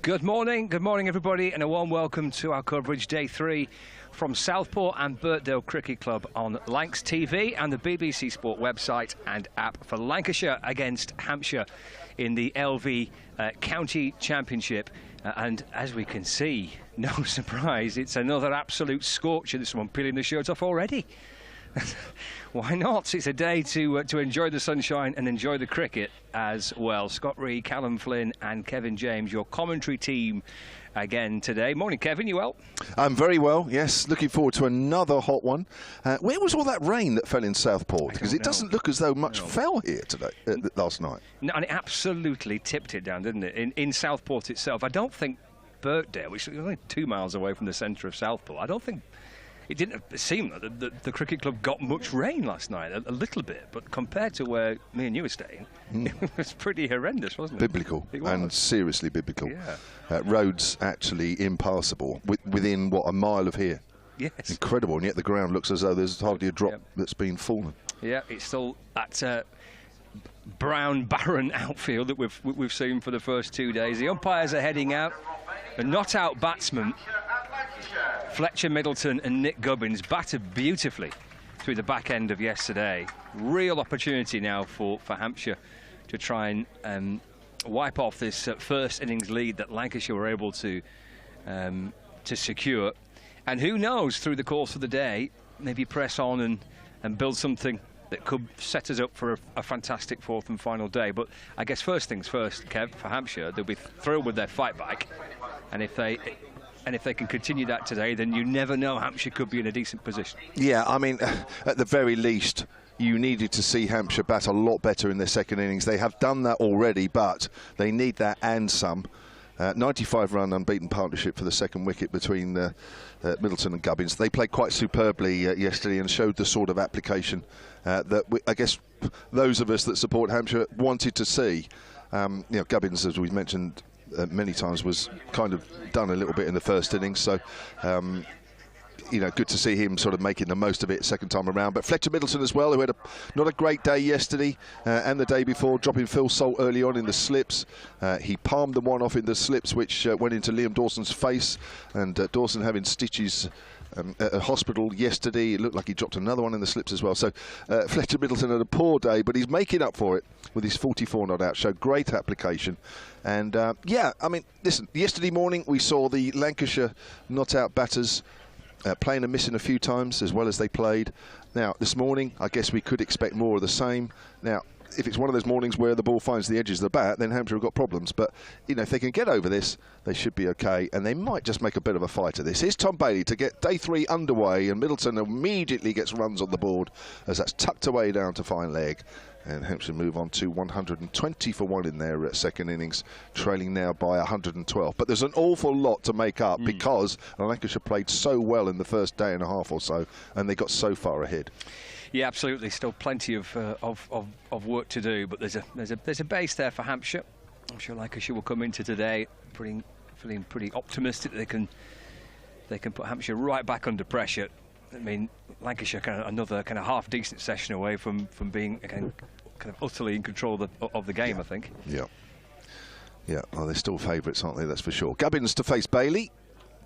Good morning everybody, and a warm welcome to our coverage day 3 from Southport and Birkdale Cricket Club on Lancs TV and the BBC Sport website and app for Lancashire against Hampshire in the LV County Championship. And as we can see, no surprise, it's another absolute scorcher. There's someone peeling the shirt off already. Why not? It's a day to enjoy the sunshine and enjoy the cricket as well. Scott Reed, Callum Flynn and Kevin James, your commentary team again today. Morning, Kevin, you well? I'm very well, yes. Looking forward to another hot one. Where was all that rain that fell in Southport? Because it doesn't look as though much fell here today, last night. No, and it absolutely tipped it down, didn't it? In Southport itself. I don't think Birkdale, which is only 2 miles away from the centre of Southport, I don't think it didn't seem that the cricket club got much rain last night, a little bit, but compared to where me and you were staying, it was pretty horrendous, wasn't it? Biblical, and seriously biblical. Yeah. Roads actually impassable within, what, a mile of here. Yes. Incredible, and yet the ground looks as though there's hardly a drop that's been fallen. Yeah, it's still that brown, barren outfield that we've seen for the first 2 days. The umpires are heading out. The not-out batsmen, Fletcher Middleton and Nick Gubbins, batted beautifully through the back end of yesterday. Real opportunity now for Hampshire to try and wipe off this first innings lead that Lancashire were able to secure. And who knows, through the course of the day, maybe press on and build something that could set us up for a fantastic fourth and final day. But I guess first things first, Kev, for Hampshire, they'll be thrilled with their fight back. And if they can continue that today, then you never know, Hampshire could be in a decent position. Yeah, I mean, at the very least, you needed to see Hampshire bat a lot better in their second innings. They have done that already, but they need that and some. 95-run unbeaten partnership for the second wicket between Middleton and Gubbins. They played quite superbly yesterday and showed the sort of application that I guess those of us that support Hampshire wanted to see. Gubbins, as we've mentioned many times, was kind of done a little bit in the first innings, so good to see him sort of making the most of it second time around. But Fletcher Middleton as well, who had not a great day yesterday and the day before, dropping Phil Salt early on in the slips. He palmed the one off in the slips, which went into Liam Dawson's face, and Dawson having stitches at a hospital yesterday. It looked like he dropped another one in the slips as well. So Fletcher Middleton had a poor day, but he's making up for it with his 44 not out. Showed great application. And I mean, listen, yesterday morning we saw the Lancashire not out batters playing and missing a few times as well as they played. Now, this morning, I guess we could expect more of the same. Now, if it's one of those mornings where the ball finds the edges of the bat, then Hampshire have got problems. But, if they can get over this, they should be okay. And they might just make a bit of a fight of this. Here's Tom Bailey to get day 3 underway. And Middleton immediately gets runs on the board as that's tucked away down to fine leg. And Hampshire move on to 120 for 1 in their second innings, trailing now by 112. But there's an awful lot to make up because Lancashire played so well in the first day and a half or so, and they got so far ahead. Yeah, absolutely. Still plenty of work to do, but there's a base there for Hampshire. I'm sure Lancashire will come into today feeling pretty optimistic that they can put Hampshire right back under pressure. I mean, Lancashire another half decent session away from being again kind of utterly in control of the game. I think. Yeah. Well, they're still favourites, aren't they? That's for sure. Gubbins to face Bailey.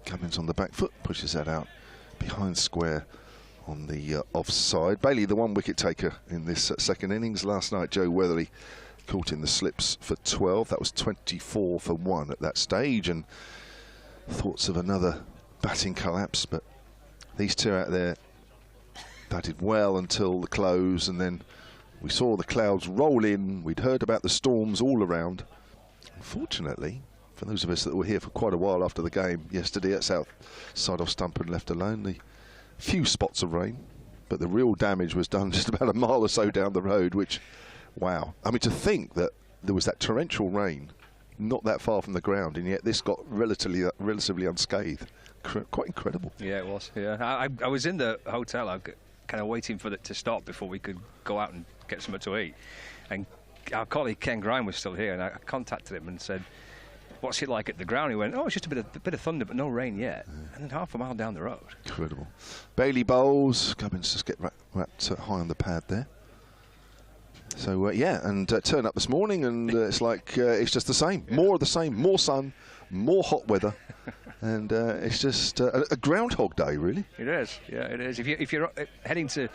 Gubbins on the back foot, pushes that out behind square on the offside. Bailey, the one wicket taker in this second innings. Last night, Joe Weatherly caught in the slips for 12. That was 24 for 1 at that stage, and thoughts of another batting collapse, but these two out there batted well until the close, and then we saw the clouds roll in. We'd heard about the storms all around. Unfortunately, for those of us that were here for quite a while after the game yesterday at South side off stump and left alone, the few spots of rain, but the real damage was done just about a mile or so down the road, which, wow. I mean, to think that there was that torrential rain not that far from the ground, and yet this got relatively unscathed. Quite incredible. Yeah, it was. Yeah, I was in the hotel. I'm kind of waiting for it to stop before we could go out and get something to eat. And our colleague Ken Grime was still here, and I contacted him and said, "What's it like at the ground?" He went, "Oh, it's just a bit of thunder, but no rain yet." And then half a mile down the road. Incredible. Bailey bowls. Gubbins just get wrapped high on the pad there. So, and turn up this morning, and it's like it's just the same. Yeah. More of the same, more sun, more hot weather, and it's just a groundhog day, really. It is, yeah, it is. If you're heading to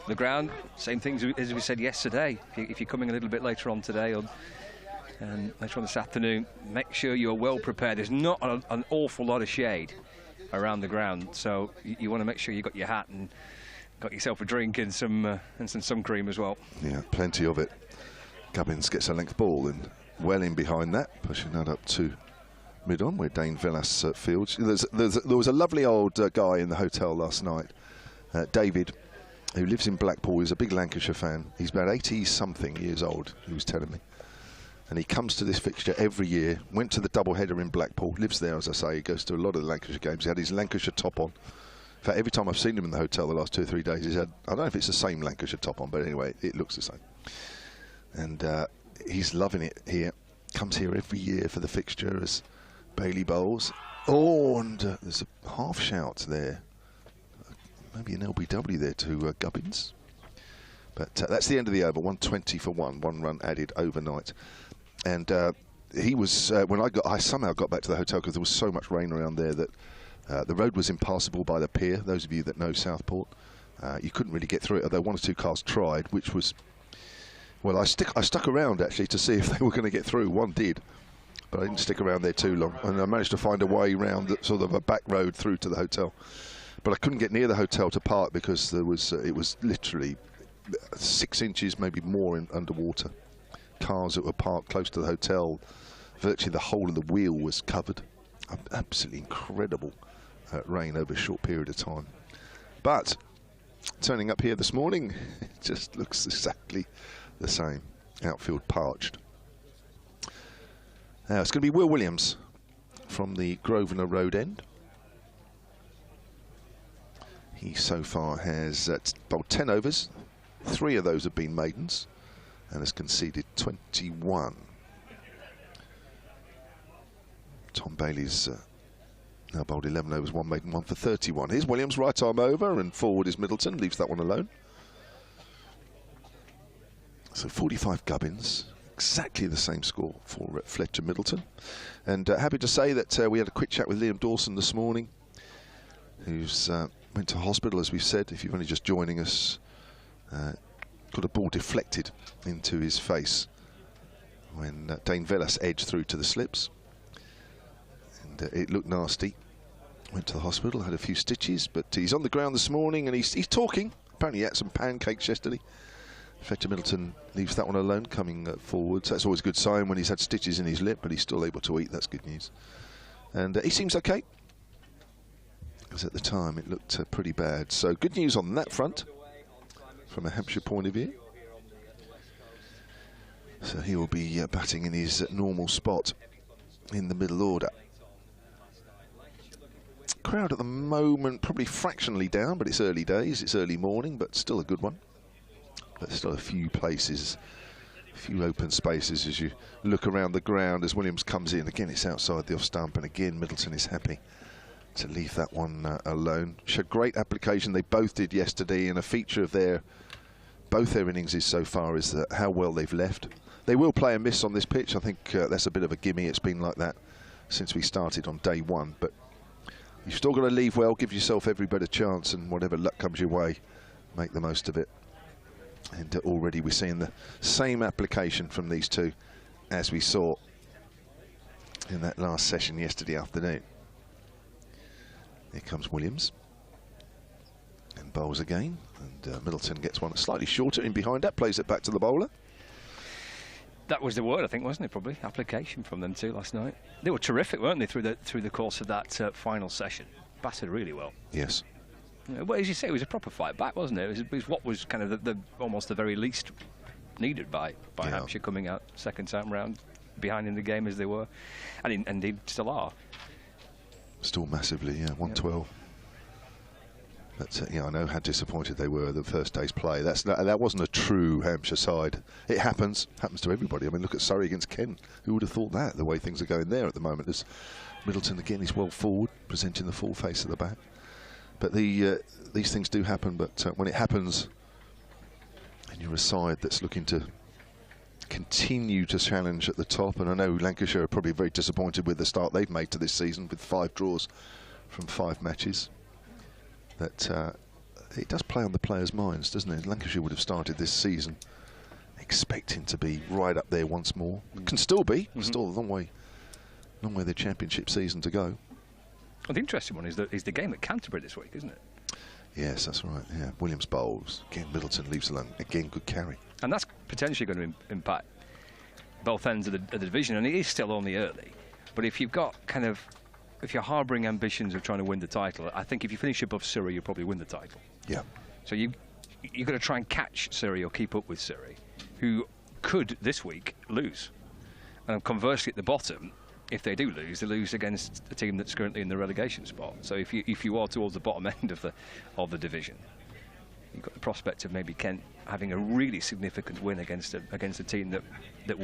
the ground, same things as we said yesterday. If you're coming a little bit later on today or later on this afternoon, make sure you're well prepared. There's not an awful lot of shade around the ground, so you want to make sure you got your hat and got yourself a drink and some sun cream as well. Yeah, plenty of it. Gubbins gets a length ball and well in behind that, pushing that up to mid-on where Dane Villas fields. There was a lovely old guy in the hotel last night, David, who lives in Blackpool. He's a big Lancashire fan. He's about 80-something years old, he was telling me. And he comes to this fixture every year, went to the double-header in Blackpool, lives there, as I say. He goes to a lot of the Lancashire games. He had his Lancashire top on. In fact, every time I've seen him in the hotel the last 2 or 3 days, he's had, I don't know if it's the same Lancashire top on, but anyway, it looks the same. And he's loving it here. Comes here every year for the fixture as Bailey bowls. Oh, and there's a half shout there. Maybe an LBW there to Gubbins. But that's the end of the over. 120 for 1 run added overnight. And he was, when I somehow got back to the hotel because there was so much rain around there that the road was impassable by the pier. Those of you that know Southport, you couldn't really get through it, although 1 or 2 cars tried, which was, well, I stuck around actually to see if they were going to get through. One did, but I didn't stick around there too long, and I managed to find a way round sort of a back road through to the hotel. But I couldn't get near the hotel to park because there was it was literally 6 inches, maybe more, underwater. Cars that were parked close to the hotel, virtually the whole of the wheel was covered. Absolutely incredible rain over a short period of time. But turning up here this morning, it just looks exactly the same. Outfield parched. Now it's going to be Will Williams from the Grosvenor Road end. He so far has bowled 10 overs. 3 of those have been maidens and has conceded 21. Tom Bailey's now bowled 11 overs, 1 maiden, 1 for 31. Here's Williams, right arm over, and forward is Middleton, leaves that one alone. So 45 Gubbins, exactly the same score for Fletcher Middleton. And happy to say that we had a quick chat with Liam Dawson this morning, who's went to hospital, as we've said. If you're only just joining us, got a ball deflected into his face when Dane Villas edged through to the slips. And it looked nasty. Went to the hospital, had a few stitches, but he's on the ground this morning and he's talking. Apparently he had some pancakes yesterday. Fletcher Middleton leaves that one alone, coming forward. So that's always a good sign when he's had stitches in his lip, but he's still able to eat. That's good news. And he seems okay, because at the time it looked pretty bad. So good news on that front from a Hampshire point of view. So he will be batting in his normal spot in the middle order. Crowd at the moment probably fractionally down, but it's early days, it's early morning, but still a good one. But still a few places, a few open spaces as you look around the ground as Williams comes in. Again, it's outside the off stump, and again Middleton is happy to leave that one alone. Showed great application, they both did yesterday, and a feature of both their innings so far is that how well they've left. They will play a miss on this pitch. I think that's a bit of a gimme. It's been like that since we started on day 1, but you've still got to leave well, give yourself every bit of chance, and whatever luck comes your way, make the most of it. And already we're seeing the same application from these two as we saw in that last session yesterday afternoon. Here comes Williams and bowls again, and Middleton gets one slightly shorter in behind that, plays it back to the bowler. That was the word, I think, wasn't it? Probably application from them too last night. They were terrific, weren't they, through the course of that final session? Batted really well. Yes. Yeah, well, as you say, it was a proper fight back, wasn't it? It was what was kind of the almost the very least needed by Hampshire coming out second time round, behind in the game as they were, and indeed still are. Still massively, yeah. 112. But yeah, I know how disappointed they were the first day's play. That wasn't a true Hampshire side. It happens to everybody. I mean, look at Surrey against Kent. Who would have thought that? The way things are going there at the moment. As Middleton again is well forward, presenting the full face of the bat. But these things do happen. But when it happens, and you're a side that's looking to continue to challenge at the top, and I know Lancashire are probably very disappointed with the start they've made to this season with 5 draws from 5 matches. That it does play on the players' minds, doesn't it? Lancashire would have started this season expecting to be right up there once more. Can still be, still a long way the championship season to go. Well, the interesting one is the game at Canterbury this week, isn't it? Yes, that's right. Yeah, Williams bowls again. Middleton leaves alone again. Good carry, and that's potentially going to impact both ends of the division. And it is still only early, but if you've got if you're harbouring ambitions of trying to win the title, I think if you finish above Surrey, you'll probably win the title. Yeah. So you've got to try and catch Surrey or keep up with Surrey, who could this week lose. And conversely, at the bottom, if they do lose, they lose against a team that's currently in the relegation spot. So if you are towards the bottom end of the division, you've got the prospect of maybe Kent having a really significant win against a team that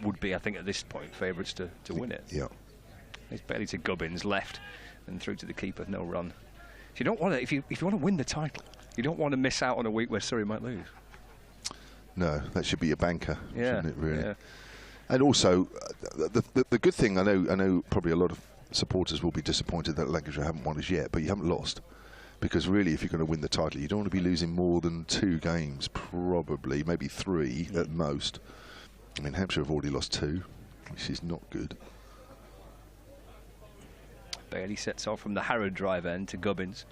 would be, I think, at this point, favourites to win it. Yeah. It's barely to Gubbins left and through to the keeper, no run. So you don't want to, if you want to win the title, you don't want to miss out on a week where Surrey might lose. No, that should be your banker, shouldn't it, really? Yeah. And also, the good thing, I know probably a lot of supporters will be disappointed that Lancashire haven't won as yet, but you haven't lost. Because really, if you're going to win the title, you don't want to be losing more than 2 games, probably, maybe 3 at most. I mean, Hampshire have already lost 2, which is not good. Bailey sets off from the Harrod drive end to Gubbins.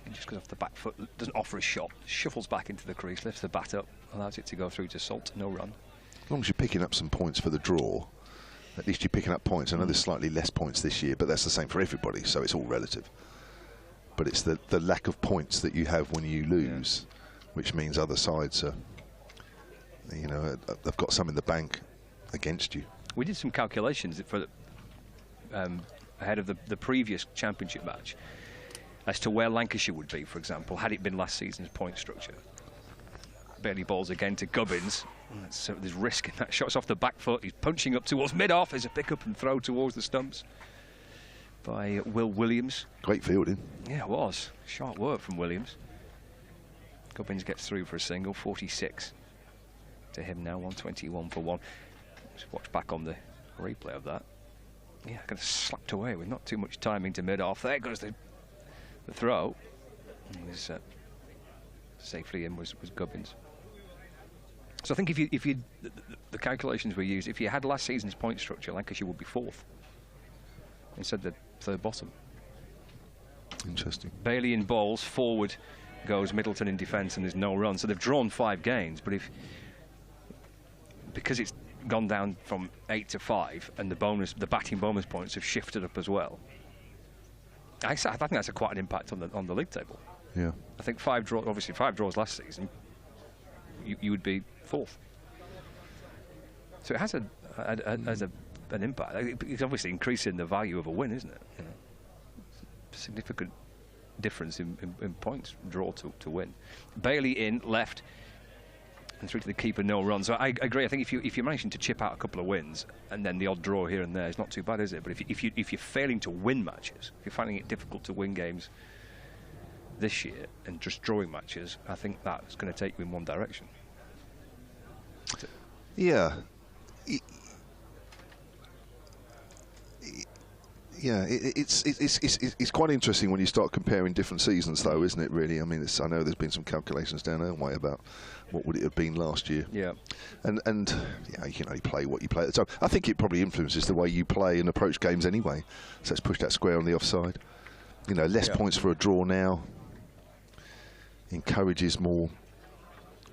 He just goes off the back foot, doesn't offer a shot, shuffles back into the crease, lifts the bat up, allows it to go through to Salt, no run. As long as you're picking up some points for the draw, at least you're picking up points. I know there's slightly less points this year, but that's the same for everybody, so it's all relative. But it's the lack of points that you have when you lose, which means other sides are, they've got some in the bank against you. We did some calculations for ahead of the previous championship match as to where Lancashire would be, for example, had it been last season's point structure. Bailey balls again to Gubbins. So there's risk in that. Shots off the back foot. He's punching up towards mid-off. There's a pick-up and throw towards the stumps by Will Williams. Great fielding. Yeah, it was. Sharp work from Williams. Gubbins gets through for a single, 46 to him now, 121 for 1. Just watch back on the replay of that. Yeah, kind of slapped away with not too much timing to mid-off. There goes the throw. It was safely in was Gubbins. So I think if you the calculations we used, if you had last season's point structure, Lancashire would be 4th instead of the 3rd bottom. Interesting. Bailey in bowls, forward goes Middleton in defence, and there's no run. So they've drawn 5 games, but because it's gone down from 8 to 5, and the batting bonus points have shifted up as well. I think that's quite an impact on the league table. Yeah. I think 5 draws last season, you would be 4th. So it has an impact. It's obviously increasing the value of a win, isn't it? Significant difference in points draw to win. Bailey in left and through to the keeper, no run. So I agree. I think if you're managing to chip out a couple of wins and then the odd draw here and there, it's not too bad, is it? But if you're failing to win matches, if you're finding it difficult to win games this year and just drawing matches, I think that's going to take you in one direction. Yeah. It's quite interesting when you start comparing different seasons, though, isn't it? Really, I mean, I know there's been some calculations down our way about what would it have been last year. Yeah. And you can only play what you play at the time. I think it probably influences the way you play and approach games anyway. So let's push that square on the offside. Less points for a draw now encourages more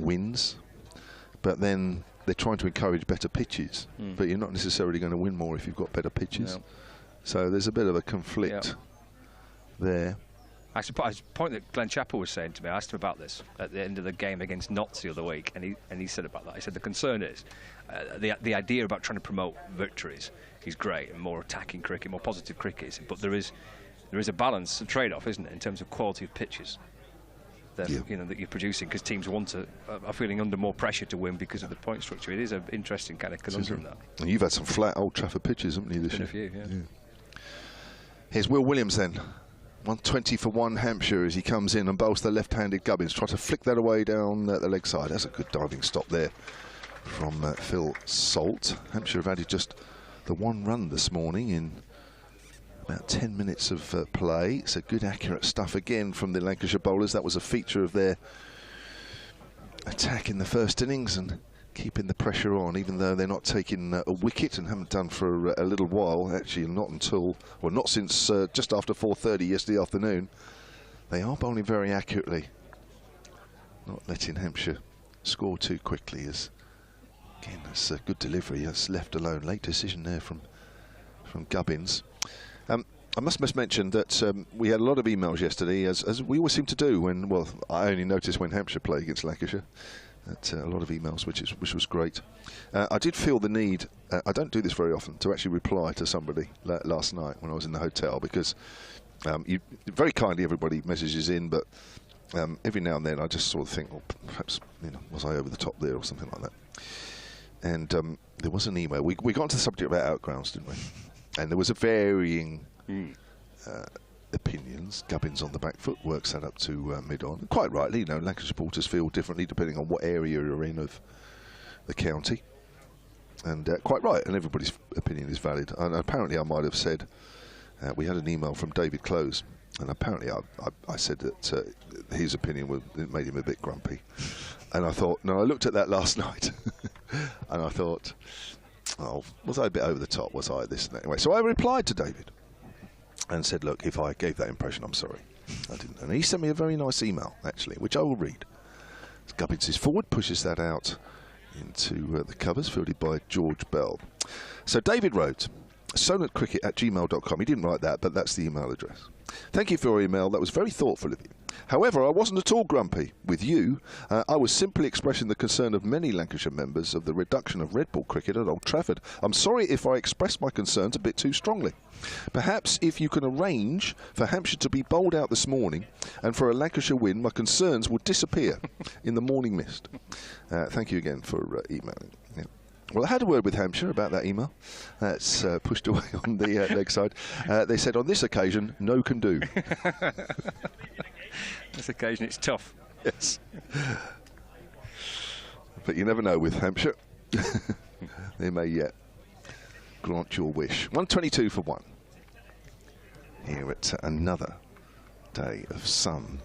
wins, but then they're trying to encourage better pitches. But you're not necessarily going to win more if you've got better pitches. No. So there's a bit of a conflict there. I suppose a point that Glenn Chappell was saying to me, I asked him about this at the end of the game against Notts the other week, and he said about that. He said the concern is the idea about trying to promote victories is great and more attacking cricket, more positive cricket, but there is a balance, a trade-off, isn't it, in terms of quality of pitches that that you're producing, because teams are feeling under more pressure to win because of the point structure. It is an interesting kind of conundrum, that. And you've had some flat Old Trafford pitches, haven't you, this year? A few, yeah. Here's Will Williams then. 120 for 1 Hampshire as he comes in and bowls the left-handed Gubbins. Try to flick that away down the leg side. That's a good diving stop there from Phil Salt. Hampshire have added just the 1 run this morning in about 10 minutes of play. It's a good accurate stuff again from the Lancashire bowlers. That was a feature of their attack in the first innings, and keeping the pressure on, even though they're not taking a wicket and haven't done for a little while. Actually, not until, well, not since just after 4:30 yesterday afternoon. They are bowling very accurately, not letting Hampshire score too quickly. As again, that's a good delivery. That's left alone. Late decision there from Gubbins. I must mention that we had a lot of emails yesterday, as we always seem to do when, well, I only noticed when Hampshire play against Lancashire. A lot of emails, which was great. I did feel the need, I don't do this very often, to actually reply to somebody last night when I was in the hotel, because you very kindly everybody messages in, but every now and then I just sort of think, well, perhaps, you know, was I over the top there or something like that. And there was an email. We got into the subject about outgrounds, didn't we? And there was a varying opinions. Gubbins on the back foot works that up to mid-on. Quite rightly, you know, Lancashire supporters feel differently depending on what area you're in of the county. And quite right, and everybody's opinion is valid. And apparently I might have said, we had an email from David Close, and apparently I said that his opinion made him a bit grumpy. And I thought, no, I looked at that last night, and I thought, oh, was I a bit over the top? Was I this and that? Anyway, so I replied to David and said, look, if I gave that impression, I'm sorry. I didn't. And he sent me a very nice email, actually, which I will read. Gubbins is forward, pushes that out into the covers, fielded by George Bell. So David wrote, sonatcricket@gmail.com. He didn't write that, but that's the email address. Thank you for your email. That was very thoughtful of you. However, I wasn't at all grumpy with you. I was simply expressing the concern of many Lancashire members of the reduction of red ball cricket at Old Trafford. I'm sorry if I expressed my concerns a bit too strongly. Perhaps if you can arrange for Hampshire to be bowled out this morning and for a Lancashire win, my concerns will disappear in the morning mist. Thank you again for emailing. Yeah. Well, I had a word with Hampshire about that email. That's pushed away on the leg side. They said on this occasion, no can do. This occasion, it's tough. Yes. But you never know with Hampshire. They may yet grant your wish. 122 for 1. Here at another day of sun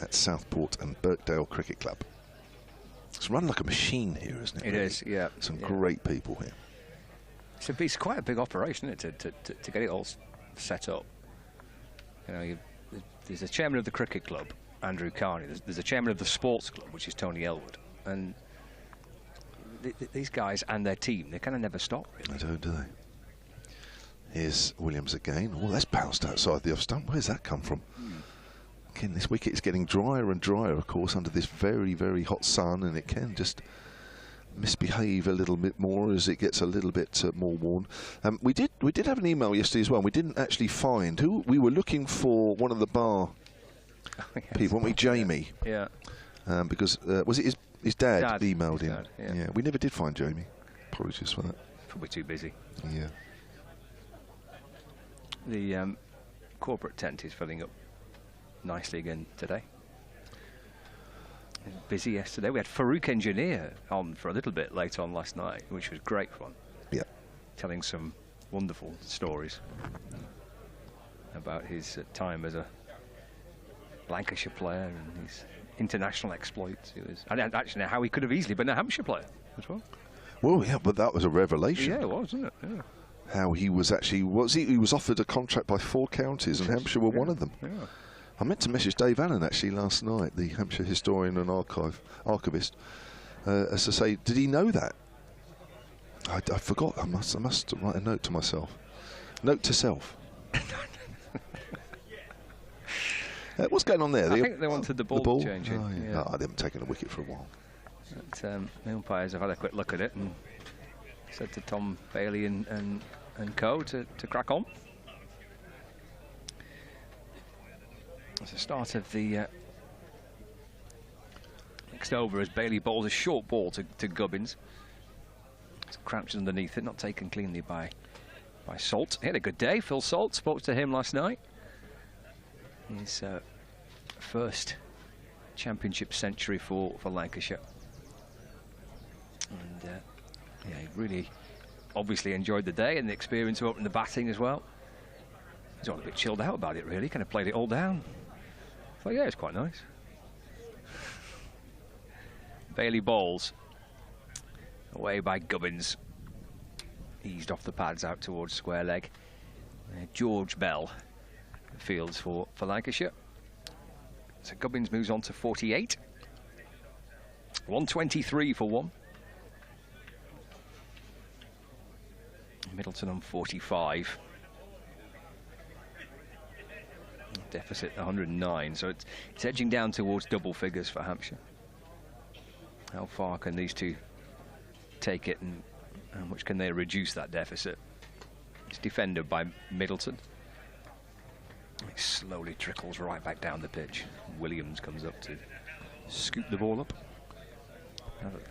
at Southport and Birkdale Cricket Club. It's run like a machine here, isn't it? It really? is, yeah. Some great people here. It's quite a big operation, isn't it, to get it all set up. You know, there's a chairman of the cricket club, Andrew Carney. There's a chairman of the sports club, which is Tony Elwood. And these guys and their team, they kind of never stop, really. They don't, do they? Here's Williams again. Oh, that's bounced outside the off stump. Where's that come from? Again, this wicket is getting drier and drier, of course, under this very, very hot sun, and it can just misbehave a little bit more as it gets a little bit more worn. We did have an email yesterday as well. We didn't actually find who. We were looking for one of the bar people, weren't we? Jamie. Yeah. Because was it his dad emailed him? Yeah. We never did find Jamie. Apologies for that. Probably too busy. Yeah. The corporate tent is filling up nicely again today. It was busy yesterday. We had Farouk Engineer on for a little bit late on last night, which was great fun. Yeah. Telling some wonderful stories about his time as a Lancashire player and his international exploits. It was, and actually how he could have easily been a Hampshire player as well. Well, yeah, but that was a revelation. Yeah, it was, wasn't it? Yeah. How he was actually he was offered a contract by 4 counties, and Hampshire were one of them. Yeah. I meant to message Dave Allen actually last night, the Hampshire historian and archivist, as to say, did he know that? I forgot. I must write a note to myself. Note to self. What's going on there? I think they wanted the ball changing. Oh, yeah. They haven't taken a wicket for a while. But, the umpires have had a quick look at it and said to Tom Bailey and co to crack on. It's the start of the next over as Bailey bowls a short ball to Gubbins. It's crouched underneath it, not taken cleanly by Salt. He had a good day. Phil Salt spoke to him last night. His first championship century for Lancashire. And yeah, he really obviously enjoyed the day and the experience of opening the batting as well. He's all a bit chilled out about it, really. Kind of played it all down. Thought, yeah, it's quite nice. Bailey bowls. Away by Gubbins. Eased off the pads out towards square leg. George Bell fields for Lancashire. So Gubbins moves on to 48. 123 for 1. Middleton on 45. Deficit 109, so it's edging down towards double figures for Hampshire. How far can these two take it, and how much can they reduce that deficit? It's defended by Middleton. It slowly trickles right back down the pitch. Williams comes up to scoop the ball up.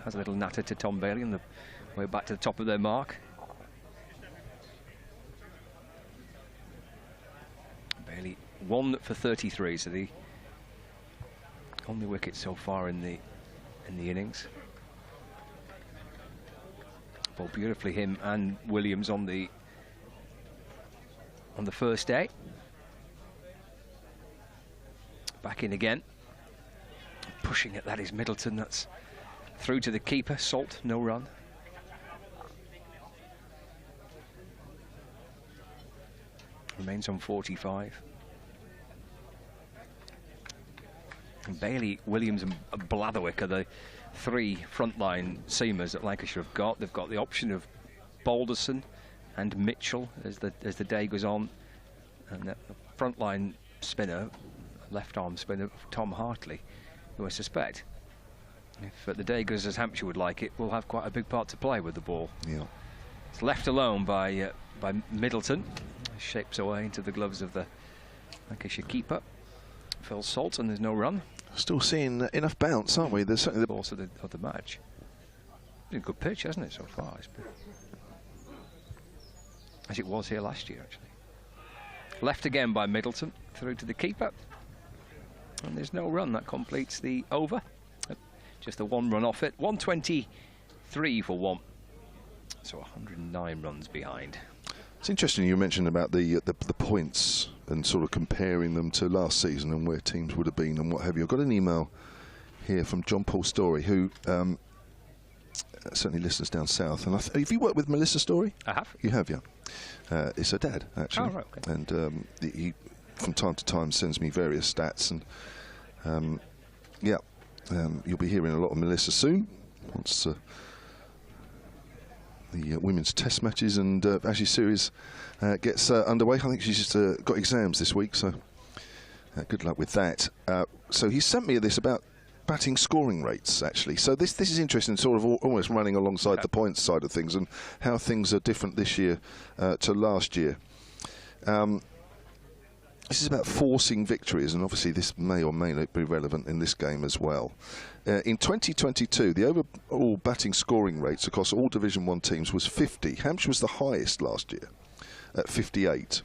Has a little natter to Tom Bailey on the way back to the top of their mark. Bailey 1 for 33, so the only wicket so far in the innings. Ball beautifully, him and Williams on the first day. Back in again. Pushing at that is Middleton. That's through to the keeper. Salt, no run. Remains on 45. And Bailey, Williams and Blatherwick are the three frontline seamers that Lancashire have got. They've got the option of Balderson and Mitchell as the day goes on. And the frontline spinner, left arm spinner, Tom Hartley, who I suspect, if the day goes as Hampshire would like it, will have quite a big part to play with the ball. Yeah. It's left alone by Middleton. Shapes away into the gloves of the Lancashire keeper, Phil Salt, and there's no run. Still seeing enough bounce, aren't we? There's certainly the course of the match. Been a good pitch, hasn't it, so far? It's been, as it was here last year, actually. Left again by Middleton, through to the keeper. And there's no run. That completes the over. Just the one run off it. 123 for 1. So 109 runs behind. It's interesting you mentioned about the points and sort of comparing them to last season and where teams would have been and what have you. I've got an email here from John Paul Story, who certainly listens down south. And have you worked with Melissa Story? I have. You have, yeah. It's her dad, actually. Oh, right, okay. And he, from time to time, sends me various stats. And, you'll be hearing a lot of Melissa soon, once the women's test matches and Ashes series gets underway. I think she's just got exams this week, so good luck with that. So he sent me this about batting scoring rates, actually. So this is interesting, sort of almost running alongside the points side of things and how things are different this year to last year. This is about forcing victories, and obviously this may or may not be relevant in this game as well. In 2022, the overall batting scoring rates across all Division 1 teams was 50. Hampshire was the highest last year at 58.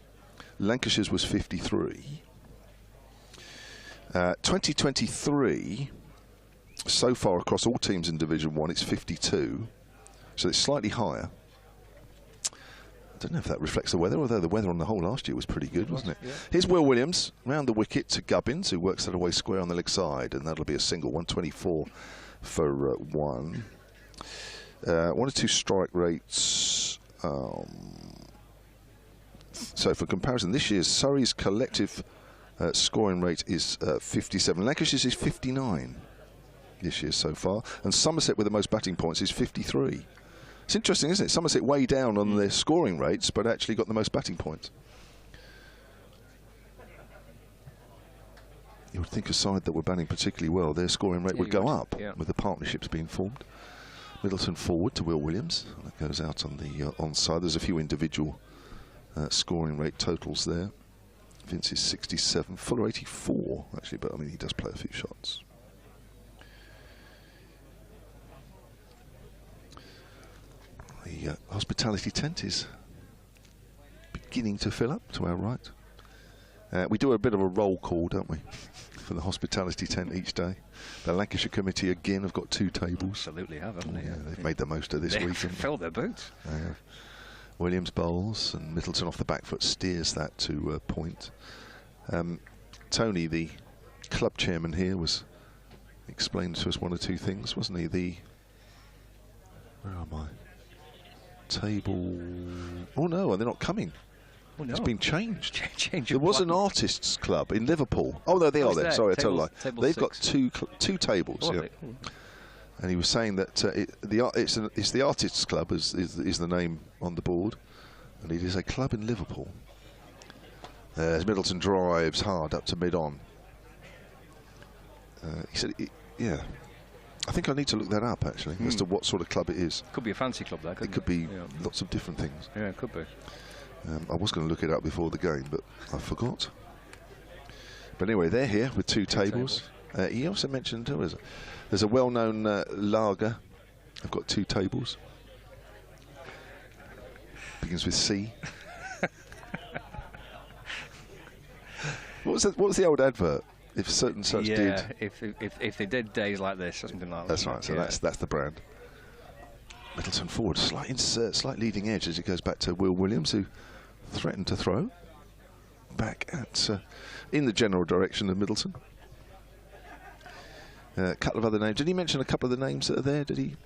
Lancashire's was 53. 2023, so far across all teams in Division 1, it's 52. So it's slightly higher. I don't know if that reflects the weather, although the weather on the whole last year was pretty good, wasn't it? Yeah. Here's Will Williams round the wicket to Gubbins, who works that away square on the leg side, and that'll be a single. 124 for 1. 1 or 2 strike rates. So for comparison, this year's Surrey's collective scoring rate is 57. Lancashire's is 59 this year so far, and Somerset with the most batting points is 53. It's interesting, isn't it? Somerset way down on their scoring rates, but actually got the most batting points. You would think a side that were batting particularly well, their scoring rate would go up with the partnerships being formed. Middleton forward to Will Williams. That goes out on the onside. There's a few individual scoring rate totals there. Vince is 67, Fuller 84, actually, but I mean, he does play a few shots. The hospitality tent is beginning to fill up to our right. We do a bit of a roll call, don't we, for the hospitality tent each day. The Lancashire committee again have got 2 tables. Absolutely have, haven't they? Yeah, they've made the most of this week. Filled their boots. They have. Williams bowls and Middleton off the back foot steers that to point. Tony, the club chairman here, was explained to us 1 or 2 things, wasn't he? Where am I? Table. Oh no, they're not coming. Oh, no. It's been changed. There was an artists' club in Liverpool. Oh no, they are there. Sorry, I told a lie. They've got two tables. Yeah. And he was saying that it's the artists' club is the name on the board, and it is a club in Liverpool. As Middleton drives hard up to mid-on. He said, yeah. I think I need to look that up actually as to what sort of club it is. Could be a fancy club there. It could be lots of different things. Yeah, it could be. I was going to look it up before the game, but I forgot. But anyway, they're here with 2 tables. He also mentioned there's a well-known lager. I've got 2 tables. Begins with C. What was the old advert? If certain such did. If they did days like this or something like that. That's right. So that's the brand. Middleton forward, slight leading edge as it goes back to Will Williams, who threatened to throw back at in the general direction of Middleton. A couple of other names. Did he mention a couple of the names that are there? Did he?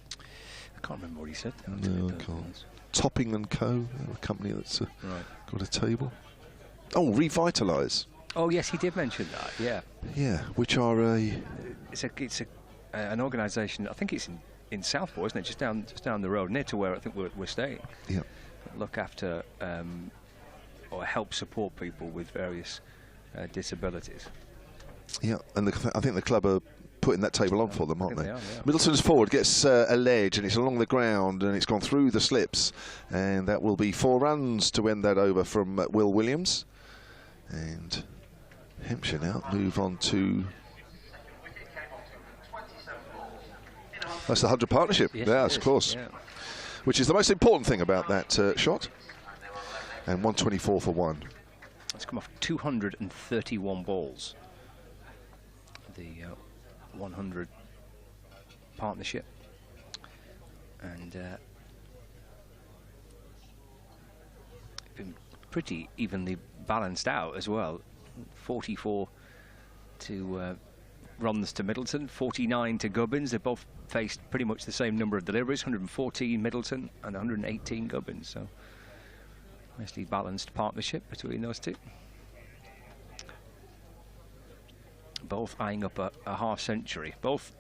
I can't remember what he said. No, I can't. Topping and Co, a company that's got a table. Oh, Revitalise. Oh yes, he did mention that. Yeah. Yeah, which are it's an organisation. I think it's in Southport, isn't it? Just down the road, near to where I think we're staying. Yeah. Look after or help support people with various disabilities. Yeah, and I think the club are putting that table on for them, aren't they? They are, yeah. Middleton's forward gets a ledge, and it's along the ground, and it's gone through the slips, and that will be 4 runs to end that over from Will Williams. And Hampshire now move on to. That's the 100 partnership. Yes, of course. Yeah. Which is the most important thing about that shot. And 124 for 1. It's come off 231 balls. The 100 partnership. And been pretty evenly balanced out as well. 44 to runs to Middleton, 49 to Gubbins. They both faced pretty much the same number of deliveries, 114 Middleton and 118 Gubbins. So nicely balanced partnership between those 2. Both eyeing up a half century, both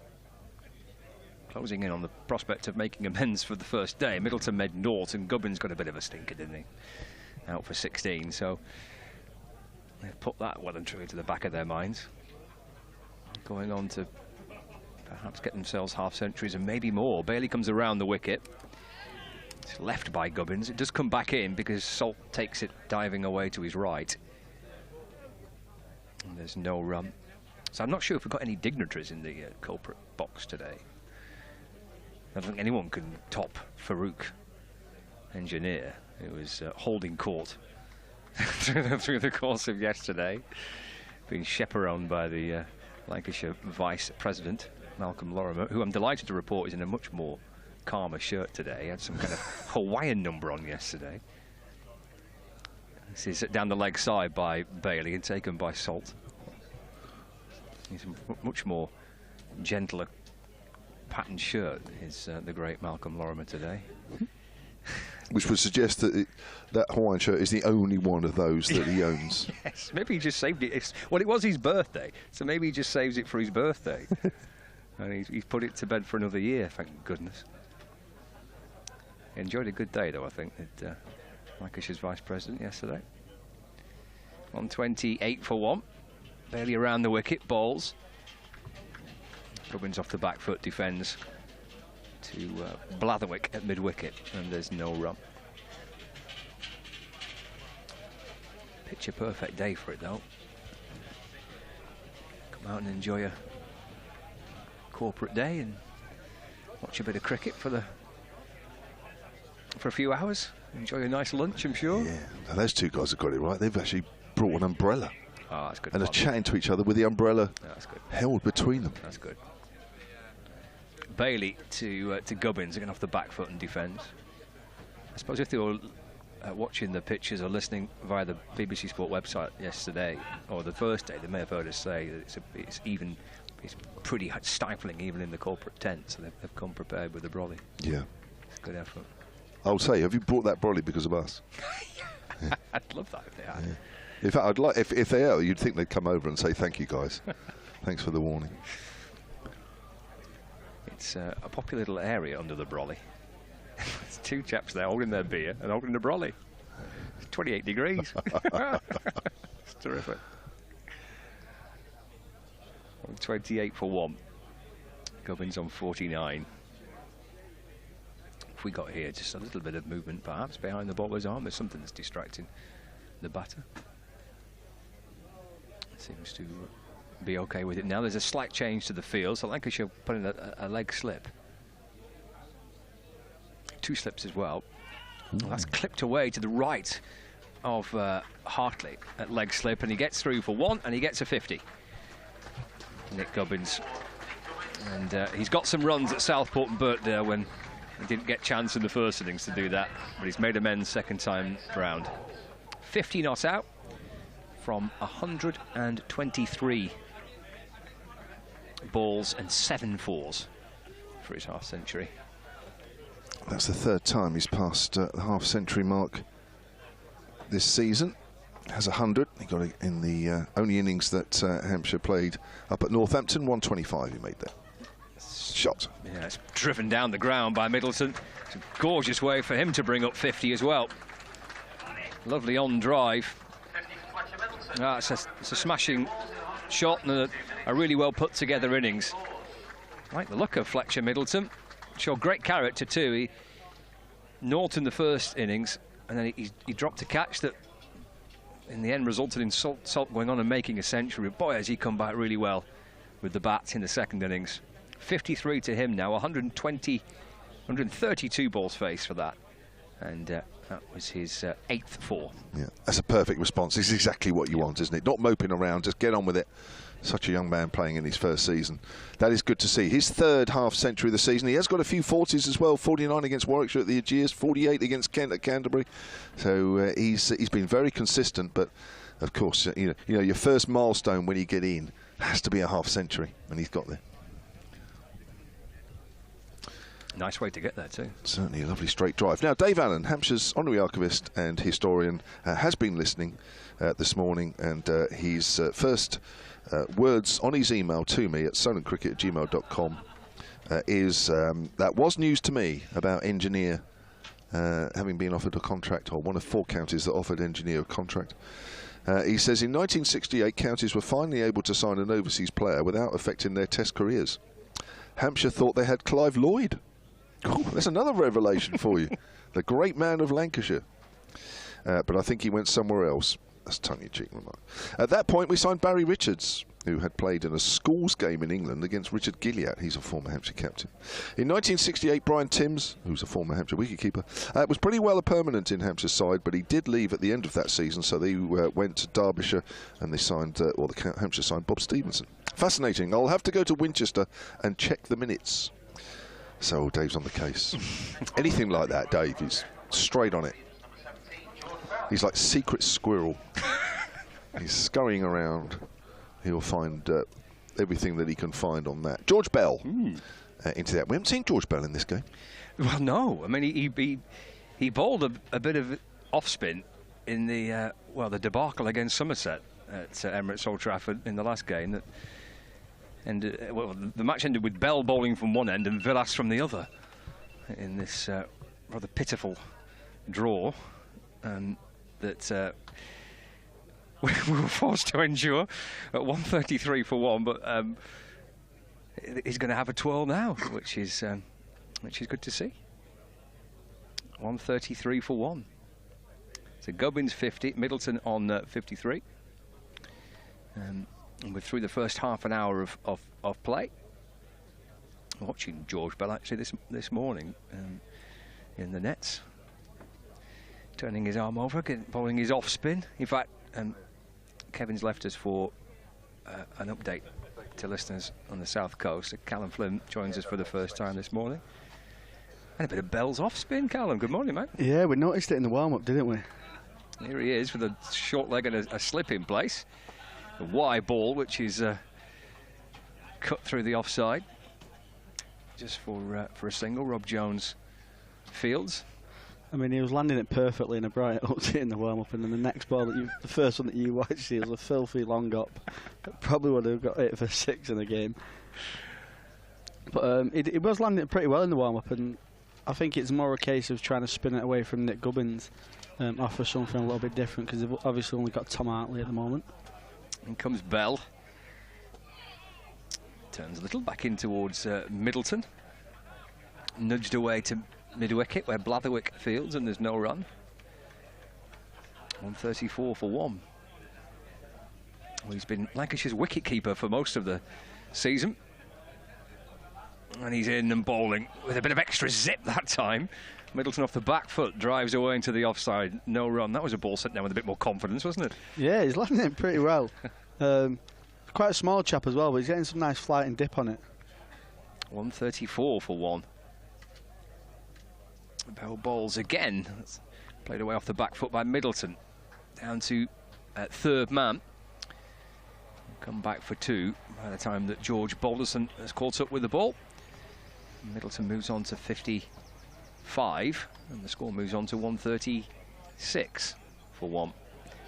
closing in on the prospect of making amends for the first day. Middleton made naught and Gubbins got a bit of a stinker, didn't he? Out for 16, so they've put that well and truly to the back of their minds. Going on to perhaps get themselves half centuries and maybe more. Bailey comes around the wicket. It's left by Gubbins. It does come back in because Salt takes it diving away to his right. And there's no run. So I'm not sure if we've got any dignitaries in the culprit box today. I don't think anyone can top Farouk Engineer. It was holding court through the course of yesterday, being chaperoned by the Lancashire Vice President, Malcolm Lorimer, who I'm delighted to report is in a much more calmer shirt today. He had some kind of Hawaiian number on yesterday. This is down the leg side by Bailey and taken by Salt. He's a much more gentler patterned shirt is the great Malcolm Lorimer today. Which would suggest that that Hawaiian shirt is the only one of those that he owns. Yes, maybe he just saved it. Well, it was his birthday, so maybe he just saves it for his birthday. And he's put it to bed for another year, thank goodness. He enjoyed a good day, though, I think, at Lancashire's Vice President yesterday. 128 for 1. Bailey around the wicket, balls. Gubbins off the back foot, defends to Blatherwick at mid-wicket, and there's no run. Picture perfect day for it, though. Come out and enjoy a corporate day and watch a bit of cricket for a few hours. Enjoy a nice lunch, I'm sure. Yeah, now those 2 guys have got it right. They've actually brought an umbrella. Oh, that's good. And are chatting to each other with the umbrella held between them. That's good. Bailey to Gubbins, again off the back foot and defends. I suppose if they were watching the pictures or listening via the BBC Sport website yesterday or the first day, they may have heard us say that it's pretty stifling even in the corporate tent, so they've come prepared with the brolly. Yeah. It's a good effort. I would say, have you brought that brolly because of us? I'd love that if they had. Yeah. In fact, I'd like if they are, you'd think they'd come over and say thank you guys. Thanks for the warning. It's a popular little area under the brolly. There's two chaps there holding their beer and holding the brolly. It's 28 degrees. It's terrific. 28 for 1. Gubbins on 49. If we got here, just a little bit of movement perhaps behind the bowler's arm. There's something that's distracting the batter. Seems to be okay with it now. There's a slight change to the field, so Lancashire put in a leg slip. 2 slips as well. Well, that's clipped away to the right of Hartley at leg slip, and he gets through for 1, and he gets a 50. Nick Gubbins. And he's got some runs at Southport and Birkdale when he didn't get chance in the first innings to do that, but he's made amends second time round. 50 not out from 123 balls and 7 fours for his half-century. That's the 3rd time he's passed the half-century mark this season. Has 100. He got it in the only innings that Hampshire played up at Northampton. 125 he made there. Shot. Yeah, it's driven down the ground by Middleton. It's a gorgeous way for him to bring up 50 as well. Lovely on drive. It's a smashing shot and a really well put together innings. I like the look of Fletcher Middleton. Showed great character too. He Norton the first innings, and then he dropped a catch that in the end resulted in Salt going on and making a century. Boy, has he come back really well with the bat in the second innings. 53 to him now, 132 balls faced for that. And that was his 8th 4. Yeah, that's a perfect response. This is exactly what you want, isn't it? Not moping around, just get on with it. Such a young man playing in his first season. That is good to see. His 3rd half-century of the season. He has got a few 40s as well. 49 against Warwickshire at the Ageas, 48 against Kent at Canterbury. So he's been very consistent. But of course, you know your first milestone when you get in has to be a half-century, and he's got there. Nice way to get there too. Certainly a lovely straight drive. Now, Dave Allen, Hampshire's honorary archivist and historian, has been listening this morning, and his first words on his email to me at solentcricket@gmail.com is that was news to me about Engineer having been offered a contract, or one of 4 counties that offered Engineer a contract. He says in 1968 counties were finally able to sign an overseas player without affecting their test careers. Hampshire thought they had Clive Lloyd. Oh, that's another revelation for you. The great man of Lancashire. But I think he went somewhere else. That's tongue-in-cheek remark. At that point, we signed Barry Richards, who had played in a schools game in England against Richard Gilliatt. He's a former Hampshire captain. In 1968, Brian Timms, who's a former Hampshire wicketkeeper, was pretty well a permanent in Hampshire's side, but he did leave at the end of that season, so they went to Derbyshire and they signed, or the Hampshire signed Bob Stevenson. Fascinating. I'll have to go to Winchester and check the minutes. So Dave's on the case. Anything like that, Dave, is straight on it. He's like secret squirrel. He's scurrying around. He'll find everything that he can find on that. George Bell into that. We haven't seen George Bell in this game. Well, no. I mean, he bowled a bit of off spin in the the debacle against Somerset at Emirates Old Trafford in the last game. The match ended with Bell bowling from one end and Villas from the other in this rather pitiful draw that we were forced to endure at 133 for 1. But he's going to have a twirl now, which is good to see. 133 for 1. So Gubbins 50, Middleton on 53. And we're through the first half an hour of play. Watching George Bell actually this morning in the nets, turning his arm over, bowling his off spin. In fact, Kevin's left us for an update to listeners on the south coast. Callum Flynn joins us for the first time this morning. And a bit of bells off spin, Callum. Good morning, mate. Yeah, we noticed it in the warm-up, didn't we? Here he is with a short leg and a slip in place. A Y ball, which is cut through the offside. Just for a single. Rob Jones fields. I mean, he was landing it perfectly in a bright up in the warm-up, and then the next ball the first one that you watched, he was a filthy long up. Probably would have got it for 6 in the game. But he was landing it pretty well in the warm-up, and I think it's more a case of trying to spin it away from Nick Gubbins, offer something a little bit different, because they've obviously only got Tom Hartley at the moment. In comes Bell. Turns a little back in towards Middleton. Nudged away to mid-wicket where Blatherwick fields, and there's no run. 134 for 1. Well, he's been Lancashire's wicket-keeper for most of the season. And he's in and bowling with a bit of extra zip that time. Middleton off the back foot, drives away into the offside. No run. That was a ball sent down with a bit more confidence, wasn't it? Yeah, he's landing it pretty well. Quite a small chap as well, but he's getting some nice flight and dip on it. 134 for 1. Bell bowls again. That's played away off the back foot by Middleton. Down to third man. Come back for 2 by the time that George Balderson has caught up with the ball. Middleton moves on to 55, and the score moves on to 136 for 1.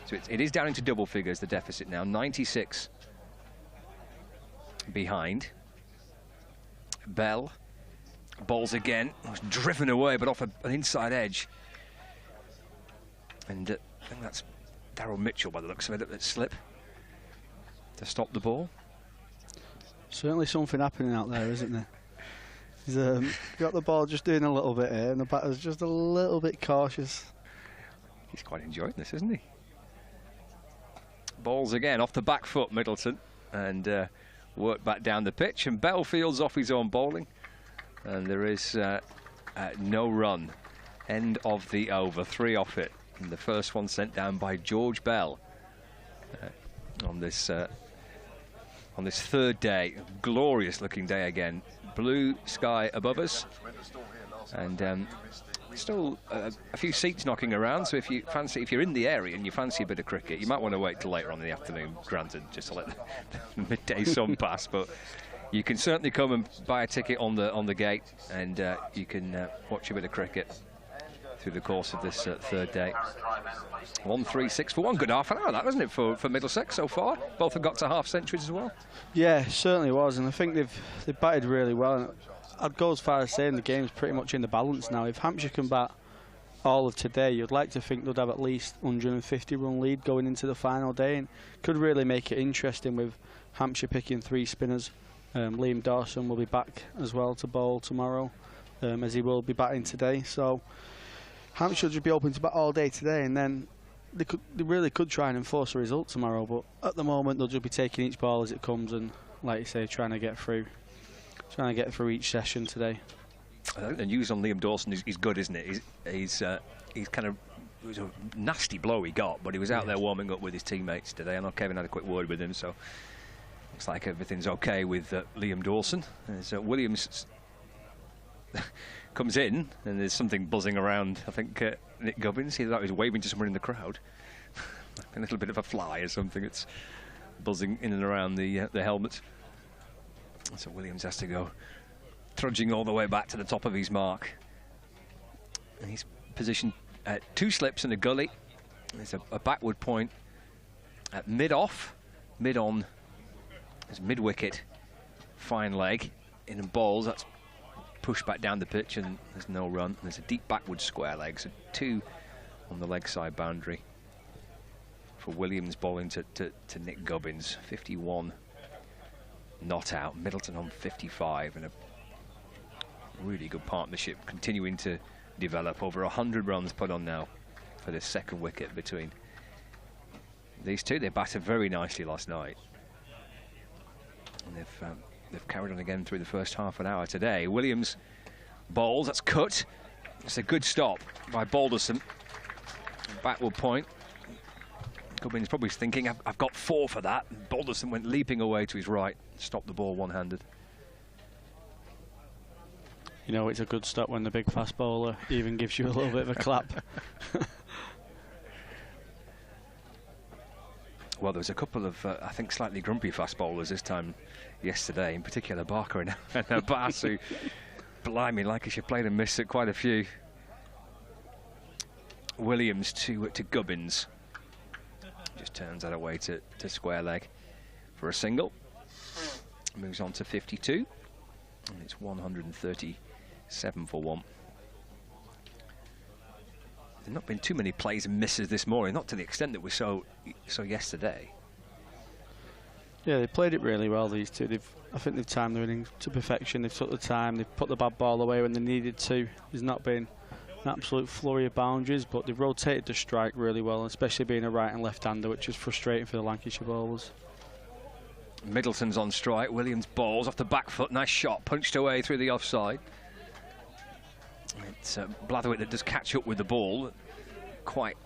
So it is down into double figures, the deficit now. 96 behind. Bell bowls again. Was driven away, but off an inside edge. And I think that's Daryl Mitchell by the looks of it at that slip to stop the ball. Certainly something happening out there, isn't there? He's got the ball just doing a little bit here, and the batter's just a little bit cautious. He's quite enjoying this, isn't he? Balls again off the back foot, Middleton, and work back down the pitch. And Bell fields off his own bowling, and there is no run. End of the over, 3 off it. And the first one sent down by George Bell on this third day. Glorious looking day again. Blue sky above us, and still a few seats knocking around. So if you're in the area and you fancy a bit of cricket, you might want to wait till later on in the afternoon, granted, just to let the midday sun pass. But you can certainly come and buy a ticket on the gate, and you can watch a bit of cricket through the course of this third day. 136 for 1. Good half an hour, that, wasn't it, for Middlesex so far? Both have got to half centuries as well. Yeah, certainly was, and I think they've batted really well. And I'd go as far as saying the game's pretty much in the balance now. If Hampshire can bat all of today, you'd like to think they'd have at least 150 run lead going into the final day, and could really make it interesting with Hampshire picking 3 spinners. Liam Dawson will be back as well to bowl tomorrow, as he will be batting today. So Hampshire will just be open to bat all day today, and then they really could try and enforce a result tomorrow. But at the moment, they'll just be taking each ball as it comes, and, like you say, trying to get through each session today. I think the news on Liam Dawson is good, isn't it? He's kind of, it was a nasty blow he got, but he was out there warming up with his teammates today. I know Kevin had a quick word with him, so looks like everything's okay with Liam Dawson. So Williams comes in, and there's something buzzing around, I think, Nick Gubbins. He thought he was waving to someone in the crowd. A little bit of a fly or something. It's buzzing in and around the helmet. So Williams has to go trudging all the way back to the top of his mark. And he's positioned at 2 slips and a gully. There's a backward point at mid-off, mid-on. There's mid-wicket, fine leg, in and balls. That's pushed back down the pitch, and there's no run. There's a deep backward square leg, so 2 on the leg side boundary for Williams bowling to Nick Gubbins. 51 not out. Middleton on 55, and a really good partnership continuing to develop. Over 100 runs put on now for this second wicket between these two. They batted very nicely last night, and they've carried on again through the first half an hour today. Williams bowls, that's cut. It's a good stop by Balderson. Backward point. Gubbins probably thinking, I've got 4 for that. And Balderson went leaping away to his right, stopped the ball one-handed. You know, it's a good stop when the big fast bowler even gives you a little bit of a clap. Well, there was a couple of, I think, slightly grumpy fast bowlers this time yesterday, in particular Barker and Abbas, who, blimey, Lancashire played and missed at quite a few. Williams to Gubbins. Just turns that away to square leg for a single. Moves on to 52. And it's 137 for 1. There's not been too many plays and misses this morning, not to the extent that we saw yesterday. Yeah, they played it really well, these two. I think they've timed their innings to perfection. They've took the time, they've put the bad ball away when they needed to. There's not been an absolute flurry of boundaries, but they've rotated the strike really well, especially being a right and left-hander, which is frustrating for the Lancashire bowlers. Middleton's on strike. Williams bowls off the back foot. Nice shot, punched away through the offside. It's Blatherwick that does catch up with the ball, quite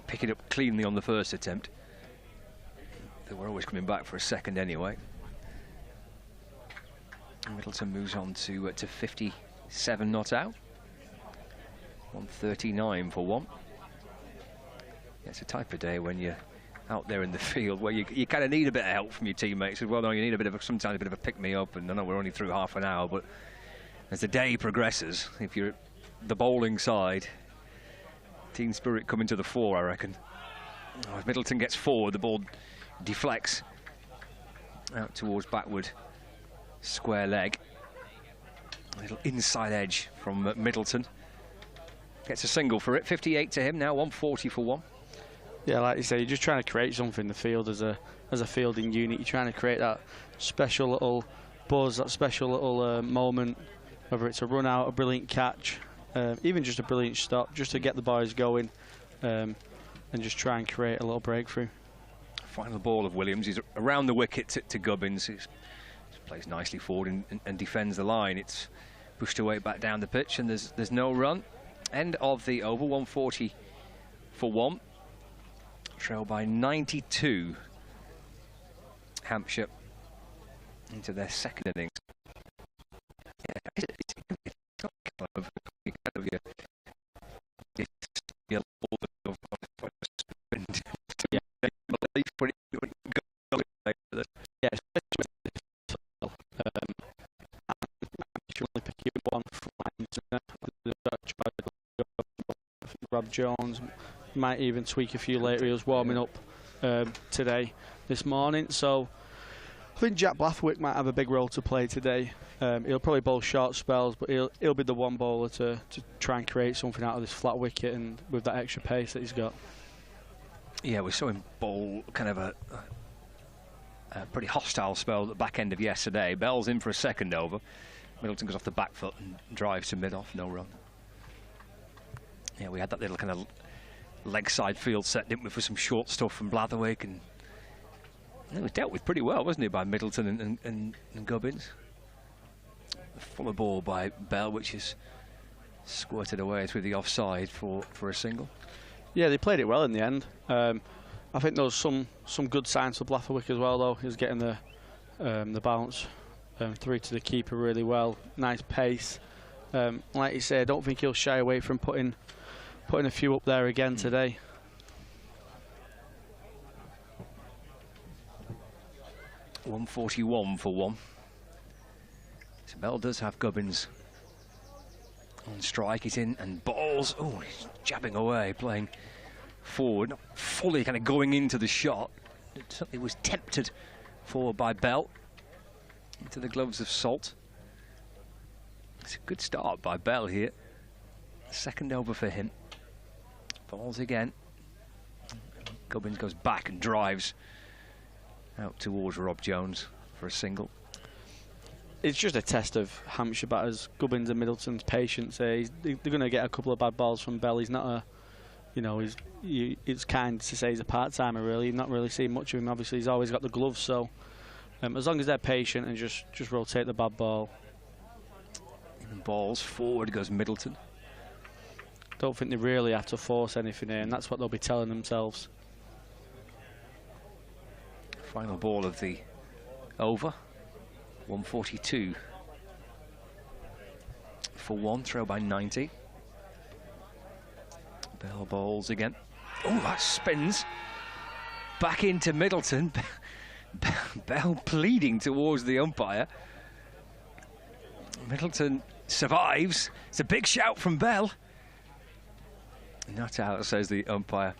pick it up cleanly on the first attempt. They were always coming back for a second anyway. Middleton moves on to 57 not out. 139 for 1. Yeah, it's a type of day when you're out there in the field where you kind of need a bit of help from your teammates as well. No, you need sometimes a bit of a pick-me-up, and I know we're only through half an hour, but as the day progresses, if you're the bowling side, team spirit coming to the fore, I reckon. Oh, if Middleton gets forward, the ball deflects out towards backward square leg. A little inside edge from Middleton. Gets a single for it. 58 to him now. 140 for 1. Yeah, like you say, you're just trying to create something in the field as a fielding unit. You're trying to create that special little buzz, that special little moment, whether it's a run out, a brilliant catch, even just a brilliant stop, just to get the boys going and just try and create a little breakthrough. Final ball of Williams. He's around the wicket to Gubbins. He plays nicely forward and defends the line. It's pushed away back down the pitch, and there's no run. End of the over. 140 for 1. Trail by 92. Hampshire into their second innings. Yeah, it's kind of Rob Jones might even tweak a few later. He was warming up this morning, so I think Jack Blatherwick might have a big role to play today. He'll probably bowl short spells, but he'll be the one bowler to try and create something out of this flat wicket, and with that extra pace that he's got. Yeah, we saw him bowl kind of a pretty hostile spell at the back end of yesterday. Bell's in for a second over. Middleton goes off the back foot and drives to mid-off, no run. Yeah, we had that little kind of leg side field set, didn't we, for some short stuff from Blatherwick, and it was dealt with pretty well, wasn't it, by Middleton and Gubbins. A fuller ball by Bell, which is squirted away through the offside for a single. Yeah, they played it well in the end. I think there was some good signs for Blatherwick as well, though. He was getting the bounce through to the keeper really well. Nice pace. Like you say, I don't think he'll shy away from putting a few up there again today. .141 for 1. So Bell does have Gubbins on strike. He's in and balls. Oh, he's jabbing away, playing forward, not fully kind of going into the shot. It certainly was tempted forward by Bell into the gloves of Salt. It's a good start by Bell here. Second over for him. Balls again. Gubbins goes back and drives out towards Rob Jones for a single. It's just a test of Hampshire batters, Gubbins and Middleton's patience. They're going to get a couple of bad balls from Bell. He's not a, you know, it's kind to say he's a part-timer really. You've not really seen much of him. Obviously, he's always got the gloves, so as long as they're patient and just rotate the bad ball. And balls forward goes Middleton. Don't think they really have to force anything here, and that's what they'll be telling themselves. Final ball of the over. 142 for 1, throw by 90. Bell bowls again. Oh, that spins back into Middleton. Bell pleading towards the umpire. Middleton survives. It's a big shout from Bell. Not out, says the umpire.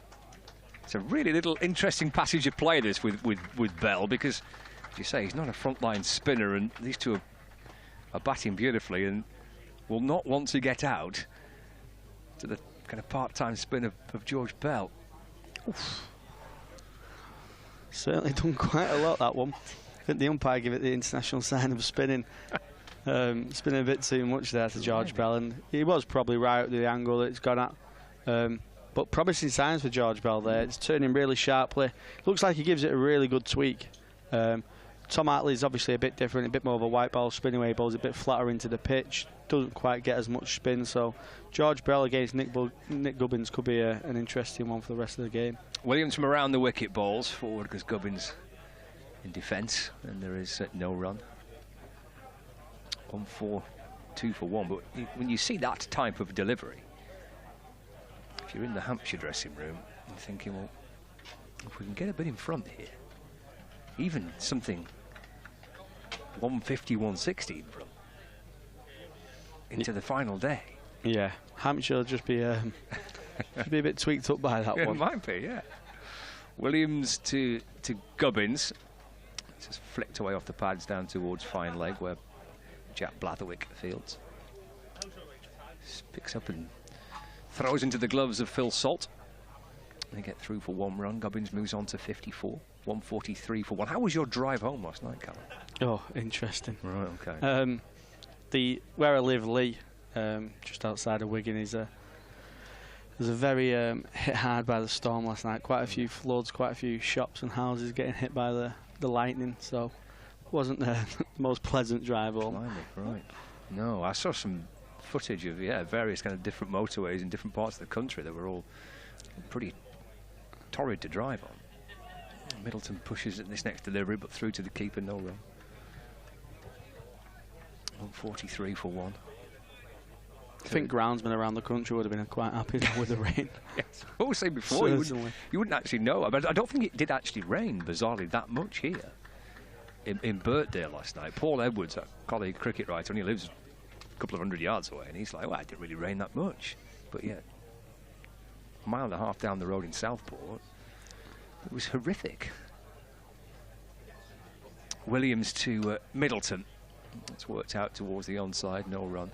It's a really little interesting passage of play, this, with Bell, because, as you say, he's not a frontline spinner, and these two are batting beautifully and will not want to get out to the kind of part-time spin of George Bell. Oof. Certainly done quite a lot, that one. I think the umpire gave it the international sign of spinning. Spinning a bit too much there to George Bell, and he was probably right at the angle that it's gone at. But promising signs for George Bell there. It's turning really sharply. Looks like he gives it a really good tweak. Tom Hartley's obviously a bit different, a bit more of a white ball spinning away. Ball's a bit flatter into the pitch. Doesn't quite get as much spin. So George Bell against Nick Gubbins could be an interesting one for the rest of the game. Williams from around the wicket balls forward because Gubbins in defence, and there is no run. 1-4, 2 for 1. But when you see that type of delivery, if you're in the Hampshire dressing room, you're thinking, well, if we can get a bit in front here, even something 150, 160 in front, into the final day. Yeah, Hampshire will just be a bit tweaked up by that one. It might be, yeah. Williams to Gubbins. Just flicked away off the pads down towards fine leg where Jack Blatherwick fields. Just picks up and throws into the gloves of Phil Salt. They get through for 1 run. Gubbins moves on to 54. 143 for 1. How was your drive home last night, Callum? Oh, interesting. Right, okay. Where I live, Lee, just outside of Wigan, is a very hit hard by the storm last night. Quite a few floods, quite a few shops and houses getting hit by the lightning. So it wasn't the most pleasant drive home. Right. No, I saw some footage of various kind of different motorways in different parts of the country that were all pretty torrid to drive on. Middleton pushes at this next delivery, but through to the keeper, no run. 143 for 1. I think groundsmen around the country would have been quite happy with the rain. Yes. What I was saying before, you wouldn't actually know. But I don't think it did actually rain, bizarrely, that much here in Birkdale last night. Paul Edwards, a colleague cricket writer, only lives a couple of 100 yards away, and he's like, well, it didn't really rain that much. But yeah, a mile and a half down the road in Southport, it was horrific. Williams to Middleton. It's worked out towards the onside, no run.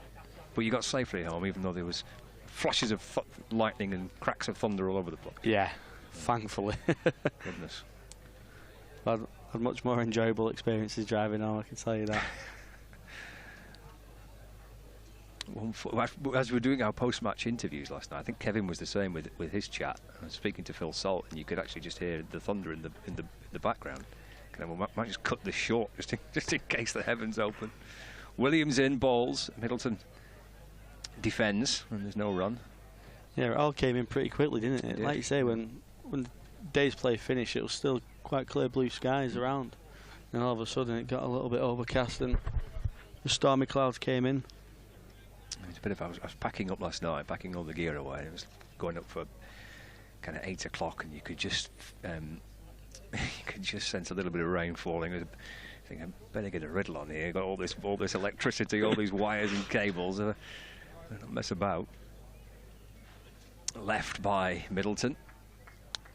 But you got safely home, even though there was flashes of lightning and cracks of thunder all over the place. Yeah, thankfully. Goodness. I've had much more enjoyable experiences driving home, I can tell you that. As we were doing our post-match interviews last night, I think Kevin was the same with his chat. I was speaking to Phil Salt, and you could actually just hear the thunder in the background. We might just cut this short, just in case the heavens open. Williams in, bowls. Middleton defends, and there's no run. Yeah, it all came in pretty quickly, didn't it? Like you say, when the day's play finished, it was still quite clear blue skies around. And all of a sudden, it got a little bit overcast, and the stormy clouds came in. It's a bit of, I was packing up last night, packing all the gear away. And it was going up for kind of 8 o'clock, and you could just sense a little bit of rain falling. I think I better get a riddle on here. Got all this electricity, all these wires and cables. Don't mess about. Left by Middleton,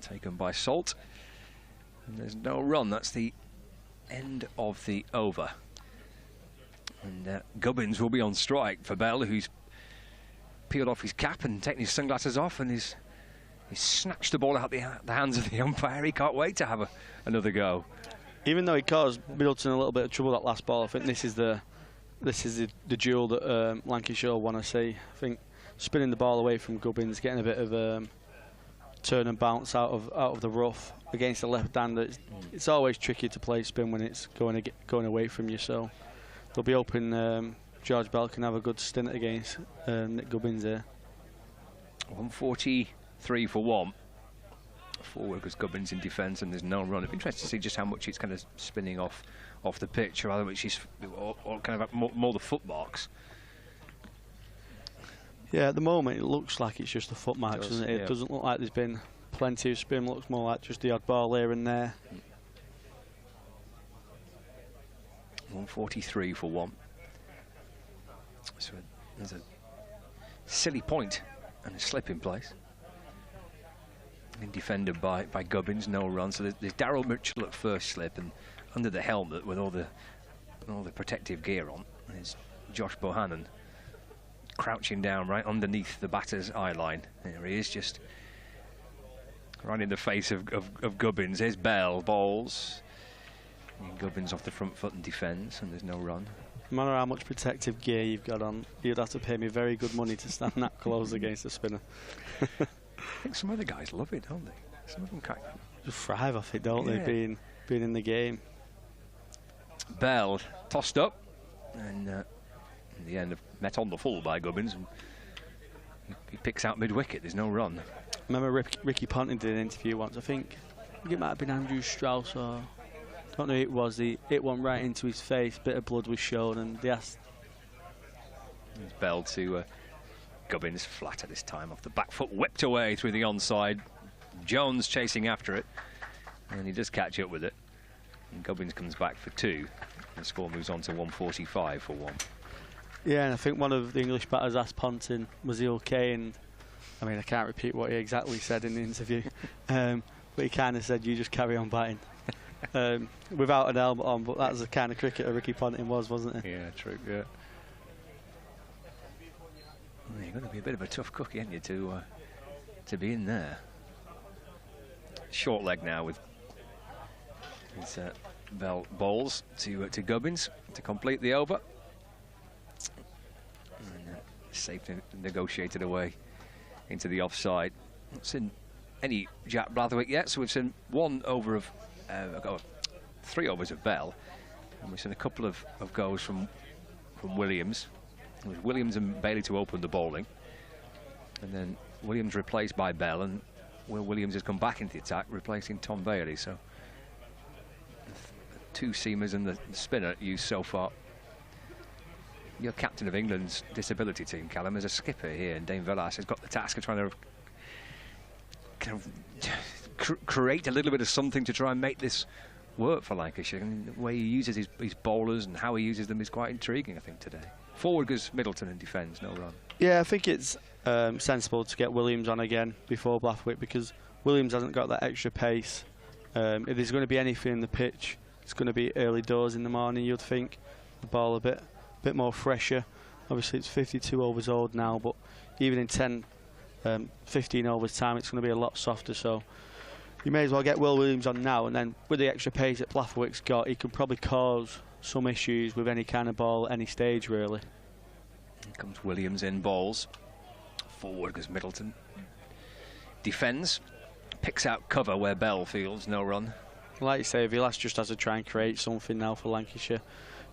taken by Salt, and there's no run. That's the end of the over. And Gubbins will be on strike for Bell, who's peeled off his cap and taken his sunglasses off, and he's snatched the ball out the hands of the umpire. He can't wait to have another go. Even though he caused Middleton a little bit of trouble that last ball, I think this is the duel that Lancashire want to see. I think spinning the ball away from Gubbins, getting a bit of turn and bounce out of the rough against the left-hander. It's always tricky to play spin when it's going away from you. So they'll be hoping George Bell can have a good stint against Nick Gubbins here. 143 for 1. Forward goes Gubbins in defence, and there's no run. It'd be interesting to see just how much it's kind of spinning off the pitch, or which is or kind of more the footmarks. Yeah, at the moment it looks like it's just the footmarks, doesn't it? Yeah. It doesn't look like there's been plenty of spin. Looks more like just the odd ball here and there. 143 for 1. So there's a silly point and a slip in place. And defended by Gubbins, no run. So there's Daryl Mitchell at first slip, and under the helmet with all the protective gear on is Josh Bohannon crouching down right underneath the batter's eye line. There he is, just right in the face of Gubbins. Here's Bell, bowls. And Gubbins off the front foot and defends, and there's no run. No matter how much protective gear you've got on, you'd have to pay me very good money to stand that close against a spinner. I think some other guys love it, don't they? Some of them kind of just thrive off it, don't they? Being in the game. Bell tossed up, and in the end met on the full by Gubbins, and he picks out mid-wicket. There's no run. I remember Ricky Ponting did an interview once. I think it might have been Andrew Strauss, or I don't know who it was. He hit one right into his face. Bit of blood was shown, and they asked. It's Bell to Gubbins, flat at this time off the back foot, whipped away through the onside. Jones chasing after it, and he does catch up with it. And Gubbins comes back for 2. The score moves on to 145 for 1. Yeah, and I think one of the English batters asked Ponting, was he okay? And I mean, I can't repeat what he exactly said in the interview, but he kind of said, "You just carry on batting," without an helmet on. But that's the kind of cricketer Ricky Ponting was, wasn't he? Yeah, true. Yeah. Well, you're going to be a bit of a tough cookie, aren't you, to be in there. Short leg now with his Bell bowls to Gubbins to complete the over. And, safely negotiated away into the offside. Not seen any Jack Blatherwick yet, so we've seen 1 over of 3 overs of Bell, and we've seen a couple of goes from Williams. It was Williams and Bailey to open the bowling, and then Williams replaced by Bell, and Will Williams has come back into the attack, replacing Tom Bailey. So 2 seamers and the spinner used so far. You're captain of England's disability team, Callum, as a skipper here, and Dane Velas has got the task of trying to kind of create a little bit of something to try and make this work for Lancashire. And the way he uses his bowlers and how he uses them is quite intriguing, I think, today. Forward goes Middleton and defends, no run. Yeah, I think it's sensible to get Williams on again before Blatherwick, because Williams hasn't got that extra pace. If there's going to be anything in the pitch, it's going to be early doors in the morning, you'd think. The ball a bit more fresher. Obviously, it's 52 overs old now, but even in 15 overs time, it's going to be a lot softer. So you may as well get Will Williams on now, and then with the extra pace that Blatherwick's got, he can probably cause some issues with any kind of ball at any stage, really. Here comes Williams in, bowls. Forward goes Middleton. Defends, picks out cover where Bell fields, no run. Like you say, Vilas just has to try and create something now for Lancashire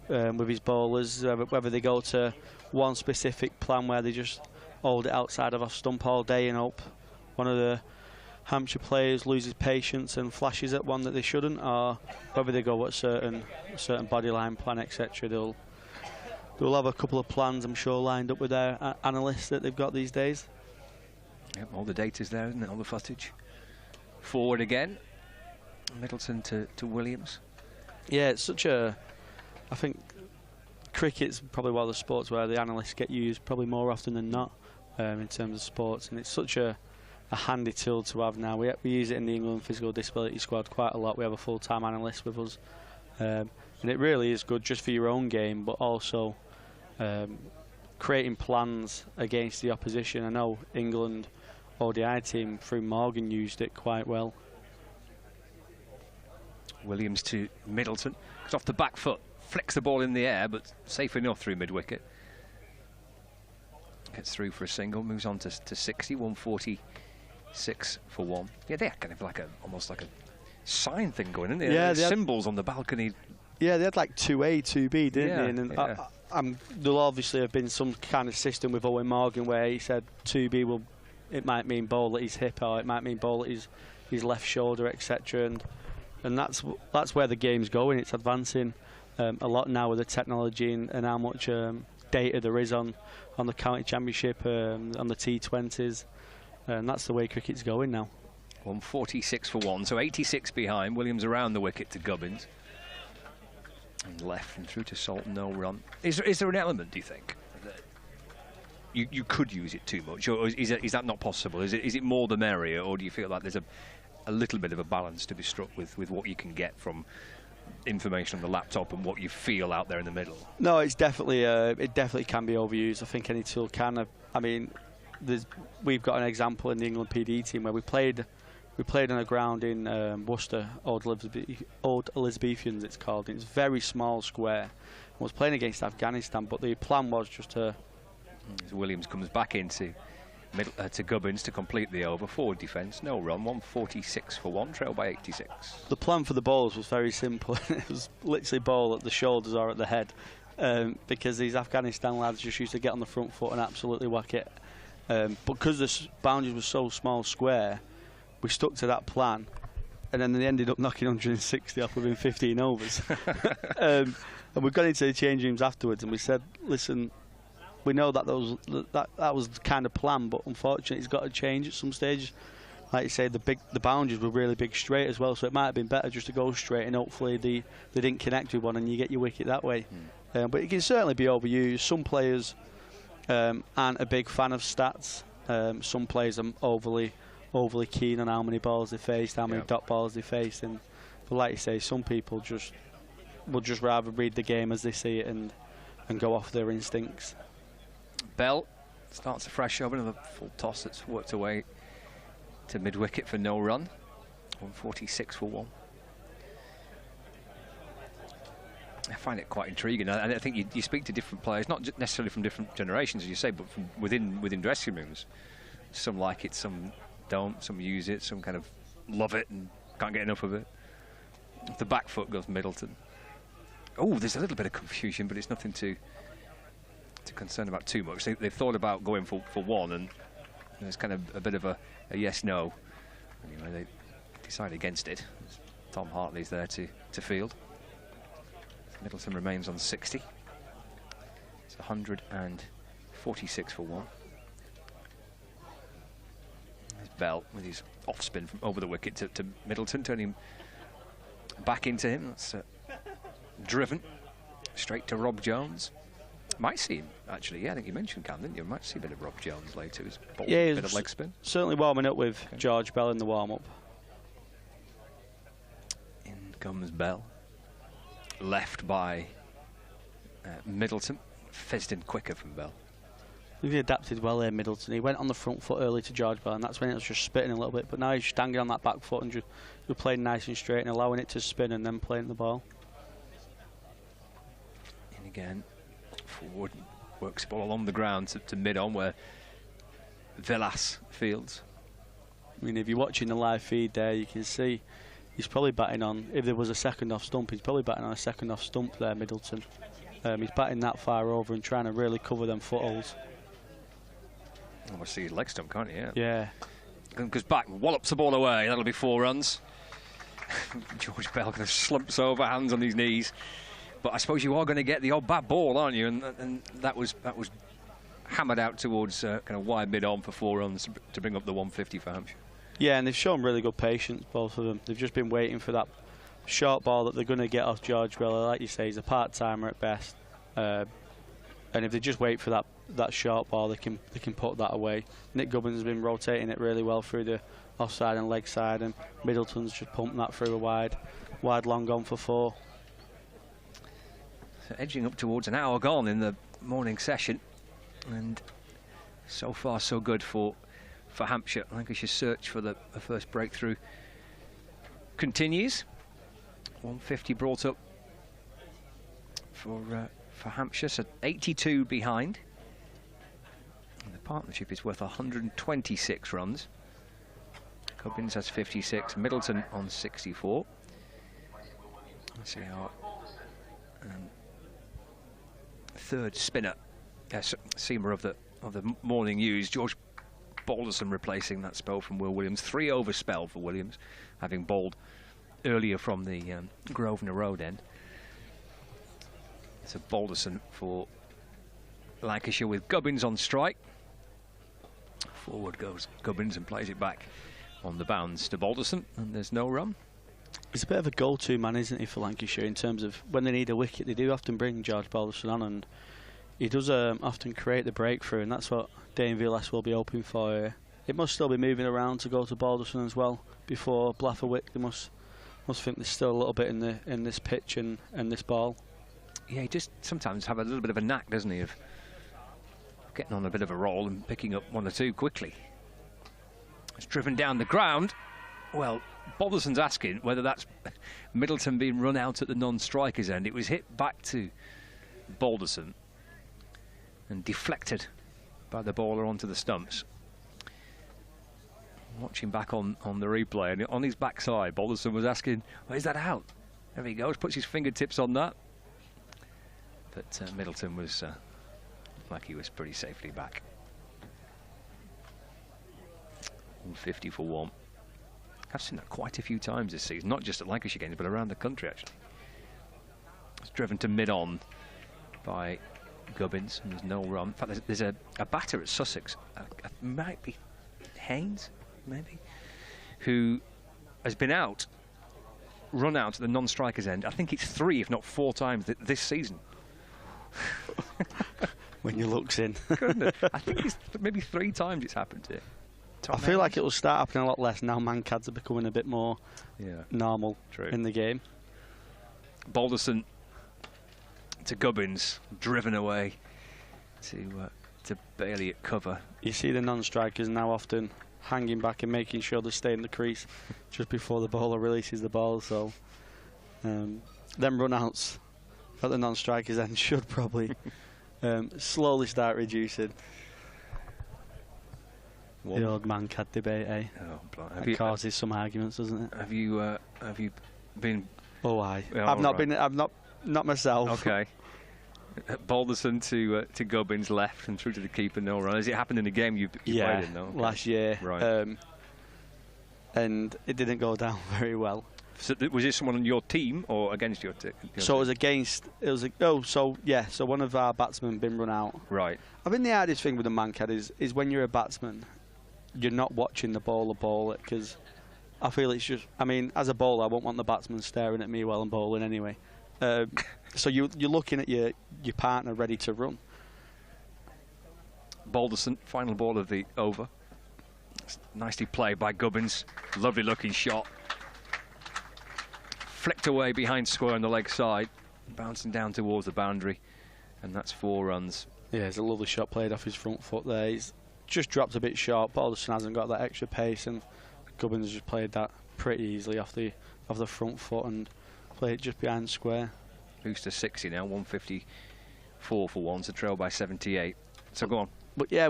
with his bowlers, whether they go to one specific plan where they just hold it outside of off stump all day and hope one of the Hampshire players loses patience and flashes at one that they shouldn't, or whether they go at certain bodyline plan, etc. They'll have a couple of plans, I'm sure, lined up with their analysts that they've got these days. Yep, all the data's there, isn't it? All the footage. Forward again. Middleton to Williams. Yeah, it's such a... I think cricket's probably one of the sports where the analysts get used probably more often than not in terms of sports, and it's such a handy tool to have now. We use it in the England physical disability squad quite a lot. We have a full-time analyst with us, and it really is good just for your own game, but also creating plans against the opposition. I know England ODI team through Morgan used it quite well. Williams to Middleton. It's off the back foot, flicks the ball in the air, but safe enough through mid-wicket. Gets through for a single, moves on to 60, 146 for 1. Yeah, they're kind of like almost like a sign thing going, isn't there? Yeah, symbols on the balcony. Yeah, they had like 2A, 2B, didn't they? And there'll obviously have been some kind of system with Owen Morgan where he said 2B it might mean ball at his hip, or it might mean ball at his his left shoulder, etc. And that's where the game's going. It's advancing a lot now with the technology and how much data there is on the county championship, on the T20s, and that's the way cricket's going now. 146 for 1, so 86 behind. Williams around the wicket to Gubbins. And left and through to Salt, no run. Is there an element, do you think, that you could use it too much, or is that not possible? Is it more the merrier, or do you feel like there's a little bit of a balance to be struck with what you can get from information on the laptop and what you feel out there in the middle? No, it's definitely it definitely can be overused. I think any tool can. I mean, we've got an example in the England PD team where we played on a ground in Worcester, Old Elizabethans it's called. It's a very small square. I was playing against Afghanistan, but the plan was just to... As Williams comes back into to Gubbins to complete the over. Forward defence, no run, 146 for 1, trailed by 86. The plan for the bowlers was very simple. It was literally bowl at the shoulders or at the head, because these Afghanistan lads just used to get on the front foot and absolutely whack it. But because the boundaries were so small square, we stuck to that plan, and then they ended up knocking 160 off within 15 overs. And we got into the change rooms afterwards, and we said, listen, we know that was the kind of plan, but unfortunately it's got to change at some stage. Like you say, the boundaries were really big straight as well, so it might have been better just to go straight, and hopefully they didn't connect with one and you get your wicket that way. But it can certainly be overused. Some players aren't a big fan of stats. Some players are overly keen on how many balls they faced, how many dot balls they faced, but like you say, some people will just rather read the game as they see it and go off their instincts. Bell starts a fresh over, another full toss that's worked away to mid-wicket for no run. 146 for 1. I find it quite intriguing. I think you speak to different players, not necessarily from different generations, as you say, but from within dressing rooms. Some like it, some don't, some use it, some kind of love it and can't get enough of it. The back foot goes Middleton. Oh, there's a little bit of confusion, but it's nothing to concern about too much. They've thought about going for one, and there's kind of a bit of a yes-no. Anyway, they decide against it. Tom Hartley's there to field. Middleton remains on 60. It's 146 for 1. There's Bell with his off-spin from over the wicket to Middleton, turning back into him. That's driven straight to Rob Jones. Might see him, actually. Yeah, I think you mentioned Cam, didn't you? Might see a bit of Rob Jones later. He's a bit of leg spin. Certainly warming up with George Bell in the warm-up. In comes Bell. Left by Middleton. Fizzed in quicker from Bell. He adapted well there, Middleton. He went on the front foot early to George Bell, and that's when it was just spitting a little bit. But now he's standing on that back foot and just playing nice and straight and allowing it to spin and then playing the ball. In again. Forward, works the ball along the ground to mid-on where Villas fields. I mean, if you're watching the live feed there, you can see he's probably batting on, if there was a second off stump, he's probably batting on a second off stump there, Middleton. He's batting that far over and trying to really cover them footholds. Almost see his leg stump, can't you? Yeah. Goes back, wallops the ball away. That'll be 4 runs. George Bell kind of slumps over, hands on his knees. But I suppose you are going to get the odd bat ball, aren't you? And that was hammered out towards kind of wide mid-on for 4 runs to bring up the 150 for Hampshire. Yeah, and they've shown really good patience, both of them. They've just been waiting for that short ball that they're going to get off George Bell. Like you say, he's a part-timer at best. And if they just wait for that short ball, they can put that away. Nick Gubbins has been rotating it really well through the offside and leg side, and Middleton's just pumped that through a wide long on for 4. So edging up towards an hour gone in the morning session, and so far so good for Hampshire. Lancashire's search for the first breakthrough continues. 150 brought up for Hampshire, so 82 behind. And the partnership is worth 126 runs. Gubbins has 56, Middleton on 64. Let's see how third spinner, seamer of the morning news, George Balderson replacing that spell from Will Williams. 3 over spell for Williams, having bowled earlier from the Grosvenor Road end. So Balderson for Lancashire with Gubbins on strike. Forward goes Gubbins and plays it back on the bounds to Balderson, and there's no run. He's a bit of a go-to man, isn't he, for Lancashire, in terms of when they need a wicket, they do often bring George Balderson on, and he does often create the breakthrough, and that's what Dane Vilas will be hoping for. It must still be moving around to go to Balderson as well before Blatherwick. They must think there's still a little bit in this pitch and this ball. Yeah, he just sometimes have a little bit of a knack, doesn't he, of getting on a bit of a roll and picking up 1 or 2 quickly. It's driven down the ground. Well, Balderson's asking whether that's Middleton being run out at the non-striker's end. It was hit back to Balderson and deflected by the bowler onto the stumps. Watching back on the replay, and on his backside, Balderson was asking, well, is that out? There he goes, puts his fingertips on that. But Middleton was like he was pretty safely back. 50 for 1. I've seen that quite a few times this season, not just at Lancashire games, but around the country, actually. It's driven to mid-on by Gubbins, and there's no run. In fact, there's a batter at Sussex, might be Haynes, maybe, who has been run out at the non-striker's end. I think it's 3, if not 4 times this season. When your luck's in. I think it's maybe 3 times it's happened here. I feel like it will start happening a lot less now. Mancads are becoming a bit more normal in the game. Balderson to Gubbins, driven away to Bailey at cover. You see the non-strikers now often hanging back and making sure they stay in the crease just before the bowler releases the ball. So them run-outs at the non-strikers end should probably slowly start reducing. The old Mancad debate, eh? Oh, that causes some arguments, doesn't it? Have you been? Oh, aye. Yeah, I've not been. I've not myself. Okay. Balderson to Gubbins left and through to the keeper, no run. Has it happened in the game you played in? No? Okay. Last year. Right. And it didn't go down very well. So was this someone on your team or against your team? So it was against. It was. So one of our batsmen been run out. Right. I mean, the hardest thing with the Mancad is when you're a batsman, you're not watching the bowler bowl it, because I feel it's just. I mean, as a bowler, I won't want the batsman staring at me while I'm bowling anyway. So you're looking at your partner ready to run. Balderson, final ball of the over. Nicely played by Gubbins. Lovely looking shot. Flicked away behind square on the leg side, bouncing down towards the boundary, and that's 4 runs. Yeah, it's a lovely shot played off his front foot there. He's just dropped a bit short. Balderson hasn't got that extra pace, and Gubbins has just played that pretty easily off the front foot and played just behind square. Who's to 60 now? 154 for 1, so trail by 78. So go on. But yeah,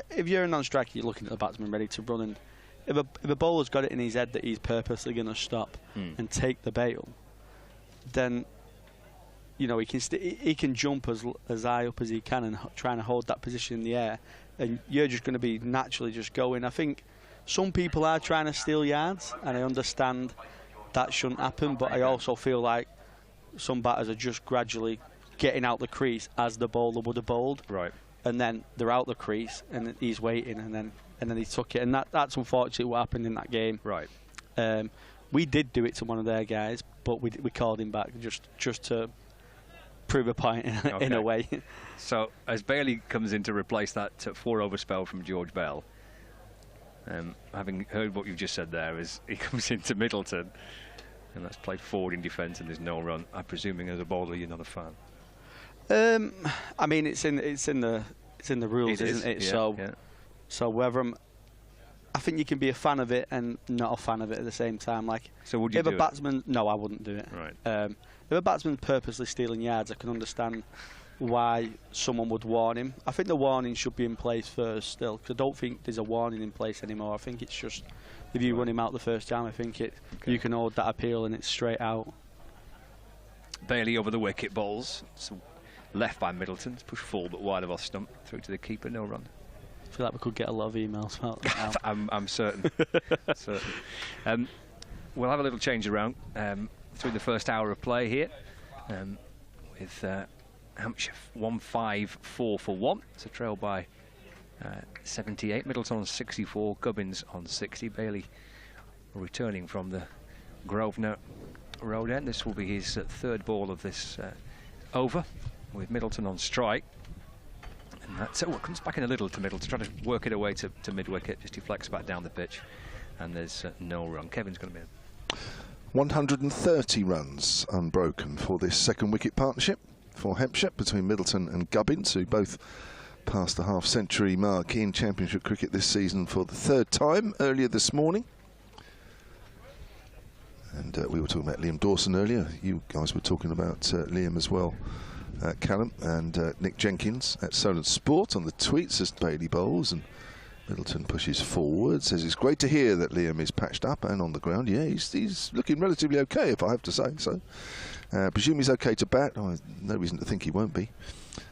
if you're a non-striker, you're looking at the batsman ready to run, and if a bowler's got it in his head that he's purposely going to stop and take the bail, then you know he can jump as high up as he can and trying to hold that position in the air, and you're just going to be naturally just going. I think some people are trying to steal yards, and I understand that shouldn't happen, but I also feel like some batters are just gradually getting out the crease as the bowler would have bowled. Right. And then they're out the crease, and he's waiting, and then he took it, and that's unfortunately what happened in that game. Right. We did do it to one of their guys, but we called him back just to prove a point in a way. So as Bailey comes in to replace that 4 over spell from George Bell, having heard what you've just said there, is he comes into Middleton, and that's played forward in defence, and there's no run. I'm presuming as a bowler you're not a fan. I mean, it's in the rules, isn't it? Yeah, so whether I think you can be a fan of it and not a fan of it at the same time. Like, so would you if a batsman? No, I wouldn't do it. Right. If a batsman's purposely stealing yards, I can understand why someone would warn him. I think the warning should be in place first still, because I don't think there's a warning in place anymore. I think it's just if you run him out the first time, I think you can hold that appeal and it's straight out. Bailey over the wicket, bowls. So left by Middleton, push full but wide of off stump, through to the keeper, no run. feel like we could get a lot of emails about that now. I'm certain. certain. We'll have a little change around through the first hour of play here with Hampshire 1-5-4 for 1. It's a trail by 78. Middleton on 64. Gubbins on 60. Bailey returning from the Grosvenor Road end. This will be his third ball of this over, with Middleton on strike. And that's it. Comes back in a little to middle to try to work it away to mid-wicket. Just deflects back down the pitch. And there's no run. Kevin's going to be in. 130 runs unbroken for this second wicket partnership for Hampshire between Middleton and Gubbins, who both passed the half-century mark in Championship cricket this season for the third time earlier this morning. And we were talking about Liam Dawson earlier. You guys were talking about Liam as well, Callum, and Nick Jenkins at Solent Sport on the tweets as Bailey bowls and Middleton pushes forward. Says it's great to hear that Liam is patched up and on the ground. Yeah, he's looking relatively okay, if I have to say so. Presume he's okay to bat. Oh, no reason to think he won't be.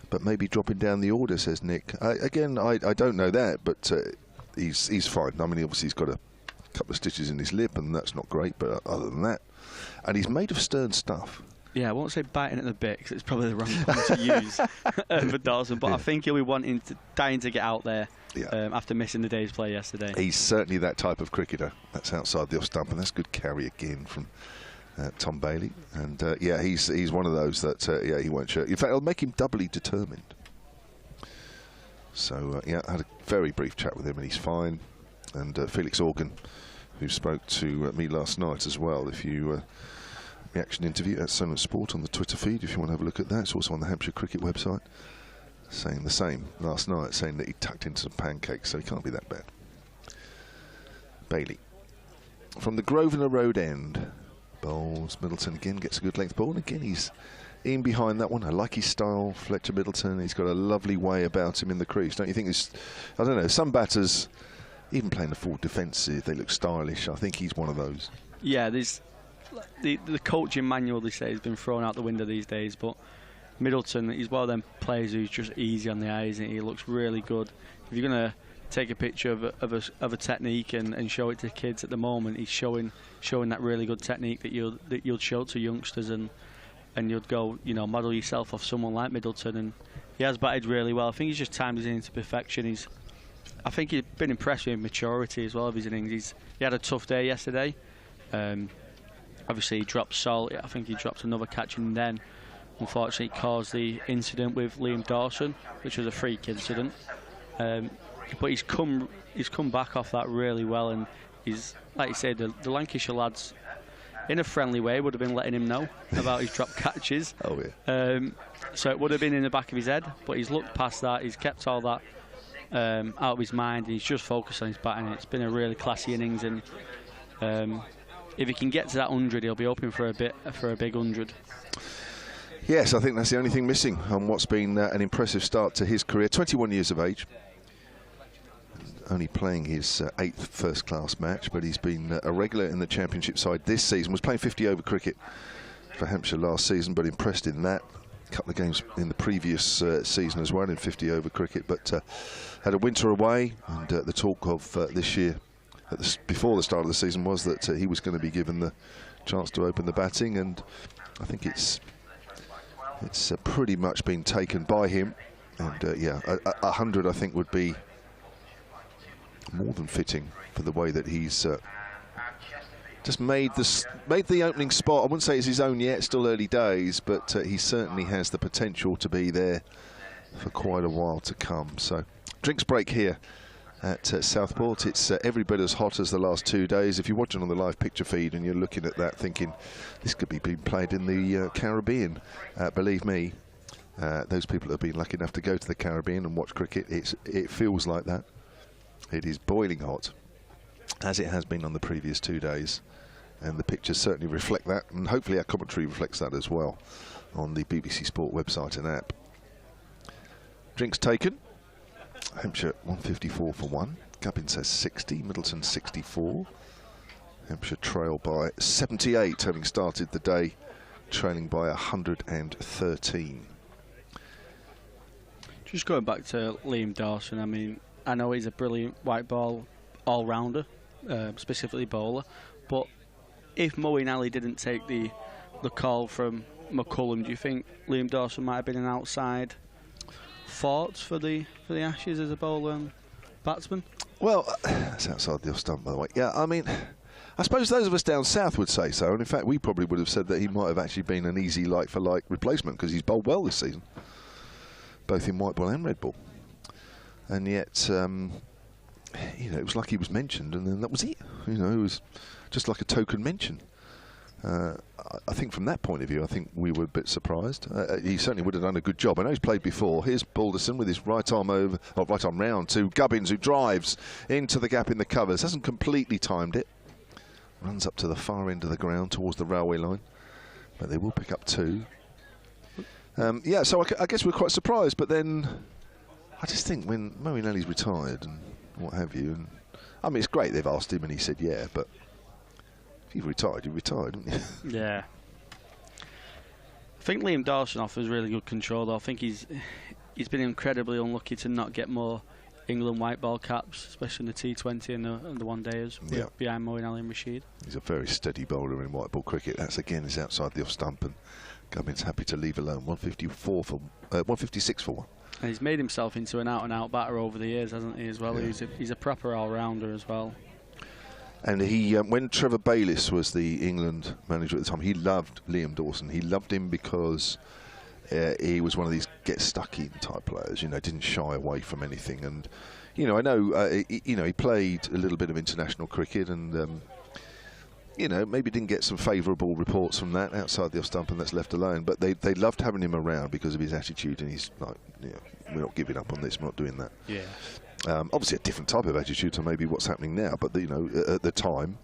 But maybe dropping down the order, says Nick. Again, I don't know that, but he's fine. I mean, obviously he's got a couple of stitches in his lip, and that's not great. But other than that, and he's made of stern stuff. Yeah, I won't say biting at the bit because it's probably the wrong one to use for Dawson. But yeah. I think he'll be dying to get out there after missing the day's play yesterday. He's certainly that type of cricketer. That's outside the off stump, and that's good carry again from Tom Bailey. And yeah, he's one of those that yeah, he won't show. In fact, it'll make him doubly determined. So yeah, I had a very brief chat with him, and he's fine. And Felix Organ, who spoke to me last night as well. If you reaction interview at Solent Sport on the Twitter feed, if you want to have a look at that. It's also on the Hampshire cricket website, saying the same last night, saying that he tucked into some pancakes, so he can't be that bad. Bailey from the Grosvenor Road end bowls. Middleton again gets a good length ball, and again he's in behind that one. I like his style, Fletcher Middleton. He's got a lovely way about him in the crease, don't you think? I don't know, some batters, even playing the full defensive, they look stylish. I think he's one of those. Yeah, there's the coaching manual, they say, has been thrown out the window these days, but Middleton, he's one of them players who's just easy on the eyes, and he looks really good. If you're going to take a picture of a technique and show it to kids at the moment, he's showing that really good technique that you'll show to youngsters, and you'd go, you know, model yourself off someone like Middleton. And he has batted really well. I think he's just timed his innings to perfection. I think he's been impressed with maturity as well of his innings. He had a tough day yesterday. Obviously he dropped Salt. I think he dropped another catch, and then unfortunately caused the incident with Liam Dawson, which was a freak incident. But he's come back off that really well, and he's, like you said, the Lancashire lads, in a friendly way, would have been letting him know about his drop catches. Oh yeah. So it would have been in the back of his head, but he's looked past that. He's kept all that out of his mind, and he's just focused on his batting. It's been a really classy innings, and if he can get to that 100, he'll be hoping for a big 100. Yes, I think that's the only thing missing on what's been an impressive start to his career. 21 years of age, only playing his 8th first-class match, but he's been a regular in the Championship side this season. Was playing 50-over cricket for Hampshire last season, but impressed in that. A couple of games in the previous season as well in 50-over cricket, but had a winter away, and the talk of this year, before the start of the season, was that he was going to be given the chance to open the batting, and I think it's pretty much been taken by him. And yeah, 100 I think would be more than fitting for the way that he's just made the opening spot. I wouldn't say it's his own yet, still early days, but he certainly has the potential to be there for quite a while to come. So drinks break here at Southport. It's every bit as hot as the last 2 days. If you're watching on the live picture feed and you're looking at that thinking this could be being played in the Caribbean, believe me, those people that have been lucky enough to go to the Caribbean and watch cricket, it feels like that. It is boiling hot, as it has been on the previous 2 days, and the pictures certainly reflect that, and hopefully our commentary reflects that as well on the BBC Sport website and app. Drinks taken. Hampshire 154 for 1. Gubbins says 60. Middleton 64. Hampshire trail by 78, having started the day trailing by 113. Just going back to Liam Dawson, I mean, I know he's a brilliant white ball all-rounder, specifically bowler, but if Moeen Ali didn't take the call from McCullum, do you think Liam Dawson might have been an outside thoughts for the Ashes as a bowler and batsman? Well, that's outside the off stump, by the way. Yeah, I mean, I suppose those of us down south would say so, and in fact we probably would have said that he might have actually been an easy like-for-like replacement, because he's bowled well this season, both in white ball and red ball. And yet, you know, it was like he was mentioned, and then that was it. You know, it was just like a token mention. I think from that point of view, I think we were a bit surprised. He certainly would have done a good job. I know he's played before. Here's Balderson with his right arm over, or right arm round to Gubbins, who drives into the gap in the covers. Hasn't completely timed it. Runs up to the far end of the ground towards the railway line, but they will pick up 2. Yeah, so I guess we're quite surprised. But then I just think when Moeen Ali's retired and what have you, and I mean, it's great they've asked him and he said yeah, but if you've retired, you've retired, haven't you? Yeah. I think Liam Dawson offers really good control, though. I think he's been incredibly unlucky to not get more England white ball caps, especially in the T20 and the one-dayers, behind Moeen Ali and Rashid. He's a very steady bowler in white ball cricket. That's again is outside the off stump, and Gubbins happy to leave alone. 156 for 1. And he's made himself into an out-and-out batter over the years, hasn't he, as well? Yeah. He's a proper all-rounder as well. And he, when Trevor Bayliss was the England manager at the time, he loved Liam Dawson. He loved him because he was one of these get-stuck-in type players. You know, didn't shy away from anything. And you know, I know, you know, he played a little bit of international cricket, and you know, maybe didn't get some favourable reports from that outside the off stump, and that's left alone. But they loved having him around because of his attitude, and he's like, you know, we're not giving up on this, we're not doing that. Yeah. Obviously a different type of attitude to maybe what's happening now, but you know, at the time.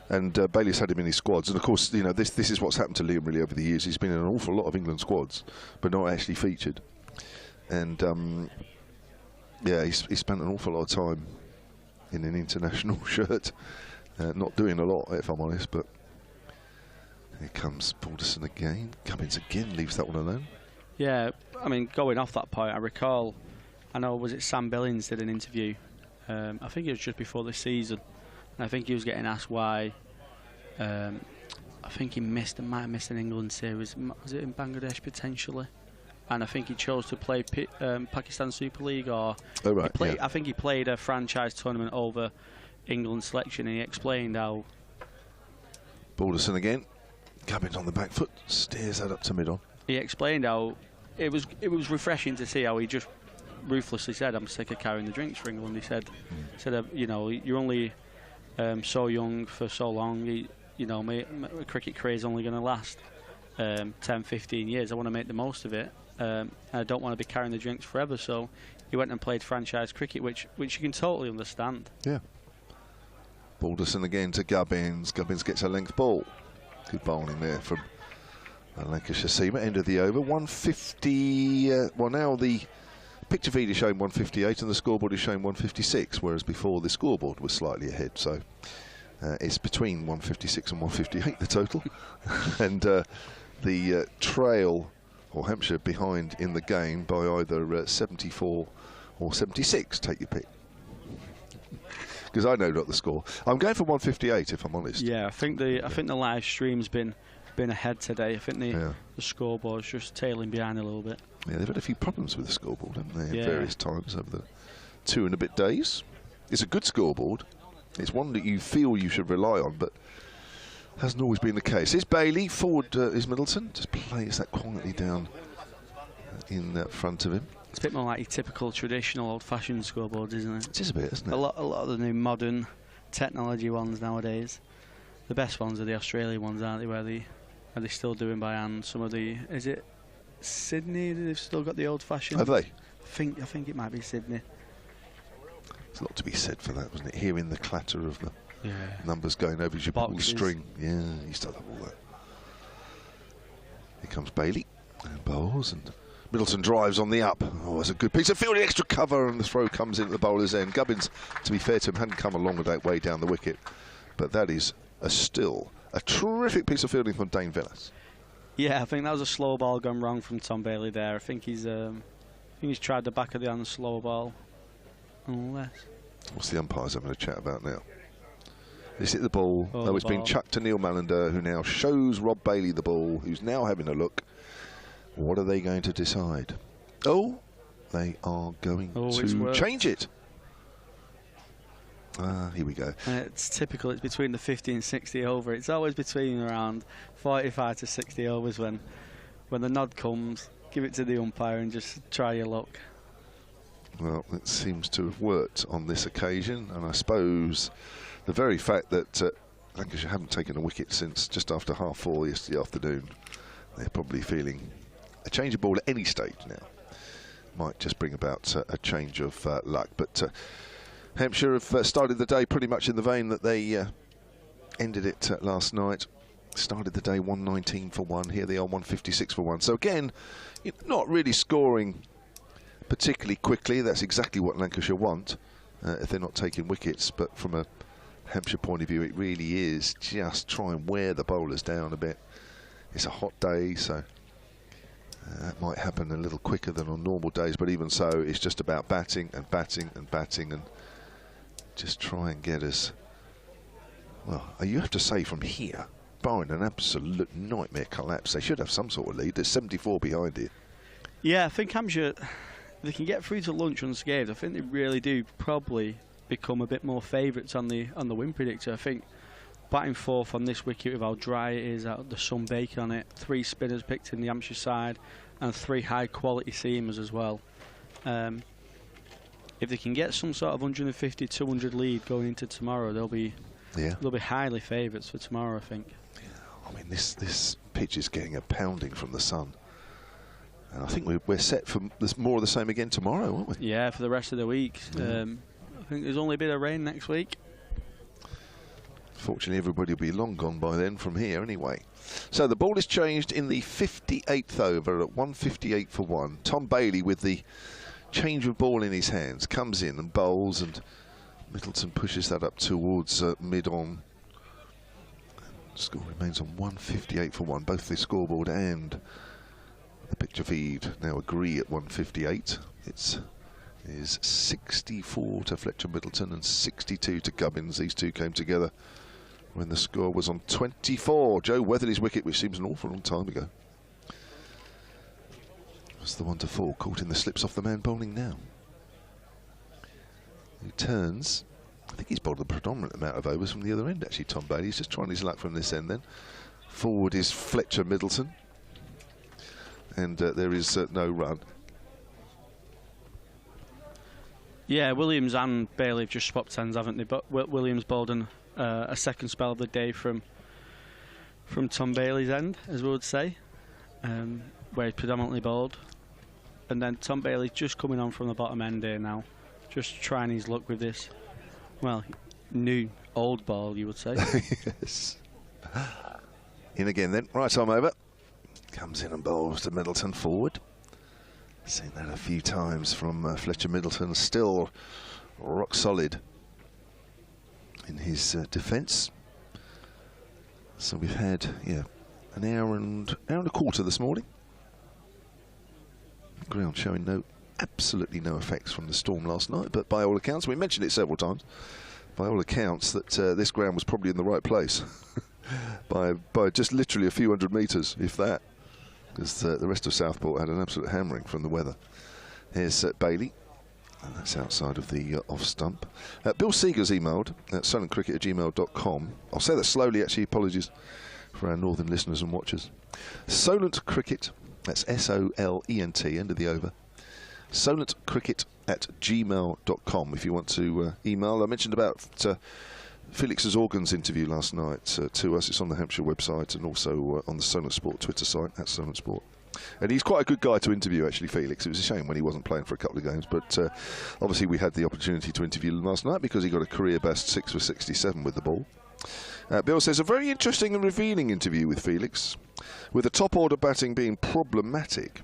And Bayliss had him in his squads, and of course, you know, this is what's happened to Liam really over the years. He's been in an awful lot of England squads, but not actually featured. And yeah, he spent an awful lot of time in an international shirt, not doing a lot, if I'm honest. But here comes Balderson again. Gubbins again leaves that one alone. Yeah, I mean, going off that point, I recall, I know, was it Sam Billings did an interview, I think it was just before the season, and I think he was getting asked why, I think he might have missed an England series, was it in Bangladesh potentially? And I think he chose to play Pakistan Super League, or oh, right, yeah. I think he played a franchise tournament over England selection, and he explained how... Balderson again, Gubbins on the back foot, steers that up to mid-on. He explained how it was refreshing to see how he just ruthlessly said, I'm sick of carrying the drinks for England. He said, you know, you're only so young for so long. You know, my cricket career is only going to last 10, 15 years. I want to make the most of it. I don't want to be carrying the drinks forever. So he went and played franchise cricket, which you can totally understand. Yeah. Balderson again to Gubbins. Gubbins gets a length ball. Good bowling there from Lancashire seamer. End of the over. 150. Well, now the picture feed is showing 158 and the scoreboard is showing 156, whereas before the scoreboard was slightly ahead. So it's between 156 and 158 the total. And the trail, or Hampshire, behind in the game by either 74 or 76. Take your pick. Because I know not the score. I'm going for 158 if I'm honest. Yeah, I think the live stream's been ahead today. I think the scoreboard's just tailing behind a little bit. Yeah, they've had a few problems with the scoreboard, haven't they, at various times over the 2 and a bit days. It's a good scoreboard. It's one that you feel you should rely on, but hasn't always been the case. Here's Bailey, forward is Middleton. Just plays that quietly down in front of him. It's a bit more like your typical traditional old-fashioned scoreboards, isn't it? It is a bit, isn't it? A lot of the new modern technology ones nowadays. The best ones are the Australian ones, aren't they? Where are they still doing by hand? Some of the, is it Sydney? They've still got the old-fashioned. Have they? I think it might be Sydney. There's a lot to be said for that, wasn't it? Hearing the clatter of the numbers going over your ball string. Yeah, you used to love all that. Here comes Bailey and bowls, and Middleton drives on the up. Oh, it's a good piece of fielding, extra cover, and the throw comes in at the bowler's end. Gubbins, to be fair to him, hadn't come a long way down the wicket, but that is still a terrific piece of fielding from Dane Villas. Yeah, I think that was a slow ball gone wrong from Tom Bailey there. I think he's tried the back of the hand slow ball unless... What's the umpires having a chat about now? Is it the ball? Oh, No, it's been chucked to Neil Mallender, who now shows Rob Bailey the ball, who's now having a look. What are they going to decide? Oh, they are going to change it. Here we go. And it's typical, it's between the 50 and 60 over. It's always between around 45 to 60 overs when the nod comes. Give it to the umpire and just try your luck. Well, it seems to have worked on this occasion, and I suppose the very fact that Lancashire haven't taken a wicket since just after 4:30 yesterday afternoon, they're probably feeling a change of ball at any stage now might just bring about a change of luck. But Hampshire have started the day pretty much in the vein that they ended it last night. Started the day 119 for 1. Here they are 156 for 1. So again, not really scoring particularly quickly. That's exactly what Lancashire want if they're not taking wickets. But from a Hampshire point of view, it really is just try and wear the bowlers down a bit. It's a hot day, so that might happen a little quicker than on normal days. But even so, it's just about batting and batting and batting and just try and get us. Well, you have to say from here, barring an absolute nightmare collapse, they should have some sort of lead. There's 74 behind here. Yeah, I think Hampshire, they can get through to lunch unscathed. I think they really do probably become a bit more favourites on the win predictor. I think batting fourth on this wicket with how dry it is, out the sun baking on it, 3 spinners picked in the Hampshire side and 3 high quality seamers as well. If they can get some sort of 150, 200 lead going into tomorrow, they'll be highly favourites for tomorrow, I think. Yeah, I mean, this pitch is getting a pounding from the sun. And I think we're set for more of the same again tomorrow, aren't we? Yeah, for the rest of the week. Yeah. I think there's only a bit of rain next week. Fortunately, everybody will be long gone by then from here anyway. So the ball is changed in the 58th over at 158 for 1. Tom Bailey with the change of ball in his hands comes in and bowls, and Middleton pushes that up towards mid-on. Score remains on 158 for 1. Both the scoreboard and the picture feed now agree at 158. It is 64 to Fletcher Middleton and 62 to Gubbins. These two came together when the score was on 24. Joe weathered his wicket, which seems an awful long time ago. That's the 1 to 4, caught in the slips off the man bowling now. He turns. I think he's bowled the predominant amount of overs from the other end, actually, Tom Bailey. He's just trying his luck from this end then. Forward is Fletcher Middleton. And there is no run. Yeah, Williams and Bailey have just swapped ends, haven't they? But Williams bowled a second spell of the day from Tom Bailey's end, as we would say, where he predominantly bowled. And then Tom Bailey's just coming on from the bottom end here now, just trying his luck with this, well, new, old ball, you would say. Yes. In again then, right arm over. Comes in and bowls to Middleton forward. Seen that a few times from Fletcher Middleton, still rock solid in his defence. So we've had, an hour and a quarter this morning. Ground showing absolutely no effects from the storm last night, but by all accounts, we mentioned it several times, by all accounts that this ground was probably in the right place by just literally a few hundred metres, if that, because the rest of Southport had an absolute hammering from the weather. Here's Bailey, and that's outside of the off stump. Bill Seeger's emailed at solentcricket@gmail.com. I'll say that slowly, actually, apologies for our northern listeners and watchers. Solent Cricket, that's SOLENT, end of the over. solentcricket@gmail.com if you want to email. I mentioned about Felix's organs interview last night to us. It's on the Hampshire website and also on the Solent Sport Twitter site, at Solent Sport. And he's quite a good guy to interview, actually, Felix. It was a shame when he wasn't playing for a couple of games, but obviously we had the opportunity to interview him last night because he got a career best 6 for 67 with the ball. Bill says, a very interesting and revealing interview with Felix, with the top order batting being problematic.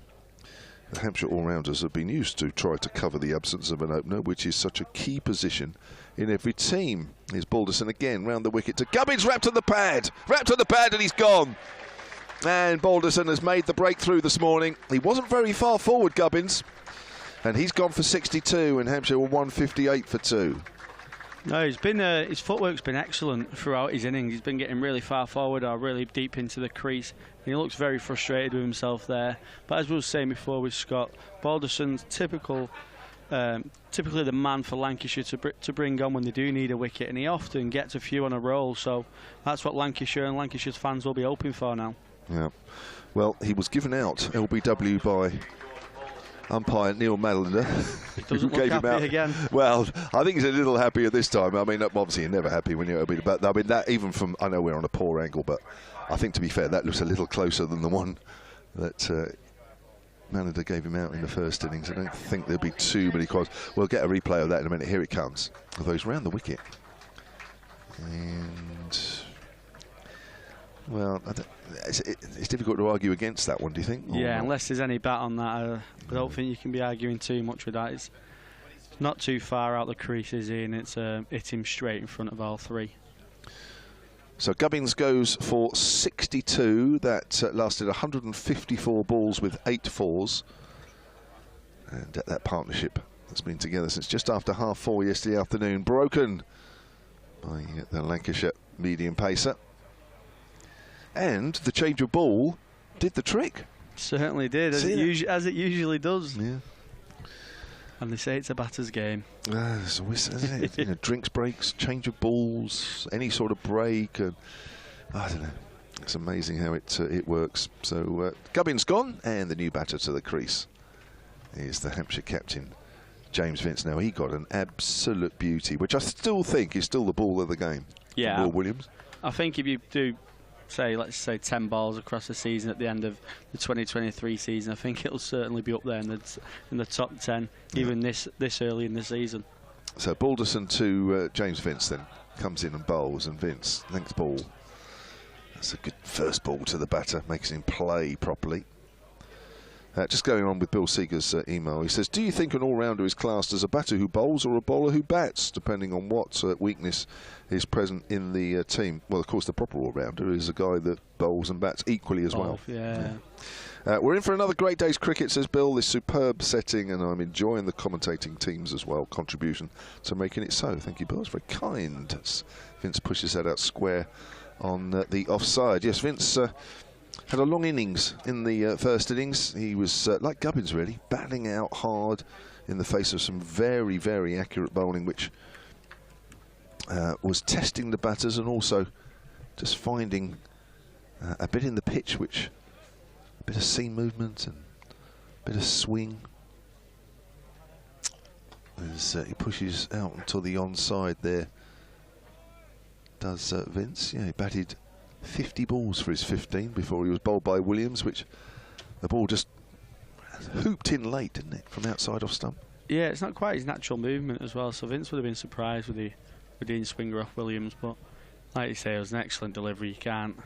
The Hampshire all-rounders have been used to try to cover the absence of an opener, which is such a key position in every team. Here's Balderson again, round the wicket to Gubbins, wrapped on the pad, and he's gone. And Balderson has made the breakthrough this morning. He wasn't very far forward, Gubbins, And he's gone for 62, and Hampshire were 158 for 2. No, he's been his footwork's been excellent throughout his innings. He's been getting really far forward or really deep into the crease. And he looks very frustrated with himself there. But as we were saying before with Scott, Balderson's typically the man for Lancashire to bring on when they do need a wicket, and he often gets a few on a roll. So that's what Lancashire and Lancashire's fans will be hoping for now. Yeah. Well, he was given out LBW by umpire Neil Mallender. He doesn't look happy again. Well, I think he's a little happier this time. I mean, obviously you're never happy when you're LBW, but I mean that even from, I know we're on a poor angle, but I think to be fair, that looks a little closer than the one that Mallender gave him out in the first innings. I don't think there'll be too many calls. We'll get a replay of that in a minute. Here it comes. Although he's round the wicket. And, well, it's difficult to argue against that one, do you think? Yeah, unless there's any bat on that, I don't think you can be arguing too much with that. It's not too far out the crease, is he? And it's hit him straight in front of all three. So Gubbins goes for 62. That lasted 154 balls with 8 fours. And that partnership has been together since just after 4:30 yesterday afternoon. Broken by the Lancashire medium pacer. And the change of ball did the trick. Certainly did, as it usually does. Yeah. And they say it's a batter's game. It's always, isn't it? You know, drinks breaks, change of balls, any sort of break. And I don't know. It's amazing how it works. So Gubbins gone, and the new batter to the crease is the Hampshire captain, James Vince. Now, he got an absolute beauty, which I still think is still the ball of the game. Yeah. Will Williams. I think if you do, let's say 10 balls across the season at the end of the 2023 season, I think it'll certainly be up there in the top 10, even this early in the season. So Balderson to James Vince then comes in and bowls, and Vince, length ball. That's a good first ball to the batter, makes him play properly. Just going on with Bill Seeger's email, he says, do you think an all-rounder is classed as a batter who bowls or a bowler who bats, depending on what weakness is present in the team? Well, of course, the proper all-rounder is a guy that bowls and bats equally as well. Yeah. We're in for another great day's cricket, says Bill. This superb setting, and I'm enjoying the commentating teams as well. Contribution to making it so. Thank you, Bill. It's very kind. Vince pushes that out square on the offside. Yes, Vince had a long innings in the first innings. He was, like Gubbins really, battling out hard in the face of some very, very accurate bowling, which was testing the batters and also just finding a bit in the pitch, which a bit of seam movement and a bit of swing. As he pushes out until the onside there, does Vince. Yeah, he batted 50 balls for his 15 before he was bowled by Williams, which the ball just hooped in late, didn't it, from outside off stump? Yeah, it's not quite his natural movement as well, so Vince would have been surprised with the in-swinger off Williams, but like you say, it was an excellent delivery. You can't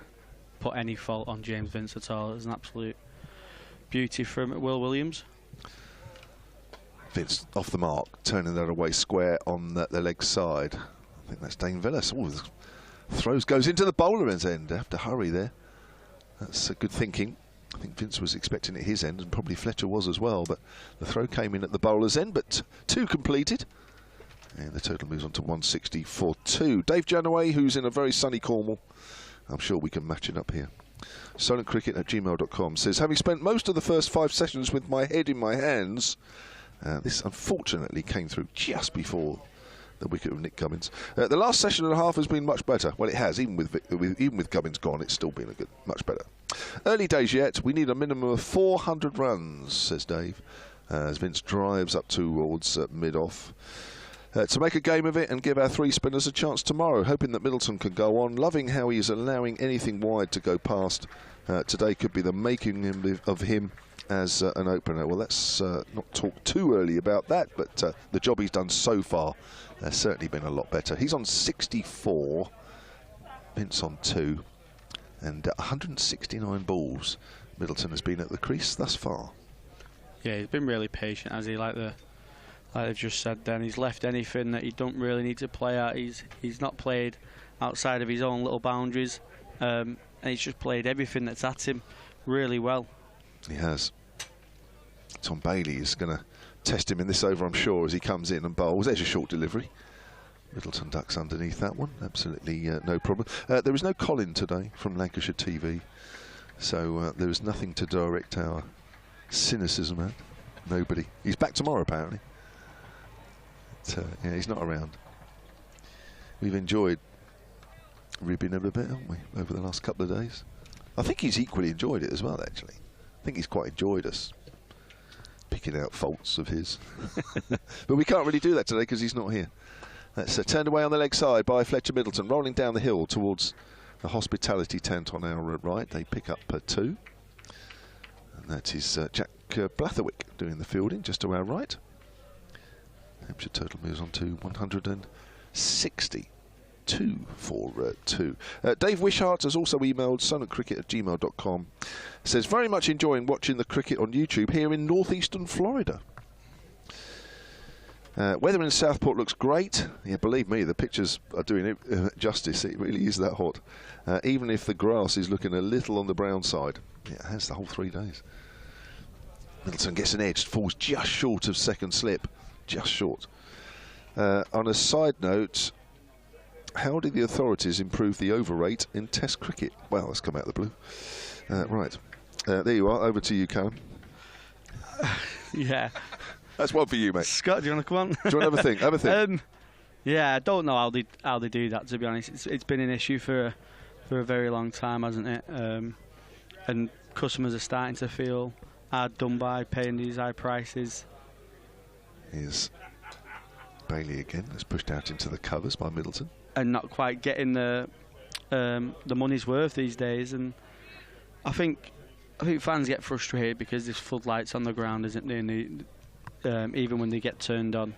put any fault on James Vince at all. It was an absolute beauty from Will Williams. Vince off the mark, turning that away square on the leg side. I think that's Dane Villas. Oh, throws goes into the bowler's end. Have to hurry there. That's good thinking. I think Vince was expecting it his end, and probably Fletcher was as well, but the throw came in at the bowler's end, but 2 completed. And the total moves on to 160 for 2. Dave Janaway, who's in a very sunny Cornwall. I'm sure we can match it up here. silentcricket@gmail.com says, having spent most of the first 5 sessions with my head in my hands, this unfortunately came through just before the wicket of Nick Gubbins. The last session and a half has been much better. Well, it has, even with Gubbins gone, it's still been much better. Early days yet. We need a minimum of 400 runs, says Dave, as Vince drives up towards mid-off. To make a game of it and give our 3 spinners a chance tomorrow, hoping that Middleton can go on, loving how he is allowing anything wide to go past. Today could be the making of him as an opener. Well, let's not talk too early about that, but the job he's done so far has certainly been a lot better. He's on 64, Vince on 2, and 169 balls Middleton has been at the crease thus far. Yeah, he's been really patient, has he? Like they've just said then, he's left anything that he don't really need to play at. He's not played outside of his own little boundaries, and he's just played everything that's at him really well. He has. Tom Bailey is going to test him in this over, I'm sure, as he comes in and bowls. There's a short delivery. Middleton ducks underneath that one. Absolutely no problem. There is no Colin today from Lancashire TV, so there is nothing to direct our cynicism at. Nobody. He's back tomorrow, apparently. But, yeah, he's not around. We've enjoyed ribbing him a bit, haven't we, over the last couple of days? I think he's equally enjoyed it as well, actually. I think he's quite enjoyed us picking out faults of his. But we can't really do that today because he's not here. That's turned away on the leg side by Fletcher Middleton, rolling down the hill towards the hospitality tent on our right. They pick up 2. And that is Jack Blatherwick doing the fielding just to our right. Hampshire total moves on to 162 for 2. Dave Wishart has also emailed sonatcricket@gmail.com. Says, very much enjoying watching the cricket on YouTube here in northeastern Florida. Weather in Southport looks great. Yeah, believe me, the pictures are doing it justice. It really is that hot. Even if the grass is looking a little on the brown side. It has the whole 3 days. Middleton gets an edge, falls just short of second slip. Just short. On a side note, how did the authorities improve the over rate in Test cricket? Well, that's come out of the blue. Right. There you are. Over to you, Callum. Yeah. That's one for you, mate. Scott, do you want to come on? Do you want to have a think? Yeah, I don't know how they do that, to be honest. It's been an issue for a very long time, hasn't it? And customers are starting to feel hard done by paying these high prices. Here's Bailey again. That's pushed out into the covers by Middleton. And not quite getting the money's worth these days. And I think fans get frustrated because there's floodlights on the ground, isn't there? And even when they get turned on,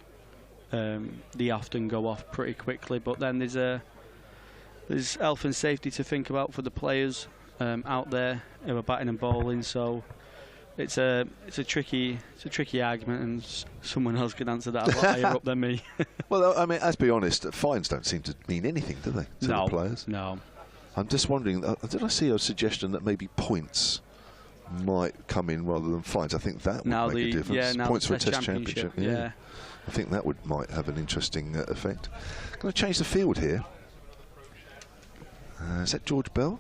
they often go off pretty quickly. But then there's health and safety to think about for the players out there who are batting and bowling. So it's a tricky argument, and someone else can answer that a lot higher up than me. Well, I mean, let's be honest. Fines don't seem to mean anything, do they, to the players? No. I'm just wondering. Did I see a suggestion that maybe points might come in rather than fines? I think that would make a difference. Yeah, points for a Test Championship. Yeah. I think that might have an interesting effect. Going to change the field here. Is that George Bell?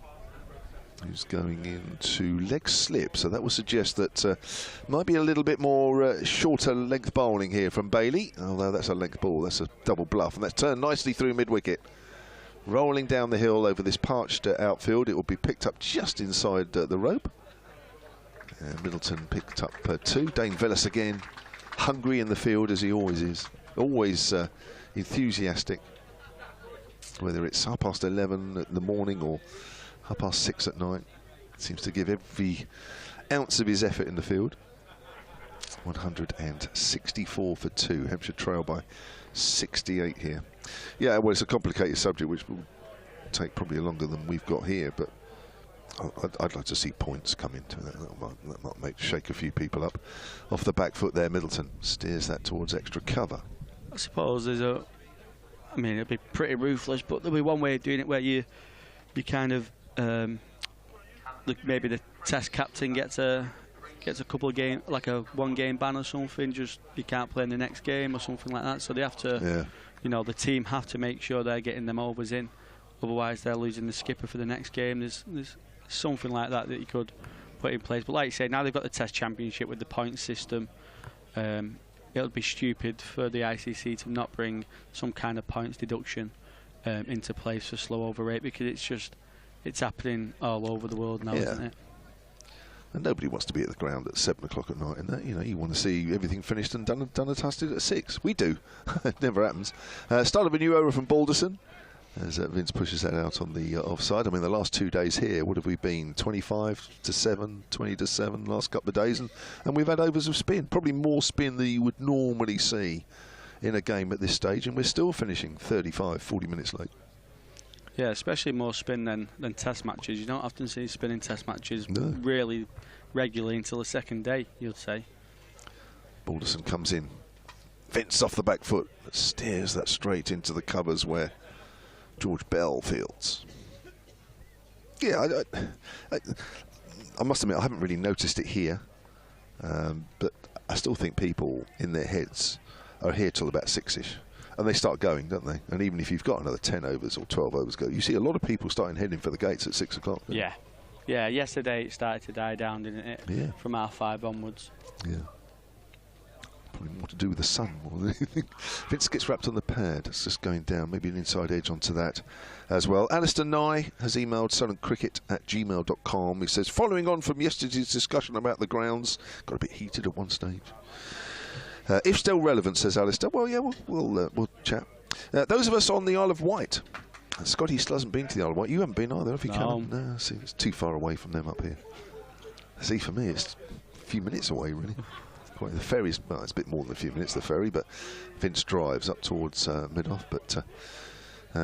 Who's going into leg slip, so that would suggest that might be a little bit more shorter length bowling here from Bailey, although that's a length ball, that's a double bluff, and that's turned nicely through mid-wicket. Rolling down the hill over this parched outfield, it will be picked up just inside the rope. And Middleton picked up 2. Dane Vellis again, hungry in the field as he always is, always enthusiastic, whether it's 11:30 in the morning or 6:30 at night. Seems to give every ounce of his effort in the field. 164 for 2. Hampshire trail by 68 here. Yeah, well, it's a complicated subject which will take probably longer than we've got here, but I'd like to see points come into that. That might shake a few people up. Off the back foot there, Middleton steers that towards extra cover. I suppose I mean, it'd be pretty ruthless, but there'll be one way of doing it where you kind of maybe the Test captain gets a couple of game, like a 1-game ban or something. Just you can't play in the next game or something like that. So they have to, the team have to make sure they're getting them overs in. Otherwise, they're losing the skipper for the next game. There's something like that you could put in place. But like you say, now they've got the Test Championship with the point system. It would be stupid for the ICC to not bring some kind of points deduction into place for slow over rate, because it's happening all over the world now, isn't it? And nobody wants to be at the ground at 7 o'clock at night, and that, you want to see everything finished and done and dusted at 6. We do. It never happens. Start of a new over from Balderson, as Vince pushes that out on the offside. I mean, the last 2 days here, what have we been? 25 to 7, 20 to 7 last couple of days, and we've had overs of spin. Probably more spin than you would normally see in a game at this stage, and we're still finishing 35, 40 minutes late. Yeah, especially more spin than Test matches. You don't often see spin in Test matches really regularly until the second day, you'd say. Balderson comes in. Vince off the back foot, steers that straight into the covers where George Bell fields. Yeah, I must admit I haven't really noticed it here, but I still think people in their heads are here till about 6ish. And they start going, don't they? And even if you've got another 10 overs or 12 overs go, you see a lot of people starting heading for the gates at 6 o'clock. Yeah. Yeah, yesterday it started to die down, didn't it? Yeah. From R5 onwards. Yeah. Probably more to do with the sun more than anything. Vince gets wrapped on the pad. It's just going down. Maybe an inside edge onto that as well. Alistair Nye has emailed sunandcricket@gmail.com. He says, following on from yesterday's discussion about the grounds, got a bit heated at one stage. If still relevant, says Alistair, well, yeah, we'll chat. Those of us on the Isle of Wight. Scotty still hasn't been to the Isle of Wight. You haven't been either, have you, Callum? No, see, it's too far away from them up here. See, for me, it's a few minutes away, really. The ferry's, well, it's a bit more than a few minutes, the ferry, but Vince drives up towards Mid-Off. But,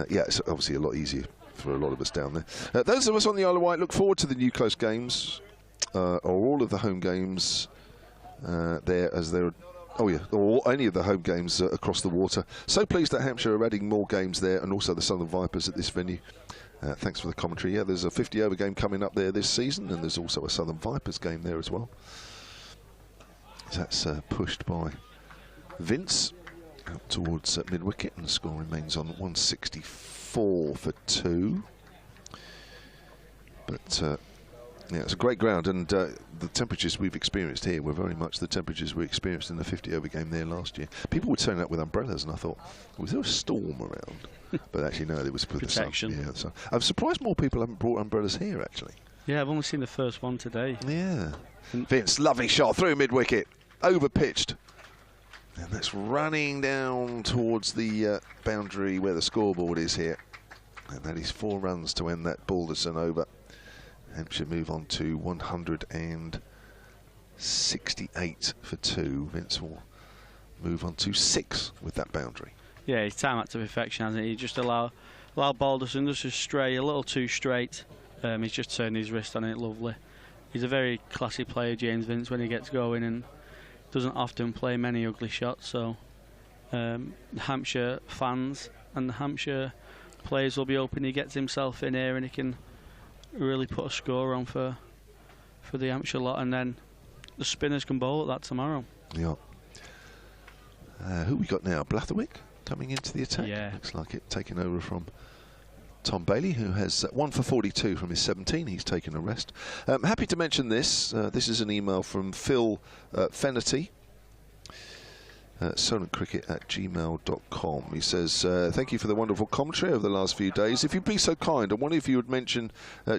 yeah, it's obviously a lot easier for a lot of us down there. Those of us on the Isle of Wight look forward to the new close games, or all of the home games there, as there are. Oh yeah, or any of the home games across the water. So pleased that Hampshire are adding more games there, and also the Southern Vipers at this venue. Thanks for the commentary. Yeah, there's a 50-over game coming up there this season, and there's also a Southern Vipers game there as well. That's pushed by Vince out towards mid-wicket, and the score remains on 164 for 2. But yeah, it's a great ground, and the temperatures we've experienced here were very much the temperatures we experienced in the 50-over game there last year. People were turning up with umbrellas, and I thought, was there a storm around? But actually, no, there was for protection. The sun. Yeah, so I'm surprised more people haven't brought umbrellas here, actually. Yeah, I've only seen the first one today. Yeah. Vince, lovely shot through mid-wicket, over-pitched. And that's running down towards the boundary where the scoreboard is here. And that is 4 runs to end that Balderson over. Hampshire move on to 168 for 2. Vince will move on to 6 with that boundary. Yeah, he's timed that to perfection, hasn't he? He just allow Balderson just to stray a little too straight. He's just turned his wrist on it, lovely. He's a very classy player, James Vince, when he gets going, and doesn't often play many ugly shots. So the Hampshire fans and the Hampshire players will be hoping he gets himself in here and he can really put a score on for the Hampshire lot, and then the spinners can bowl at that tomorrow. Yeah. Who we got now? Blatherwick coming into the attack. Yeah. Looks like it taking over from Tom Bailey, who has 1 for 42 from his 17. He's taken a rest. Happy to mention this. This is an email from Phil Fennerty. Sonancricket@gmail.com. He says, thank you for the wonderful commentary over the last few days. If you'd be so kind, I wonder if you would mention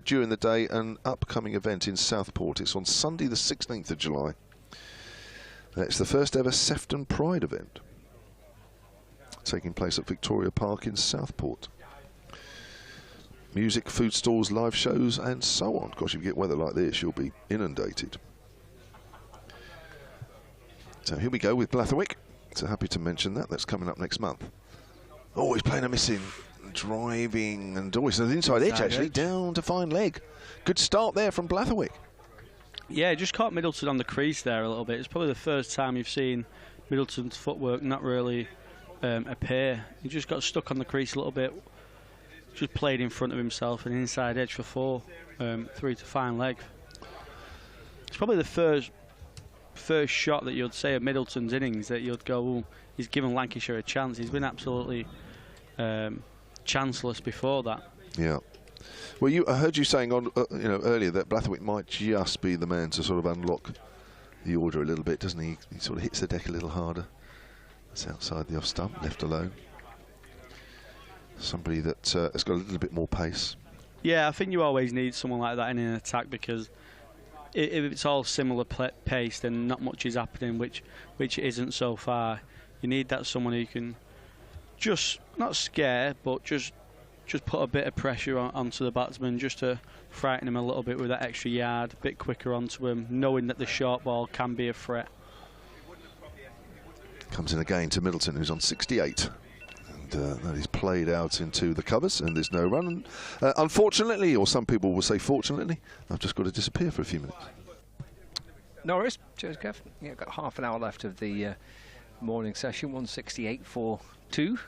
during the day an upcoming event in Southport. It's on Sunday the 16th of July. It's the first ever Sefton Pride event, taking place at Victoria Park in Southport. Music, food stalls, live shows and so on. Of course, if you get weather like this, you'll be inundated. So here we go with Blatherwick. So happy to mention that. That's coming up next month. Oh, he's playing a missing, driving, and always an inside edge, actually, down to fine leg. Good start there from Blatherwick. Yeah, just caught Middleton on the crease there a little bit. It's probably the first time you've seen Middleton's footwork not really appear. He just got stuck on the crease a little bit, just played in front of himself, an inside edge for 4, 3 to fine leg. It's probably the first shot that you'd say of Middleton's innings that you'd go, oh, he's given Lancashire a chance. He's been absolutely chanceless before that. Yeah. Well, I heard you saying on earlier that Blatherwick might just be the man to sort of unlock the order a little bit, doesn't he? He sort of hits the deck a little harder. That's outside the off stump, left alone. Somebody that has got a little bit more pace. Yeah, I think you always need someone like that in an attack, because if it's all similar pace, then not much is happening, which it isn't so far. You need that someone who can just not scare, but just put a bit of pressure onto the batsman, just to frighten him a little bit with that extra yard, a bit quicker onto him, knowing that the short ball can be a threat. Comes in again to Middleton, who's on 68. That is played out into the covers, and there's no run. Unfortunately, or some people will say fortunately, I've just got to disappear for a few minutes. No worries. Cheers, Kev. Yeah, got half an hour left of the morning session. 168 for 2.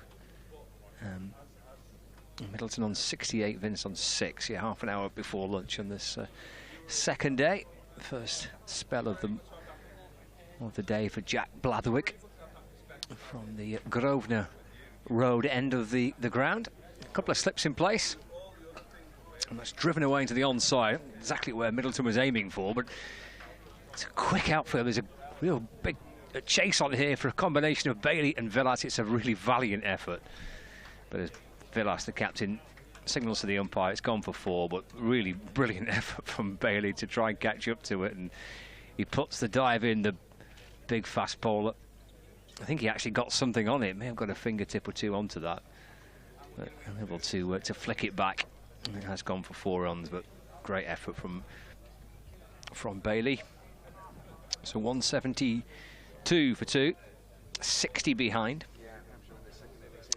Middleton on 68, Vince on 6. Yeah, half an hour before lunch on this second day. First spell of the of the day for Jack Blatherwick from the Grosvenor Road end of the ground. A couple of slips in place, and that's driven away into the onside, exactly where Middleton was aiming for, but it's a quick outfield. There's a real big chase on here for a combination of Bailey and Villas. It's a really valiant effort, but as Villas, the captain, signals to the umpire, it's gone for 4, but really brilliant effort from Bailey to try and catch up to it, and he puts the dive in, the big fast bowler. I think he actually got something on it, may have got a fingertip or 2 onto that, but able to flick it back. It has gone for 4 runs, but great effort from Bailey. So 172 for 2, 60 behind.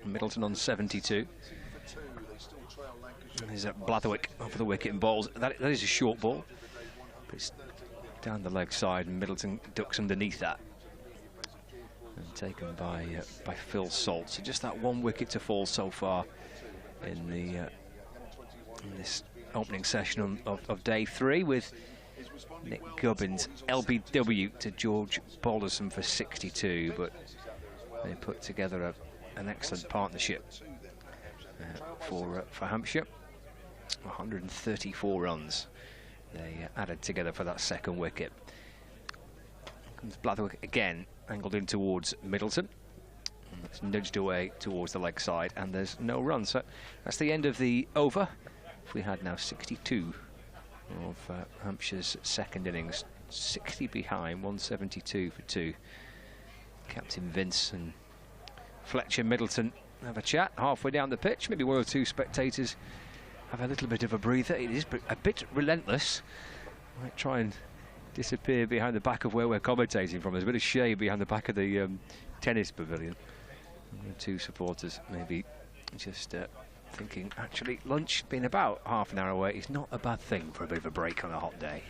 Middleton on 72. There's Blatherwick over the wicket and bowls. That is a short ball, but it's down the leg side, and Middleton ducks underneath that. And taken by Phil Salt. So just that 1 wicket to fall so far in this opening session of day 3, with Nick Gubbins LBW to George Balderson for 62, but they put together an excellent partnership for Hampshire. 134 runs they added together for that second wicket. Comes Blatherwick again, angled in towards Middleton. It's nudged away towards the leg side, and there's no run. So that's the end of the over. We had now 62 of Hampshire's second innings. 60 behind, 172 for 2. Captain Vince and Fletcher Middleton have a chat halfway down the pitch. Maybe 1 or 2 spectators have a little bit of a breather. It is a bit relentless. Might try and disappear behind the back of where we're commentating from. There's a bit of shade behind the back of the tennis pavilion. 2 supporters maybe just thinking, actually, lunch being about half an hour away is not a bad thing for a bit of a break on a hot day.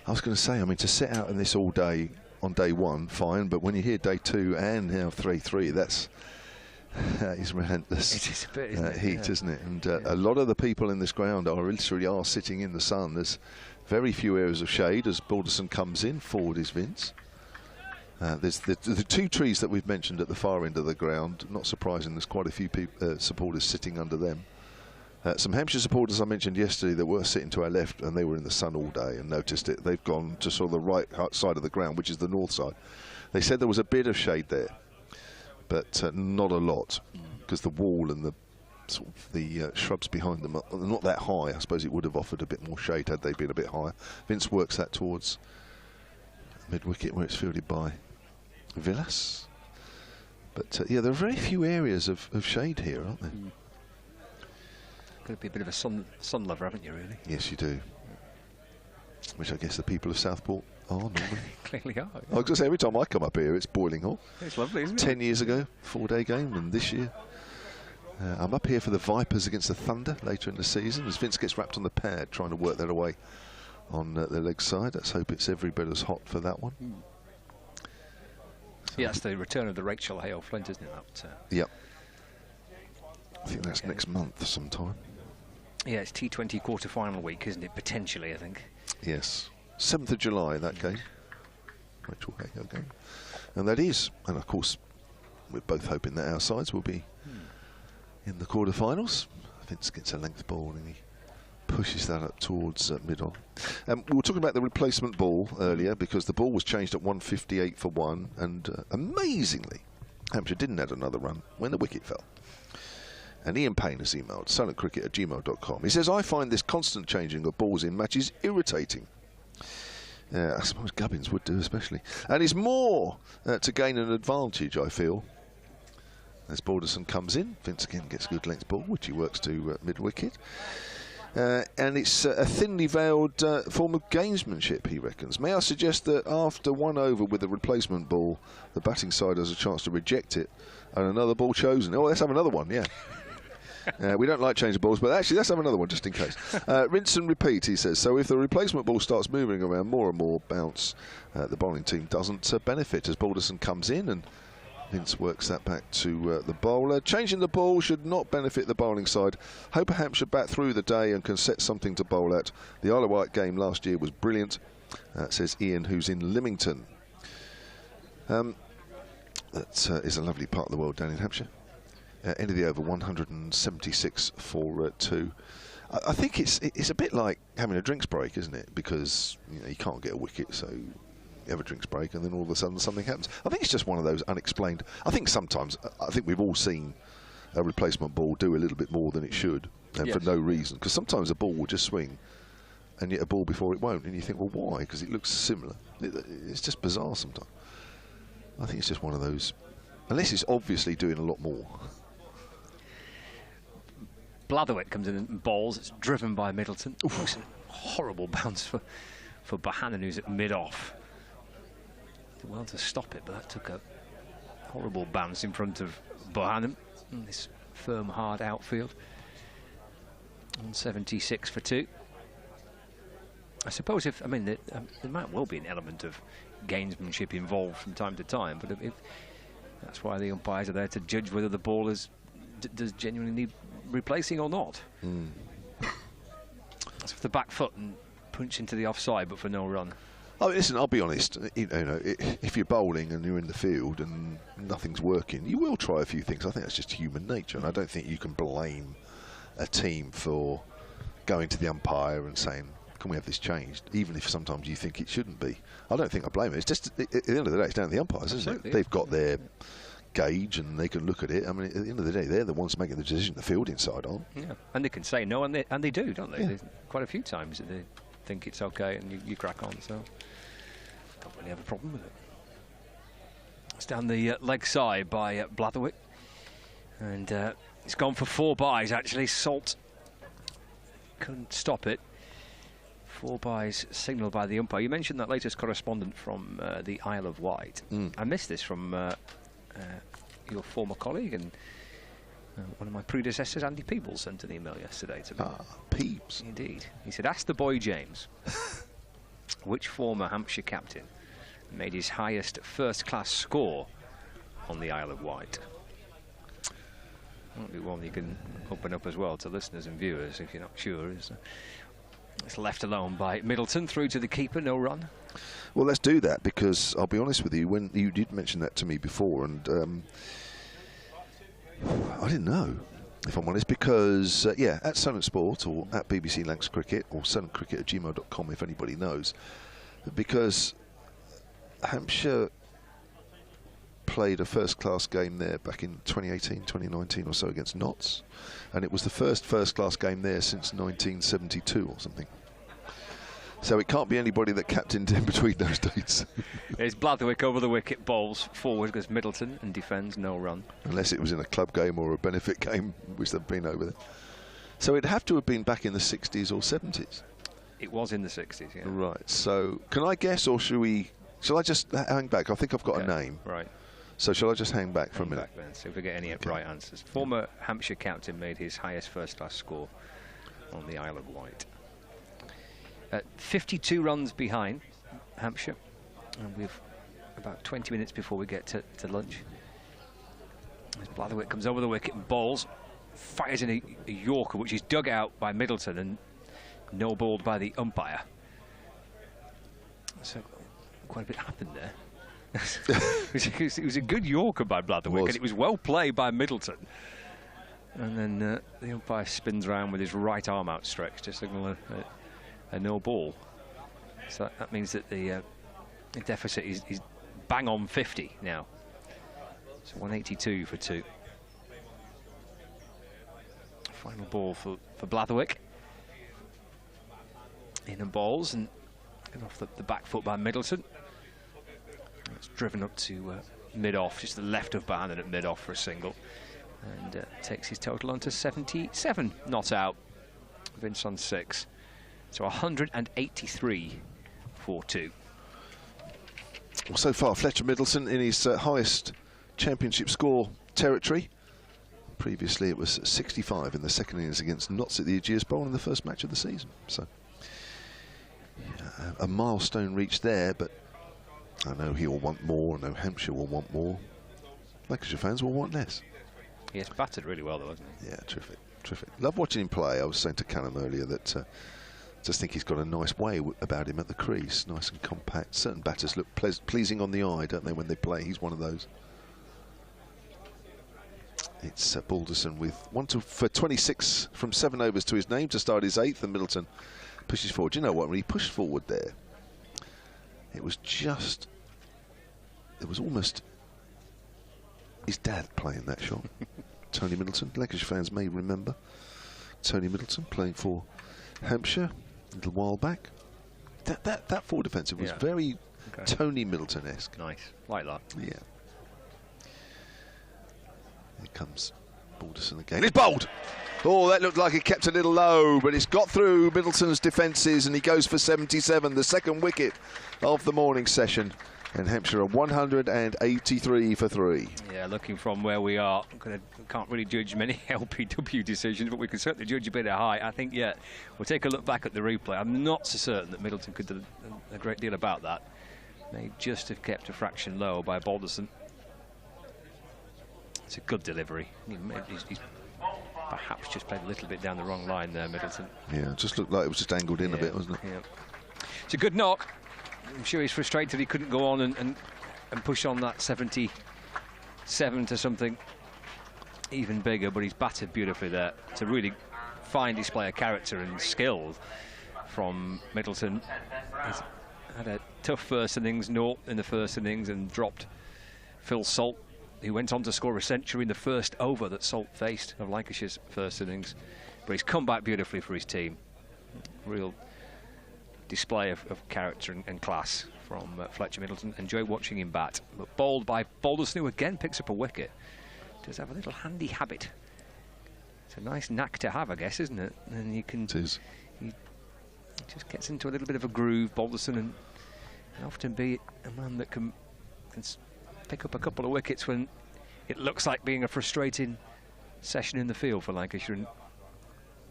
I was going to say, I mean, to sit out in this all day on day 1, fine, but when you hear day 2 and now 3-3, that is relentless. It is a bit, isn't it? Heat, isn't it? And a lot of the people in this ground literally are sitting in the sun. There's very few areas of shade as Balderson comes in. Forward is Vince. There's the 2 trees that we've mentioned at the far end of the ground. Not surprising, there's quite a few supporters sitting under them. Some Hampshire supporters I mentioned yesterday that were sitting to our left, and they were in the sun all day and noticed it. They've gone to sort of the right side of the ground, which is the north side. They said there was a bit of shade there, but not a lot, because the wall and the sort of the shrubs behind them are not that high. I suppose it would have offered a bit more shade had they been a bit higher. Vince works that towards mid-wicket where it's fielded by Villas. But yeah, there are very few areas of shade here, aren't there? Got to be a bit of a sun lover, haven't you, really? Yes, you do. Which I guess the people of Southport are normally. Clearly are. Yeah. I was going to say, every time I come up here, it's boiling hot. It's lovely, isn't it? 10 years ago, 4-day game, and this year I'm up here for the Vipers against the Thunder later in the season, as Vince gets wrapped on the pad, trying to work that away on the leg side. Let's hope it's every bit as hot for that one. Yeah, that's the return of the Rachel Hale Flint, isn't it? Yep. I think that's next month sometime. Yeah, it's T20 quarter-final week, isn't it? Potentially, I think. Yes. 7th of July, that game. Rachel Hale game. And that is, and of course, we're both hoping that our sides will be in the quarter-finals. Vince gets a length ball and he pushes that up towards mid-on. We were talking about the replacement ball earlier, because the ball was changed at 158 for 1, and amazingly, Hampshire didn't add another run when the wicket fell. And Ian Payne has emailed silentcricket@gmail.com. He says, I find this constant changing of balls in matches irritating. I suppose Gubbins would do especially. And it's more to gain an advantage, I feel. As Balderson comes in, Vince again gets a good length ball, which he works to mid-wicket. And it's a thinly veiled form of gamesmanship, he reckons. May I suggest that after 1 over with a replacement ball, the batting side has a chance to reject it, and another ball chosen. Oh, let's have another one, yeah. We don't like changing balls, but actually let's have another one just in case. Rinse and repeat, he says. So if the replacement ball starts moving around more and more bounce, the bowling team doesn't benefit, as Balderson comes in and Vince works that back to the bowler. Changing the ball should not benefit the bowling side. Hope Hampshire bat through the day and can set something to bowl at. The Isle of Wight game last year was brilliant, says Ian, who's in Lymington. That is a lovely part of the world down in Hampshire. End of the over, 176 for 2. I think it's a bit like having a drinks break, isn't it? Because you can't get a wicket, so you have a drinks break, and then all of a sudden something happens. I think it's just one of those unexplained. I think sometimes, I think we've all seen a replacement ball do a little bit more than it should, and for no reason. Because sometimes a ball will just swing, and yet a ball before it won't, and you think, well, why? Because it looks similar. It's just bizarre sometimes. I think it's just one of those, unless it's obviously doing a lot more. Blatherwick comes in and bowls. It's driven by Middleton. It's a horrible bounce for Bohannon, who's at mid-off. Did well to stop it, but that took a horrible bounce in front of Bohannon. This firm, hard outfield. 176 for 2. I suppose there might well be an element of gamesmanship involved from time to time, but that's why the umpires are there to judge whether the ball does genuinely need replacing or not. That's with the back foot and punch into the offside, but for no run. Oh, listen, I'll be honest. If you're bowling and you're in the field and nothing's working, you will try a few things. I think that's just human nature, and I don't think you can blame a team for going to the umpire and saying, can we have this changed, even if sometimes you think it shouldn't be. I don't think I blame it. It's just, at the end of the day, it's down to the umpires, isn't it? They've got their gauge and they can look at it. I mean, at the end of the day, they're the ones making the decision, the fielding side on. Yeah, and they can say no, and they do, don't they? Yeah. Quite a few times that they think it's okay and you crack on, so don't really have a problem with it. It's down the leg side by Blatherwick, and it's gone for 4 byes actually. Salt couldn't stop it. 4 byes signalled by the umpire. You mentioned that latest correspondent from the Isle of Wight. I missed this from your former colleague and one of my predecessors, Andy Peebles, sent an email yesterday to me. Peebles. Indeed. He said, ask the boy James which former Hampshire captain made his highest first-class score on the Isle of Wight. Might be one you can open up as well to listeners and viewers if you're not sure. It's left alone by Middleton, through to the keeper, no run. Well, let's do that, because I'll be honest with you, when you did mention that to me before, and I didn't know, if I'm honest, because, at Solent Sport or at BBC Lancs Cricket or solentcricket@gmail.com if anybody knows, because Hampshire played a first-class game there back in 2018, 2019 or so against Notts, and it was the first-class game there since 1972 or something. So it can't be anybody that captained in between those dates. It's Blatherwick over the wicket, bowls forward, goes Middleton and defends, no run. Unless it was in a club game or a benefit game, which they've been over there. So it'd have to have been back in the 60s or 70s. It was in the 60s, yeah. Right, so can I guess, or shall I just hang back? I think I've got a name. Right. So shall I just hang back for a minute? Back then, see if we get any right answers. Former Hampshire captain made his highest first-class score on the Isle of Wight. 52 runs behind Hampshire, and we've about 20 minutes before we get to lunch. As Blatherwick comes over the wicket and bowls, fires in a Yorker, which is dug out by Middleton and no balled by the umpire. So quite a bit happened there. It was a good Yorker by Blatherwick, and it was well played by Middleton. And then the umpire spins around with his right arm outstretched to signal a no ball. So that means that the deficit is bang on 50 now. So 182 for 2. Final ball for Blatherwick. In and bowls, and off the back foot by Middleton. It's driven up to mid-off, just the left of Bohannon at mid-off for a single, and takes his total on to 77 not out. Vince on 6, so 183 for 2. Well, so far Fletcher Middleton in his highest championship score territory. Previously it was 65 in the second innings against Notts at the Ageas Bowl in the first match of the season. So a milestone reached there, but I know he will want more. I know Hampshire will want more. Lancashire fans will want less. He has batted really well, though, hasn't he? Yeah, terrific, terrific. Love watching him play. I was saying to Callum earlier that Just think he's got a nice way about him at the crease, nice and compact. Certain batters look pleasing on the eye, don't they, when they play? He's one of those. It's Balderson with for 26 from 7 overs to his name to start his 8th, and Middleton pushes forward. Do you know what? When he pushed forward there, it was almost his dad playing that shot. Tony Middleton. Lancashire fans may remember Tony Middleton playing for Hampshire a little while back. That forward defensive was very Tony Middleton-esque. Nice, like that. Yeah. Here comes Balderson again. It's bowled! Oh, that looked like it kept a little low, but it's got through Middleton's defences, and he goes for 77, the 2nd wicket of the morning session. And Hampshire are 183 for 3. Yeah, looking from where we are, can't really judge many LPW decisions, but we can certainly judge a bit of height. I think, yeah, we'll take a look back at the replay. I'm not so certain that Middleton could do a great deal about that. May just have kept a fraction lower by Balderson. It's a good delivery. He's perhaps just played a little bit down the wrong line there, Middleton. Yeah, it just looked like it was just angled in a bit, wasn't it? Yeah. It's a good knock. I'm sure he's frustrated he couldn't go on and push on that 77 to something even bigger, but he's batted beautifully there. It's a really fine display of character and skill from Middleton. He's had a tough first innings, naught in the first innings, and dropped Phil Salt, who went on to score a century in the first over that Salt faced of Lancashire's first innings. But he's come back beautifully for his team. Real display of character and class from Fletcher Middleton. Enjoy watching him bat. But bowled by Balderson, who again picks up a wicket. Does have a little handy habit. It's a nice knack to have, I guess, isn't it? And you can. It is. He just gets into a little bit of a groove, Balderson, and often be a man that can pick up a couple of wickets when it looks like being a frustrating session in the field for Lancashire. And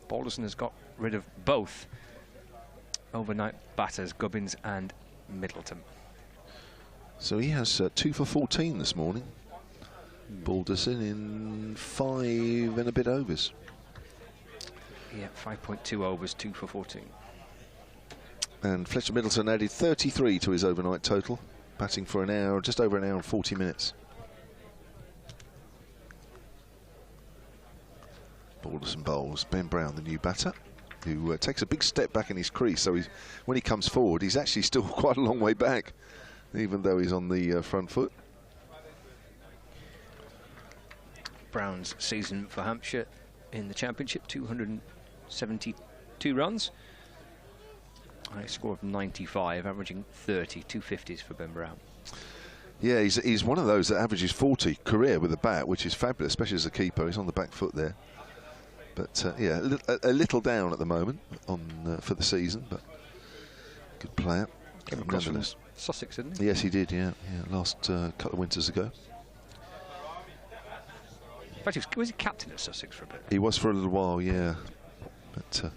Balderson has got rid of both overnight batters, Gubbins and Middleton. So he has 2 for 14 this morning. Balderson in 5 and a bit overs. Yeah, 5.2 overs, 2 for 14. And Fletcher Middleton added 33 to his overnight total, batting for an hour, just over an hour and 40 minutes. Balderson bowls Ben Brown, the new batter, who takes a big step back in his crease. So when he comes forward, he's actually still quite a long way back, even though he's on the front foot. Brown's season for Hampshire in the Championship, 272 runs. High score of 95, averaging 30, 250s for Ben Brown. Yeah, he's one of those that averages 40 career with a bat, which is fabulous, especially as a keeper. He's on the back foot there. But yeah, a little down at the moment for the season, but good player. Came across from Sussex, didn't he? Yes, he did, yeah last couple of winters ago. In fact, was he captain of Sussex for a bit? He was for a little while, yeah. But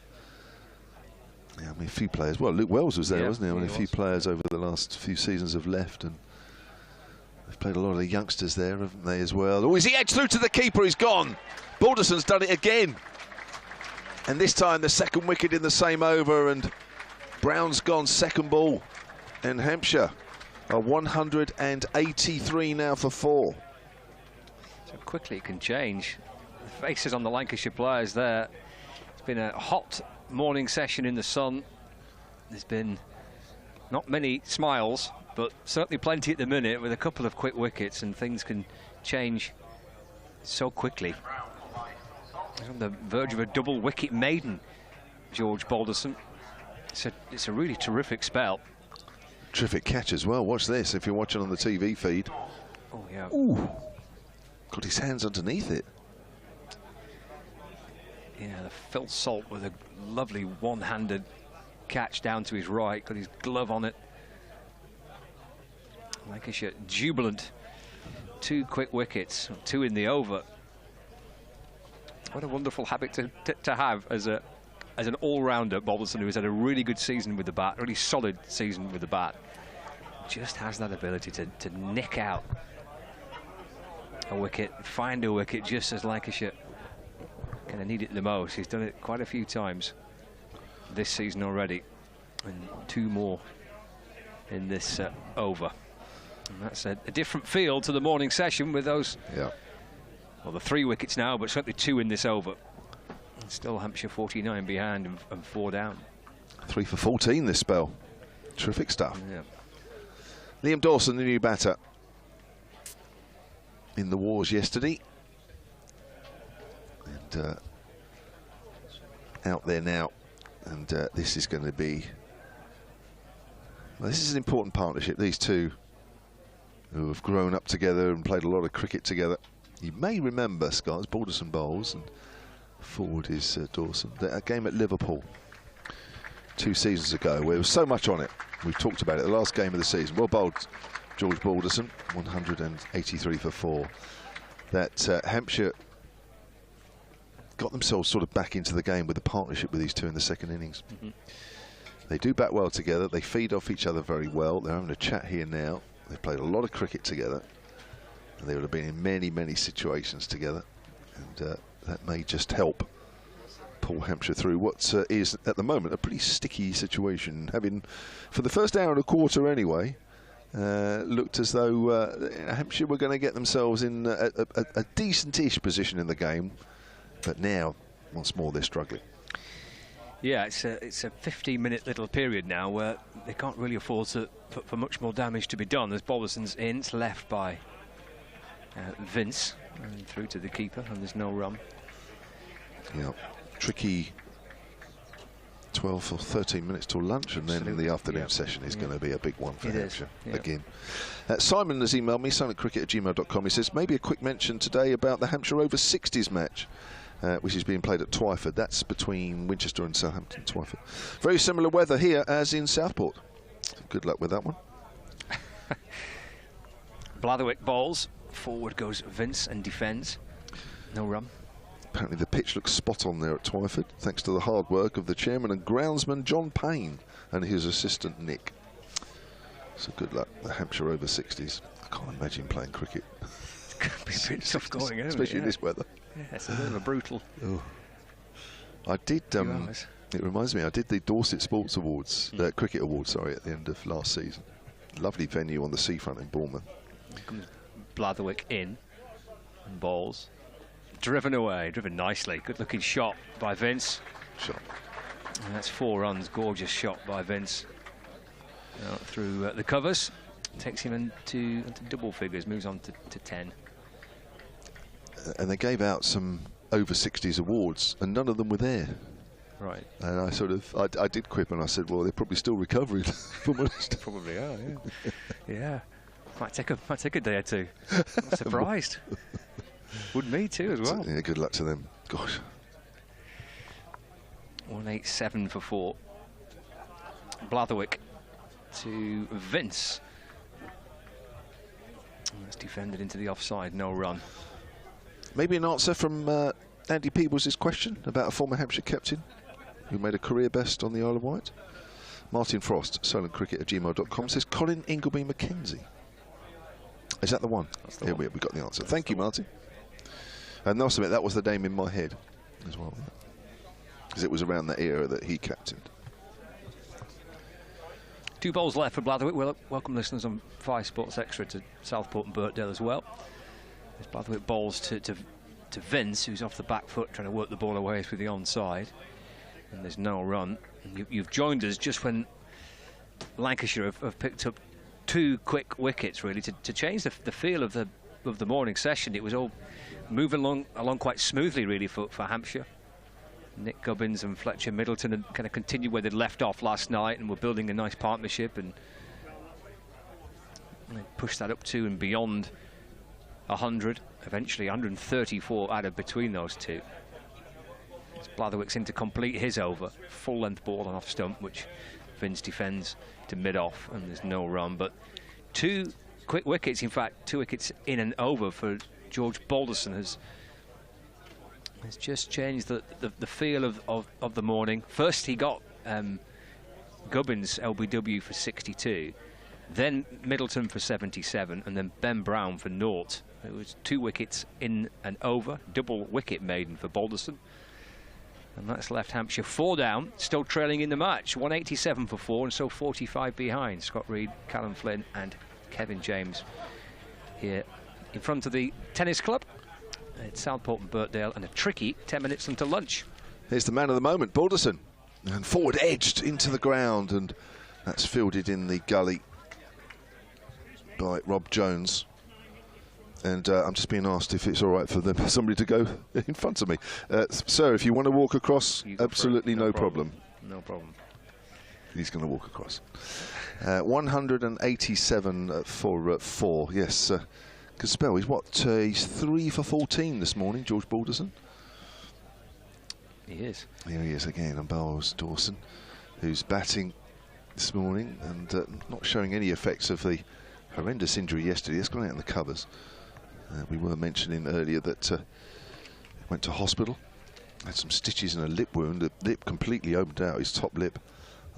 yeah, I mean, a few players. Well, Luke Wells was there, wasn't he? I mean, a few players over the last few seasons have left, and they've played a lot of the youngsters there, haven't they, as well? Oh, is he edged through to the keeper? He's gone. Balderson's done it again. And this time, the 2nd wicket in the same over, and Brown's gone 2nd ball. And Hampshire are 183 now for 4. So quickly it can change. The faces on the Lancashire players there. It's been a hot morning session in the sun. There's been not many smiles, but certainly plenty at the minute, with a couple of quick wickets, and things can change so quickly. He's on the verge of a double wicket maiden, George Balderson. It's a really terrific spell. Terrific catch as well. Watch this if you're watching on the TV feed. Oh yeah. Ooh. Got his hands underneath it. Yeah, the Phil Salt with a lovely one-handed catch down to his right, got his glove on it. Lancashire jubilant. 2 quick wickets, 2 in the over. What a wonderful habit to have as an all-rounder, Balderson, who has had a really good season with the bat, really solid season with the bat. Just has that ability to nick out a wicket, find a wicket just as Lancashire kind of need it the most. He's done it quite a few times. this season already, and 2 more in this over. And that's a different feel to the morning session with those, well, the 3 wickets now, but certainly 2 in this over. And still Hampshire 49 behind and 4 down. 3 for 14 this spell. Terrific stuff. Yeah. Liam Dawson, the new batter, in the wars yesterday. And out there now. And this is going to be... Well, this is an important partnership. These two who have grown up together and played a lot of cricket together. You may remember, Scott, Balderson bowls and forward is Dawson. A game at Liverpool 2 seasons ago where there was so much on it. We've talked about it. The last game of the season. Well bowled, George Balderson, 183 for 4. That Hampshire got themselves sort of back into the game with the partnership with these two in the second innings. They do bat well together. They feed off each other very well. They're having a chat here now. They've played a lot of cricket together. And they would have been in many, many situations together. And that may just help pull Hampshire through what is, at the moment, a pretty sticky situation. Having, for the first hour and a quarter anyway, looked as though Hampshire were going to get themselves in a decent-ish position in the game. But now, once more, they're struggling. Yeah, it's a 15-minute little period now where they can't really afford for much more damage to be done. There's Balderson's in, it's left by Vince, and through to the keeper, and there's no run. Yeah, tricky 12 or 13 minutes till lunch, and then the afternoon session is going to be a big one for Hampshire again. Simon has emailed me, silentcricket@gmail.com. He says, maybe a quick mention today about the Hampshire over 60s match, which is being played at Twyford. That's between Winchester and Southampton, Twyford. Very similar weather here as in Southport. Good luck with that one. Blatherwick bowls. Forward goes Vince and defends. No run. Apparently the pitch looks spot on there at Twyford, thanks to the hard work of the chairman and groundsman John Payne and his assistant Nick. So good luck, the Hampshire over 60s. I can't imagine playing cricket. It's going to be a bit tough going, especially in this weather. Yeah, it's a bit of a brutal. I did. It reminds me, I did the Dorset Sports Awards, Cricket Awards, sorry, at the end of last season. Lovely venue on the seafront in Bournemouth. Here comes Blatherwick in and bowls. Driven away, driven nicely. Good-looking shot by Vince. And that's 4 runs. Gorgeous shot by Vince. Out through the covers. Takes him into double figures. Moves on to 10. And they gave out some over 60s awards, and none of them were there. Right. And I did quip, and I said, well, they're probably still recovering. Probably are, yeah. Yeah. Might take a day or two. I'm surprised. Would me too as well. Yeah, good luck to them. Gosh. 187 for 4. Blatherwick to Vince. And that's defended into the offside. No run. Maybe an answer from Andy Peebles' question about a former Hampshire captain who made a career best on the Isle of Wight. Martin Frost, silentcricket@gmail.com, says Colin Ingleby Mackenzie. Is that the one? Here we got the answer. Thank you, Martin. And I must admit, that was the name in my head as well, because it was around that era that he captained. 2 bowls left for Blatherwick. We'll welcome listeners on 5 Sports Extra to Southport and Birkdale as well. As Blatherwick bowls to Vince, who's off the back foot, trying to work the ball away through the onside. And there's no run. And you've joined us just when Lancashire have picked up 2 quick wickets, really, to change the feel of the morning session. It was all moving along quite smoothly, really, for Hampshire. Nick Gubbins and Fletcher Middleton had kind of continued where they'd left off last night, and were building a nice partnership, and they pushed that up to and beyond 100. Eventually 134 added between those two. As Blatherwick's in to complete his over. Full length ball and off stump, which Vince defends to mid-off, and there's no run. But 2 quick wickets, in fact 2 wickets in and over for George Balderson has just changed the feel of the morning. First he got Gubbins LBW for 62, then Middleton for 77, and then Ben Brown for 0. It was 2 wickets in and over, double wicket maiden for Balderson. And that's left Hampshire 4 down, still trailing in the match. 187 for 4, and so 45 behind. Scott Reed, Callum Flynn and Kevin James here in front of the tennis club. It's Southport and Birkdale, and a tricky 10 minutes until lunch. Here's the man of the moment, Balderson. And forward edged into the ground, and that's fielded in the gully by Rob Jones. And I'm just being asked if it's all right for somebody to go in front of me. Sir, if you want to walk across, absolutely no problem. No problem. He's going to walk across. 187 for 4. Yes, good spell. He's 3 for 14 this morning, George Balderson. He is. Here he is again, and Bowles Dawson, who's batting this morning and not showing any effects of the horrendous injury yesterday. It's gone out in the covers. We were mentioning earlier that he went to hospital, had some stitches and a lip wound. The lip completely opened out, his top lip,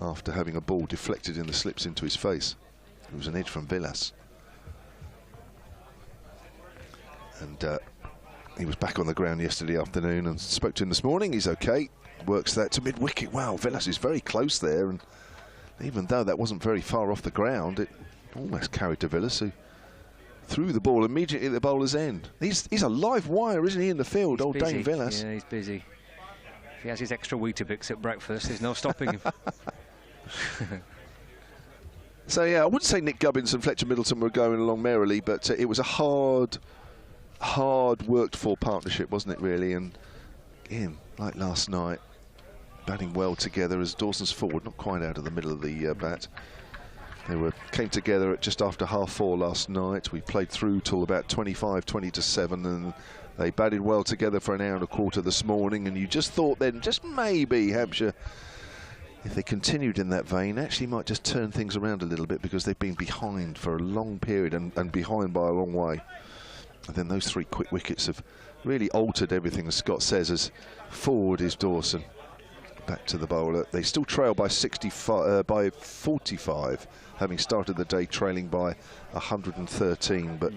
after having a ball deflected in the slips into his face. It was an edge from Villas. And he was back on the ground yesterday afternoon and spoke to him this morning. He's okay. Works that to mid-wicket. Wow, Villas is very close there, and even though that wasn't very far off the ground, it almost carried to Villas, who threw the ball immediately at the bowler's end. He's a live wire, isn't he, in the field, old Dane Villas? Yeah, he's busy. If he has his extra Weetabix at breakfast, there's no stopping him. So, yeah, I wouldn't say Nick Gubbins and Fletcher Middleton were going along merrily, but it was a hard worked for partnership, wasn't it, really? And again, like last night, batting well together as Dawson's forward, not quite out of the middle of the bat. They came together at just after 4:30 last night. We played through till about 20 to 7, and they batted well together for an hour and a quarter this morning. And you just thought then, just maybe Hampshire, if they continued in that vein, actually might just turn things around a little bit, because they've been behind for a long period and behind by a long way. And then those 3 quick wickets have really altered everything, as Scott says, as forward is Dawson. Back to the bowler. They still trail by 45, having started the day trailing by 113. But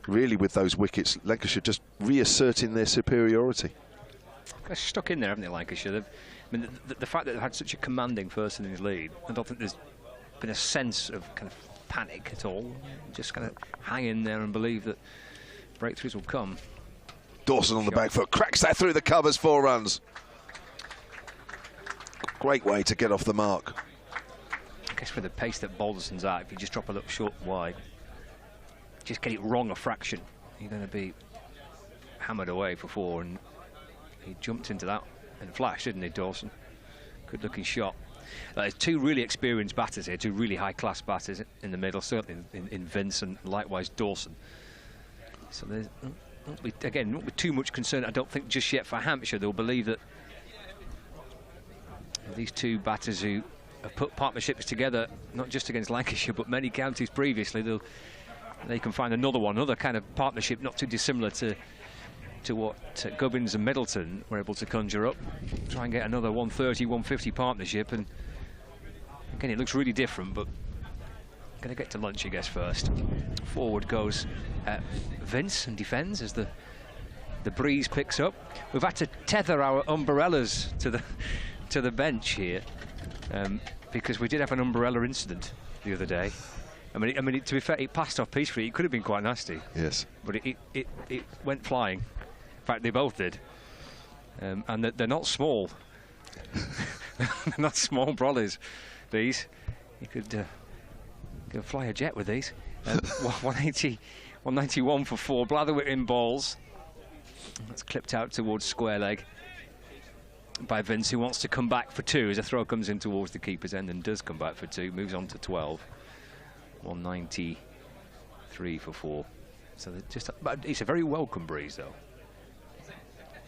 really, with those wickets, Lancashire just reasserting their superiority. They're stuck in there, haven't they, Lancashire? I mean, the fact that they've had such a commanding first innings lead, I don't think there's been a sense of kind of panic at all. Just kind of hang in there and believe that breakthroughs will come. Dawson on the back foot, cracks that through the covers, 4 runs. Great way to get off the mark. I guess with the pace that Balderson's at, if you just drop a little short and wide, just get it wrong a fraction, you're going to be hammered away for 4. And he jumped into that in a flash, didn't he, Dawson? Good looking shot. There's 2 really experienced batters here, 2 really high class batters in the middle, certainly in Vince and likewise Dawson. So there's, again, not with too much concern, I don't think, just yet for Hampshire. They'll believe that these 2 batters who have put partnerships together, not just against Lancashire, but many counties previously, they can find another kind of partnership not too dissimilar to what Gubbins and Middleton were able to conjure up. Try and get another 130, 150 partnership, and again, it looks really different, but going to get to lunch, I guess, first. Forward goes Vince and defends as the breeze picks up. We've had to tether our umbrellas to the bench here because we did have an umbrella incident the other day. I mean, to be fair, it passed off peacefully. It could have been quite nasty. Yes. But it went flying. In fact, they both did. And they're not small. They're not small brollies, these. You could fly a jet with these. 180, 191 for 4. Blatherwick in balls. That's clipped out towards square leg by Vince, who wants to come back for 2 as a throw comes in towards the keeper's end and does come back for 2. Moves on to 12. 193 for 4. So but it's a very welcome breeze, though.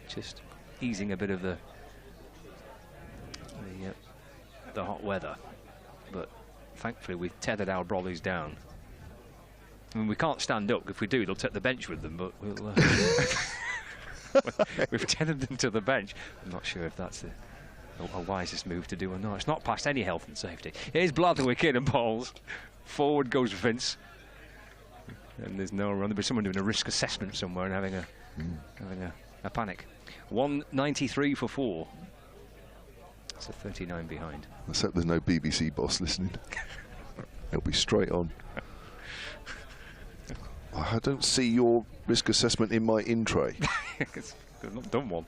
Just easing a bit of the hot weather. But thankfully, we've tethered our brollies down. I mean, we can't stand up. If we do, they'll take the bench with them. But we'll. We've tethered them to the bench. I'm not sure if that's a wisest move to do or not. It's not past any health and safety. Here's Blatherwick in and bowls. Forward goes Vince. And there's no run. There'll be someone doing a risk assessment somewhere and having a panic. 193 for 4. That's a 39 behind. Let's hope there's no BBC boss listening. It'll be straight on. I don't see your risk assessment in my in tray. I've not done one.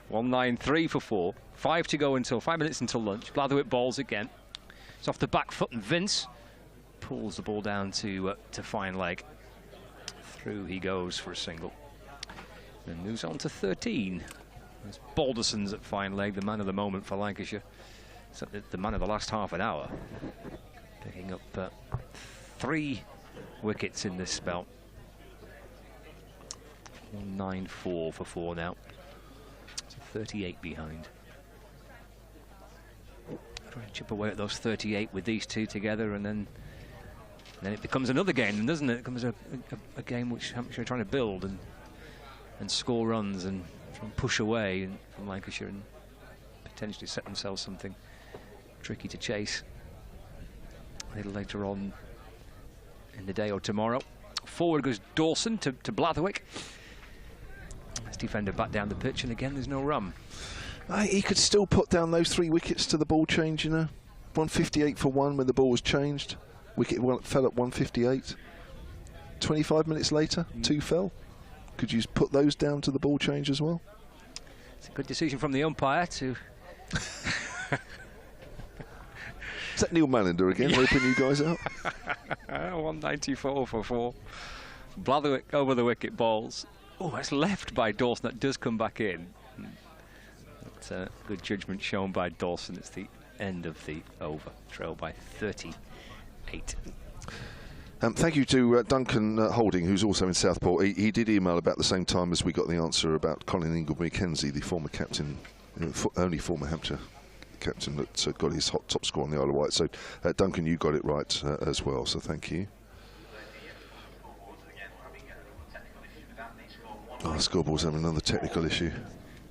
193 for 4. 5 to go until 5 minutes until lunch. Blatherwick balls again. It's off the back foot, and Vince pulls the ball down to fine leg. Through he goes for a single. Then moves on to 13. There's Balderson's at fine leg, the man of the moment for Lancashire. So the man of the last half an hour. Picking up 3 wickets in this spell. 194 for 4 now. So 38 behind. Trying to chip away at those 38 with these two together, and then it becomes another game, doesn't it? It becomes a game which Hampshire are trying to build and score runs and try and push away from Lancashire and potentially set themselves something tricky to chase a little later on in the day or tomorrow. Forward goes Dawson to Blatherwick. This defender back down the pitch, and again there's no run. He could still put down those 3 wickets to the ball change, you know. 158 for 1 when the ball was changed. Wicket fell at 158. 25 minutes later, 2 fell. Could you put those down to the ball change as well? It's a good decision from the umpire to... Is that Neil Mallender again, helping you guys out? 194 for 4. Blatherwick over the wicket balls. Oh, that's left by Dawson. That does come back in. That's good judgment shown by Dawson. It's the end of the over. Trail by 38. Thank you to Duncan Holding, who's also in Southport. He did email about the same time as we got the answer about Colin Ingram-Mackenzie, the former captain, only former Hampshire captain that got his top score on the Isle of Wight. So, Duncan, you got it right as well, so thank you. Oh, the scoreboard's having another technical issue.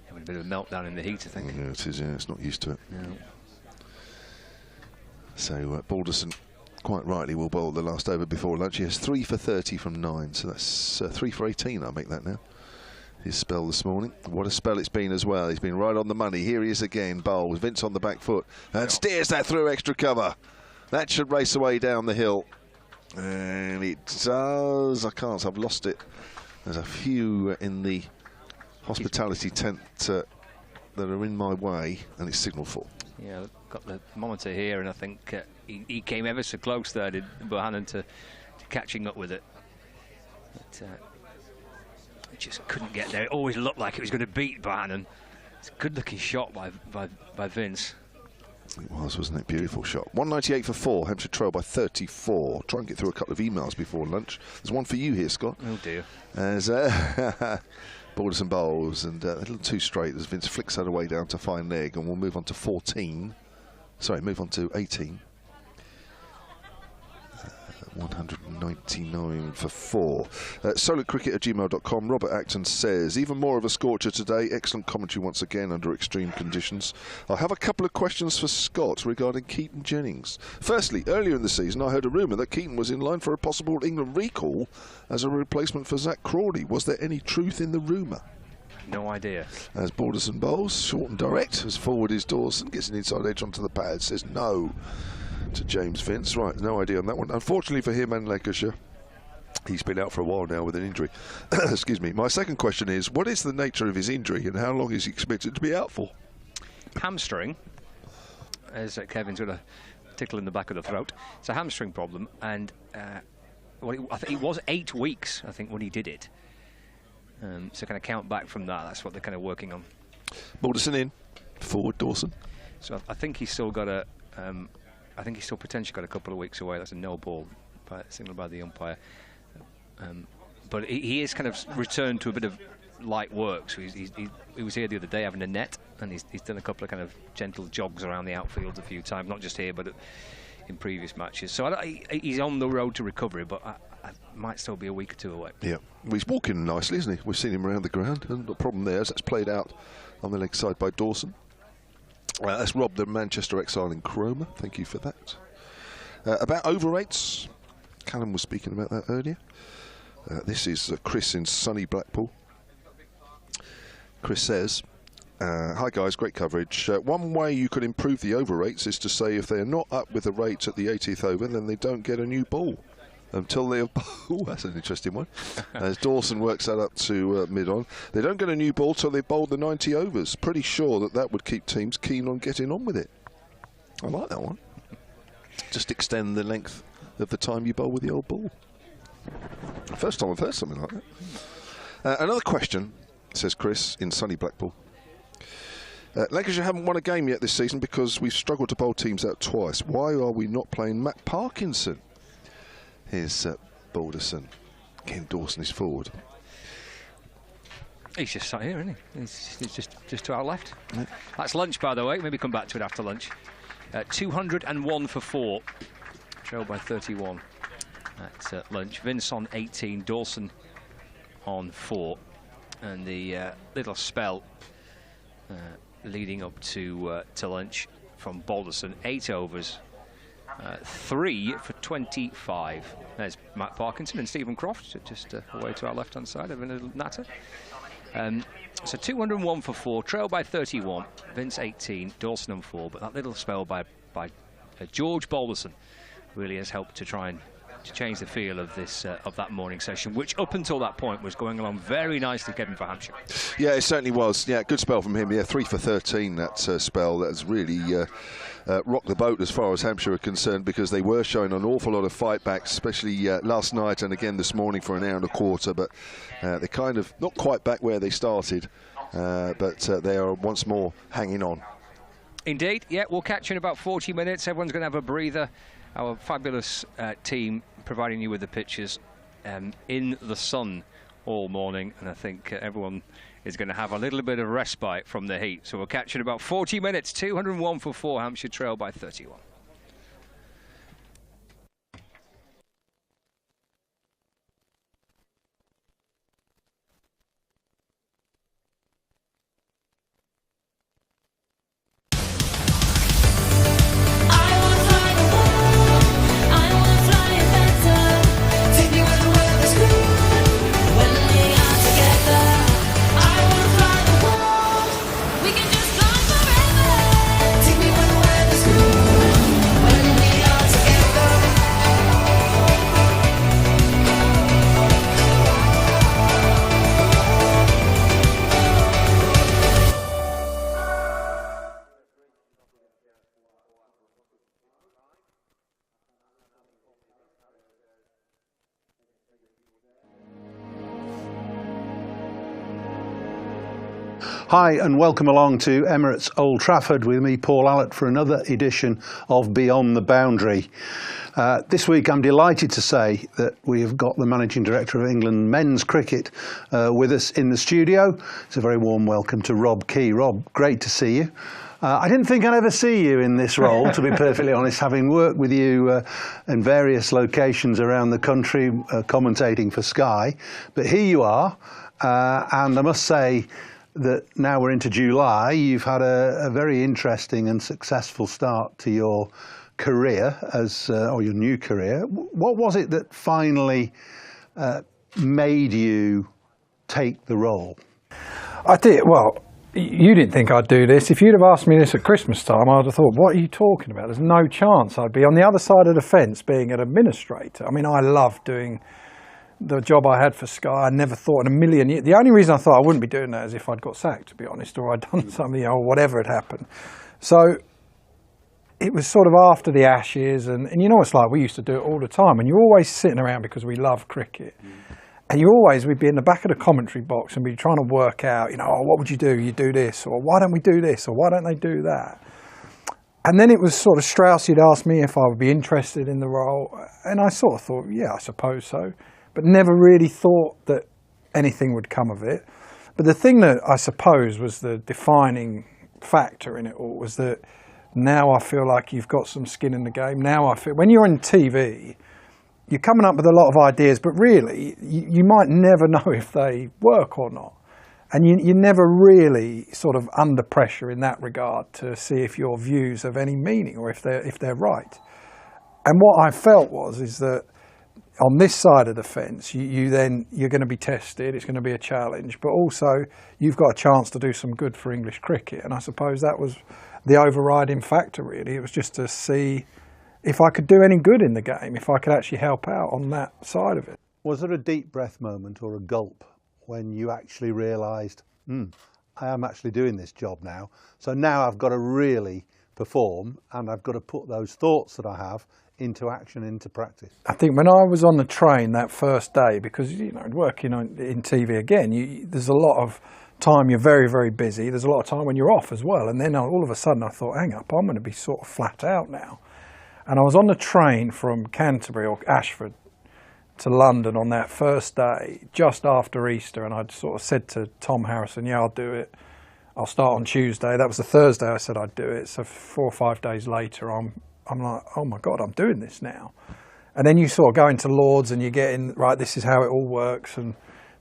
Having a bit of a meltdown in the heat, I think. Yeah, it is, yeah, it's not used to it. No. So, Balderson, quite rightly, will bowl the last over before lunch. He has 3 for 30 from 9, so that's 3 for 18, I'll make that now. His spell this morning. What a spell it's been as well. He's been right on the money. Here he is again, bowls. Vince on the back foot and steers that through extra cover. That should race away down the hill. And it does. I can't, I've lost it. There's a few in the hospitality tent that are in my way, and it's signal full. Yeah, I've got the monitor here, and I think he came ever so close there, did Bohannon, to catching up with it. But it just couldn't get there. It always looked like it was going to beat Bohannon. It's a good-looking shot by Vince. It was, wasn't it? Beautiful shot. 198 for 4. Hampshire trail by 34. Try and get through a couple of emails before lunch. There's one for you here, Scott. Oh dear. As Balderson bowls, and a little too straight as Vince flicks that away down to fine leg, and we'll move on to 14. Sorry, move on to 18. 199 for 4. Solarcricket@gmail.com. Robert Acton says, even more of a scorcher today. Excellent commentary once again under extreme conditions. I have a couple of questions for Scott regarding Keaton Jennings. Firstly, earlier in the season I heard a rumour that Keaton was in line for a possible England recall as a replacement for Zach Crawley. Was there any truth in the rumour? No idea. As Balderson bowls, short and direct, as forward is Dawson, gets an inside edge onto the pad, says no to James Vince. Right, no idea on that one. Unfortunately for him and Lancashire, he's been out for a while now with an injury. Excuse me. My second question is, what is the nature of his injury and how long is he expected to be out for? Hamstring, as Kevin's got a tickle in the back of the throat. It's a hamstring problem, and I think it was 8 weeks, I think, when he did it. So kind of count back from that. That's what they're kind of working on. Balderson in, forward Dawson. So I think he's still got a... I think he's still potentially got a couple of weeks away. That's a no ball, signalled by the umpire. But he is kind of returned to a bit of light work. So he was here the other day having a net, and he's done a couple of kind of gentle jogs around the outfield a few times, not just here, but in previous matches. So he's on the road to recovery, but I might still be a week or 2 away. Yeah, well, he's walking nicely, isn't he? We've seen him around the ground, and the problem there is that's played out on the leg side by Dawson. That's Rob, the Manchester exile in Chroma. Thank you for that. About over rates, Callum was speaking about that earlier. This is Chris in sunny Blackpool. Chris says, hi guys, great coverage. One way you could improve the over rates is to say if they're not up with the rates at the 80th over, then they don't get a new ball until they're... Oh, that's an interesting one. As Dawson works that up to mid-on. They don't get a new ball till they've bowled the 90 overs. Pretty sure that would keep teams keen on getting on with it. I like that one. Just extend the length of the time you bowl with the old ball. First time I've heard something like that. Another question, says Chris in sunny Blackpool. Lancashire haven't won a game yet this season because we've struggled to bowl teams out twice. Why are we not playing Matt Parkinson? Here's Balderson. Ken Dawson is forward. He's just sat here, isn't he? He's just to our left. Yeah. That's lunch, by the way. Maybe come back to it after lunch. 201 for 4. Trailed by 31 at lunch. Vince on 18. Dawson on 4. And the little spell leading up to lunch from Balderson. 8 overs. 3 for 25. There's Matt Parkinson and Stephen Croft, just away to our left-hand side of a little natter. So 201 for 4, trailed by 31. Vince 18, Dawson on 4. But that little spell by George Balderson really has helped to try and to change the feel of this of that morning session, which up until that point was going along very nicely, Kevin, for Hampshire. Yeah, it certainly was. Yeah, good spell from him. Yeah, 3 for 13. That spell that's really rocked the boat as far as Hampshire are concerned, because they were showing an awful lot of fight backs, especially last night and again this morning for an hour and a quarter. But they're kind of not quite back where they started, but they are once more hanging on. Indeed. Yeah, we'll catch you in about 40 minutes. Everyone's going to have a breather. Our fabulous team providing you with the pictures in the sun all morning, and I think everyone is going to have a little bit of respite from the heat. So we'll catch you in about 40 minutes. 201 for 4, Hampshire trail by 31. Hi and welcome along to Emirates Old Trafford with me, Paul Allott, for another edition of Beyond the Boundary. This week I'm delighted to say that we have got the Managing Director of England Men's Cricket with us in the studio. It's a very warm welcome to Rob Key. Rob, great to see you. I didn't think I'd ever see you in this role, to be perfectly honest, having worked with you in various locations around the country, commentating for Sky. But here you are, and I must say that now we're into July, you've had a very interesting and successful start to your career, or your new career. What was it that finally made you take the role? I did. Well, you didn't think I'd do this. If you'd have asked me this at Christmas time, I'd have thought, what are you talking about? There's no chance I'd be on the other side of the fence being an administrator. I mean, I love doing the job I had for Sky. I never thought in a million years. The only reason I thought I wouldn't be doing that is if I'd got sacked, to be honest, or I'd done something, or whatever had happened. So it was sort of after the Ashes, and you know what it's like, we used to do it all the time, and you're always sitting around because we love cricket. And we'd be in the back of the commentary box and be trying to work out, oh, what would you do? You do this, or why don't we do this, or why don't they do that? And then it was sort of Strauss, he'd asked me if I would be interested in the role, and I sort of thought, yeah, I suppose so. But never really thought that anything would come of it. But the thing that I suppose was the defining factor in it all was that now I feel like you've got some skin in the game. Now I feel, when you're on TV, you're coming up with a lot of ideas, but really you might never know if they work or not. And you're never really sort of under pressure in that regard to see if your views have any meaning or if they're right. And what I felt is that on this side of the fence, you're going to be tested. It's going to be a challenge, but also you've got a chance to do some good for English cricket. And I suppose that was the overriding factor, really. It was just to see if I could do any good in the game, if I could actually help out on that side of it. Was there a deep breath moment or a gulp when you actually realised, I am actually doing this job now, so now I've got to really perform and I've got to put those thoughts that I have into action, into practice? I think when I was on the train that first day, because working in TV again, there's a lot of time you're very, very busy. There's a lot of time when you're off as well. And then all of a sudden I thought, hang up, I'm going to be sort of flat out now. And I was on the train from Canterbury or Ashford to London on that first day, just after Easter, and I'd sort of said to Tom Harrison, yeah, I'll do it. I'll start on Tuesday. That was the Thursday I said I'd do it. So 4 or 5 days later, I'm like, oh my God, I'm doing this now. And then you sort of go into Lords and you get in, right, this is how it all works. And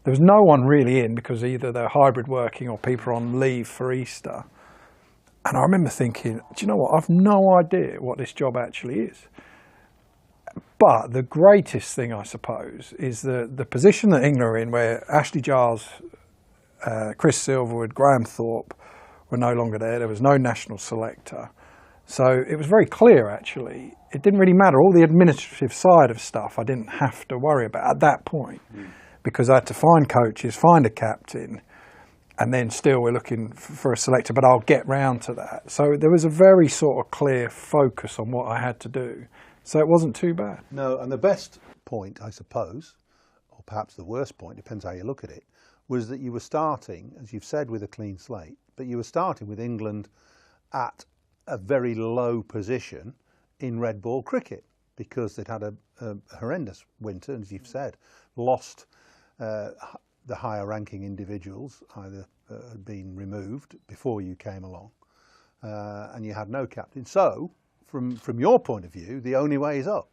there was no one really in because either they're hybrid working or people are on leave for Easter. And I remember thinking, do you know what? I've no idea what this job actually is. But the greatest thing, I suppose, is the position that England are in, where Ashley Giles, Chris Silverwood, Graham Thorpe were no longer there. There was no national selector. So it was very clear, actually. It didn't really matter. All the administrative side of stuff I didn't have to worry about at that point because I had to find coaches, find a captain, and then still we're looking for a selector, but I'll get round to that. So there was a very sort of clear focus on what I had to do. So it wasn't too bad. No, and the best point, I suppose, or perhaps the worst point, depends how you look at it, was that you were starting, as you've said, with a clean slate, but you were starting with England at a very low position in red ball cricket because they'd had a horrendous winter, as you've said, lost the higher ranking individuals, either had been removed before you came along, and you had no captain. So, from your point of view, the only way is up.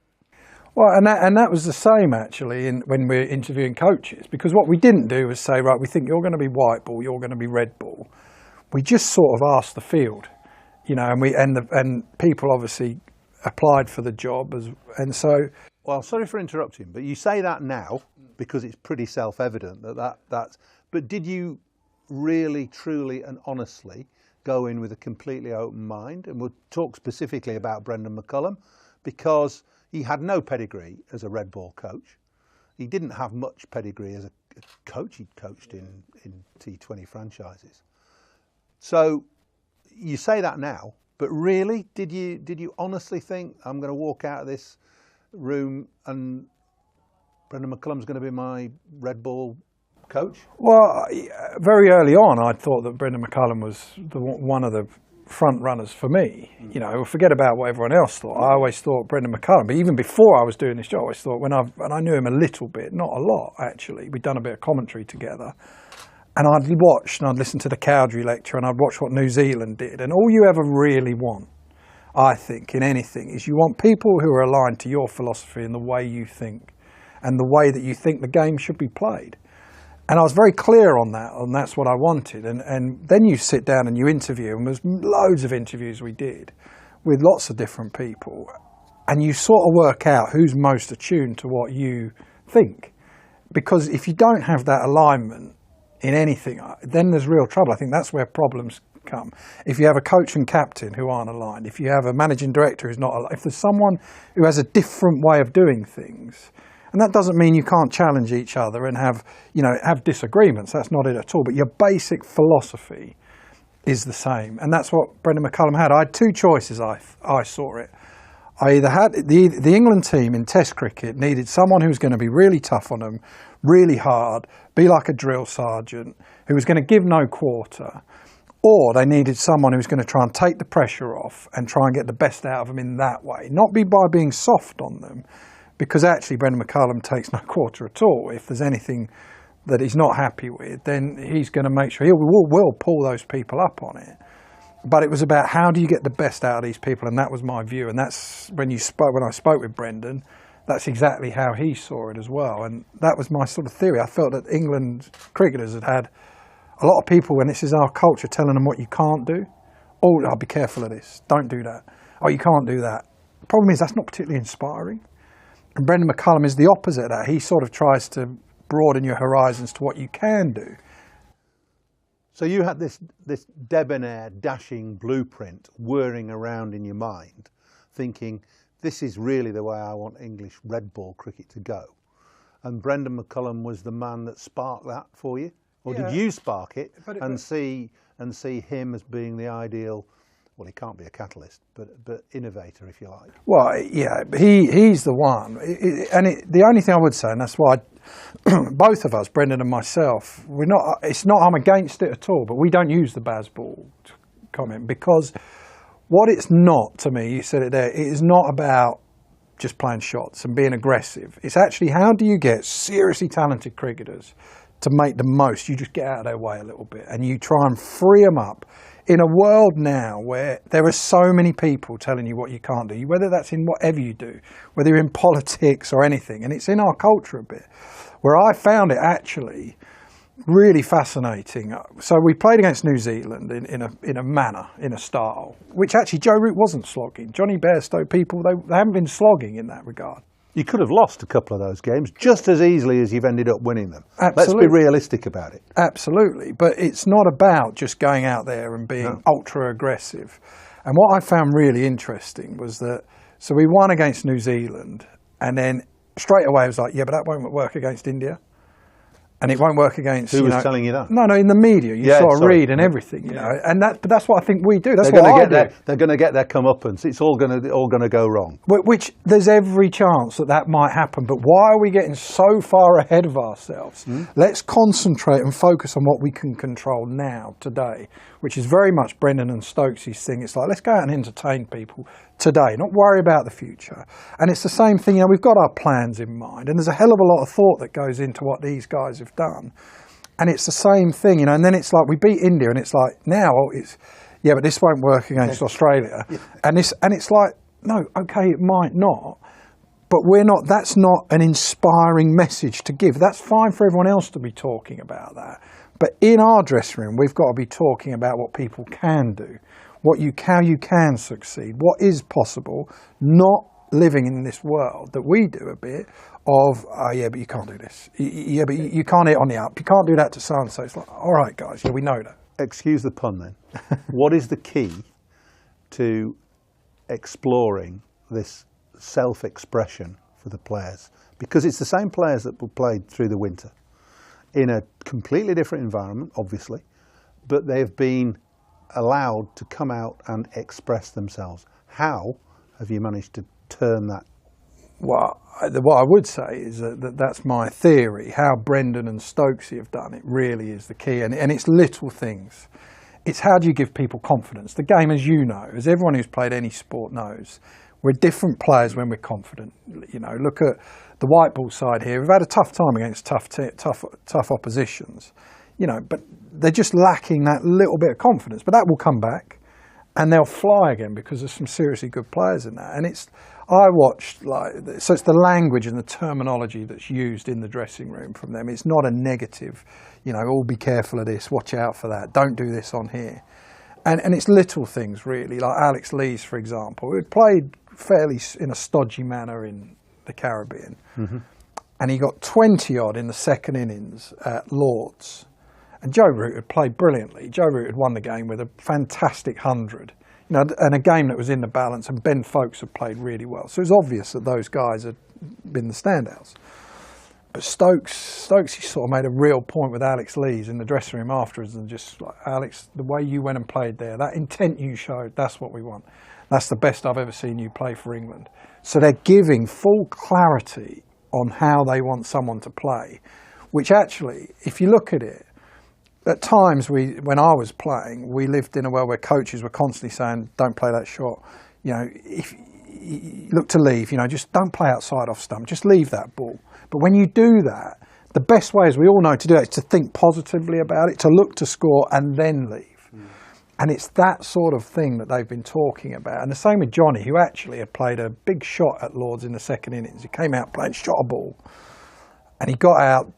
Well, and that was the same actually when we were interviewing coaches, because what we didn't do was say, right, we think you're going to be white ball, you're going to be red ball. We just sort of asked the field, and people obviously applied for the job, and so. Well, sorry for interrupting, but you say that now because it's pretty self-evident that's. But did you really, truly, and honestly go in with a completely open mind? And we'll talk specifically about Brendan McCullum because he had no pedigree as a red ball coach. He didn't have much pedigree as a coach. He'd coached in T20 franchises. So you say that now, but really, did you honestly think I'm going to walk out of this room and Brendan McCullum's going to be my red ball coach? Well, very early on, I thought that Brendan McCullum was one of the front runners for me. Forget about what everyone else thought. I always thought Brendan McCullum, but even before I was doing this job, I always thought and I knew him a little bit, not a lot actually. We'd done a bit of commentary together, and I'd watched and I'd listened to the Cowdrey lecture and I'd watched what New Zealand did. And all you ever really want, I think, in anything is you want people who are aligned to your philosophy and the way you think and the way that you think the game should be played. And I was very clear on that, and that's what I wanted. And then you sit down and you interview, and there's loads of interviews we did with lots of different people, and you sort of work out who's most attuned to what you think. Because if you don't have that alignment in anything, then there's real trouble. I think that's where problems come. If you have a coach and captain who aren't aligned, if you have a managing director who's not aligned, if there's someone who has a different way of doing things. And that doesn't mean you can't challenge each other and have disagreements. That's not it at all. But your basic philosophy is the same. And that's what Brendan McCullum had. I had two choices, I saw it. I either had the England team in Test cricket needed someone who was going to be really tough on them, really hard, be like a drill sergeant, who was going to give no quarter, or they needed someone who was going to try and take the pressure off and try and get the best out of them in that way. Not be by being soft on them. Because actually Brendan McCullum takes no quarter at all. If there's anything that he's not happy with, then he's going to make sure he will pull those people up on it. But it was about how do you get the best out of these people, and that was my view. And that's when I spoke with Brendan, that's exactly how he saw it as well. And that was my sort of theory. I felt that England cricketers had a lot of people, when this is our culture, telling them what you can't do. Oh, I'll be careful of this. Don't do that. Oh, you can't do that. The problem is that's not particularly inspiring. And Brendan McCullum is the opposite of that. He sort of tries to broaden your horizons to what you can do. So you had this debonair, dashing blueprint whirring around in your mind, thinking, this is really the way I want English red ball cricket to go. And Brendan McCullum was the man that sparked that for you? Or did you spark it and see him as being the ideal, well, he can't be a catalyst, but innovator, if you like? Well, yeah, he's the one. The only thing I would say, and that's why both of us, Brendan and myself, I'm against it at all, but we don't use the Bazball comment, because what it's not, to me, you said it there, it is not about just playing shots and being aggressive. It's actually, how do you get seriously talented cricketers to make the most? You just get out of their way a little bit and you try and free them up in a world now where there are so many people telling you what you can't do, whether that's in whatever you do, whether you're in politics or anything, and it's in our culture a bit, where I found it actually really fascinating. So we played against New Zealand in a manner, in a style, which actually Joe Root wasn't slogging. Johnny Bairstow, people, they haven't been slogging in that regard. You could have lost a couple of those games just as easily as you've ended up winning them. Absolutely. Let's be realistic about it. Absolutely, but it's not about just going out there and being ultra aggressive. And what I found really interesting was that, so we won against New Zealand, and then straight away I was like, yeah, but that won't work against India. And it won't work against. Who was telling you that? No, in the media, you sort of read and everything, you know. And but that's what I think we do. That's what I do. They're going to get their comeuppance. It's all going to go wrong. Which there's every chance that might happen. But why are we getting so far ahead of ourselves? Let's concentrate and focus on what we can control now, today, which is very much Brendan and Stokes' thing. It's like, let's go out and entertain people today, not worry about the future. And it's the same thing, you know, we've got our plans in mind, and there's a hell of a lot of thought that goes into what these guys have done. And it's the same thing, you know, and then it's like, we beat India, and it's like, now it's, yeah, but this won't work against Australia. And it's like, no, okay, it might not, but that's not an inspiring message to give. That's fine for everyone else to be talking about that. But in our dressing room, we've got to be talking about what people can do, how you can succeed, what is possible, not living in this world that we do a bit of, oh yeah, but you can't do this. Yeah, but you can't hit on the up. You can't do that to so-and-so. It's like, all right, guys, yeah, we know that. Excuse the pun then. What is the key to exploring this self-expression for the players? Because it's the same players that were played through the winter in a completely different environment, obviously, but they've been allowed to come out and express themselves. How have you managed to turn that? Well, what I would say is that's my theory. How Brendan and Stokesy have done it really is the key, and it's little things. It's how do you give people confidence? The game, as you know, as everyone who's played any sport knows, we're different players when we're confident. You know, look at the white ball side here. We've had a tough time against tough oppositions, you know, but they're just lacking that little bit of confidence. But that will come back, and they'll fly again because there's some seriously good players in that. And I watched, so it's the language and the terminology that's used in the dressing room from them. It's not a negative, you know, oh, be careful of this, watch out for that, don't do this on here. And it's little things really, like Alex Lees, for example, who had played fairly in a stodgy manner in the Caribbean. And he got 20 odd in the second innings at Lord's. And Joe Root had played brilliantly. Joe Root had won the game with a fantastic 100. You know, and a game that was in the balance, and Ben Foakes had played really well. So it was obvious that those guys had been the standouts. But Stokes, he sort of made a real point with Alex Lees in the dressing room afterwards, and just like, Alex, the way you went and played there, that intent you showed, that's what we want. That's the best I've ever seen you play for England. So they're giving full clarity on how they want someone to play, which actually, if you look at it, at times, when I was playing, we lived in a world where coaches were constantly saying, don't play that shot. You know, if you look to leave, you know, just don't play outside off stump, just leave that ball. But when you do that, the best way, as we all know, to do that is to think positively about it, to look to score and then leave. And it's that sort of thing that they've been talking about. And the same with Johnny, who actually had played a big shot at Lord's in the second innings. He came out playing, shot a ball, and he got out,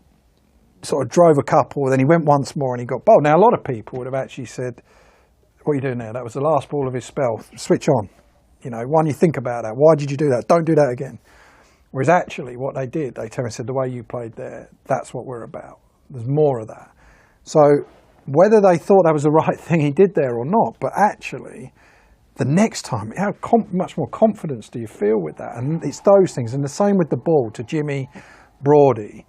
sort of drove a couple, then he went once more and he got bowled. Now, a lot of people would have actually said, what are you doing there? That was the last ball of his spell. Switch on. You know, why don't you think about that? Why did you do that? Don't do that again. Whereas actually what they did, they turned and said, the way you played there, that's what we're about. There's more of that. So whether they thought that was the right thing he did there or not, but actually the next time, how much more confidence do you feel with that? And it's those things. And the same with the ball to Jimmy Broady.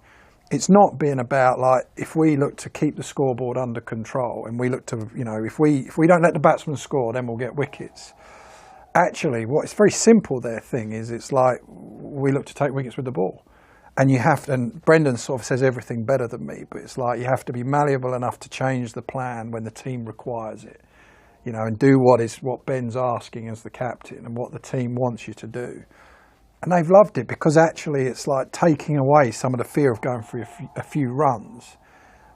It's not being about like, if we look to keep the scoreboard under control and we look to, you know, if we don't let the batsman score, then we'll get wickets. Actually, it's very simple, their thing is, it's like, we look to take wickets with the ball. And you have to, and Brendan sort of says everything better than me, but it's like you have to be malleable enough to change the plan when the team requires it, you know, and do what Ben's asking as the captain and what the team wants you to do. And they've loved it because actually it's like taking away some of the fear of going for a few runs.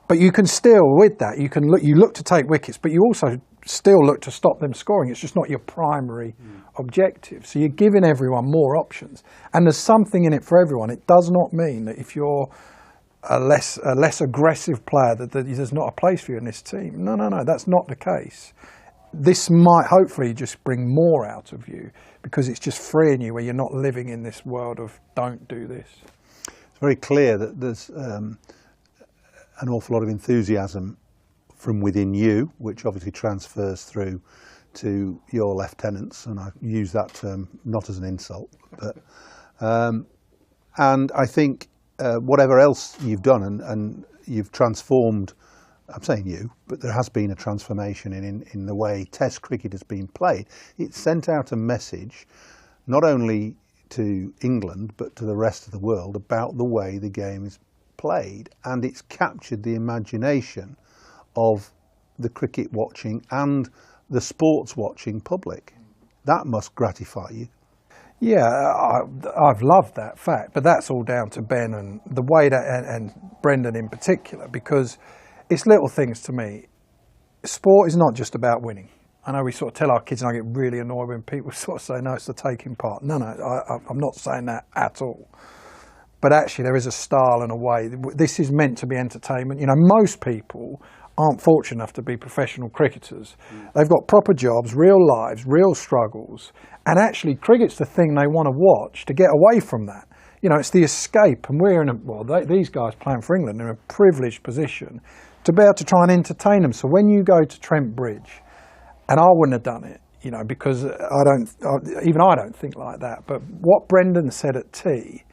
But you can still, with that, you look to take wickets, but you also still look to stop them scoring. It's just not your primary objective. So you're giving everyone more options. And there's something in it for everyone. It does not mean that if you're a less aggressive player that there's not a place for you in this team. No, that's not the case. This might hopefully just bring more out of you because it's just freeing you where you're not living in this world of don't do this. It's very clear that there's an awful lot of enthusiasm from within you, which obviously transfers through to your lieutenants, and I use that term not as an insult, but and I think whatever else you've done and you've transformed, I'm saying you, but there has been a transformation in the way Test cricket has been played. It sent out a message not only to England but to the rest of the world about the way the game is played, and it's captured the imagination of the cricket watching and the sports watching public. That must gratify you. Yeah, I've loved that fact, but that's all down to Ben and the way that, and Brendan in particular, because it's little things to me. Sport is not just about winning. I know we sort of tell our kids, and I get really annoyed when people sort of say, no, it's the taking part. No, I'm not saying that at all. But actually there is a style and a way. This is meant to be entertainment. You know, most people aren't fortunate enough to be professional cricketers. They've got proper jobs, real lives, real struggles, and actually cricket's the thing they want to watch to get away from that. You know, it's the escape, and we're in these guys playing for England are in a privileged position to be able to try and entertain them. So when you go to Trent Bridge, and I wouldn't have done it, you know, because I don't think like that, but what Brendan said at tea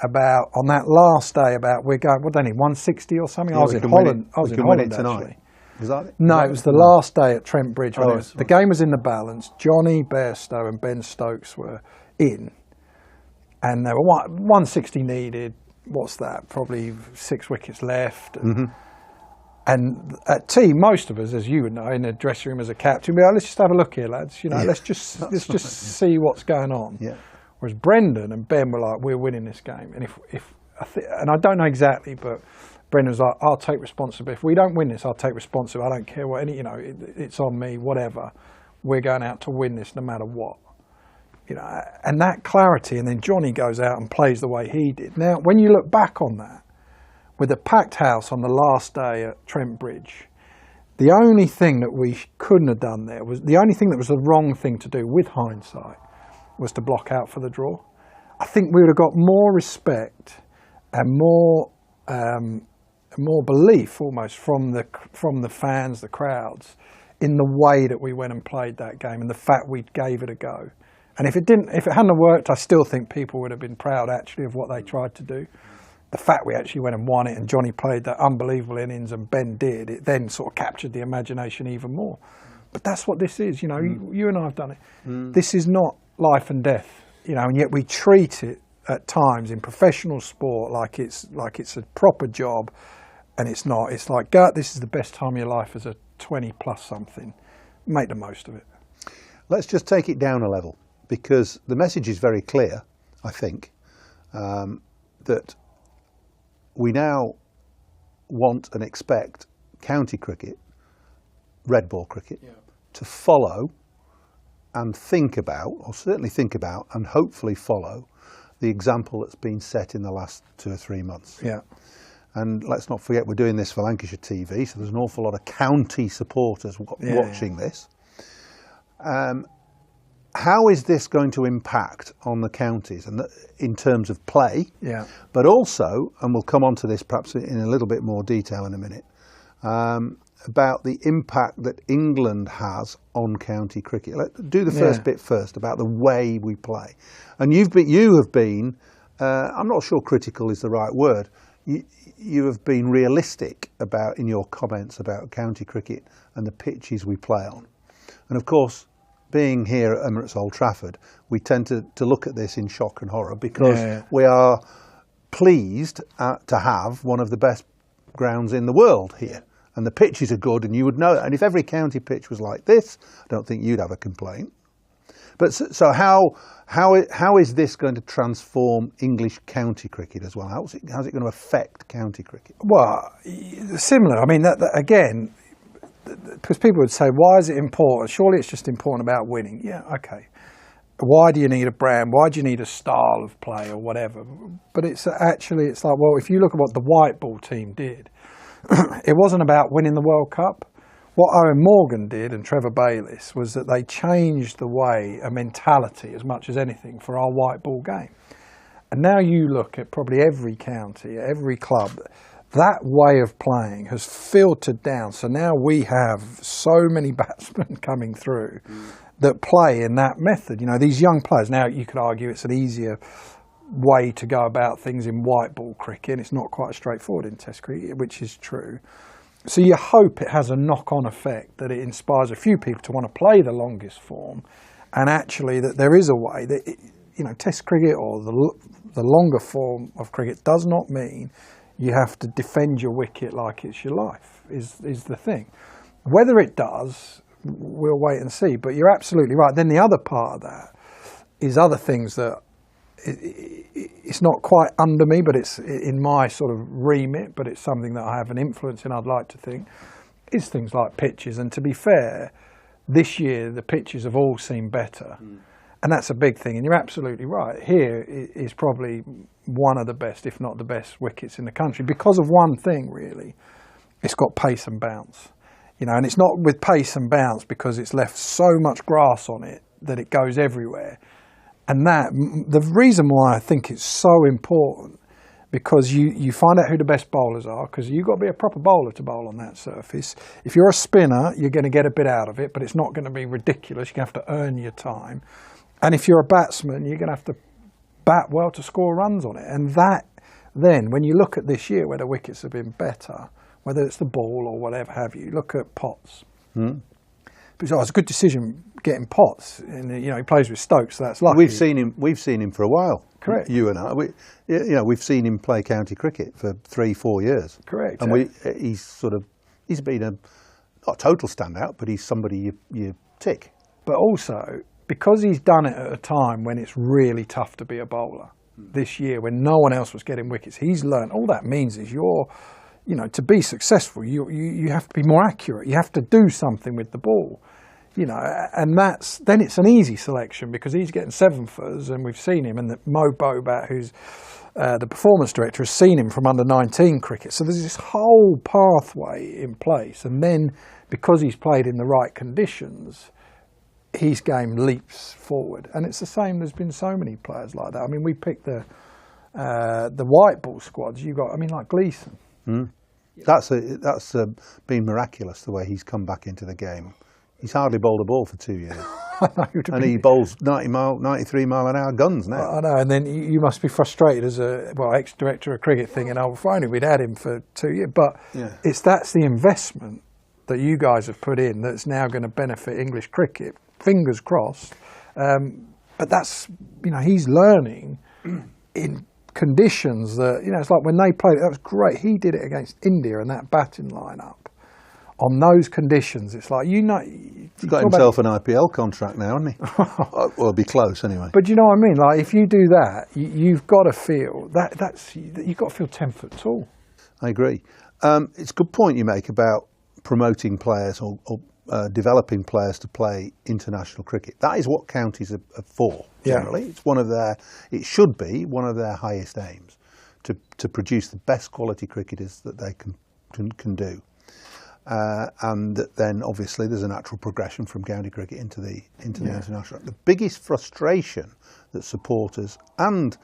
about on that last day about we're going, what do they need, 160 or something? Yeah, I was in Holland. I was in Holland tonight. actually. Was that it? No, it was the last day at Trent Bridge. Oh, The game was in the balance. Johnny Bairstow and Ben Stokes were in, and there were 160 needed. What's that? Probably 6 wickets left. And at tea, most of us, as you would know, in the dressing room as a captain, we're like, let's just have a look here, lads. You know, let's just see what's going on. Yeah. Whereas Brendan and Ben were like, we're winning this game. And and I don't know exactly, but Brendan was like, I'll take responsibility. If we don't win this, I'll take responsibility. I don't care what you know, it's on me, whatever. We're going out to win this no matter what. You know, and that clarity, and then Johnny goes out and plays the way he did. Now, when you look back on that, with a packed house on the last day at Trent Bridge, the only thing that we couldn't have done there was, the only thing that was the wrong thing to do with hindsight was to block out for the draw. I think we would have got more respect and more belief almost from the fans, the crowds, in the way that we went and played that game and the fact we gave it a go. And if it hadn't worked, I still think people would have been proud actually of what they tried to do. The fact we actually went and won it and Johnny played that unbelievable innings and Ben did, it then sort of captured the imagination even more. But that's what this is, you know, you and I have done it. This is not life and death, you know, and yet we treat it at times in professional sport like it's a proper job, and it's not. It's like, Gert, this is the best time of your life as a 20 plus something. Make the most of it. Let's just take it down a level, because the message is very clear, I think, that we now want and expect county cricket, red ball cricket, to follow and think about, or certainly think about, and hopefully follow the example that's been set in the last 2 or 3 months. Yeah. And let's not forget we're doing this for Lancashire TV, so there's an awful lot of county supporters watching this. how is this going to impact on the counties and in terms of play? Yeah. But also, and we'll come on to this perhaps in a little bit more detail in a minute, about the impact that England has on county cricket. Let's do the first bit first, about the way we play. And you have been, I'm not sure critical is the right word, you have been realistic about in your comments about county cricket and the pitches we play on. And of course, being here at Emirates Old Trafford, we tend to look at this in shock and horror because we are pleased to have one of the best grounds in the world here. And the pitches are good, and you would know that. And if every county pitch was like this, I don't think you'd have a complaint. But so how is this going to transform English county cricket as well? How's it going to affect county cricket? Well, similar. I mean, that again, because people would say, why is it important? Surely it's just important about winning. Yeah, okay. Why do you need a brand? Why do you need a style of play or whatever? But it's like, well, if you look at what the white ball team did, it wasn't about winning the World Cup. What Owen Morgan did and Trevor Bayliss was that they changed the way, a mentality as much as anything for our white ball game. And now you look at probably every county, every club, that way of playing has filtered down. So now we have so many batsmen coming through that play in that method. You know, these young players, now you could argue it's an easier way to go about things in white ball cricket. It's not quite as straightforward in Test cricket, which is true. So you hope it has a knock-on effect, that it inspires a few people to want to play the longest form, and actually that there is a way that, Test cricket or the longer form of cricket does not mean you have to defend your wicket like it's your life, is the thing. Whether it does, we'll wait and see, but you're absolutely right. Then the other part of that is other things that it's not quite under me, but it's in my sort of remit, but it's something that I have an influence in, I'd like to think, is things like pitches. And to be fair, this year the pitches have all seemed better. And that's a big thing. And you're absolutely right. Here is probably one of the best, if not the best, wickets in the country because of one thing, really. It's got pace and bounce. And it's not with pace and bounce because it's left so much grass on it that it goes everywhere. And the reason why I think it's so important, because you find out who the best bowlers are, because you've got to be a proper bowler to bowl on that surface. If you're a spinner, you're going to get a bit out of it, but it's not going to be ridiculous. You're going to have to earn your time. And if you're a batsman, you're going to have to bat well to score runs on it. And that, then, when you look at this year where the wickets have been better, whether it's the ball or whatever have you, look at Potts. Because it's a good decision getting Potts, and he plays with Stokes, so that's lucky. We've seen him for a while. Correct. You and I, we've seen him play county cricket for 3-4 years. Correct. And he's been not a total standout, but he's somebody you tick. But also, because he's done it at a time when it's really tough to be a bowler, this year when no one else was getting wickets, he's learned. All that means is to be successful, you have to be more accurate. You have to do something with the ball, and then it's an easy selection because he's getting 7-footers, and we've seen him, and Mo Bobat, who's the performance director, has seen him from under-19 cricket. So there's this whole pathway in place, and then because he's played in the right conditions, his game leaps forward. And it's the same. There's been so many players like that. I mean, we picked the white ball squads. Like Gleeson. That's been miraculous the way he's come back into the game. He's hardly bowled a ball for 2 years. And he bowls 93 mile an hour guns now. I know, and then you must be frustrated as ex-director of cricket thinking, if only we'd had him for 2 years. But that's the investment that you guys have put in that's now going to benefit English cricket. Fingers crossed. But that's, he's learning in conditions that, it's like when they played, that was great. He did it against India in that batting lineup. On those conditions, it's like, he's got himself an IPL contract now, hasn't he? Well, it'll be close anyway. But you know what I mean? Like, if you do that, you've got to feel you've got to feel 10 foot tall. I agree. It's a good point you make about promoting players or developing players to play international cricket. That is what counties are for, generally. Yeah. It should be one of their highest aims, to produce the best quality cricketers that they can do. and then obviously there's a natural progression from county cricket into the international. The biggest frustration that supporters and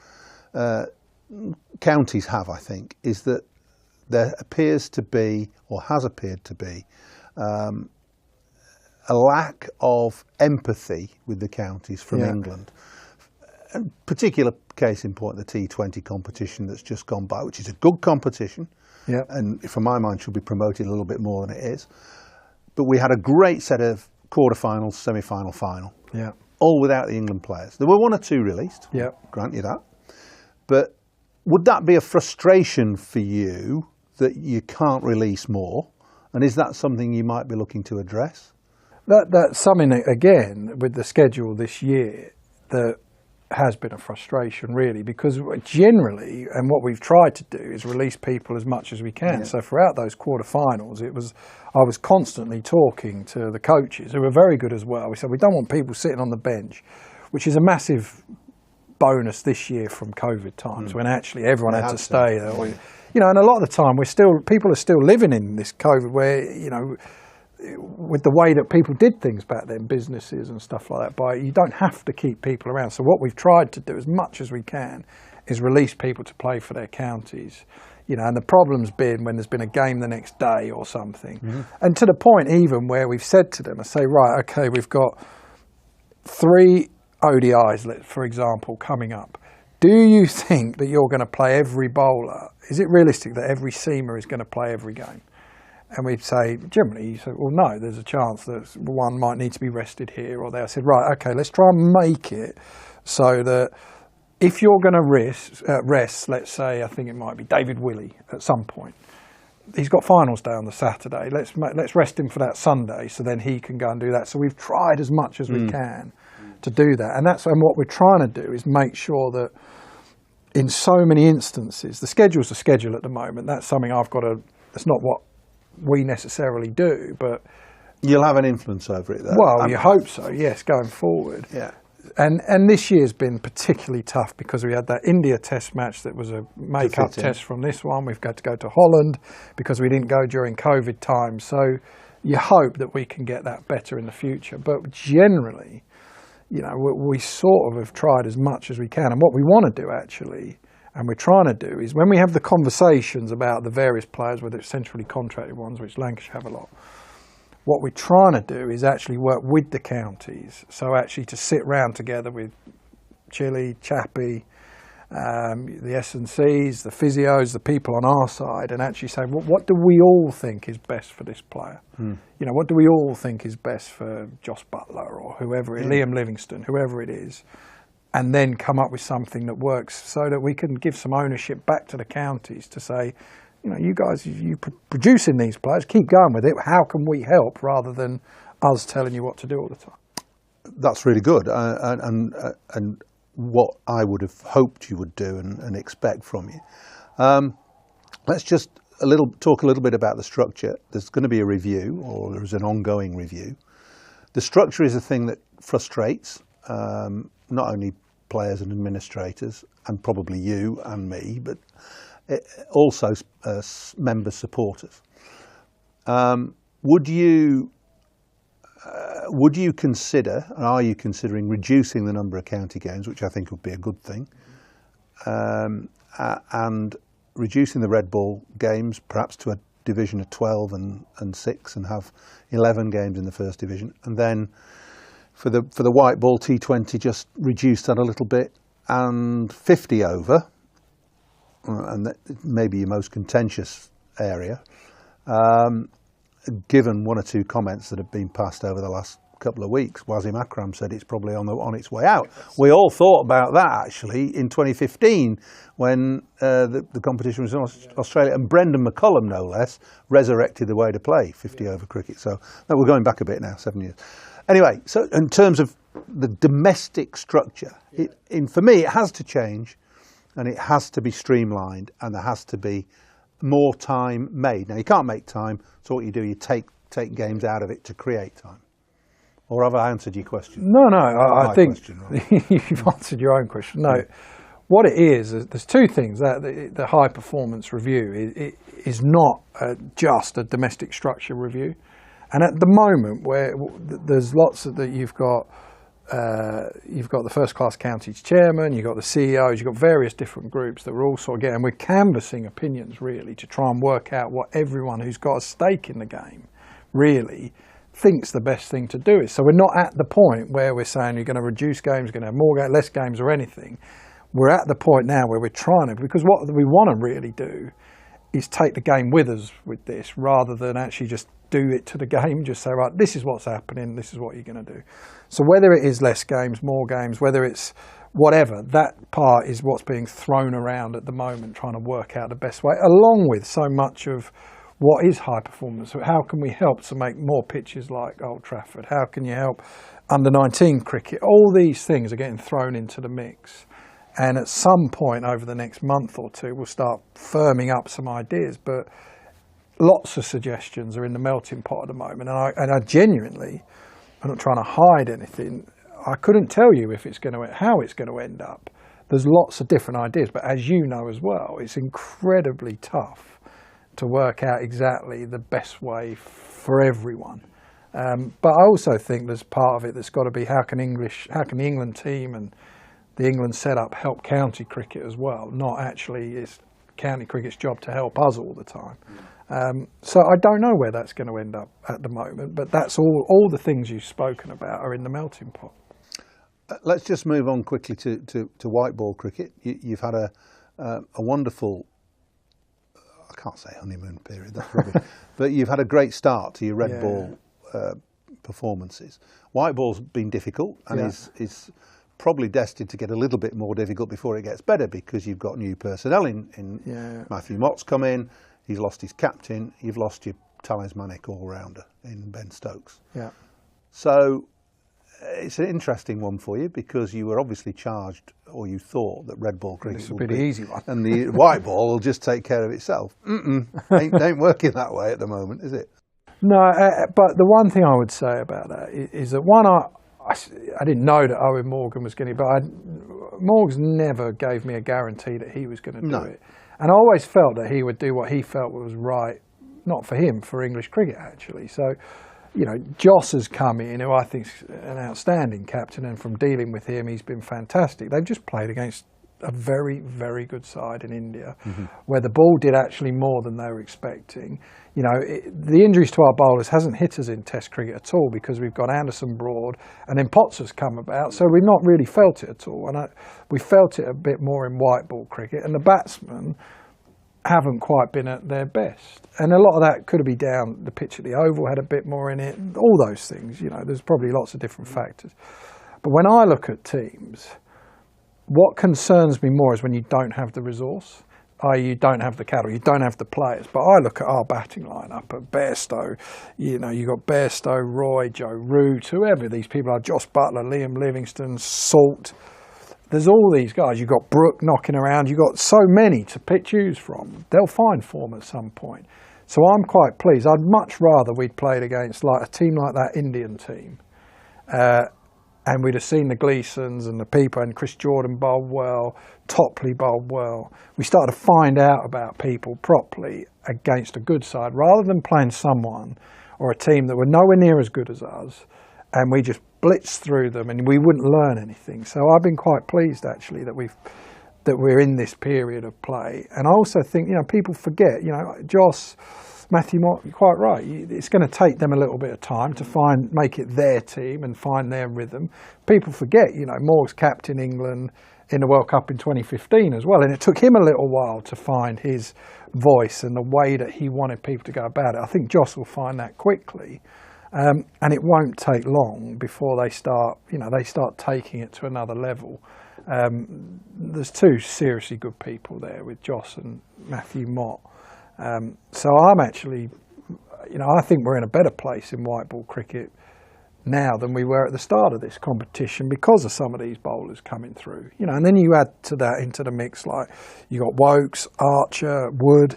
counties have, I think, is that there appears to be, or has appeared to be, a lack of empathy with the counties from England. A particular case in point, the T20 competition that's just gone by, which is a good competition, and from my mind should be promoted a little bit more than it is. But we had a great set of quarterfinals, semi-final, final, all without the England players. There were one or two released, grant you that. But would that be a frustration for you that you can't release more? And is that something you might be looking to address? That's something, again, with the schedule this year, that has been a frustration, really, because generally, and what we've tried to do is release people as much as we can. So throughout those quarterfinals, I was constantly talking to the coaches, who were very good as well. We said, we don't want people sitting on the bench, which is a massive bonus this year from COVID times, when actually everyone had to stay there. And a lot of the time, people are still living in this COVID where, with the way that people did things back then, businesses and stuff like that, you don't have to keep people around. So what we've tried to do as much as we can is release people to play for their counties. And the problem's been when there's been a game the next day or something. And to the point even where we've said to them, I say, right, okay, we've got 3 ODIs, for example, coming up. Do you think that you're going to play every bowler? Is it realistic that every seamer is going to play every game? And we'd say, generally, you say, well, no, there's a chance that one might need to be rested here or there. I said, right, okay, let's try and make it so that if you're going to rest, let's say, I think it might be David Willey at some point. He's got finals day on the Saturday. Let's rest him for that Sunday so then he can go and do that. So we've tried as much as we can to do that. And what we're trying to do is make sure that in so many instances, the schedule's a schedule at the moment. That's something that's not what we necessarily do, but you'll have an influence over it, though. Well, you hope so, yes, going forward. And this year's been particularly tough because we had that India test match that was a make-up test from this one. We've got to go to Holland because we didn't go during COVID time. So you hope that we can get that better in the future. But generally, we sort of have tried as much as we can. And what we want to do, actually, and we're trying to do, is when we have the conversations about the various players, whether it's centrally contracted ones, which Lancashire have a lot, what we're trying to do is actually work with the counties. So actually to sit round together with Chile, Chappie, the S&Cs, the physios, the people on our side, and actually say, well, what do we all think is best for this player? What do we all think is best for Joss Butler or whoever, Liam Livingstone, whoever it is, and then come up with something that works so that we can give some ownership back to the counties to say, you guys, you producing these players, keep going with it. How can we help rather than us telling you what to do all the time? That's really good. And what I would have hoped you would do and expect from you. Let's just talk a little bit about the structure. There's going to be a review, or there's an ongoing review. The structure is a thing that frustrates not only players and administrators, and probably you and me, but also member supporters. Would you consider, and are you considering, reducing the number of county games, which I think would be a good thing, and reducing the red ball games perhaps to a division of 12 and 6 and have 11 games in the first division, and then for the white ball T20 just reduce that a little bit, and 50 over, and that may be your most contentious area, given one or two comments that have been passed over the last couple of weeks. Wasim Akram said it's probably on its way out. We all thought about that actually in 2015 when the competition was in Australia, and Brendan McCullum, no less, resurrected the way to play 50 over cricket. So no, we're going back a bit now, 7 years. Anyway, so in terms of the domestic structure, for me it has to change, and it has to be streamlined, and there has to be more time made. Now you can't make time, so what you do, you take games out of it to create time. Or have I answered your question? No, I think you've answered your own question. No, what it is, there's two things. That the high performance review is not just a domestic structure review, and at the moment where there's lots of that you've got the first class counties chairman, you've got the CEOs, you've got various different groups that we're all sort of getting. We're canvassing opinions really to try and work out what everyone who's got a stake in the game really thinks the best thing to do is. So we're not at the point where we're saying you're going to reduce games, you're going to have more games, less games or anything. We're at the point now where we're trying to, because what we want to really do is take the game with us with this rather than actually just do it to the game, just say, right, this is what's happening, this is what you're going to do. So whether it is less games, more games, whether it's whatever, that part is what's being thrown around at the moment, trying to work out the best way, along with so much of what is high performance. So how can we help to make more pitches like Old Trafford? How can you help under-19 cricket? All these things are getting thrown into the mix. And at some point over the next month or two, we'll start firming up some ideas. But lots of suggestions are in the melting pot at the moment. And I genuinely, I'm not trying to hide anything, I couldn't tell you if it's going to, how it's going to end up. There's lots of different ideas. But as you know as well, it's incredibly tough to work out exactly the best way for everyone. But I also think there's part of it that's got to be how can the England team and the England setup help county cricket as well, not actually it's county cricket's job to help us all the time. So I don't know where that's going to end up at the moment, but that's all the things you've spoken about are in the melting pot. Let's just move on quickly to white ball cricket. You've had a wonderful, I can't say honeymoon period, that's rubbish, but you've had a great start to your red ball performances. White ball's been difficult and is probably destined to get a little bit more difficult before it gets better because you've got new personnel in Matthew Mott's come in, he's lost his captain, you've lost your talismanic all-rounder in Ben Stokes. Yeah. So it's an interesting one for you because you were obviously charged, or you thought that red ball cricket would be the easy one, and the white ball will just take care of itself. Ain't working that way at the moment, is it? No, but the one thing I would say about that is that one, I didn't know that Owen Morgan was going to, but Morgs never gave me a guarantee that he was going to do it. And I always felt that he would do what he felt was right, not for him, for English cricket actually. So, you know, Joss has come in, who I think is an outstanding captain, and from dealing with him, he's been fantastic. They've just played against a very, very good side in India, where the ball did actually more than they were expecting. You know, the injuries to our bowlers hasn't hit us in Test cricket at all because we've got Anderson Broad and then Potts has come about, so we've not really felt it at all. And we felt it a bit more in white ball cricket, and the batsmen haven't quite been at their best. And a lot of that could be down, the pitch at the Oval had a bit more in it, all those things, you know, there's probably lots of different factors. But when I look at teams, what concerns me more is when you don't have the resource, i.e. you don't have the cattle, you don't have the players. But I look at our batting lineup at Bairstow, you know, you've got Bairstow, Roy, Joe Root, whoever these people are, Joss Butler, Liam Livingstone, Salt. There's all these guys. You've got Brooke knocking around. You've got so many to choose from. They'll find form at some point. So I'm quite pleased. I'd much rather we'd played against like a team like that Indian team. And we'd have seen the Gleesons and the people, and Chris Jordan bowled well, Topley bowled well. We started to find out about people properly against a good side, rather than playing someone or a team that were nowhere near as good as us, and we just blitzed through them and we wouldn't learn anything. So I've been quite pleased actually that we're in this period of play. And I also think, you know, people forget, you know, Joss, Matthew Mott, you're quite right. It's going to take them a little bit of time to make it their team and find their rhythm. People forget, you know, Morgs captained England in the World Cup in 2015 as well, and it took him a little while to find his voice and the way that he wanted people to go about it. I think Joss will find that quickly, and it won't take long before they start taking it to another level. There's two seriously good people there with Joss and Matthew Mott. So I'm actually, you know, I think we're in a better place in white ball cricket now than we were at the start of this competition because of some of these bowlers coming through. You know, and then you add to that into the mix, like you got Wokes, Archer, Wood,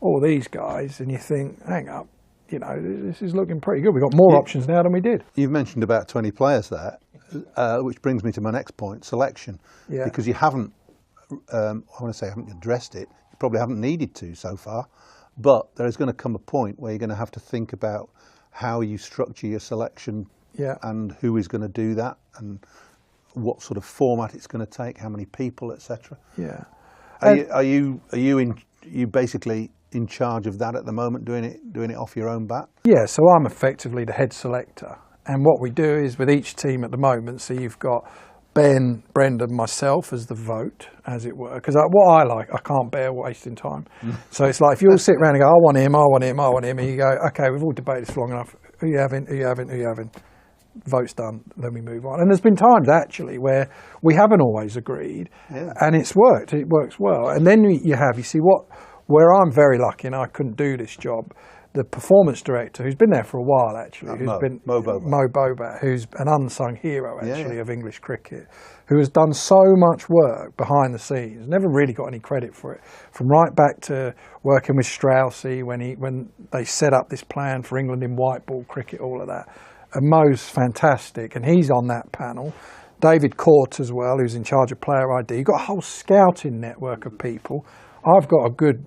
all these guys, and you think, hang up, you know, this is looking pretty good. We've got more options now than we did. You've mentioned about 20 players there, which brings me to my next point, selection, because you haven't I want to say haven't addressed it. You probably haven't needed to so far, but there is going to come a point where you're going to have to think about how you structure your selection, and who is going to do that, and what sort of format it's going to take, how many people, etc. Yeah. Are you basically in charge of that at the moment, doing it off your own bat? Yeah, so I'm effectively the head selector. And what we do is with each team at the moment, so you've got Ben, Brendan, myself as the vote, as it were. Because what I like, I can't bear wasting time. So it's like if you all sit around and go, I want him, I want him, I want him, and you go, okay, we've all debated this long enough. Who you having, who you having, who you having? Vote's done, then we move on. And there's been times actually where we haven't always agreed, and it's worked. It works well. And then you see where I'm very lucky, and I couldn't do this job. The performance director, who's been there for a while actually, Mo Bobat, who's an unsung hero actually of English cricket, who has done so much work behind the scenes, never really got any credit for it, from right back to working with Straussy when they set up this plan for England in white ball cricket, all of that. And Mo's fantastic, and he's on that panel. David Court as well, who's in charge of player ID. You've got a whole scouting network of people. I've got a good,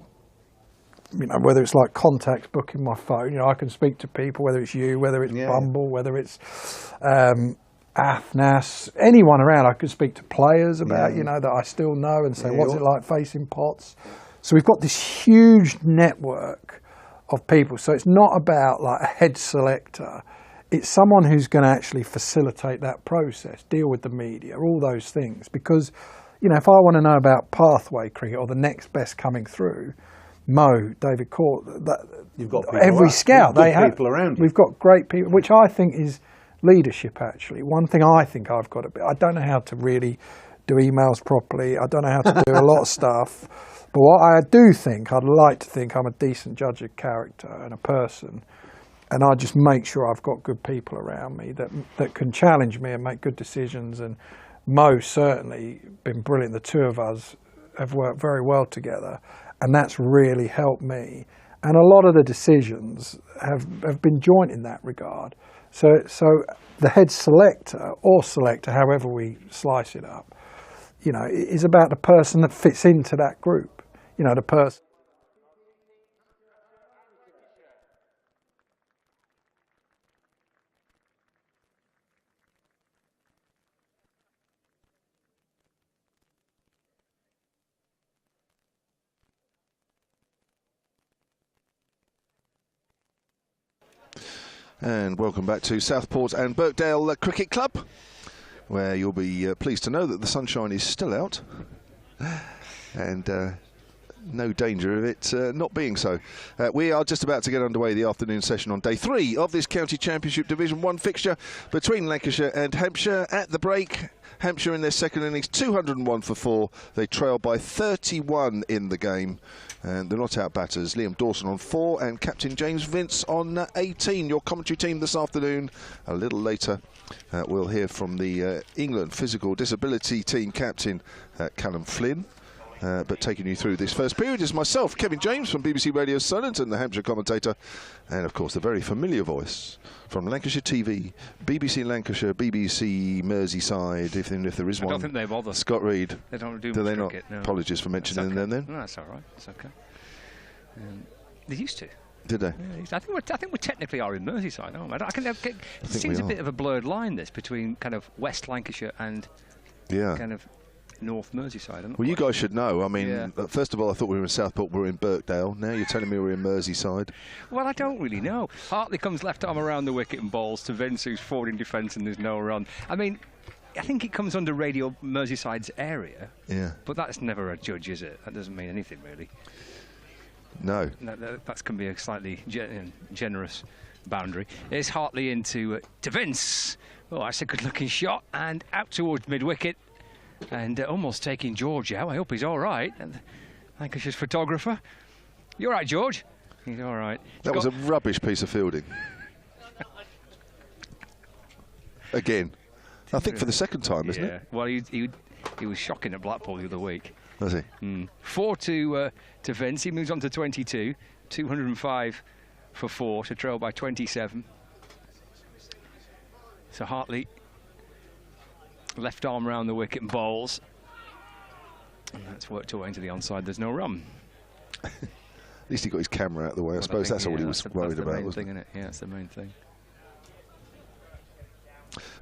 whether it's like contacts book in my phone, I can speak to people, whether it's you, whether it's Bumble, whether it's Athnas, anyone around. I could speak to players about, that I still know and say, what's it like facing Potts? So we've got this huge network of people. So it's not about like a head selector. It's someone who's going to actually facilitate that process, deal with the media, all those things. Because, if I want to know about pathway cricket or the next best coming through, Mo, David Court, you've got every scout they have people around you. We've got great people, which I think is leadership. Actually, one thing I think I've got to be. I don't know how to really do emails properly. I don't know how to do a lot of stuff. But what I do think, I'd like to think I'm a decent judge of character and a person. And I just make sure I've got good people around me that can challenge me and make good decisions. And Mo's certainly been brilliant. The two of us have worked very well together, and that's really helped me. And a lot of the decisions have been joint in that regard. So the head selector or selector, however we slice it up, is about the person that fits into that group. The person. And welcome back to Southport and Birkdale Cricket Club, where you'll be pleased to know that the sunshine is still out and no danger of it not being so. We are just about to get underway the afternoon session on day 3 of this County Championship Division 1 fixture between Lancashire and Hampshire. At the break, Hampshire in their second innings, 201 for 4. They trail by 31 in the game. And the not-out batters, Liam Dawson on 4 and Captain James Vince on 18. Your commentary team this afternoon. A little later, we'll hear from the England Physical Disability Team Captain, Callum Flynn. But taking you through this first period is myself, Kevin James from BBC Radio Solent, and the Hampshire commentator, and of course the very familiar voice from Lancashire TV, BBC Lancashire, BBC Merseyside, if there is one. I don't think they bother. Scott Reed. They don't do they cricket, not? No. Apologies for mentioning them then. No, that's all right. It's okay. They used to. Did they? Yeah, I think we technically are in Merseyside, aren't we? It seems a bit of a blurred line, this, between kind of West Lancashire and kind of North Merseyside. Well, you guys should know. I mean, first of all, I thought we were in Southport, we were in Birkdale. Now you're telling me we're in Merseyside. Well, I don't really know. Hartley comes left arm around the wicket and bowls to Vince, who's forward in defence, and there's no run. I mean, I think it comes under Radio Merseyside's area. Yeah. But that's never a judge, is it? That doesn't mean anything, really. No. That can be a slightly generous boundary. It's Hartley into to Vince. Oh, that's a good-looking shot, and out towards mid-wicket. And almost taking George out. I hope he's all right. And Lancashire's photographer. You all right, George? He's all right. That was a rubbish piece of fielding. Again. I think for the second time, isn't it? Well, he was shocking at Blackpool the other week. Was he? 4 to Vince. He moves on to 22. 205 for 4 to trail by 27. So Hartley left arm round the wicket and bowls. And that's worked away into the onside. There's no run. At least he got his camera out of the way. I suppose that's all he was worried about, wasn't it? Yeah, that's the main thing.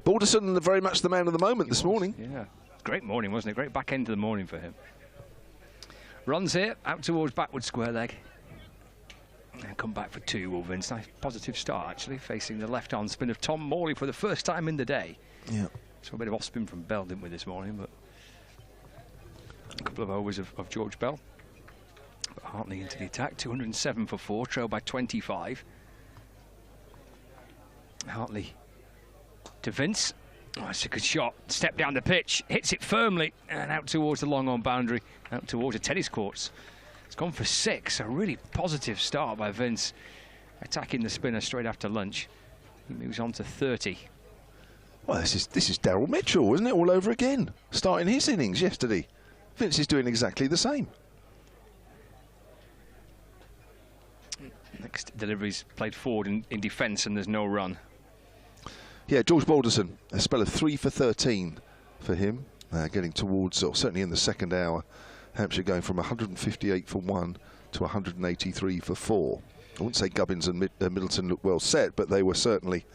Balderson, very much the man of the moment this morning. Yeah, great morning, wasn't it? Great back end of the morning for him. Runs here, out towards backward square leg. And come back for two, Gubbins. Nice positive start, actually, facing the left-arm spin of Tom Morley for the first time in the day. Yeah. So a bit of off-spin from Bell, didn't we, this morning? But a couple of overs of George Bell. But Hartley into the attack, 207 for 4, trailed by 25. Hartley to Vince. Oh, that's a good shot. Step down the pitch, hits it firmly, and out towards the long-on boundary, out towards the tennis courts. It's gone for 6. A really positive start by Vince, attacking the spinner straight after lunch. He moves on to 30. Well, this is Daryl Mitchell, isn't it? All over again. Starting his innings yesterday. Vince is doing exactly the same. Next delivery's played forward in defence, and there's no run. Yeah, George Balderson, a spell of 3 for 13 for him, getting towards, or certainly in the second hour, Hampshire going from 158 for 1 to 183 for 4. I wouldn't say Gubbins and Middleton looked well set, but they were certainly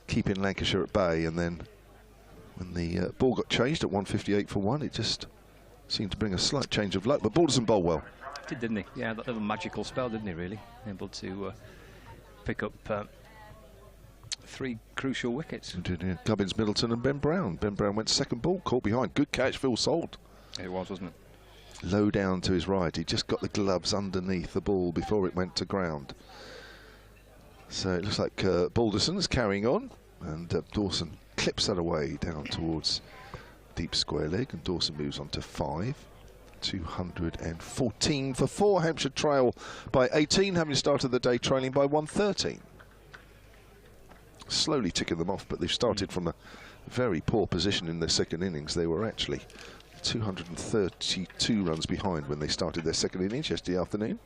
keeping Lancashire at bay. And then when the ball got changed at 158 for 1, it just seemed to bring a slight change of luck. But Balderson bowled well. Didn't he? Yeah, that little magical spell, didn't he, really? Able to pick up 3 crucial wickets. Yeah. Gubbins, Middleton and Ben Brown. Ben Brown went second ball, caught behind. Good catch, Phil Salt. It was, wasn't it? Low down to his right. He just got the gloves underneath the ball before it went to ground. So it looks like Balderson is carrying on, and Dawson clips that away down towards deep square leg, and Dawson moves on to 5. 214 for 4. Hampshire trail by 18, having started the day trailing by 113. Slowly ticking them off, but they've started from a very poor position in their second innings. They were actually 232 runs behind when they started their second innings yesterday afternoon.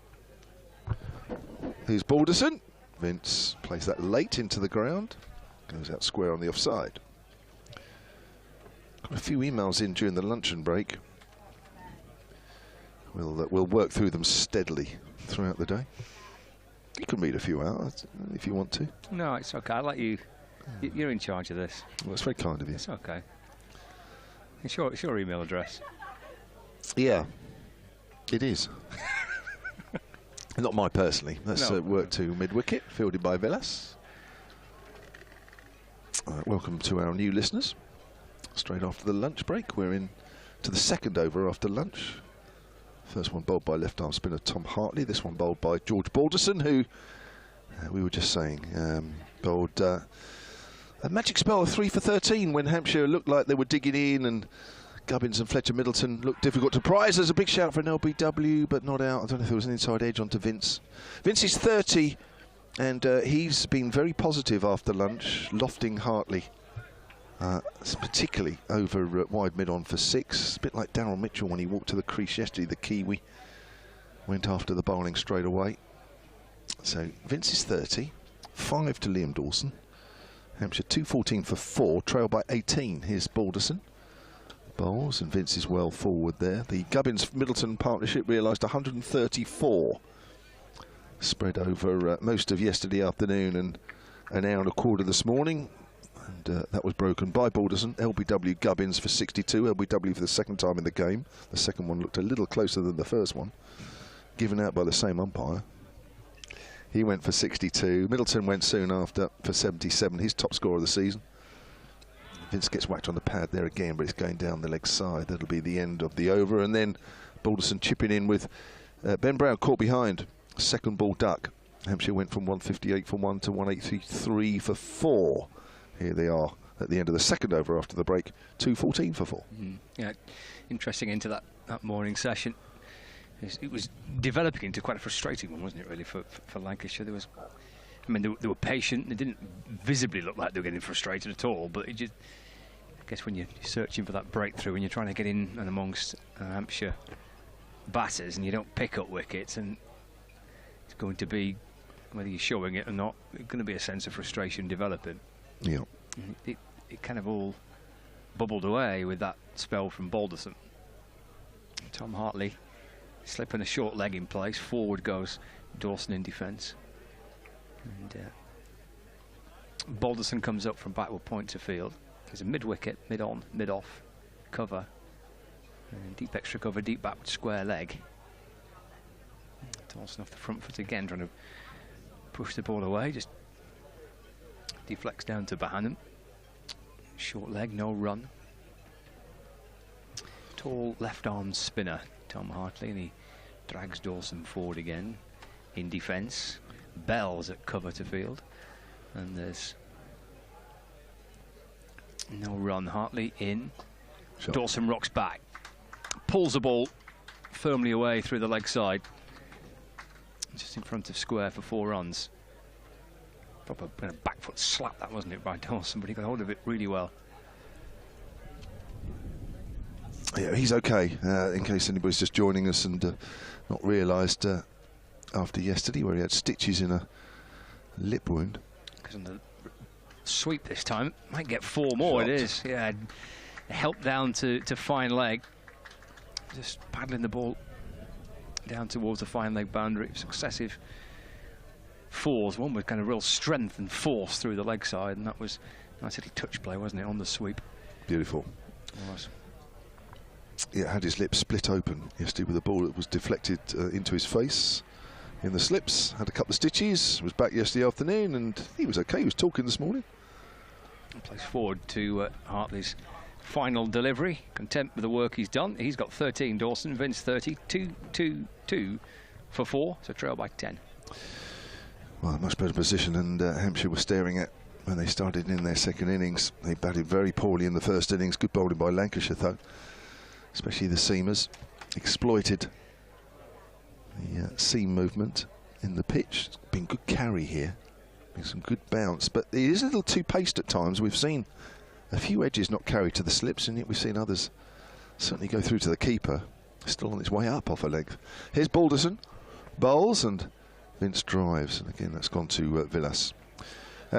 Here's Balderson. Vince plays that late into the ground. Goes out square on the offside. Got a few emails in during the luncheon break. We'll work through them steadily throughout the day. You can read a few out if you want to. No, it's okay. I'll let you. You're in charge of this. Well, it's very kind of you. It's okay. It's your email address. Yeah, it is. Not mine personally. Let's work to mid-wicket, fielded by Villas. Welcome to our new listeners. Straight after the lunch break, we're in to the second over after lunch. First one bowled by left-arm spinner Tom Hartley. This one bowled by George Balderson, who we were just saying bowled a magic spell of 3 for 13 when Hampshire looked like they were digging in, and Gubbins and Fletcher Middleton looked difficult to prize. There's a big shout for an LBW, but not out. I don't know if there was an inside edge onto Vince. Vince is 30, and he's been very positive after lunch, lofting Hartley. Particularly over wide mid-on for 6. A bit like Daryl Mitchell when he walked to the crease yesterday, the Kiwi. Went after the bowling straight away. So Vince is 30. 5 to Liam Dawson. Hampshire 214 for 4, trailed by 18. Here's Balderson. Bowls, and Vince is well forward there. The Gubbins-Middleton partnership realised 134. Spread over most of yesterday afternoon and an hour and a quarter this morning. And that was broken by Balderson. LBW Gubbins for 62. LBW for the second time in the game. The second one looked a little closer than the first one. Given out by the same umpire. He went for 62. Middleton went soon after for 77. His top scorer of the season. Vince gets whacked on the pad there again, but it's going down the leg side. That'll be the end of the over. And then Balderson chipping in with Ben Brown caught behind. Second ball duck. Hampshire went from 158 for 1 to 183 for 4. Here they are at the end of the second over after the break, 214 for 4. Yeah, interesting into that morning session. It was developing into quite a frustrating one, wasn't it, really, for Lancashire? There was, I mean, they were patient. They didn't visibly look like they were getting frustrated at all, but it just, I guess when you're searching for that breakthrough and you're trying to get in and amongst Hampshire batters and you don't pick up wickets, and it's going to be, whether you're showing it or not, it's going to be a sense of frustration developing. Yeah. It kind of all bubbled away with that spell from Balderson. Tom Hartley slipping a short leg in place. Forward goes Dawson in defence. And Balderson comes up from backward point to field. There's a mid-wicket, mid-on, mid-off cover. And deep extra cover, deep backward square leg. Dawson off the front foot again, trying to push the ball away. Just deflects down to Bahanam. Short leg, no run. Tall left-arm spinner, Tom Hartley, and he drags Dawson forward again in defence. Bells at cover to field. And there's no run. Hartley in. Sure. Dawson rocks back. Pulls the ball firmly away through the leg side. Just in front of square for 4 runs. Proper back foot slap that, wasn't it, by Dawson, but he got hold of it really well. Yeah, he's okay, in case anybody's just joining us and not realised after yesterday where he had stitches in a lip wound. Because on the sweep this time, might get 4 more. Shot. It is, yeah. Help down to fine leg. Just paddling the ball down towards the fine leg boundary. Successive 4s, one with kind of real strength and force through the leg side, and that was a nice little touch play, wasn't it, on the sweep? Beautiful. It was. Yeah, had his lips split open yesterday with a ball that was deflected into his face in the slips. Had a couple of stitches, was back yesterday afternoon, and he was okay. He was talking this morning. Plays forward to Hartley's final delivery. Content with the work he's done. He's got 13, Dawson. Vince 30. 2 for 4, so trail by 10. Well, a much better position, and Hampshire were staring at when they started in their second innings. They batted very poorly in the first innings. Good bowling by Lancashire, though. Especially the seamers. Exploited the seam movement in the pitch. It's been good carry here. Been some good bounce, but it is a little too paced at times. We've seen a few edges not carry to the slips, and yet we've seen others certainly go through to the keeper. Still on its way up off a length. Here's Balderson, bowls, and Vince drives, and again that's gone to Villas.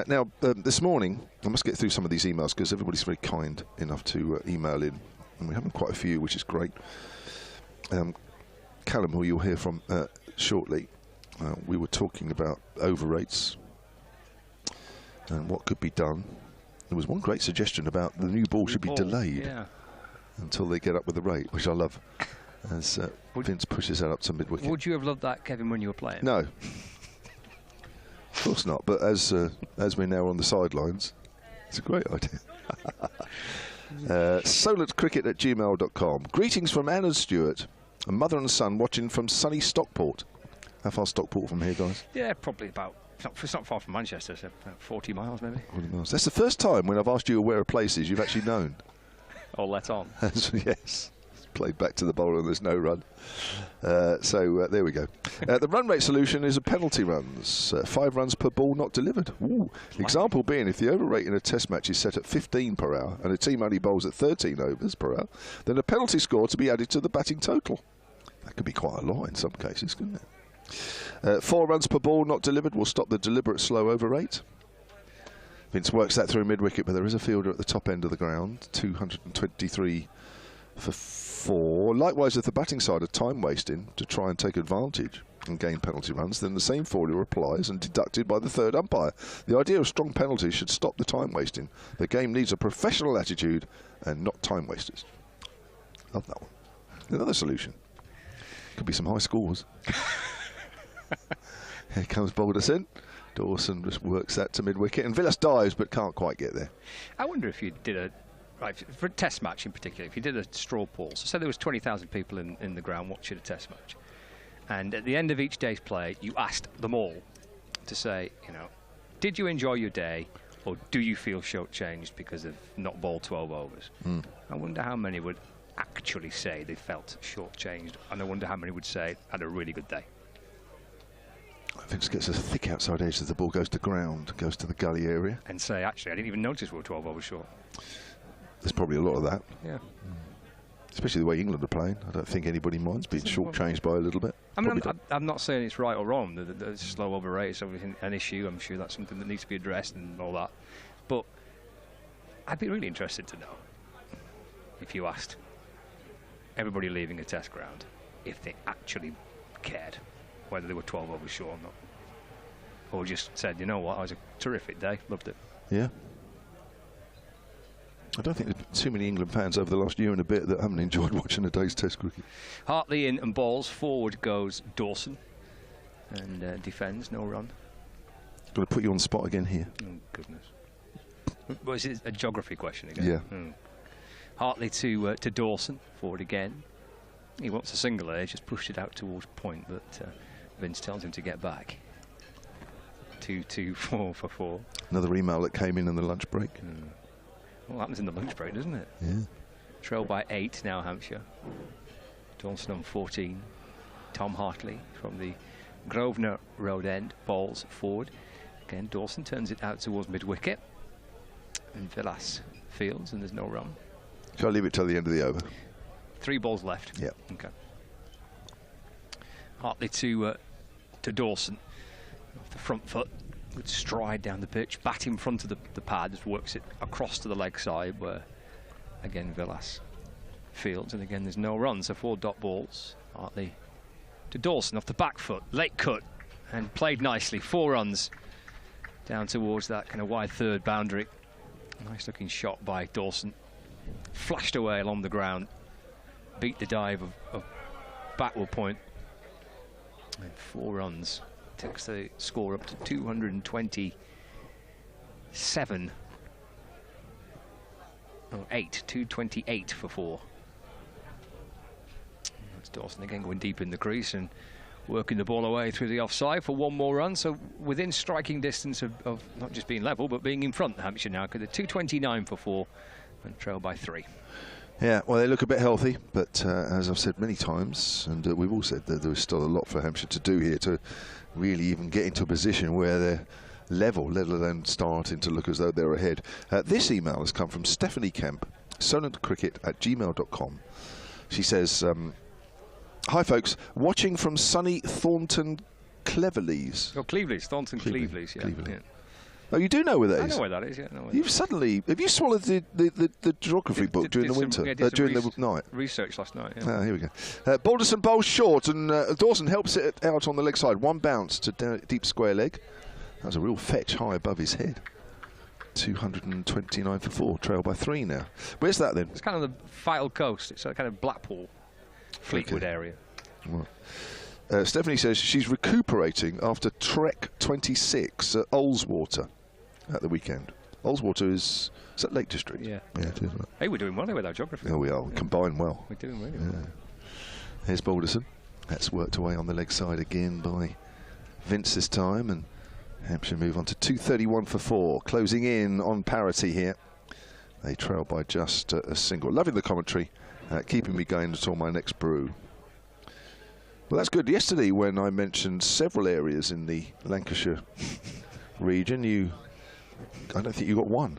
Now, this morning, I must get through some of these emails because everybody's very kind enough to email in, and we have quite a few, which is great. Callum, who you'll hear from shortly, we were talking about over rates and what could be done. There was one great suggestion about the new ball should be delayed until they get up with the rate, which I love, as Vince pushes that up to mid-wicket. Would you have loved that, Kevin, when you were playing? No. Of course not, but as we're now on the sidelines, it's a great idea. solarcricket@gmail.com. Greetings from Anna Stewart, a mother and son watching from sunny Stockport. How far Stockport from here, guys? Yeah, probably about, it's not far from Manchester, so about 40 miles maybe. 40 miles. That's the first time when I've asked you where a place is you've actually known. Or let on. Yes. Played back to the bowler and there's no run. So there we go. The run rate solution is a penalty runs. 5 runs per ball not delivered. Ooh. Example being, if the over rate in a test match is set at 15 per hour and a team only bowls at 13 overs per hour, then a penalty score to be added to the batting total. That could be quite a lot in some cases, couldn't it? 4 runs per ball not delivered will stop the deliberate slow over rate. Vince works that through mid-wicket, but there is a fielder at the top end of the ground. 223 for 4. Likewise, if the batting side are time wasting to try and take advantage and gain penalty runs, then the same formula applies and deducted by the third umpire. The idea of strong penalties should stop the time wasting. The game needs a professional attitude and not time wasters. Love that one. Another solution. Could be some high scores. Here comes Balderson. Dawson just works that to mid-wicket, and Villas dives but can't quite get there. I wonder if you did a, right, for a test match in particular, if you did a straw poll, so say there was 20,000 people in the ground watching a test match, and at the end of each day's play, you asked them all to say, you know, did you enjoy your day, or do you feel shortchanged because of not bowled 12 overs? I wonder how many would actually say they felt shortchanged, and I wonder how many would say had a really good day. Vince gets a thick outside edge as the ball goes to ground, goes to the gully area. And say, actually, I didn't even notice we were 12 overs short. There's probably a lot of that. Yeah. Especially the way England are playing. I don't think anybody minds being shortchanged by a little bit. I mean, I'm not saying it's right or wrong. The slow over rate is obviously an issue. I'm sure that's something that needs to be addressed and all that. But I'd be really interested to know, if you asked everybody leaving a test ground if they actually cared whether they were 12 overs short or not. Or just said, you know what, it was a terrific day, loved it. Yeah. I don't think there's too many England fans over the last year and a bit that haven't enjoyed watching a day's test cricket. Hartley in and balls. Forward goes Dawson. And defends, no run. Got to put you on the spot again here. Oh, goodness. Was it a geography question again? Yeah. Hmm. Hartley to Dawson, forward again. He wants a single there, just pushed it out towards point, but Vince tells him to get back. 2-2-4 for 4. Another email that came in the lunch break. Well, happens in the lunch break, doesn't it? Yeah. Trail by 8 now, Hampshire. Dawson on 14. Tom Hartley from the Grosvenor Road end, balls forward. Again, Dawson turns it out towards mid-wicket. And Villas fields, and there's no run. Shall I leave it till the end of the over? 3 balls left. Yeah. Okay. Hartley to Dawson. Off the front foot. Good stride down the pitch. Bat in front of the pads. Works it across to the leg side where, again, Villas fields. And again, there's no run. So 4 dot balls. Hartley to Dawson off the back foot. Late cut. And played nicely. 4 runs down towards that kind of wide third boundary. Nice looking shot by Dawson. Flashed away along the ground. Beat the dive of backward point. And 4 runs. Takes the score up to 227. Oh, 228 for 4. That's Dawson again going deep in the crease and working the ball away through the offside for 1 more run. So within striking distance of not just being level, but being in front, Hampshire now, because they're 229 for 4 and trail by 3. Yeah, well, they look a bit healthy, but as I've said many times, and we've all said that there's still a lot for Hampshire to do here to really even get into a position where they're level, let alone starting to look as though they're ahead. This email has come from Stephanie Kemp, solentcricket@gmail.com. She says, hi folks, watching from sunny Thornton Cleverleys. Oh, Cleverleys, Thornton Cleverleys, yeah. Cleverley. Yeah. Oh, you do know where that I is? know where that is, yeah. Have you swallowed the geography book during the winter? During the night? Research last night, yeah. Ah, here we go. Balderson bowls short, and Dawson helps it out on the leg side. 1 bounce to deep square leg. That was a real fetch high above his head. 229 for 4, trail by 3 now. Where's that then? It's kind of the File Coast. It's a kind of Blackpool, Fleetwood area. Right. Stephanie says she's recuperating after Trek 26 at Ullswater at the weekend. Ullswater is that Lake District? Yeah. Yeah, it is. Hey, we're doing well with our geography. There we are. We combine well. We're doing really well. Here's Balderson. That's worked away on the leg side again by Vince this time, and Hampshire move on to 231 for 4, closing in on parity here. They trail by just a single. Loving the commentary, keeping me going until my next brew. Well, that's good. Yesterday, when I mentioned several areas in the Lancashire region, I don't think you got 1.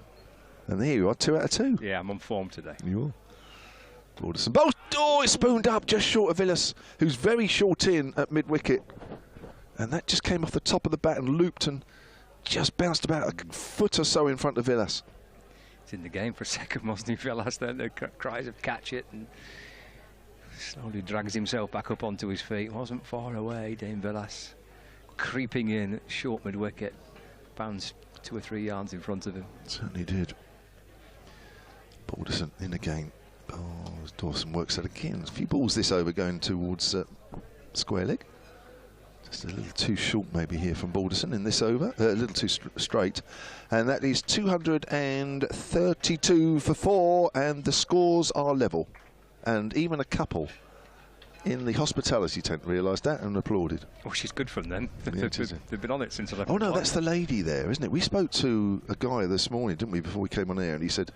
And there you are, 2 out of 2. Yeah, I'm on form today. You are. Balderson. Oh, it's spooned up just short of Villas, who's very short in at mid-wicket. And that just came off the top of the bat and looped and just bounced about a foot or so in front of Villas. He's in the game for a second, wasn't he, Villas? Then the cries of catch it, and slowly drags himself back up onto his feet. Wasn't far away, Dame Villas. Creeping in, short mid-wicket. Bounced 2 or 3 yards in front of him. Certainly did. Balderson in again. Oh, Dawson works that again. A few balls this over going towards square leg. Just a little too short maybe here from Balderson in this over. A little too straight. And that is 232 for 4, and the scores are level. And even a couple in the hospitality tent realised that and applauded. Oh, she's good from them. Yeah, They've been on it since 11. Oh no, that's the lady there, isn't it? We spoke to a guy this morning, didn't we, before we came on air, and he said,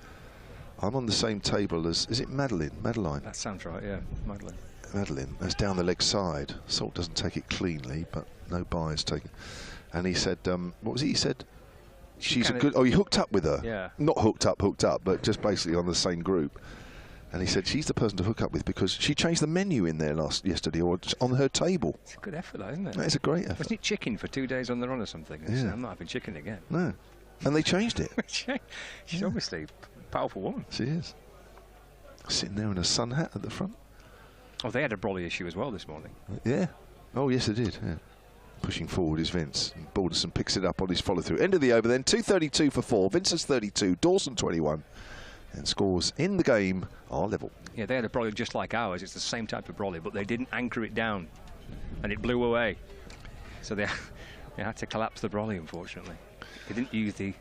I'm on the same table as, is it Madeline? That sounds right, yeah, Madeline. That's down the leg side. Salt doesn't take it cleanly, but no bye is taken. And he said, what was it he said? She's a good, he hooked up with her. Yeah. Not hooked up, but just basically on the same group. And he said she's the person to hook up with because she changed the menu in there yesterday or on her table. It's a good effort, though, isn't it? That is a great effort. Wasn't it chicken for 2 days on the run or something? Yeah. I'm not having chicken again. No. And they changed it. She's obviously a powerful woman. She is. Sitting there in a sun hat at the front. Oh, they had a brolly issue as well this morning. Yeah. Oh, yes, they did. Yeah. Pushing forward is Vince. And Balderson picks it up on his follow-through. End of the over then. 2:32 for 4. Vince has 32. Dawson 21. And scores in the game are level. Yeah, they had a brolly just like ours. It's the same type of brolly, but they didn't anchor it down, and it blew away. So they had to collapse the brolly, unfortunately. They didn't use the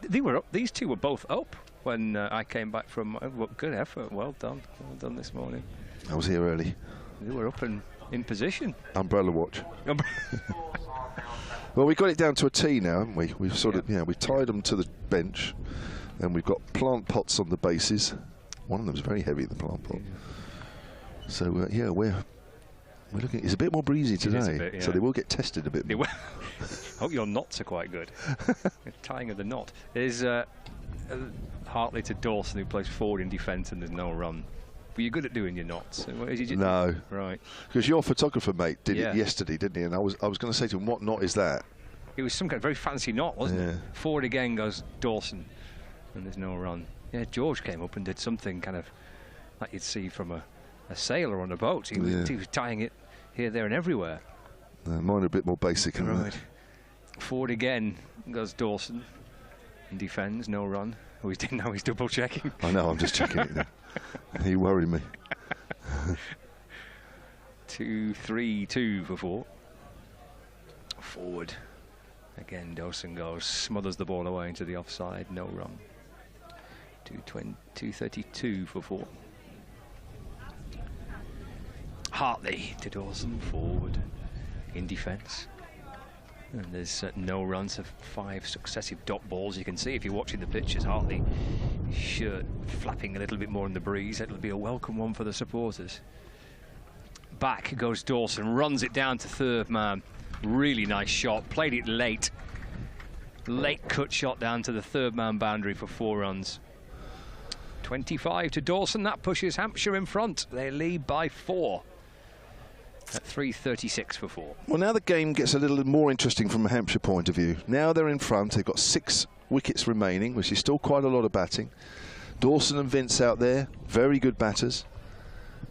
they were up. These two were both up when I came back from. Good effort. Well done this morning. I was here early. They were up and in position. Umbrella watch. Well, we got it down to a tee now, haven't we? We've sort of, we've tied them to the bench, and we've got plant pots on the bases. One of them's very heavy, the plant pot. So yeah, we're looking. It's a bit more breezy today, bit, yeah. So they will get tested a bit more. Hope your knots are quite good. Tying of the knot. There's Hartley to Dawson, who plays forward in defence, and there's no run. Were you good at doing your knots? No. Right. Because your photographer mate did Yeah. it yesterday, didn't he? And I was going to say to him, what knot is that? It was some kind of very fancy knot, wasn't Yeah. it? Forward again goes Dawson, and there's no run. Yeah, George came up and did something kind of like you'd see from a sailor on a boat. He was tying it here, there, and everywhere. Mine are a bit more basic. Right. Forward again goes Dawson, and defends, no run. Oh, he's double checking. I know, I'm just checking it now. He worried me. 2-3-2 for 4. Forward. Again, Dawson goes, smothers the ball away into the offside, no run. 2:32 for 4. Hartley to Dawson, forward, in defence. And there's no runs of 5 successive dot balls. You can see if you're watching the pictures, Hartley, his shirt flapping a little bit more in the breeze. It'll be a welcome one for the supporters. Back goes Dawson, runs it down to third man. Really nice shot, played it late. Late cut shot down to the third man boundary for 4 runs. 25 to Dawson, that pushes Hampshire in front. They lead by 4. At 3:36 for 4. Well, now the game gets a little more interesting from a Hampshire point of view. Now they're in front. They've got 6 wickets remaining, which is still quite a lot of batting. Dawson and Vince out there, very good batters.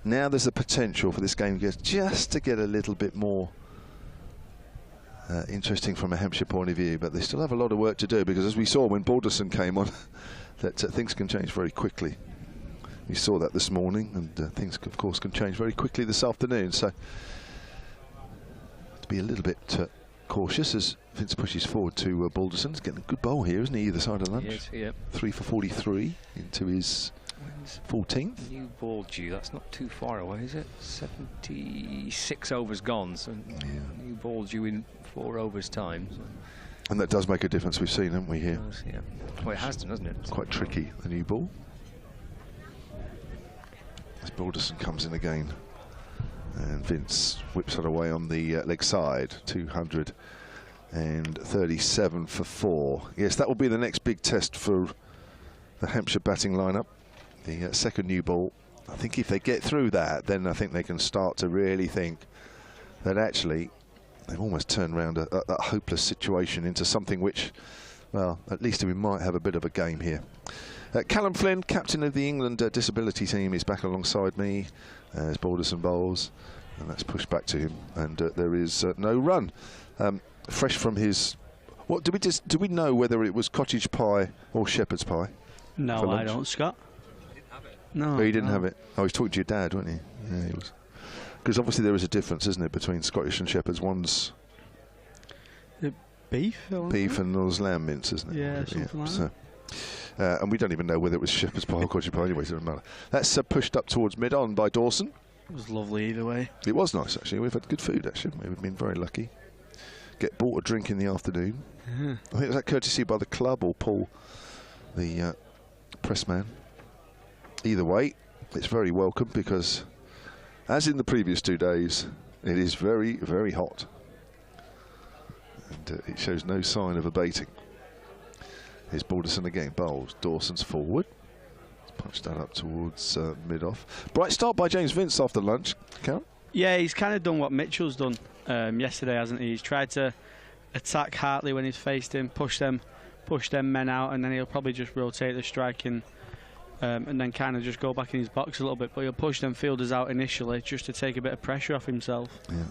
Now there's the potential for this game just to get a little bit more interesting from a Hampshire point of view, but they still have a lot of work to do, because as we saw when Balderson came on, that things can change very quickly. We saw that this morning, and things, of course, can change very quickly this afternoon. So, to be a little bit cautious as Vince pushes forward to Balderson. He's getting a good bowl here, isn't he, either side of lunch? Yes, yeah. 3 for 43 into his 14th. New ball due, that's not too far away, is it? 76 overs gone, so new ball due in 4 overs time. So. And that does make a difference, we've seen, haven't we, here? It does, yeah. Well, it has done, hasn't it? It's quite tricky, the new ball. As Balderson comes in again, and Vince whips it away on the leg side. 237 for 4. Yes, that will be the next big test for the Hampshire batting lineup. The second new ball. I think if they get through that, then I think they can start to really think that actually they've almost turned around that hopeless situation into something which, well, at least we might have a bit of a game here. Callum Flynn, captain of the England disability team, is back alongside me as Balderson bowls, and that's pushed back to him, and there is no run. Fresh from his, what do we know whether it was cottage pie or shepherd's pie? No, I don't, Scott. No, he didn't have it. Oh, he was talking to your dad, wasn't he? Yeah, he was. Because obviously there is a difference, isn't it, between Scottish and shepherds? One's beef, beef, and there's lamb mince, isn't it? Yeah, something like that. And we don't even know whether it was shepherd's pie or cottage pie anyway, so it doesn't matter. That's pushed up towards mid-on by Dawson. It was lovely either way. It was nice, actually. We've had good food, actually. We've been very lucky. Bought a drink in the afternoon. I think was that courtesy by the club or Paul, the pressman. Either way, it's very welcome, because, as in the previous 2 days, it is very, very hot. And it shows no sign of abating. Here's Balderson again, bowls. Dawson's forward. Punched that up towards mid-off. Bright start by James Vince after lunch. Count? Yeah, he's kind of done what Mitchell's done yesterday, hasn't he? He's tried to attack Hartley when he's faced him, push them men out, and then he'll probably just rotate the strike and and then kind of just go back in his box a little bit. But he'll push them fielders out initially just to take a bit of pressure off himself. Yeah,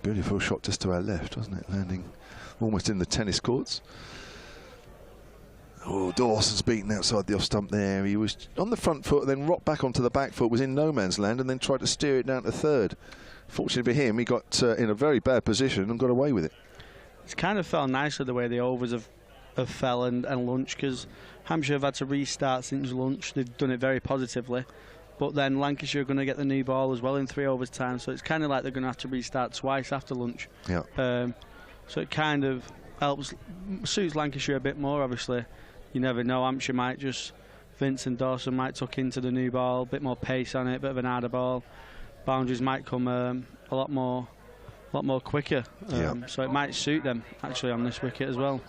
beautiful shot just to our left, wasn't it? Landing almost in the tennis courts. Oh, Dawson's beaten outside the off stump there. He was on the front foot, then rocked back onto the back foot, was in no man's land, and then tried to steer it down to third. Fortunately for him, he got in a very bad position and got away with it. It's kind of fell nicely the way the overs have fell and lunch, because Hampshire have had to restart since lunch. They've done it very positively. But then Lancashire are going to get the new ball as well in 3 overs time, so it's kind of like they're going to have to restart twice after lunch. Yeah. So it kind of suits Lancashire a bit more, obviously. You never know, Hampshire might just, Vince and Dawson might tuck into the new ball, a bit more pace on it, a bit of an harder ball. Boundaries might come a lot more quicker, so it might suit them actually on this wicket as well.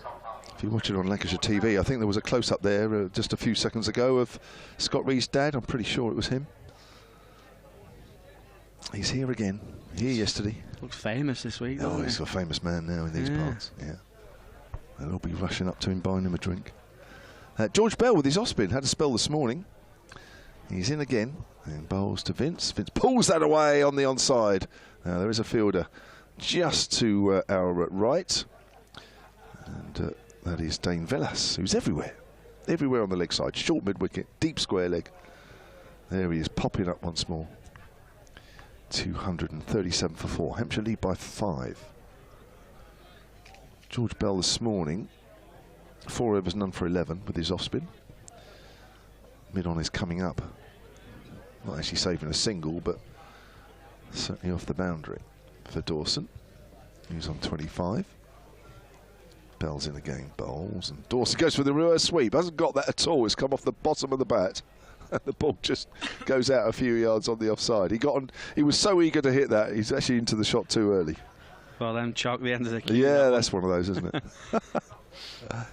If you watch it on Lancashire TV, I think there was a close-up there just a few seconds ago of Scott Reed's dad. I'm pretty sure it was him. He's here again. Here yesterday. Looks famous this week. Oh, he's a famous man now in these parts. Yeah, they'll all be rushing up to him, buying him a drink. George Bell with his off-spin had a spell this morning. He's in again and bowls to Vince. Vince pulls that away on the onside. Now there is a fielder just to our right, and that is Dane Velas, who's everywhere on the leg side. Short mid-wicket, deep square leg. There he is, popping up once more. 237 for 4. Hampshire lead by 5. George Bell this morning, 4 overs, none for 11 with his off-spin. Mid-on is coming up. Not actually saving a single, but certainly off the boundary for Dawson, who's on 25. Bell's in again, bowls, and Dawson goes for the reverse sweep. Hasn't got that at all. It's come off the bottom of the bat. And the ball just goes out a few yards on the offside. He was so eager to hit that, he's actually into the shot too early. Well, then chalk the end of the key. Yeah, that's one of those, isn't it?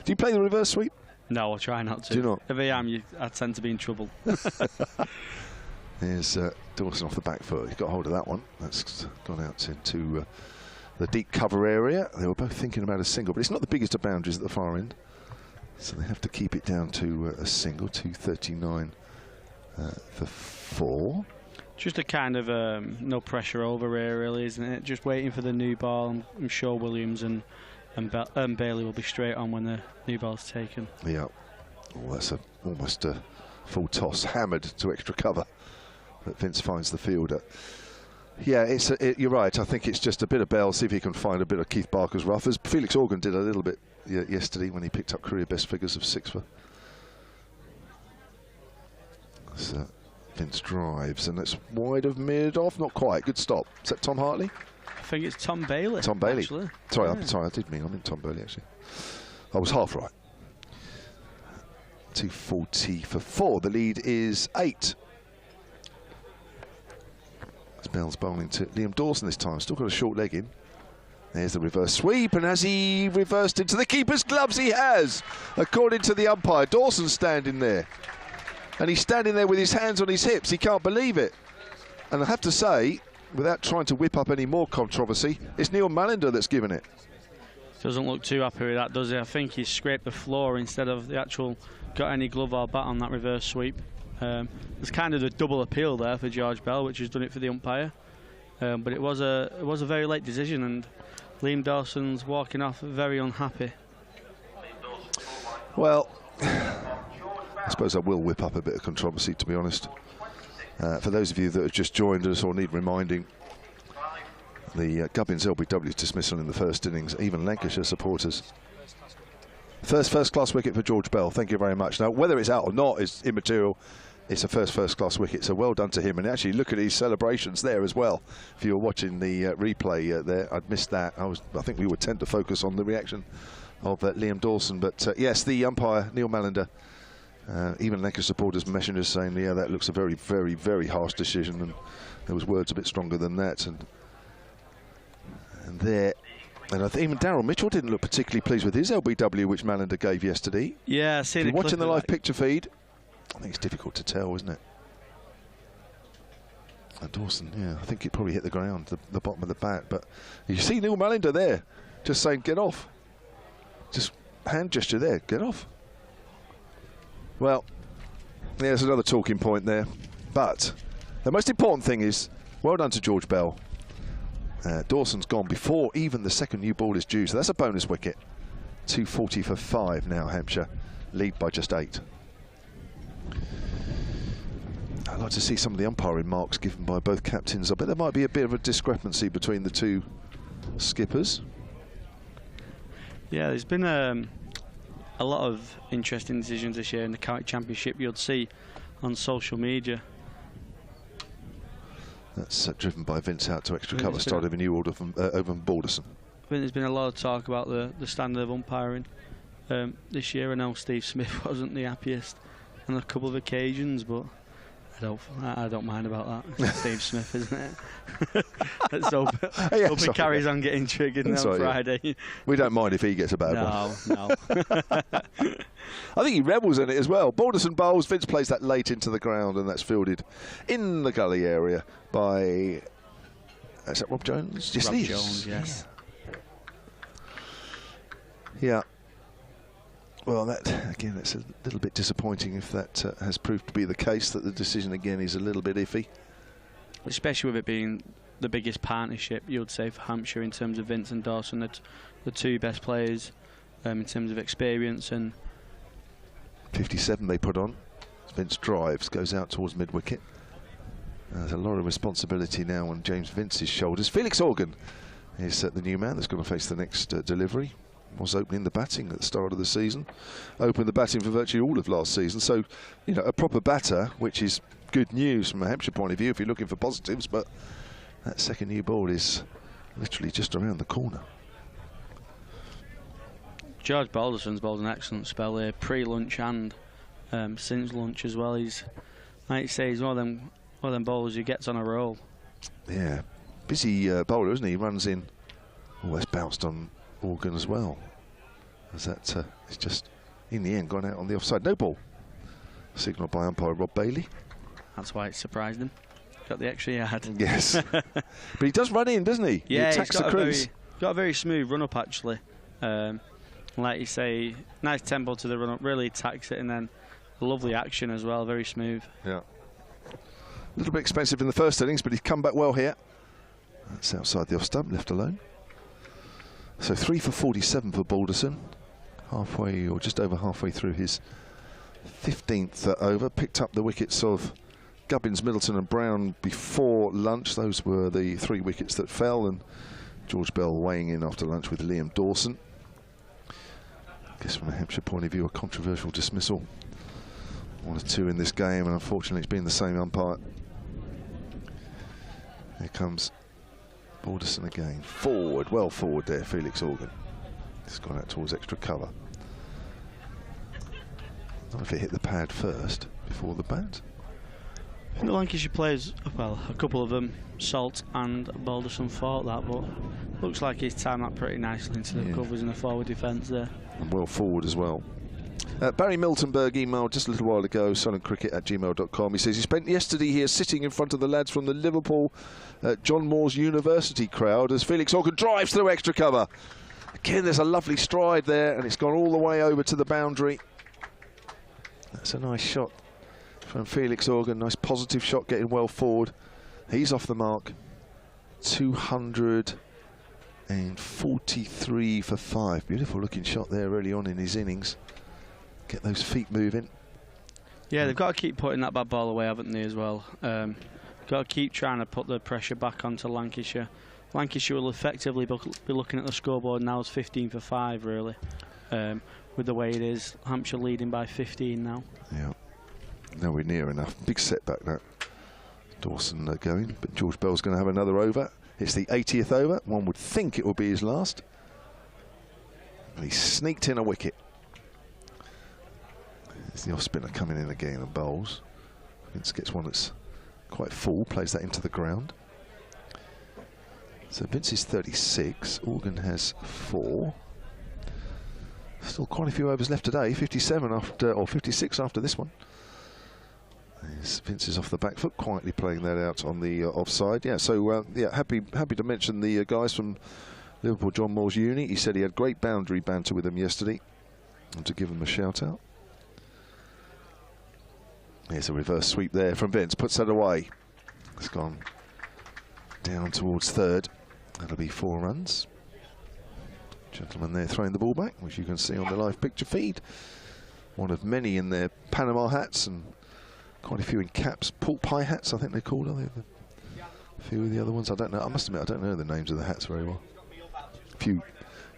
Do you play the reverse sweep? No, I'll try not to. Do you not? If I am, I tend to be in trouble. There's Dawson off the back foot. He's got hold of that one. That's gone out into the deep cover area. They were both thinking about a single, but it's not the biggest of boundaries at the far end. So they have to keep it down to a single, 239 for 4. Just a kind of no pressure over here, really, isn't it? Just waiting for the new ball. I'm sure Williams and Bailey will be straight on when the new ball's taken. Yeah. Oh, that's almost a full toss, hammered to extra cover. But Vince finds the fielder. Yeah, you're right. I think it's just a bit of Bell, see if he can find a bit of Keith Barker's rough, as Felix Organ did a little bit yesterday when he picked up career best figures of 6 for. So Vince drives, and it's wide of mid-off. Not quite. Good stop. Is that Tom Hartley? I think it's Tom Bailey. Tom Bailey. Actually. Sorry, yeah. sorry, I meant Tom Bailey, actually. I was half right. 240 for 4. The lead is 8. Bell's bowling to Liam Dawson this time. Still got a short leg in. There's the reverse sweep, and has he reversed into the keeper's gloves? He has, according to the umpire. Dawson's standing there, and he's standing there with his hands on his hips. He can't believe it. And I have to say, without trying to whip up any more controversy, it's Neil Mallender that's given it. Doesn't look too happy with that, does he? I think he scraped the floor instead of the actual got any glove or bat on that reverse sweep. There's kind of a double appeal there for George Bell, which has done it for the umpire. But it was a very late decision, and Liam Dawson's walking off very unhappy. Well, I suppose I will whip up a bit of controversy, to be honest. For those of you that have just joined us or need reminding, the Gubbins LBW's dismissal in the first innings, even Lancashire supporters. First-class wicket for George Bell. Thank you very much. Now, whether it's out or not is immaterial. It's a first-class wicket, so well done to him. And actually, look at his celebrations there as well. If you were watching the replay there, I'd missed that. I think we would tend to focus on the reaction of Liam Dawson. But yes, the umpire, Neil Mallender, even Lancashire supporters, messengers saying, yeah, that looks a very, very, very harsh decision. And there was words a bit stronger than that. And there. And I think even Darryl Mitchell didn't look particularly pleased with his LBW, which Mallender gave yesterday. Yeah, if you're watching the live picture feed, I think it's difficult to tell, isn't it? And Dawson, yeah, I think it probably hit the ground, the bottom of the bat. But you see Neil Mallender there, just saying, get off. Just hand gesture there, get off. Well, There's another talking point there. But the most important thing is, well done to George Bell. Dawson's gone before even the second new ball is due, so that's a bonus wicket. 240 for 5 now, Hampshire lead by just 8. I'd like to see some of the umpiring marks given by both captains. I bet there might be a bit of a discrepancy between the two skippers. Yeah, there's been a lot of interesting decisions this year in the County Championship. You'd see on social media. That's driven by Vince out to extra cover, started a new order from over from Balderson. I think there's been a lot of talk about the standard of umpiring this year. I know Steve Smith wasn't the happiest on a couple of occasions, but I don't mind about that. It's Steve Smith, isn't it? Let's hope he carries on getting triggered on Friday. Yeah. We don't mind if he gets a bad one. No. I think he revels in it as well. Balderson bowls, Vince plays that late into the ground, and that's fielded in the gully area by... Is that Rob Jones? Yes, Rob Jones, yes. Yeah. Well, that again, it's a little bit disappointing if that has proved to be the case, that the decision again is a little bit iffy. Especially with it being the biggest partnership, you would say, for Hampshire in terms of Vince and Dawson, the two best players in terms of experience. And 57 they put on. Vince drives, goes out towards mid-wicket. There's a lot of responsibility now on James Vince's shoulders. Felix Organ is the new man that's going to face the next delivery. Was opening the batting at the start of the season, opened the batting for virtually all of last season. So, you know, a proper batter, which is good news from a Hampshire point of view if you're looking for positives. But that second new ball is literally just around the corner. George Balderson's bowled an excellent spell here, pre-lunch and since lunch as well. He's, like you say, he's one of them bowlers who gets on a roll. Yeah, busy bowler, isn't he? He runs in. Oh, that's bounced on Organ as well. As that it's just in the end gone out on the offside. No ball. Signalled by umpire Rob Bailey. That's why it surprised him. Got the extra yard. Yes. But he does run in, doesn't he? Yeah, he attacks the crease. Got a very smooth run up actually. Like you say, nice tempo to the run up, really attacks it, and then lovely action as well, very smooth. Yeah. A little bit expensive in the first innings, but he's come back well here. That's outside the off stump, left alone. So 3 for 47 for Balderson. Halfway, or just over halfway through his 15th over. Picked up the wickets of Gubbins, Middleton and Brown before lunch. Those were the 3 wickets that fell, and George Bell weighing in after lunch with Liam Dawson. I guess from a Hampshire point of view, a controversial dismissal. 1 or 2 in this game, and unfortunately it's been the same umpire. Here comes Balderson again. Forward, well forward there, Felix Organ. He's gone out towards extra cover. Not if it hit the pad first, before the bat. I think the Lancashire players, well, a couple of them, Salt and Balderson, fought that, but looks like he's timed that pretty nicely into the covers in the forward defence there. And well forward as well. Barry Miltonberg emailed just a little while ago, silentcricket@gmail.com. He says he spent yesterday here sitting in front of the lads from the Liverpool John Moores University crowd as Felix Organ drives through extra cover. Again, there's a lovely stride there, and it's gone all the way over to the boundary. That's a nice shot from Felix Organ. Nice positive shot, getting well forward. He's off the mark. 243 for 5. Beautiful looking shot there early on in his innings. Get those feet moving. Yeah, they've got to keep putting that bad ball away, haven't they, as well? Got to keep trying to put the pressure back onto Lancashire. Lancashire will effectively be looking at the scoreboard now as 15 for 5, really, with the way it is. Hampshire leading by 15 now. Yeah, nowhere near enough. Big setback that. Dawson going, but George Bell's going to have another over. It's the 80th over. One would think it will be his last. And he sneaked in a wicket. There's the off-spinner coming in again and bowls. Vince gets one that's quite full, plays that into the ground. So Vince is 36, Organ has 4. Still quite a few overs left today, 57 after, or 56 after this one. Vince is off the back foot, quietly playing that out on the offside. Yeah, so yeah, happy to mention the guys from Liverpool John Moores Uni. He said he had great boundary banter with them yesterday, and to give them a shout out. Here's a reverse sweep there from Vince, puts that away. It's gone down towards third. That'll be 4 runs. Gentleman there throwing the ball back, which you can see on the live picture feed. One of many in their Panama hats and quite a few in caps. Pork pie hats, I think they're called, are they? A few of the other ones, I don't know. I must admit, I don't know the names of the hats very well. A few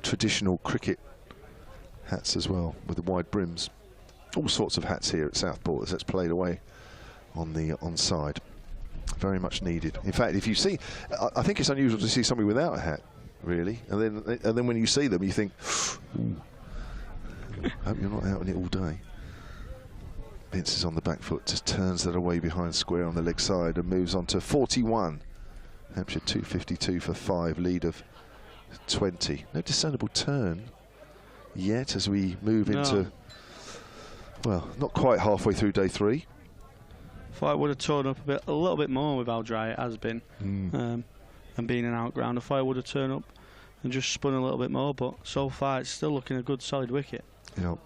traditional cricket hats as well, with the wide brims. All sorts of hats here at Southport as it's played away on the onside. Very much needed. In fact, if you see, I think it's unusual to see somebody without a hat, really. And then when you see them, you think, ooh, hope you're not out in it all day. Vince is on the back foot, just turns that away behind square on the leg side and moves on to 41. Hampshire 252 for 5, lead of 20. No discernible turn yet as we move into, well, not quite halfway through day 3. Thought it would have turned up a little bit more with how dry it has been, and being an outground. I thought it would have turned up and just spun a little bit more, but so far it's still looking a good solid wicket. Yep.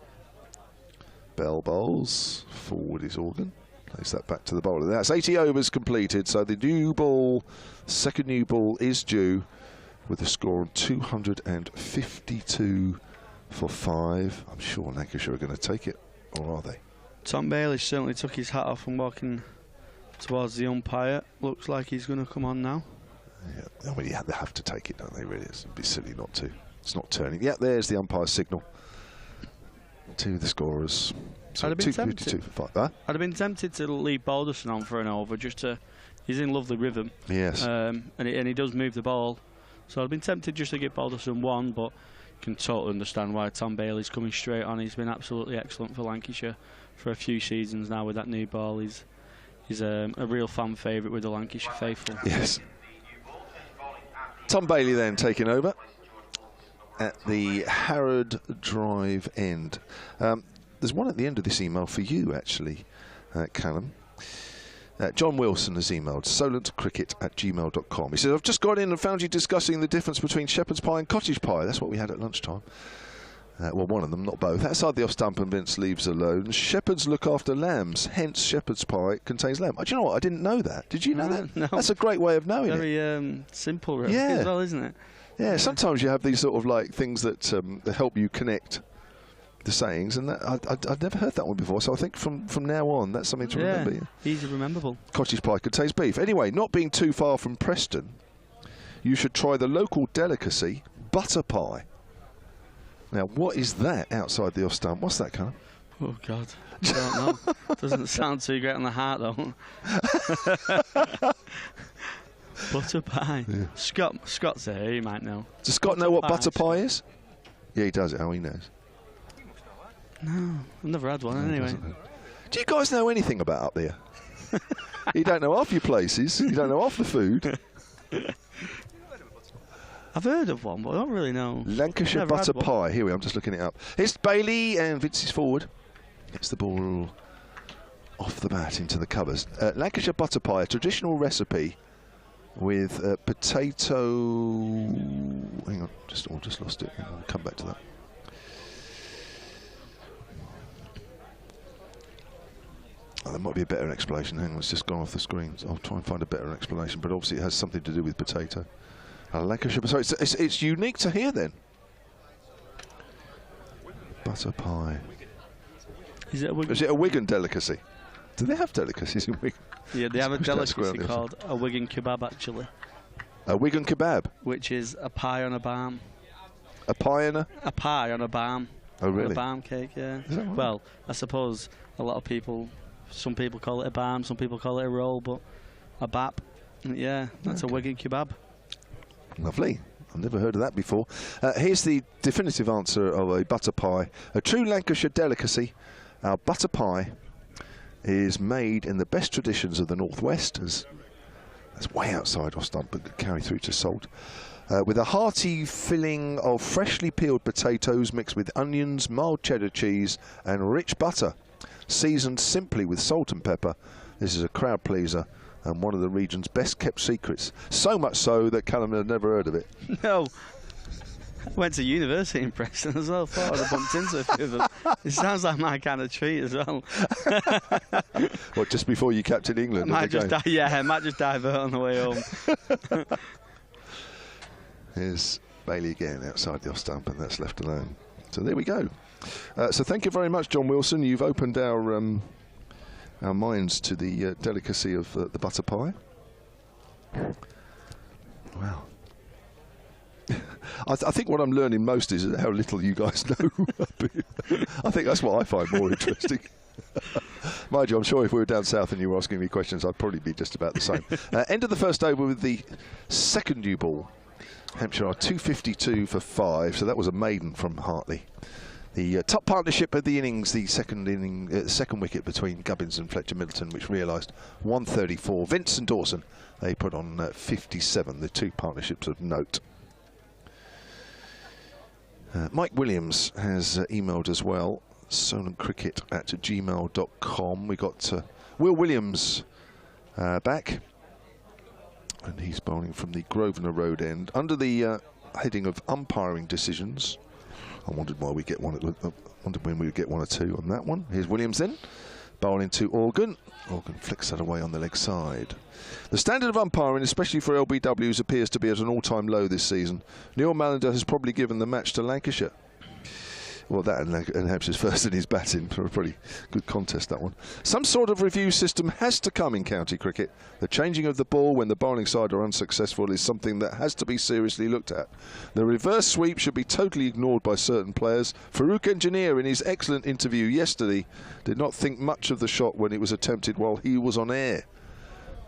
Bell bowls, forward is Organ. Plays that back to the bowler. That's 80 overs completed, so the new ball, second new ball is due with a score on 252 for 5. I'm sure Lancashire are going to take it, or are they? Tom Bailey certainly took his hat off and walking towards the umpire. Looks like he's going to come on now. Yeah, I mean, they have to take it, don't they, really? It'd be silly not to. It's not turning. Yeah, there's the umpire's signal to the scorers. So I'd have been 252 for 5. Huh? I'd have been tempted to leave Balderson on for an over, just to. He's in lovely rhythm. Yes. And he does move the ball. So I'd been tempted just to give Balderson 1, but can totally understand why Tom Bailey's coming straight on. He's been absolutely excellent for Lancashire for a few seasons now with that new ball. He's a real fan favourite with the Lancashire faithful. Yes. Tom Bailey then taking over at the Harrod Drive end. There's one at the end of this email for you, actually, Callum. John Wilson has emailed solentcricket@gmail.com. He says, I've just got in and found you discussing the difference between shepherd's pie and cottage pie. That's what we had at lunchtime. Well, one of them, not both. Outside the off stump and Vince leaves alone. Shepherds look after lambs, hence shepherd's pie contains lamb. Do you know what? I didn't know that. Did you know that? No. That's a great way of knowing it. Very simple, really, as well, isn't it? Yeah, sometimes you have these sort of like things that help you connect the sayings, and that, I'd never heard that one before, so I think from now on that's something to remember. Yeah. Easy rememberable. Cottage pie contains beef. Anyway, not being too far from Preston, you should try the local delicacy, butter pie. Now, what is that outside the off stump? What's that, Callum? Oh, God. I don't know. Doesn't sound too great on the heart, though. Butter pie. Yeah. Scott's here, he might know. Does Scott know what butter pie is? Yeah, he does it. How he knows. No, I've never had one anyway. Do you guys know anything about up there? You don't know half your places. You don't know half the food. I've heard of one, but I don't really know. Lancashire butter pie. Here we are. I'm just looking it up. Here's Bailey and Vince is forward. Gets the ball off the bat into the covers. Lancashire butter pie, a traditional recipe with potato. Hang on, just lost it. I'll come back to that. Oh, there might be a better explanation. Hang on, it's just gone off the screen. So I'll try and find a better explanation, but obviously it has something to do with potato. Lancashire, so it's unique to here then. Butter pie. Is it a Wigan delicacy? Do they have delicacies in Wigan? Yeah, they have a delicacy called a Wigan kebab, actually. A Wigan kebab? Which is a pie on a barm. A pie on a? A pie on a barm. Oh, really? A barm cake, yeah. Is that right? Well, I suppose a lot of people, some people call it a barm, some people call it a roll, but a bap. Yeah, that's a Wigan kebab. Lovely. I've never heard of that before. Here's the definitive answer of a butter pie. A true Lancashire delicacy. Our butter pie is made in the best traditions of the Northwest. That's way outside off stump, but carry through to salt. With a hearty filling of freshly peeled potatoes mixed with onions, mild cheddar cheese and rich butter. Seasoned simply with salt and pepper. This is a crowd pleaser and one of the region's best kept secrets. So much so that Callum had never heard of it. No. Went to university in Preston as well. Thought I'd have bumped into a few of them. It sounds like my kind of treat as well. What, just before you captain England? I might just divert on the way home. Here's Bailey again outside the off stump, and that's left alone. So there we go. So thank you very much, John Wilson. You've opened our minds to the delicacy of the butter pie. Wow. I think what I'm learning most is how little you guys know. I think that's what I find more interesting. Mind you, I'm sure if we were down south and you were asking me questions, I'd probably be just about the same. End of the first over with the second new ball. Hampshire are 252 for 5, so that was a maiden from Hartley. The top partnership of the innings, the second wicket between Gubbins and Fletcher Middleton, which realised 134. Vince and Dawson, they put on 57, the two partnerships of note. Mike Williams has emailed as well, solentcricket@gmail.com. We got Will Williams back, and he's bowling from the Grosvenor Road end under the heading of umpiring decisions. I wondered why we get one. Wondered when we would get one or two on that one. Here's Williams then, bowling to Organ. Organ flicks that away on the leg side. The standard of umpiring, especially for LBWs, appears to be at an all-time low this season. Neil Mallender has probably given the match to Lancashire. Well, that and Hampshire's first in his batting for a pretty good contest, that one. Some sort of review system has to come in county cricket. The changing of the ball when the bowling side are unsuccessful is something that has to be seriously looked at. The reverse sweep should be totally ignored by certain players. Farouk Engineer, in his excellent interview yesterday, did not think much of the shot when it was attempted while he was on air.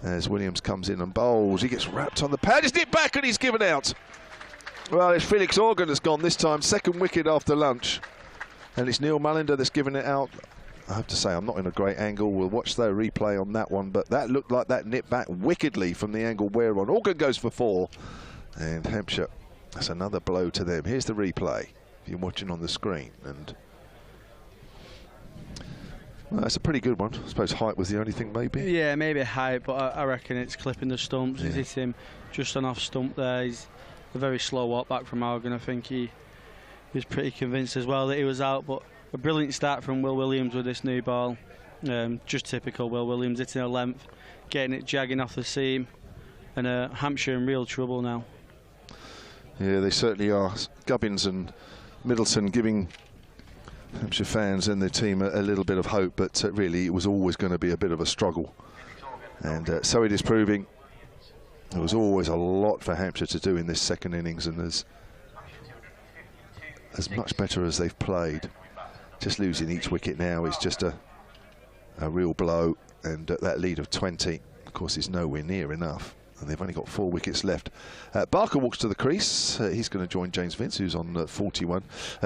As Williams comes in and bowls, he gets wrapped on the pad, he's nipped back and he's given out. Well, it's Felix Organ that's gone this time, second wicket after lunch. And it's Neil Mallender that's given it out. I have to say, I'm not in a great angle. We'll watch the replay on that one, but that looked like that nipped back wickedly from the angle we're on. Organ goes for 4, and Hampshire, that's another blow to them. Here's the replay, if you're watching on the screen. And well, that's a pretty good one. I suppose height was the only thing, maybe? Yeah, maybe height, but I reckon it's clipping the stumps. Yeah. He's hit him just on off stump there. He's a very slow walk back from Organ. I think he was pretty convinced as well that he was out, but a brilliant start from Will Williams with this new ball. Just typical Will Williams, hitting a length, getting it jagging off the seam, and Hampshire in real trouble now. Yeah, they certainly are. Gubbins and Middleton giving Hampshire fans and their team a little bit of hope, but really it was always going to be a bit of a struggle. And so it is proving. There was always a lot for Hampshire to do in this second innings, and as much better as they've played, just losing each wicket now is just a real blow, and that lead of 20, of course, is nowhere near enough. And they've only got 4 wickets left. Barker walks to the crease. He's going to join James Vince, who's on 41.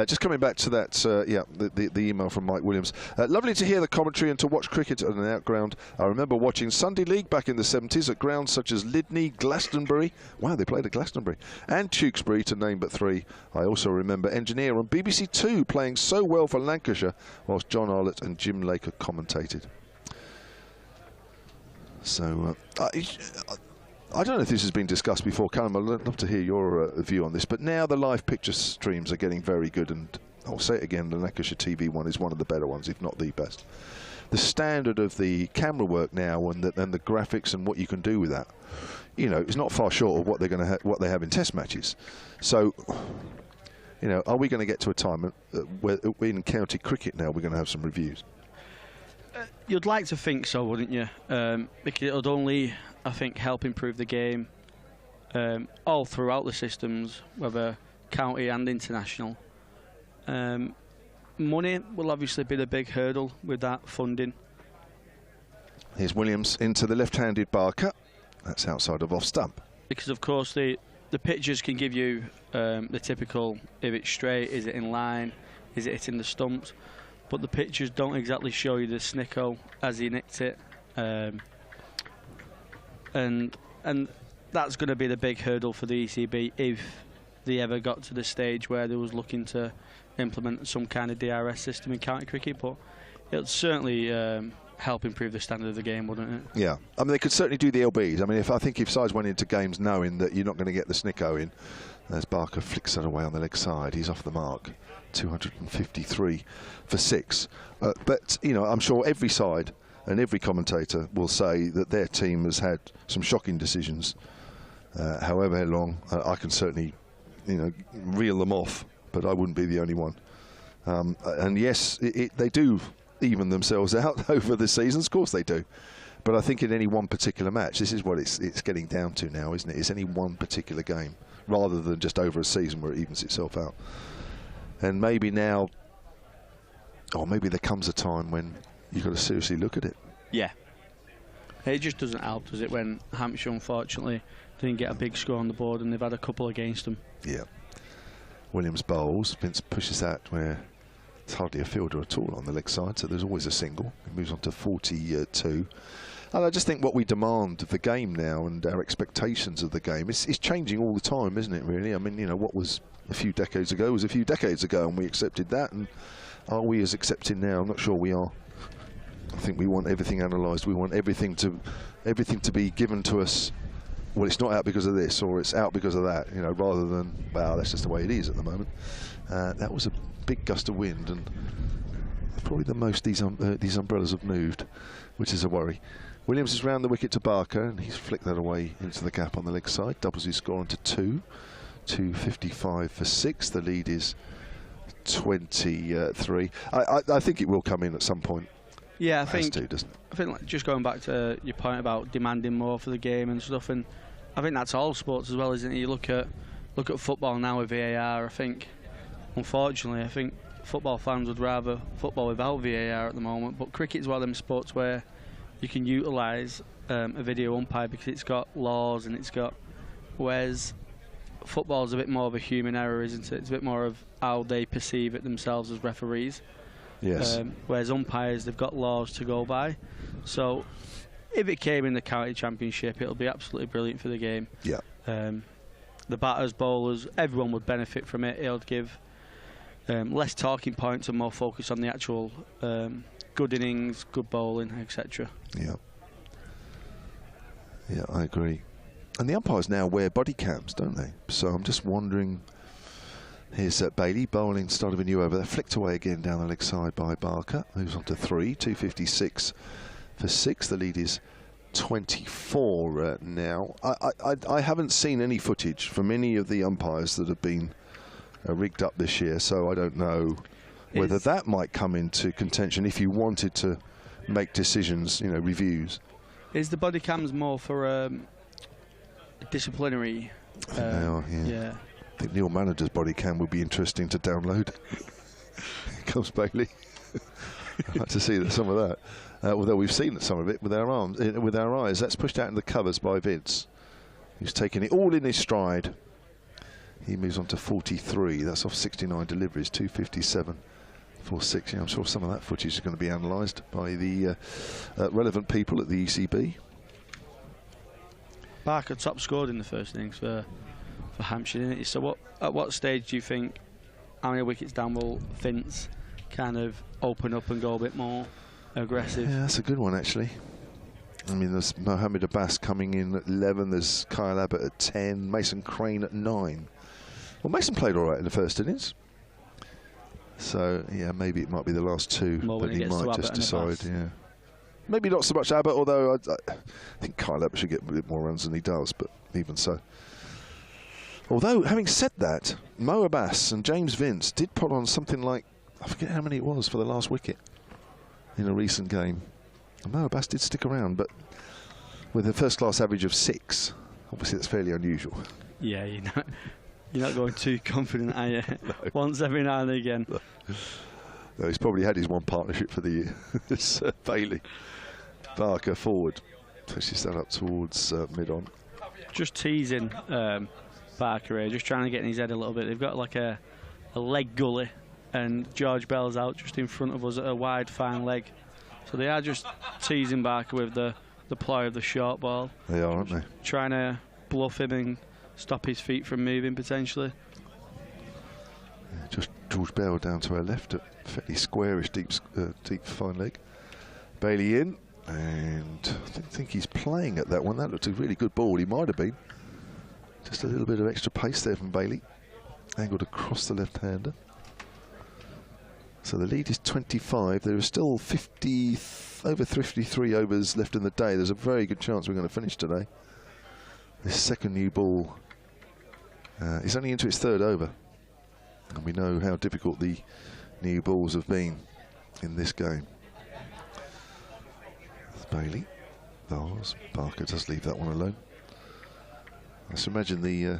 Just coming back to that, the email from Mike Williams. Lovely to hear the commentary and to watch cricket at an outground. I remember watching Sunday League back in the 70s at grounds such as Lydney, Glastonbury. Wow, they played at Glastonbury. And Tewkesbury, to name but 3. I also remember Engineer on BBC 2 playing so well for Lancashire, whilst John Arlott and Jim Laker commentated. So, I don't know if this has been discussed before, Callum. I'd love to hear your view on this. But now the live picture streams are getting very good, and I'll say it again, the Lancashire TV one is one of the better ones, if not the best. The standard of the camera work now and the graphics and what you can do with that, you know, is not far short of what they're going to what they have in Test matches. So, you know, are we going to get to a time where in county cricket now we're going to have some reviews? You'd like to think so, wouldn't you? Because it would only, I think, help improve the game all throughout the systems, whether county and international. Money will obviously be the big hurdle with that funding. Here's Williams into the left-handed Barker. That's outside of off stump. Because, of course, the pictures can give you the typical, if it's straight, is it in line, is it hitting the stumps? But the pictures don't exactly show you the snicko as he nicked it. And that's going to be the big hurdle for the ECB if they ever got to the stage where they was looking to implement some kind of DRS system in county cricket. But it would certainly help improve the standard of the game, wouldn't it? Yeah, I mean, they could certainly do the LBs. I mean, I think if sides went into games knowing that you're not going to get the snicko in, As Barker flicks that away on the leg side, he's off the mark. 253 for 6. But, you know, I'm sure every side and every commentator will say that their team has had some shocking decisions. However long, I can certainly, you know, reel them off, but I wouldn't be the only one. And yes, they do even themselves out over the seasons. Of course they do. But I think in any one particular match, this is what it's getting down to now, isn't it? It's any one particular game, rather than just over a season where it evens itself out. And maybe now, or maybe there comes a time when you've got to seriously look at it. Yeah. It just doesn't help, does it, when Hampshire, unfortunately, didn't get a big score on the board and they've had a couple against them. Yeah. Williams bowls. Vince pushes that where it's hardly a fielder at all on the leg side, so there's always a single. It moves on to 42. And I just think what we demand of the game now and our expectations of the game is changing all the time, isn't it, really? I mean, you know, what was a few decades ago was a few decades ago, and we accepted that. And are we as accepting now? I'm not sure we are. I think we want everything analysed. We want everything to be given to us. Well, it's not out because of this, or it's out because of that, you know, rather than, well, that's just the way it is at the moment. That was a big gust of wind, and probably the most these umbrellas have moved, which is a worry. Williams is round the wicket to Barker, and he's flicked that away into the gap on the leg side. Doubles his score onto 2. 255 for 6. The lead is 23. I think it will come in at some point. Yeah, I think like, just going back to your point about demanding more for the game and stuff, and I think that's all sports as well, isn't it? You look at football now with VAR. I think, unfortunately, football fans would rather football without VAR at the moment. But cricket is one of them sports where you can utilise a video umpire because it's got laws and it's got. Whereas football's a bit more of a human error, isn't it? It's a bit more of how they perceive it themselves as referees. Yes. Whereas umpires, they've got laws to go by. So if it came in the county championship, it'll be absolutely brilliant for the game. Yeah. The batters, bowlers, everyone would benefit from it. It'll give less talking points and more focus on the actual good innings, good bowling, etc. Yeah. Yeah, I agree. And the umpires now wear body cams, don't they? So I'm just wondering. Here's Bailey bowling, start of a new over. They're flicked away again down the leg side by Barker. Moves on to 3, 256 for 6. The lead is 24 now. I haven't seen any footage from any of the umpires that have been rigged up this year, so I don't know whether that might come into contention if you wanted to make decisions, you know, reviews. Is the body cams more for disciplinary? Yeah. I think Neil Manager's body cam would be interesting to download. Here comes Bailey. I'd like to see some of that. Although we've seen some of it with our eyes. That's pushed out in the covers by Vince, who's taking it all in his stride. He moves on to 43. That's off 69 deliveries. 257 for 6. Yeah, I'm sure some of that footage is going to be analysed by the relevant people at the ECB. Barker top scored in the first innings for Hampshire, didn't it? So at what stage do you think, how many wickets down will Vince kind of open up and go a bit more aggressive? Yeah, that's a good one, actually. I mean, there's Mohammed Abbas coming in at 11, there's Kyle Abbott at 10, Mason Crane at 9. Well, Mason played all right in the first innings. So, yeah, maybe it might be the last 2, but he might just decide, yeah. Maybe not so much Abbott, although I think Kyle Abbott should get a bit more runs than he does, but even so. Although, having said that, Mo Abbas and James Vince did put on something like, I forget how many it was for the last wicket in a recent game. And Mo Abbas did stick around, but with a first-class average of 6, obviously that's fairly unusual. Yeah, you're not going too confident, are you? No. Once every now and again. No, he's probably had his one partnership for the year. It's Bailey. Barker forward. Pushes that up towards mid-on. Just teasing Barker here, just trying to get in his head a little bit. They've got like a leg gully, and George Bell's out just in front of us at a wide, fine leg. So they are just teasing Barker with the ploy of the short ball. They are, aren't they? Trying to bluff him and stop his feet from moving, potentially. Yeah, just George Bell down to our left at fairly squarish, deep, fine leg. Bailey in, and I don't think he's playing at that one. That looked a really good ball. He might have been. Just a little bit of extra pace there from Bailey. Angled across the left-hander. So the lead is 25. There are still over 53 overs left in the day. There's a very good chance we're going to finish today. This second new ball is only into its third over. And we know how difficult the new balls have been in this game. Bailey, Vars, Barker does leave that one alone. Let's imagine the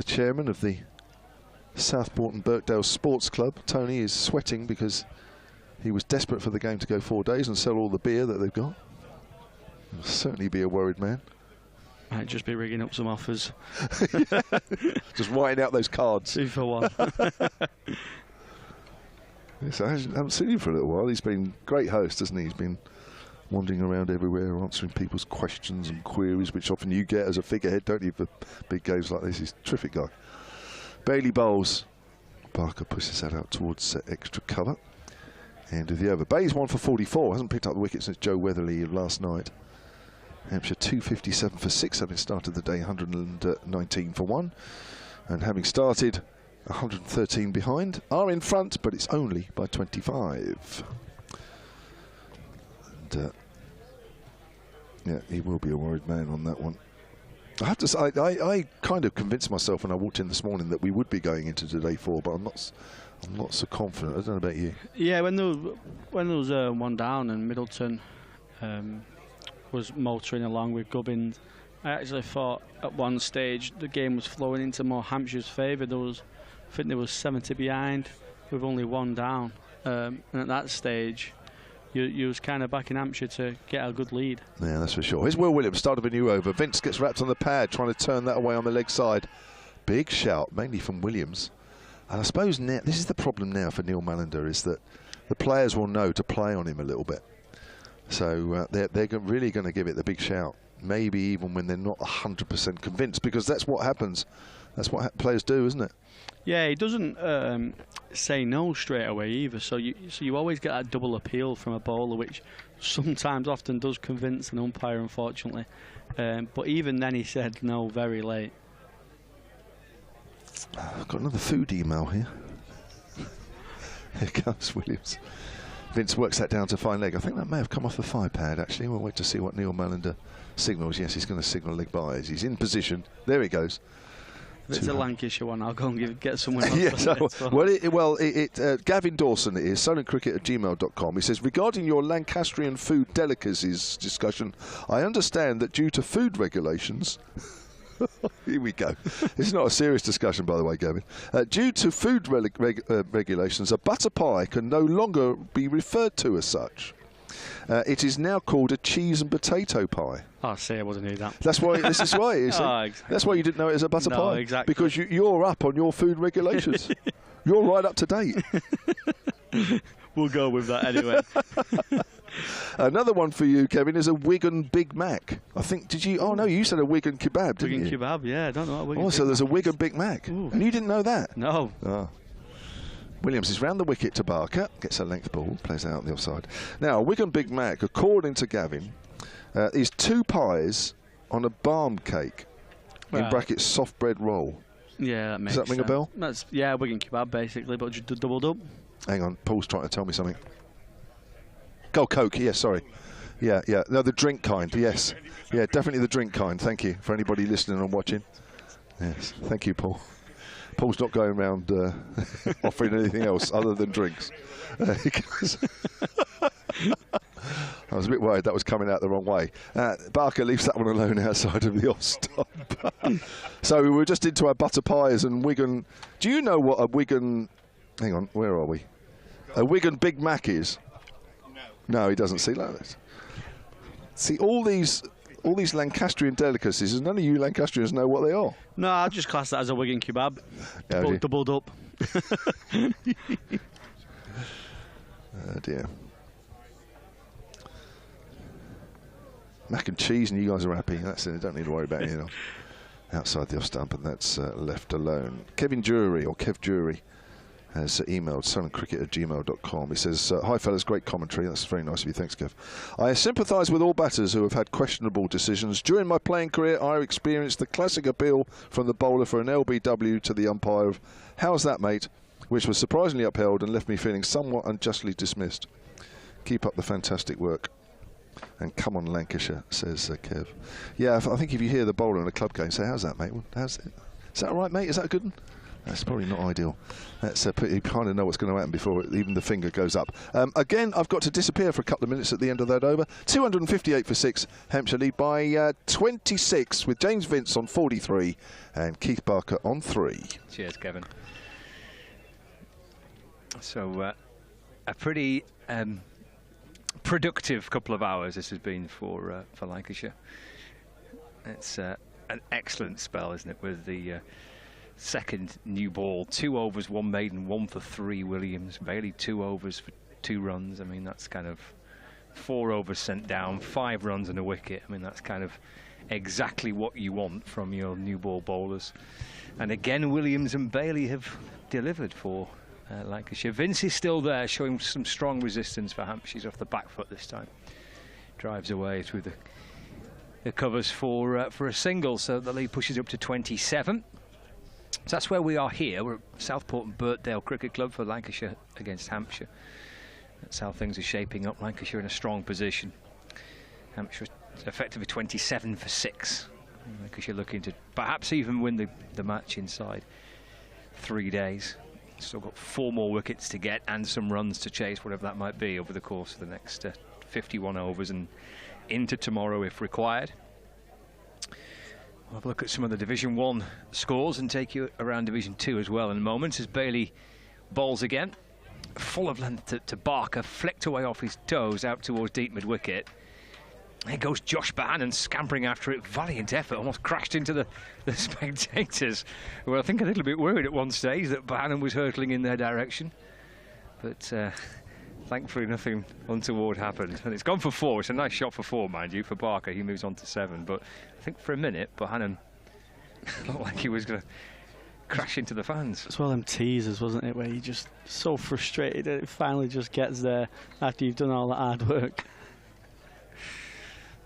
chairman of the Southport and Birkdale Sports Club, Tony, is sweating because he was desperate for the game to go 4 days and sell all the beer that they've got. He'll certainly be a worried man. Might just be rigging up some offers. Just writing out those cards. 2 for 1. Yes, I haven't seen him for a little while. He's been a great host, hasn't he? He's been wandering around everywhere, answering people's questions and queries, which often you get as a figurehead, don't you, for big games like this. He's a terrific guy. Bailey bowls. Barker pushes that out towards extra cover. End of the over. Bay's 1 for 44. Hasn't picked up the wicket since Joe Weatherly last night. Hampshire 257 for 6, having started the day 119 for 1. And having started 113 behind, are in front, but it's only by 25. And yeah, he will be a worried man on that one. I have to say, I kind of convinced myself when I walked in this morning that we would be going into today 4, but I'm not so confident. I don't know about you. Yeah, when there was 1 down and Middleton was motoring along with Gubbins, I actually thought at one stage the game was flowing into more Hampshire's favour. I think there was 70 behind with only 1 down, and at that stage you was kind of backing Hampshire to get a good lead. Yeah, that's for sure. Here's Will Williams, start of a new over. Vince gets wrapped on the pad, trying to turn that away on the leg side. Big shout, mainly from Williams. And I suppose now, this is the problem now for Neil Mallender, is that the players will know to play on him a little bit. So they're really going to give it the big shout, maybe even when they're not 100% convinced, because that's what happens. That's what players do, isn't it? Yeah, he doesn't say no straight away either. So you always get that double appeal from a bowler, which sometimes often does convince an umpire, unfortunately. But even then, he said no very late. I've got another food email here. Here comes Williams. Vince works that down to fine leg. I think that may have come off the 5 pad, actually. We'll wait to see what Neil Mallender signals. Yes, he's going to signal leg by. He's in position. There he goes. If it's a Lancashire one, I'll go and get someone else. Yes, Gavin Dawson it is, solentcricket@gmail.com. He says, regarding your Lancastrian food delicacies discussion, I understand that due to food regulations... Here we go. It's not a serious discussion, by the way, Gavin. Due to food regulations, a butter pie can no longer be referred to as such. It is now called a cheese and potato pie. Oh, see, I wasn't knew that. This is why it is. Exactly. That's why you didn't know it was a butter pie. Exactly. Because you're up on your food regulations. You're right up to date. We'll go with that anyway. Another one for you, Kevin, is a Wigan Big Mac. I think, did you? Oh, no, you said a Wigan kebab, didn't you? Wigan kebab, yeah. I don't know what Wigan so there's a Wigan Big Mac. Ooh. And you didn't know that? No. Oh. Williams is round the wicket to Barker, gets a length ball, plays out on the offside. Now, Wigan Big Mac, according to Gavin, is 2 pies on a barm cake, in brackets soft bread roll. Yeah, that makes sense. Does that ring a bell? That's, yeah, Wigan kebab, basically, but just doubled up. Hang on, Paul's trying to tell me something. Go Coke, yes, sorry. Yeah. No, the drink kind, yes. Yeah, definitely the drink kind. Thank you for anybody listening and watching. Yes, thank you, Paul. Paul's not going around offering anything else other than drinks. I was a bit worried that was coming out the wrong way. Barker leaves that one alone outside of the off stump. So we were just into our butter pies and Wigan. Do you know what a Wigan... Hang on, where are we? A Wigan Big Mac is? No, he doesn't see like this. See, all these Lancastrian delicacies, and none of you Lancastrians know what they are. No, I'd just class that as a Wigan kebab. Doubled up. Oh dear. Mac and cheese, and you guys are happy. That's it. Don't need to worry about it. Outside the off stump, and that's left alone. Kevin Jury, or Kev Jury, has emailed sunandcricket@gmail.com. He says, hi fellas, great commentary. That's very nice of you. Thanks, Kev. I sympathise with all batters who have had questionable decisions. During my playing career, I experienced the classic appeal from the bowler for an LBW to the umpire of, how's that, mate? Which was surprisingly upheld and left me feeling somewhat unjustly dismissed. Keep up the fantastic work. And come on, Lancashire, says Kev. Yeah, I think if you hear the bowler in a club game say, how's that, mate? Is that all right, mate? Is that a good one? That's probably not ideal. That's you kind of know what's going to happen before even the finger goes up. Again, I've got to disappear for a couple of minutes at the end of that over. 258 for 6. Hampshire lead by 26 with James Vince on 43 and Keith Barker on 3. Cheers, Kevin. So a pretty productive couple of hours this has been for Lancashire. It's an excellent spell, isn't it, with the second new ball, 2 overs, 1 maiden, 1 for 3 Williams. Bailey 2 overs for 2 runs. I mean, that's kind of 4 overs sent down, 5 runs and a wicket. I mean, that's kind of exactly what you want from your new ball bowlers. And again, Williams and Bailey have delivered for Lancashire. Vince is still there, showing some strong resistance for Hampshire. He's off the back foot this time. Drives away through the covers for a single, so the lead pushes up to 27. So that's where we are here. We're at Southport and Birkdale Cricket Club for Lancashire against Hampshire. That's how things are shaping up. Lancashire in a strong position. Hampshire effectively 27 for 6. Lancashire looking to perhaps even win the match inside 3 days. Still got 4 more wickets to get and some runs to chase, whatever that might be, over the course of the next 51 overs and into tomorrow if required. We'll have a look at some of the Division 1 scores and take you around Division 2 as well in a moment as Bailey bowls again. Full of length to Barker, flicked away off his toes out towards deep mid-wicket. There goes Josh Bohannon scampering after it. Valiant effort, almost crashed into the spectators, who were, I think, a little bit worried at one stage that Bohannon was hurtling in their direction. But thankfully nothing untoward happened. And it's gone for 4. It's a nice shot for 4, mind you, for Barker. He moves on to 7. But I think for a minute, Bohannon looked like he was going to crash into the fans. It's one of them teasers, wasn't it, where you're just so frustrated that it finally just gets there after you've done all that hard work.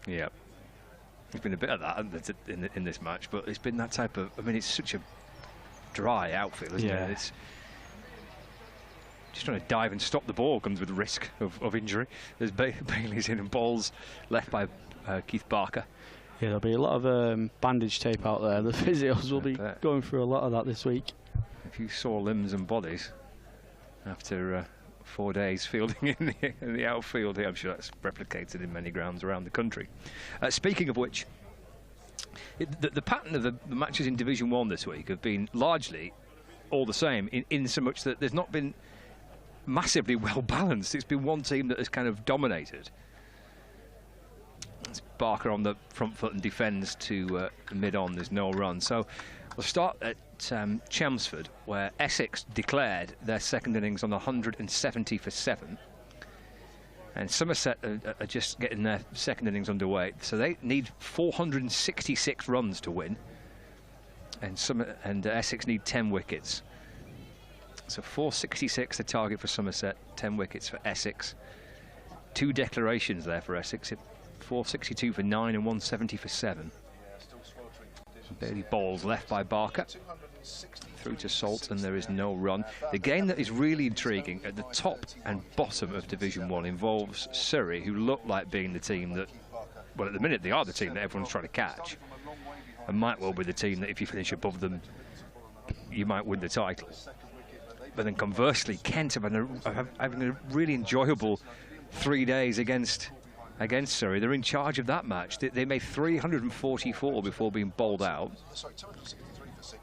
Yeah, there's been a bit of that in this match, but it's been that type of, I mean, it's such a dry outfield, isn't it? It's just trying to dive and stop the ball comes with risk of injury. There's Bailey's in and balls left by Keith Barker. Yeah, there'll be a lot of bandage tape out there. The physios will be going through a lot of that this week. A few sore limbs and bodies after 4 days fielding in the outfield here. I'm sure that's replicated in many grounds around the country. Speaking of which, the pattern of the matches in Division 1 this week have been largely all the same, in so much that there's not been massively well balanced. It's been one team that has kind of dominated. It's Barker on the front foot and defends to mid-on. There's no run. So we'll start at Chelmsford, where Essex declared their second innings on 170 for 7. And Somerset are just getting their second innings underway. So they need 466 runs to win. And Essex need 10 wickets. So 466 the target for Somerset, 10 wickets for Essex. 2 declarations there for Essex, 462 for 9 and 170 for 7. Bailey balls left by Barker. Through to Salt, and there is no run. The game that is really intriguing at the top and bottom of Division 1 involves Surrey, who look like being the team that, well, at the minute they are the team that everyone's trying to catch, and might well be the team that if you finish above them, you might win the title. But then conversely, Kent are having a really enjoyable 3 days against Surrey. They're in charge of that match. They made 344 before being bowled out.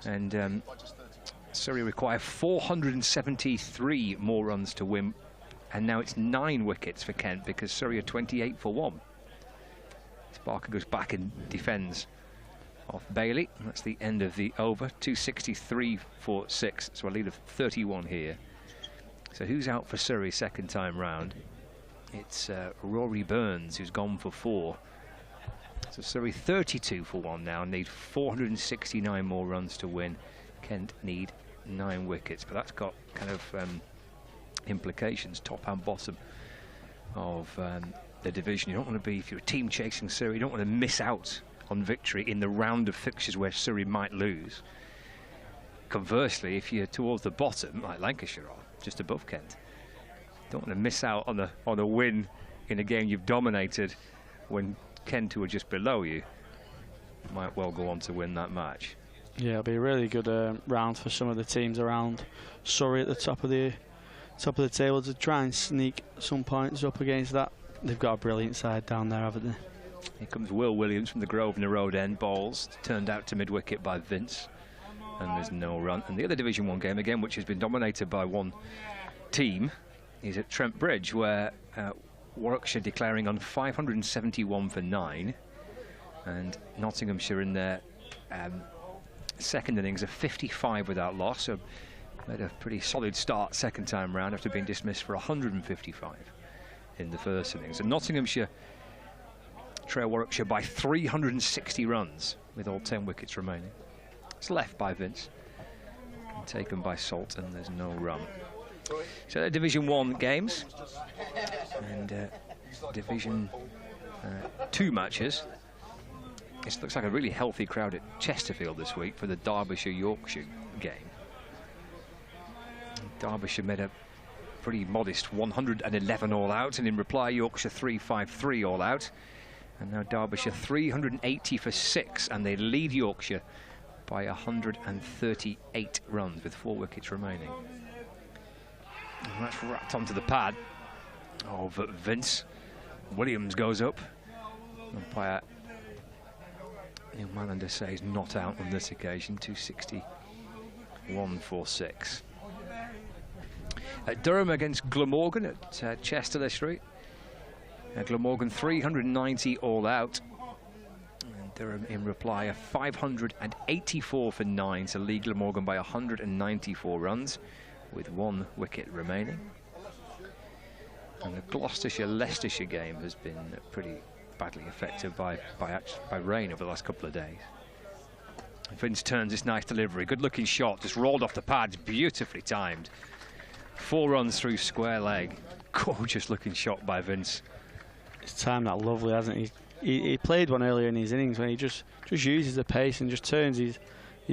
And Surrey require 473 more runs to win. And now it's 9 wickets for Kent because Surrey are 28 for 1. Barker goes back and defends off Bailey. That's the end of the over. 263 for 6. So a lead of 31 here. So who's out for Surrey second time round? It's Rory Burns, who's gone for 4. So Surrey 32 for 1 now, need 469 more runs to win. Kent need 9 wickets, but that's got kind of implications, top and bottom of the division. You don't want to be, if you're a team chasing Surrey, you don't want to miss out on victory in the round of fixtures where Surrey might lose. Conversely, if you're towards the bottom, like Lancashire are, just above Kent, you don't want to miss out on a win in a game you've dominated when Kent, who are just below you, might well go on to win that match. Yeah, it'll be a really good round for some of the teams around Surrey at the top of the table to try and sneak some points up against that. They've got a brilliant side down there, haven't they? Here comes Will Williams from the Grosvenor Road end. Balls turned out to mid-wicket by Vince, and there's no run. And the other Division 1 game again, which has been dominated by one team, is at Trent Bridge, where Warwickshire declaring on 571 for 9, and Nottinghamshire in their second innings of 55 without loss. So made a pretty solid start second time round after being dismissed for 155 in the first innings. And Nottinghamshire trail Warwickshire by 360 runs with all 10 wickets remaining. It's left by Vince and taken by Salt, and there's no run. So they're Division 1 games, and Division 2 matches. It looks like a really healthy crowd at Chesterfield this week for the Derbyshire-Yorkshire game. Derbyshire made a pretty modest 111 all out, and in reply Yorkshire 353 all out. And now Derbyshire 380 for 6, and they lead Yorkshire by 138 runs with 4 wickets remaining. And that's wrapped onto the pad of Vince. Williams goes up. Umpire Neil Mallender says not out on this occasion. 261 for 6. Durham against Glamorgan at Chester Street. Glamorgan 390 all out. And Durham in reply a 584 for 9 to lead Glamorgan by 194 runs with 1 wicket remaining. And the Gloucestershire-Leicestershire game has been pretty badly affected by rain over the last couple of days. Vince turns this nice delivery, good looking shot, just rolled off the pads, beautifully timed. 4 runs through square leg. Gorgeous looking shot by Vince. He's timed that lovely, hasn't he? He played one earlier in his innings when he just uses the pace and just turns his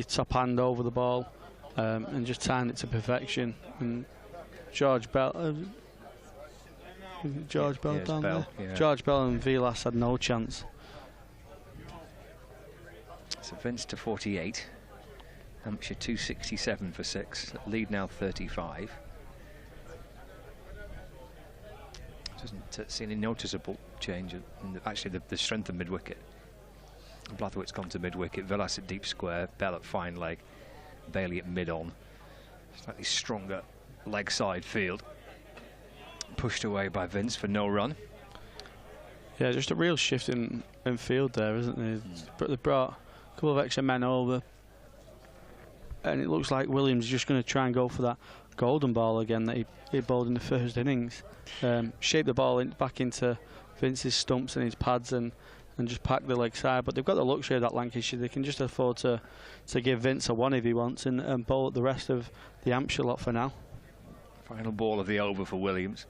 top hand over the ball and just timed it to perfection. And George Bell down there. Yeah. George Bell and Vilas had no chance. So Vince to 48. Hampshire 267 for 6. Lead now 35. Doesn't see any noticeable change in actually the strength of mid-wicket. Blathwaite's gone to mid-wicket, Vilas at deep square, Bell at fine leg, Bailey at mid-on. Slightly stronger leg side field. Pushed away by Vince for no run. Yeah, just a real shift in field there, isn't there? But they brought a couple of extra men over, and it looks like Williams is just going to try and go for that golden ball again that he bowled in the first innings. Shape the ball back into Vince's stumps and his pads and just pack the leg side. But they've got the luxury of that Lancashire. They can just afford to give Vince a 1 if he wants and bowl at the rest of the Hampshire lot for now. Final ball of the over for Williams.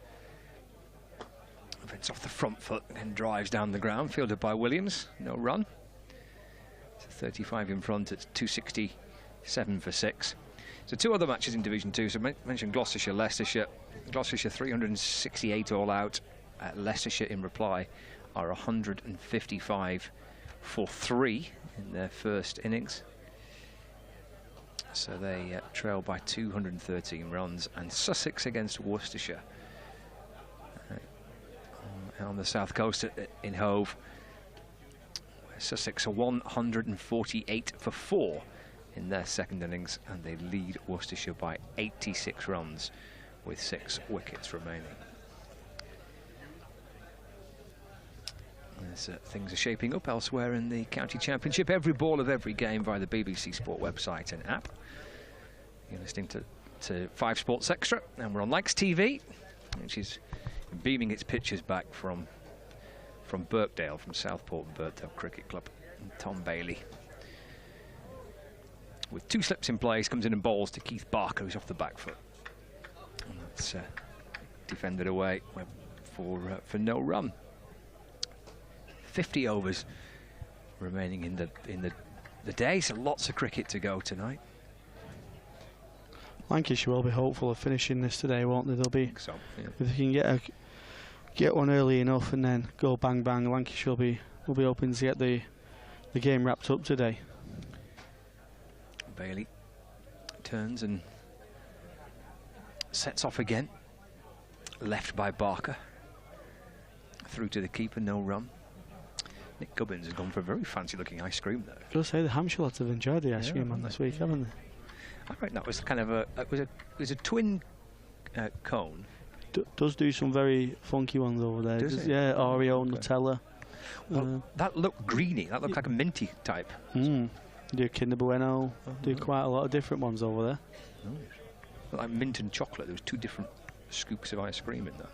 Vince off the front foot and drives down the ground, fielded by Williams. No run. So 35 in front at 267 for 6. So 2 other matches in Division 2. So mentioned Gloucestershire, Leicestershire. Gloucestershire 368 all out. Leicestershire in reply are 155 for 3 in their first innings. So they trail by 213 runs. And Sussex against Worcestershire on the south coast in Hove. Sussex are 148 for 4 in their second innings, and they lead Worcestershire by 86 runs with 6 wickets remaining. As things are shaping up elsewhere in the County Championship, every ball of every game via the BBC Sport website and app. You're listening to 5 Sports Extra, and we're on Lancs TV, which is beaming its pictures back from Birkdale, from Southport and Birkdale Cricket Club, and Tom Bailey. with 2 slips in place, comes in and bowls to Keith Barker, who's off the back foot. And that's defended away for no run. 50 overs remaining in the day, so lots of cricket to go tonight. Lancashire will be hopeful of finishing this today, won't they? They'll be. So, yeah. If they can get one early enough and then go bang bang, Lancashire will be hoping to get the game wrapped up today. Bailey turns and sets off again. Left by Barker. Through to the keeper, no run. Nick Gubbins has gone for a very fancy-looking ice cream there. I've got to say, the Hampshire lads have enjoyed the ice cream on this week, haven't they? I reckon that was kind of it was a twin cone. Does do some very funky ones over there. Does it? Yeah, Oreo, okay. Nutella. Well, that looked greeny. That looked like a minty type. Do Kinder Bueno. Do quite a lot of different ones over there. Nice. Like mint and chocolate. There was 2 different scoops of ice cream in there.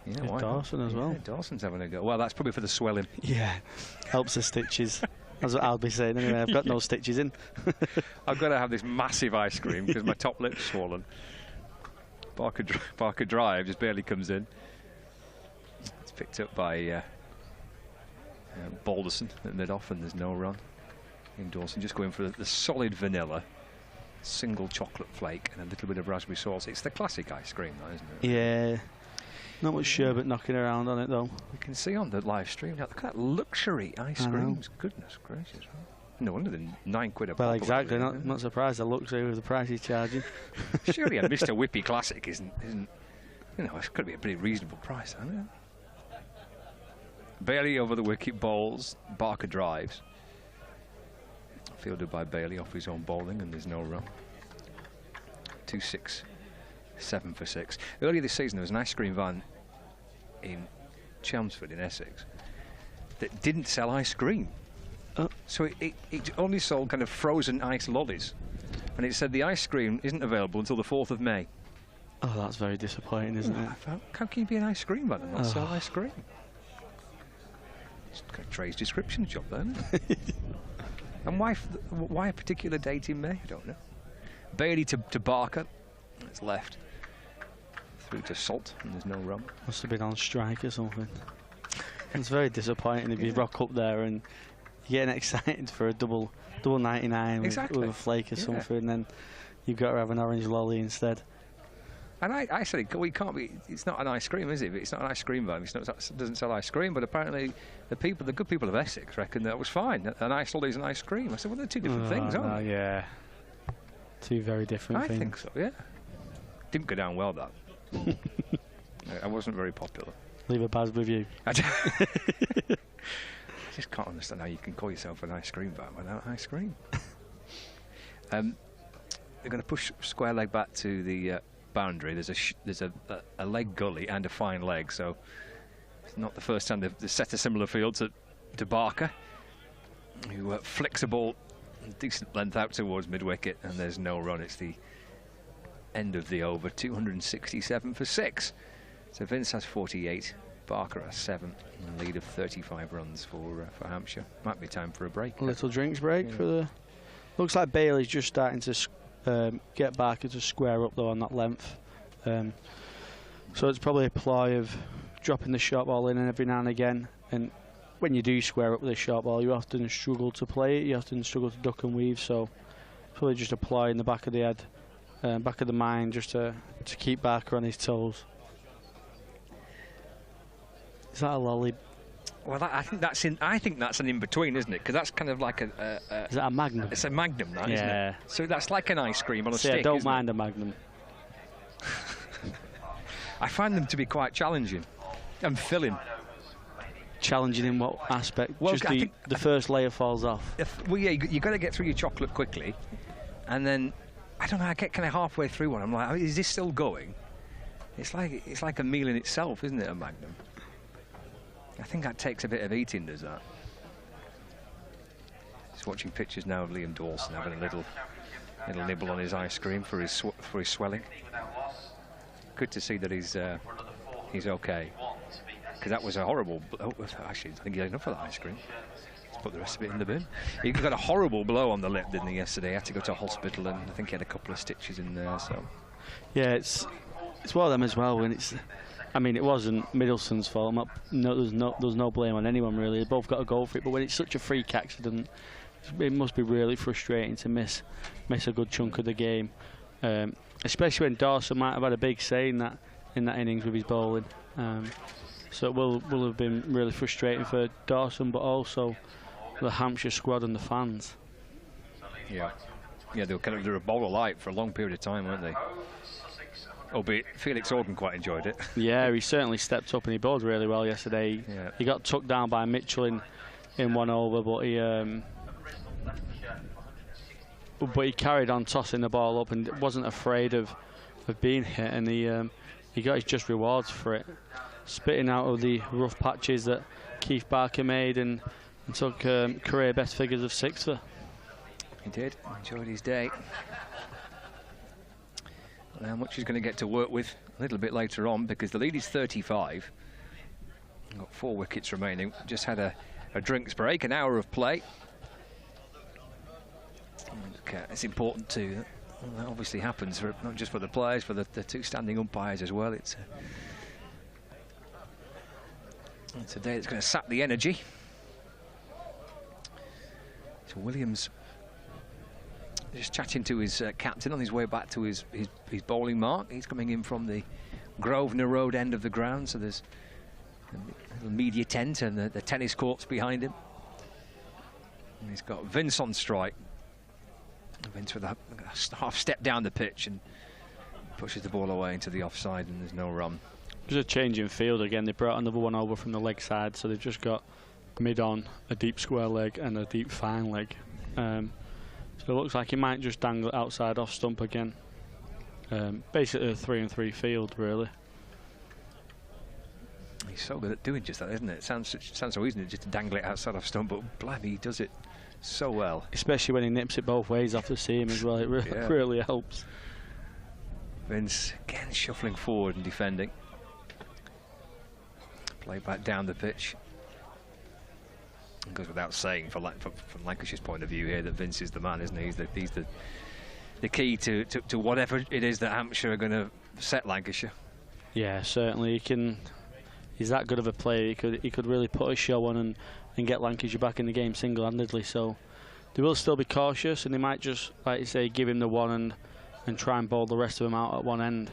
Yeah, Dawson as well. Yeah, Dawson's having a go. Well, that's probably for the swelling. Yeah, helps the stitches. That's what I'll be saying anyway. I've got no stitches in. I've got to have this massive ice cream because my top lip's swollen. Barker drive just barely comes in. It's picked up by Balderson at mid-off, and there's no run. In Dawson just going for the solid vanilla, single chocolate flake and a little bit of raspberry sauce. It's the classic ice cream, though, isn't it? Yeah. Not much sherbet knocking around on it, though. We can see on the live stream now, look at that luxury ice creams. Goodness gracious. No wonder they're £9 a bottle. Well, exactly. Not surprised the luxury with the price he's charging. Surely a Mr. Whippy Classic isn't, you know, it's got to be a pretty reasonable price, hasn't it? Bailey over the wicket bowls. Barker drives. Fielded by Bailey off his own bowling, and there's no run. 2-6. 7 for 6. Earlier this season there was an ice cream van in Chelmsford in Essex that didn't sell ice cream. So it only sold kind of frozen ice lollies, and it said the ice cream isn't available until the 4th of May. Oh, that's very disappointing, isn't it? How can you be an ice cream van and not sell ice cream? It's got Trey's description job then. And why a particular date in May? I don't know. Bailey to Barker. It's left. Through to Salt, and there's no run. Must have been on strike or something. It's very disappointing if you rock up there and you're getting excited for a double 99 with a flake or something, and then you've got to have an orange lolly instead. And I said, we can't be. It's not an ice cream, is it? It's not an ice cream van. It doesn't sell ice cream. But apparently, the good people of Essex reckon that was fine. An ice lolly is an ice cream. I said, well, they're 2 different things, aren't they? Yeah, 2 very different things. I think so. Yeah. Didn't go down well, that. I wasn't very popular. Leave a buzz with you. I just can't understand how you can call yourself an ice cream van without ice cream. They're going to push square leg back to the boundary. There's a leg gully and a fine leg, so it's not the first time they've set a similar field to Barker, who flicks a ball decent length out towards mid-wicket, and there's no run. It's the end of the over. 267 for 6. So Vince has 48, Barker has 7, and a lead of 35 runs for Hampshire. Might be time for a break. A little drinks break for the. Looks like Bailey's just starting to get Barker to square up though on that length. So it's probably a ploy of dropping the short ball in every now and again. And when you do square up with a short ball, you often struggle to play it. You often struggle to duck and weave. So probably just a ploy in the back of the head. Back of the mind, just to keep Barker on his toes. Is that a lolly? Well, I think that's an in-between, isn't it? Because that's kind of like a is that a Magnum? It's a Magnum, that, isn't it? So that's like an ice cream on a stick. I don't mind a Magnum. I find them to be quite challenging and filling. Challenging in what aspect? Well, just the first layer falls off. Well, yeah, you got to get through your chocolate quickly, and then. I don't know, I get kind of halfway through one, I'm like, is this still going? It's like a meal in itself, isn't it, a Magnum? I think that takes a bit of eating, does that? Just watching pictures now of Liam Dawson having a little nibble on his ice cream for his swelling. Good to see that he's okay. Because that was a horrible... actually, I think he had enough of that ice cream. It's put the rest of it in the bin. He got a horrible blow on the lip, didn't he, yesterday? He had to go to hospital, and I think he had a couple of stitches in there. So yeah, it's one of them as well. When it's, I mean, it wasn't Middleton's fault. There's no blame on anyone really. They both got to go for it. But when it's such a freak accident, it must be really frustrating to miss a good chunk of the game, especially when Dawson might have had a big say in that innings with his bowling. So it will have been really frustrating for Dawson, but also the Hampshire squad and the fans. Yeah, they were a bowler light for a long period of time, weren't they? Albeit Felix Organ quite enjoyed it. Yeah, he certainly stepped up and he bowled really well yesterday. Yeah. He got tucked down by Mitchell in 1 over, but he carried on tossing the ball up and wasn't afraid of being hit, and he got his just rewards for it, spitting out of the rough patches that Keith Barker made and took career best figures of 6 for. He did, enjoyed his day. How much he's going to get to work with a little bit later on, because the lead is 35. Got 4 wickets remaining. Just had a drinks break, an hour of play. And, it's important too. That obviously happens not just for the players, for the 2 standing umpires as well. It's a day that's going to sap the energy. So Williams just chatting to his captain on his way back to his bowling mark. He's coming in from the Grosvenor Road end of the ground, so there's a little media tent and the tennis courts behind him. And he's got Vince on strike. Vince with a half step down the pitch and pushes the ball away into the offside, and there's no run. There's a change in field again. They brought another one over from the leg side, so they've just got mid-on, a deep square leg and a deep fine leg. So it looks like he might just dangle it outside off stump again. Basically a 3-and-3 field, really. He's so good at doing just that, isn't it? It sounds so easy just to dangle it outside off stump, but blimey, he does it so well. Especially when he nips it both ways off the seam as well. It really helps. Vince again shuffling forward and defending. Play back down the pitch. It goes without saying, from Lancashire's point of view here, that Vince is the man, isn't he? He's the key to whatever it is that Hampshire are going to set Lancashire. Yeah, certainly. He's that good of a player. He could really put a show on and get Lancashire back in the game single-handedly. So they will still be cautious, and they might just, like you say, give him the one and try and bowl the rest of them out at one end.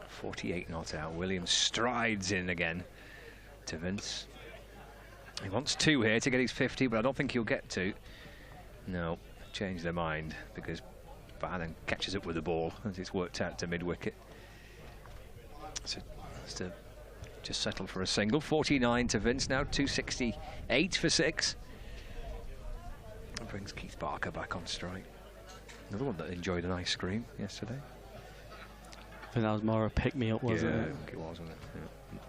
48 not out. Williams strides in again to Vince. He wants 2 here to get his 50, but I don't think he'll get 2. No, change their mind, because Bannon catches up with the ball as it's worked out to mid-wicket. So has to just settle for a single. 49 to Vince now, 268 for 6. That brings Keith Barker back on strike. Another one that enjoyed an ice cream yesterday. I think that was more a pick-me-up, wasn't it? Yeah, I think it was, wasn't it? Yeah.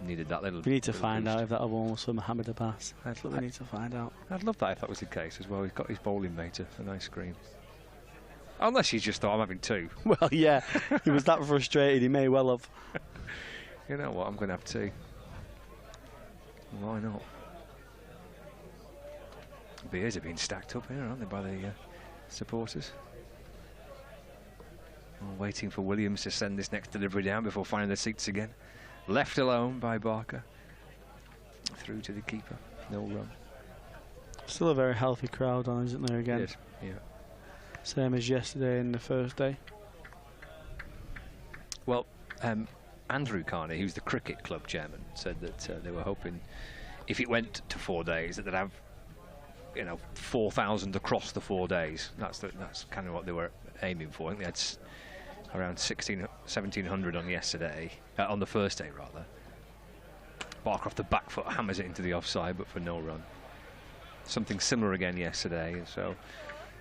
Needed that little. We need to find out if that other one was for Mohammed Abbas. That's what we need to find out. I'd love that if that was the case as well. He's got his bowling mate an ice cream. Unless he's just thought, I'm having 2. Well, yeah, he was that frustrated. He may well have. You know what? I'm going to have 2. Why not? Beers are being stacked up here, aren't they, by the supporters? I'm waiting for Williams to send this next delivery down before finding the seats again. Left alone by Barker. Through to the keeper. No run. Still a very healthy crowd on, isn't there, again? It is, yeah. Same as yesterday and the first day. Well, Andrew Carney, who's the cricket club chairman, said that they were hoping, if it went to 4 days, that they'd have, 4,000 across the 4 days. That's kind of what they were aiming for. I think they had around 1,700 on yesterday, on the first day rather. Barker off the back foot hammers it into the offside, but for no run. Something similar again yesterday. So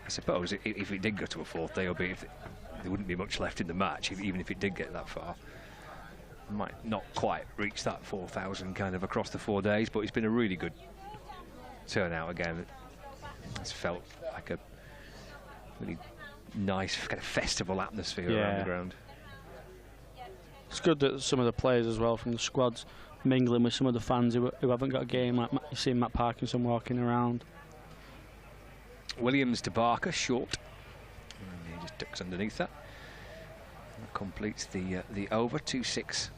I suppose if it did go to a 4th day, there wouldn't be much left in the match, even if it did get that far. Might not quite reach that 4,000 kind of across the 4 days, but it's been a really good turnout again. It's felt like a really nice kind of festival atmosphere around the ground. It's good that some of the players as well from the squads mingling with some of the fans who haven't got a game, like you see Matt Parkinson walking around. Williams to Barker, short. And he just ducks underneath that. And completes the over, 2-6.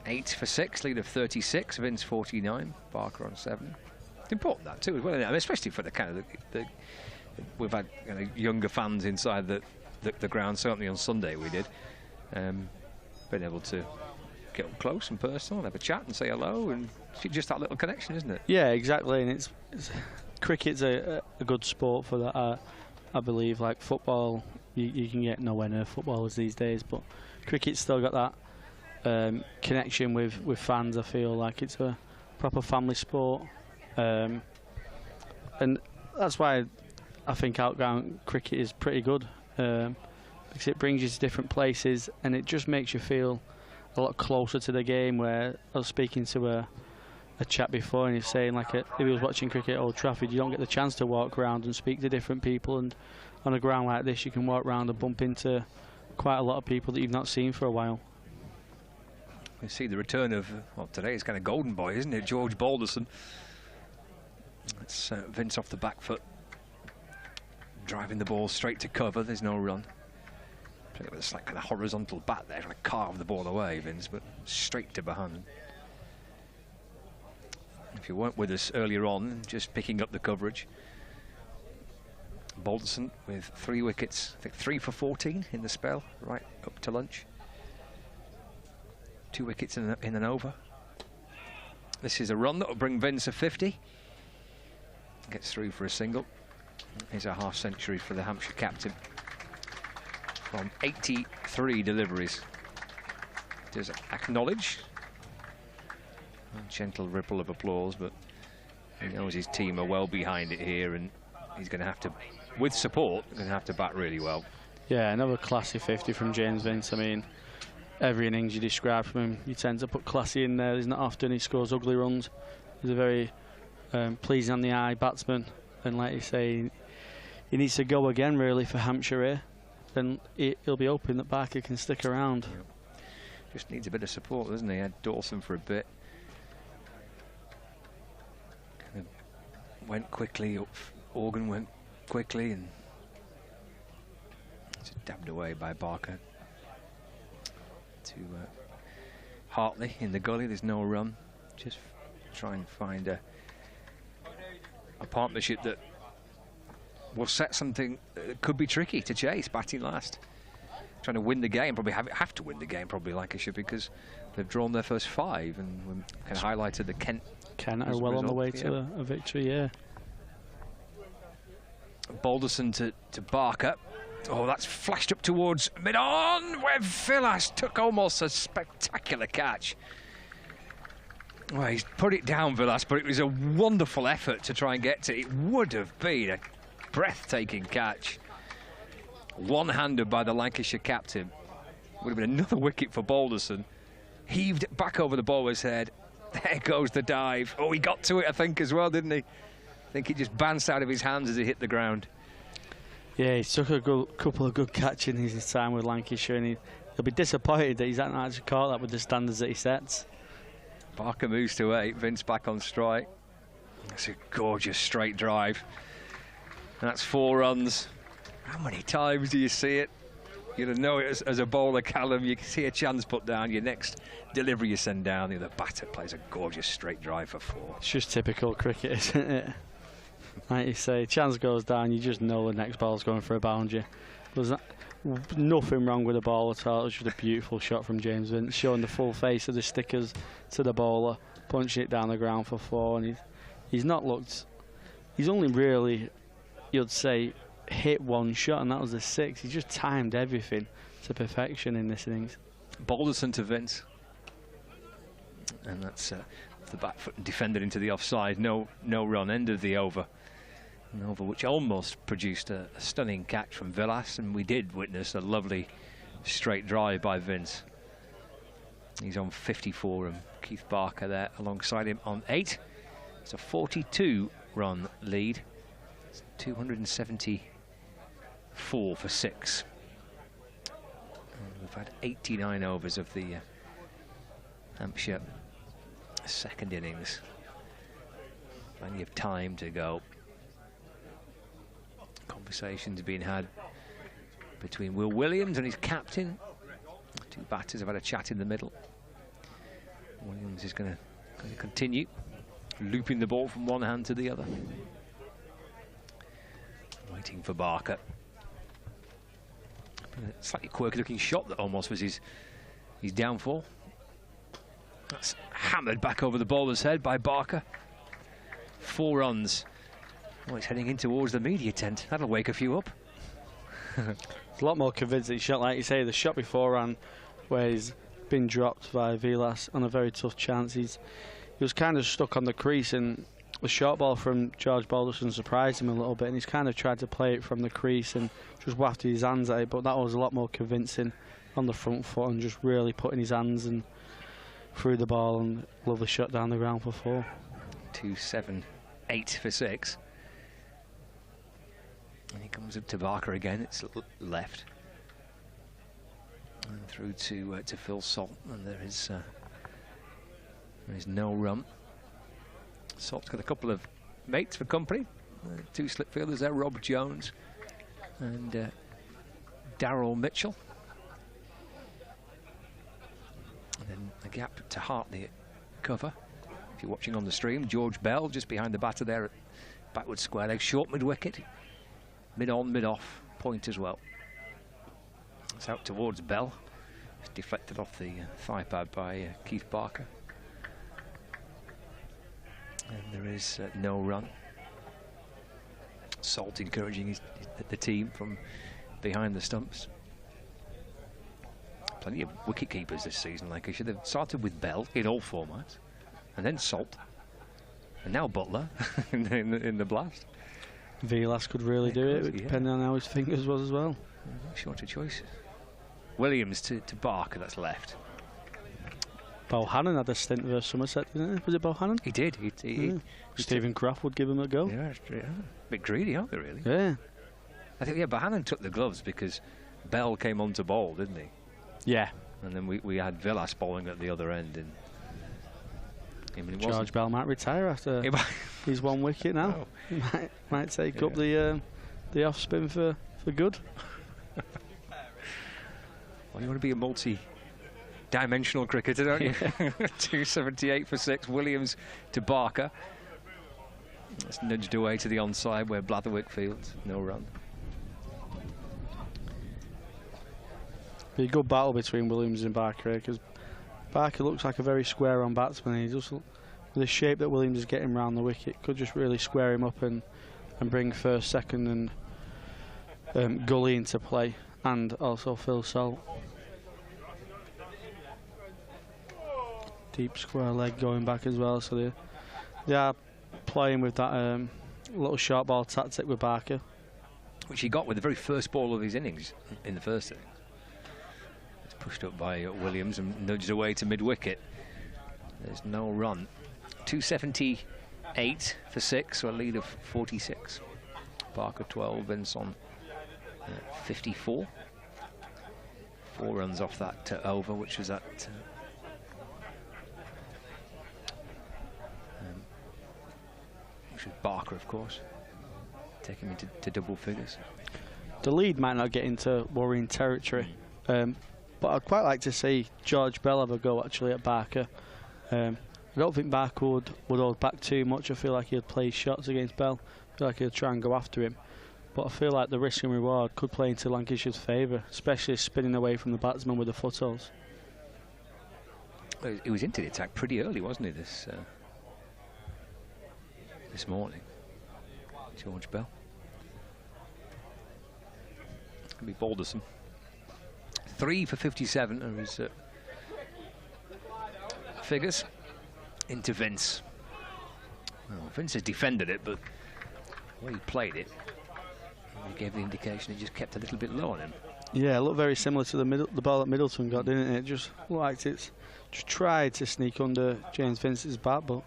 8 for 6, lead of 36, Vince 49, Barker on 7. It's important that too, as well, especially for the kind of we've had younger fans inside the ground. Certainly on Sunday we did. Been able to get up close and personal and have a chat and say hello, and it's just that little connection, isn't it? Yeah, exactly. And it's cricket's a good sport for that. I believe, like football, you can get nowhere near footballers these days, but cricket's still got that connection with fans. I feel like it's a proper family sport, and that's why I think outground cricket is pretty good, because it brings you to different places and it just makes you feel a lot closer to the game. Where I was speaking to a chap before, and he's saying, like, if he was watching cricket at Old Trafford, you don't get the chance to walk around and speak to different people, and on a ground like this you can walk around and bump into quite a lot of people that you've not seen for a while. We see the return of, well, today is kind of golden boy, isn't it, George Balderson. It's Vince off the back foot, driving the ball straight to cover. There's no run. Playing it with a slight kind of horizontal bat there, trying to carve the ball away, Vince, but straight to behind. If you weren't with us earlier on, just picking up the coverage, Balderson with 3 wickets, I think 3 for 14 in the spell, right up to lunch. 2 wickets in an over. This is a run that will bring Vince a 50. Gets through for a single. Here's a half century for the Hampshire captain from 83 deliveries. Does acknowledge a gentle ripple of applause, but he knows his team are well behind it here, and he's going to have to, with support, going to have to bat really well. Yeah, another classy 50 from James Vince. I mean, every innings you describe from him, you tend to put classy in there. There's not often he scores ugly runs. He's a very pleasing on the eye batsman, and like you say, he needs to go again really for Hampshire here, and he'll be hoping that Barker can stick around. Yeah. Just needs a bit of support, doesn't he? Had Dawson for a bit. Kind of went quickly up. Organ went quickly, and it's dabbed away by Barker to Hartley in the gully. There's no run. Just try and find a partnership that will set something that could be tricky to chase, batting last. Trying to win the game, probably have to win the game, probably Lancashire, because they've drawn their first 5, and we kind of highlighted the Kent are well on the way to a victory, yeah. Balderson to Barker. Oh, that's flashed up towards mid-on, where Villas took almost a spectacular catch. Well, he's put it down, Villas, but it was a wonderful effort to try and get to it. It would have been a breathtaking catch. One-handed by the Lancashire captain. Would have been another wicket for Balderson. Heaved it back over the bowler's head. There goes the dive. Oh, he got to it, I think, as well, didn't he? I think he just bounced out of his hands as he hit the ground. Yeah, he took a couple of good catches in his time with Lancashire, and he'll be disappointed that he's not actually caught that with the standards that he sets. Barker moves to 8, Vince back on strike. That's a gorgeous straight drive. And that's 4 runs. How many times do you see it? You know it as a bowler, Callum. You can see a chance put down. Your next delivery you send down, the other batter plays a gorgeous straight drive for 4. It's just typical cricket, isn't it? Like you say, chance goes down, you just know the next ball's going for a boundary. There's nothing wrong with the ball at all. It was just a beautiful shot from James Vince, showing the full face of the stickers to the bowler, punching it down the ground for 4. And he's not looked. He's only really, you'd say, hit 1 shot, and that was the 6. He just timed everything to perfection in this innings. Balderson to Vince, and that's the back foot defended into the offside. No run. End of the over. An over which almost produced a stunning catch from Villas, and we did witness a lovely straight drive by Vince. He's on 54, and Keith Barker there alongside him on 8. It's a 42-run lead. It's 274 for 6. And we've had 89 overs of the Hampshire second innings. Plenty of time to go. Conversations being had between Will Williams and his captain. Two batters have had a chat in the middle. Williams is going to continue looping the ball from one hand to the other. Waiting for Barker. A slightly quirky looking shot that almost was his downfall. That's hammered back over the bowler's head by Barker. 4 runs. Oh, he's heading in towards the media tent. That'll wake a few up. It's a lot more convincing shot, like you say. The shot beforehand, where he's been dropped by Vilas on a very tough chance. He was kind of stuck on the crease, and the short ball from George Balderson surprised him a little bit, and he's kind of tried to play it from the crease and just wafted his hands at it, but that was a lot more convincing on the front foot and just really putting his hands and through the ball, and lovely shot down the ground for 4. 2-7-8 for 6. And he comes up to Barker again. It's left and through to Phil Salt, and there is no run. Salt's got a couple of mates for company. 2 slip fielders there, Rob Jones and Darryl Mitchell. And then a gap to Hartley at cover. If you're watching on the stream, George Bell just behind the batter there at backward square leg, short mid-wicket. Mid-on, mid-off, point as well. It's out towards Bell. It's deflected off the thigh pad by Keith Barker. And there is no run. Salt encouraging the team from behind the stumps. Plenty of wicket keepers this season, Lancashire. They've started with Bell in all formats, and then Salt, and now Butler in the blast. Vilas could really do it, depending on how his fingers was as well. Shorter choices. Williams to Barker, that's left. Bohannon had a stint versus Somerset, didn't he? Was it Bohannon? He did. Stephen Croft would give him a go. Yeah, a bit greedy, aren't they, really? Yeah. I think, Bohannon took the gloves because Bell came on to bowl, didn't he? Yeah. And then we had Vilas bowling at the other end. And George Bell might retire after his 1 wicket now. Oh. Might take up the off spin for good. Well, you want to be a multi-dimensional cricketer, don't you? 278 for 6. Williams to Barker. That's nudged away to the onside where Blatherwick fields. No run. Be a good battle between Williams and Barker, because Barker looks like a very square-on batsman. He just, with the shape that Williams is getting round the wicket, could just really square him up and bring first, second, and Gully into play, and also Phil Salt. Deep square leg going back as well, so they are playing with that little short ball tactic with Barker, which he got with the very first ball of his innings in the first innings. It's pushed up by Williams and nudged away to mid-wicket. There's no run. 278 for 6, so a lead of 46. Barker 12, Benson 54. 4 runs off that over, which was at which was Barker, of course, taking him into double figures. The lead might not get into worrying territory, but I'd quite like to see George Bell have a go actually at Barker. I don't think Barker would hold back too much. I feel like he'd play shots against Bell. I feel like he'd try and go after him. But I feel like the risk and reward could play into Lancashire's favour, especially spinning away from the batsman with the footholes. Well, he was into the attack pretty early, wasn't he, this morning, George Bell. It's going to be Balderson. 3 for 57 are his figures. Into Vince. Well, Vince has defended it, but the way he played it, he gave the indication he just kept a little bit low on him. Yeah, it looked very similar to the ball that Middleton got, didn't it? Just looked like it's just tried to sneak under James Vince's bat, but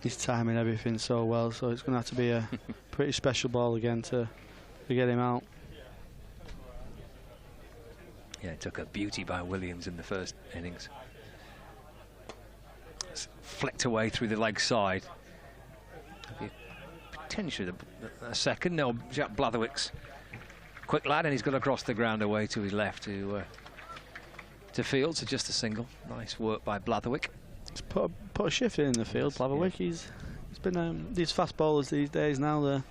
he's timing everything so well, so it's going to have to be a pretty special ball again to get him out. Yeah, it took a beauty by Williams in the first innings. flicked away through the leg side. Potentially a second. No, Jack Blatherwick's quick lad, and he's got across the ground away to his left to field, so just a single. Nice work by Blatherwick. He's put a shift in the field, Blatherwick. Yeah. He's been these fast bowlers these days now, they're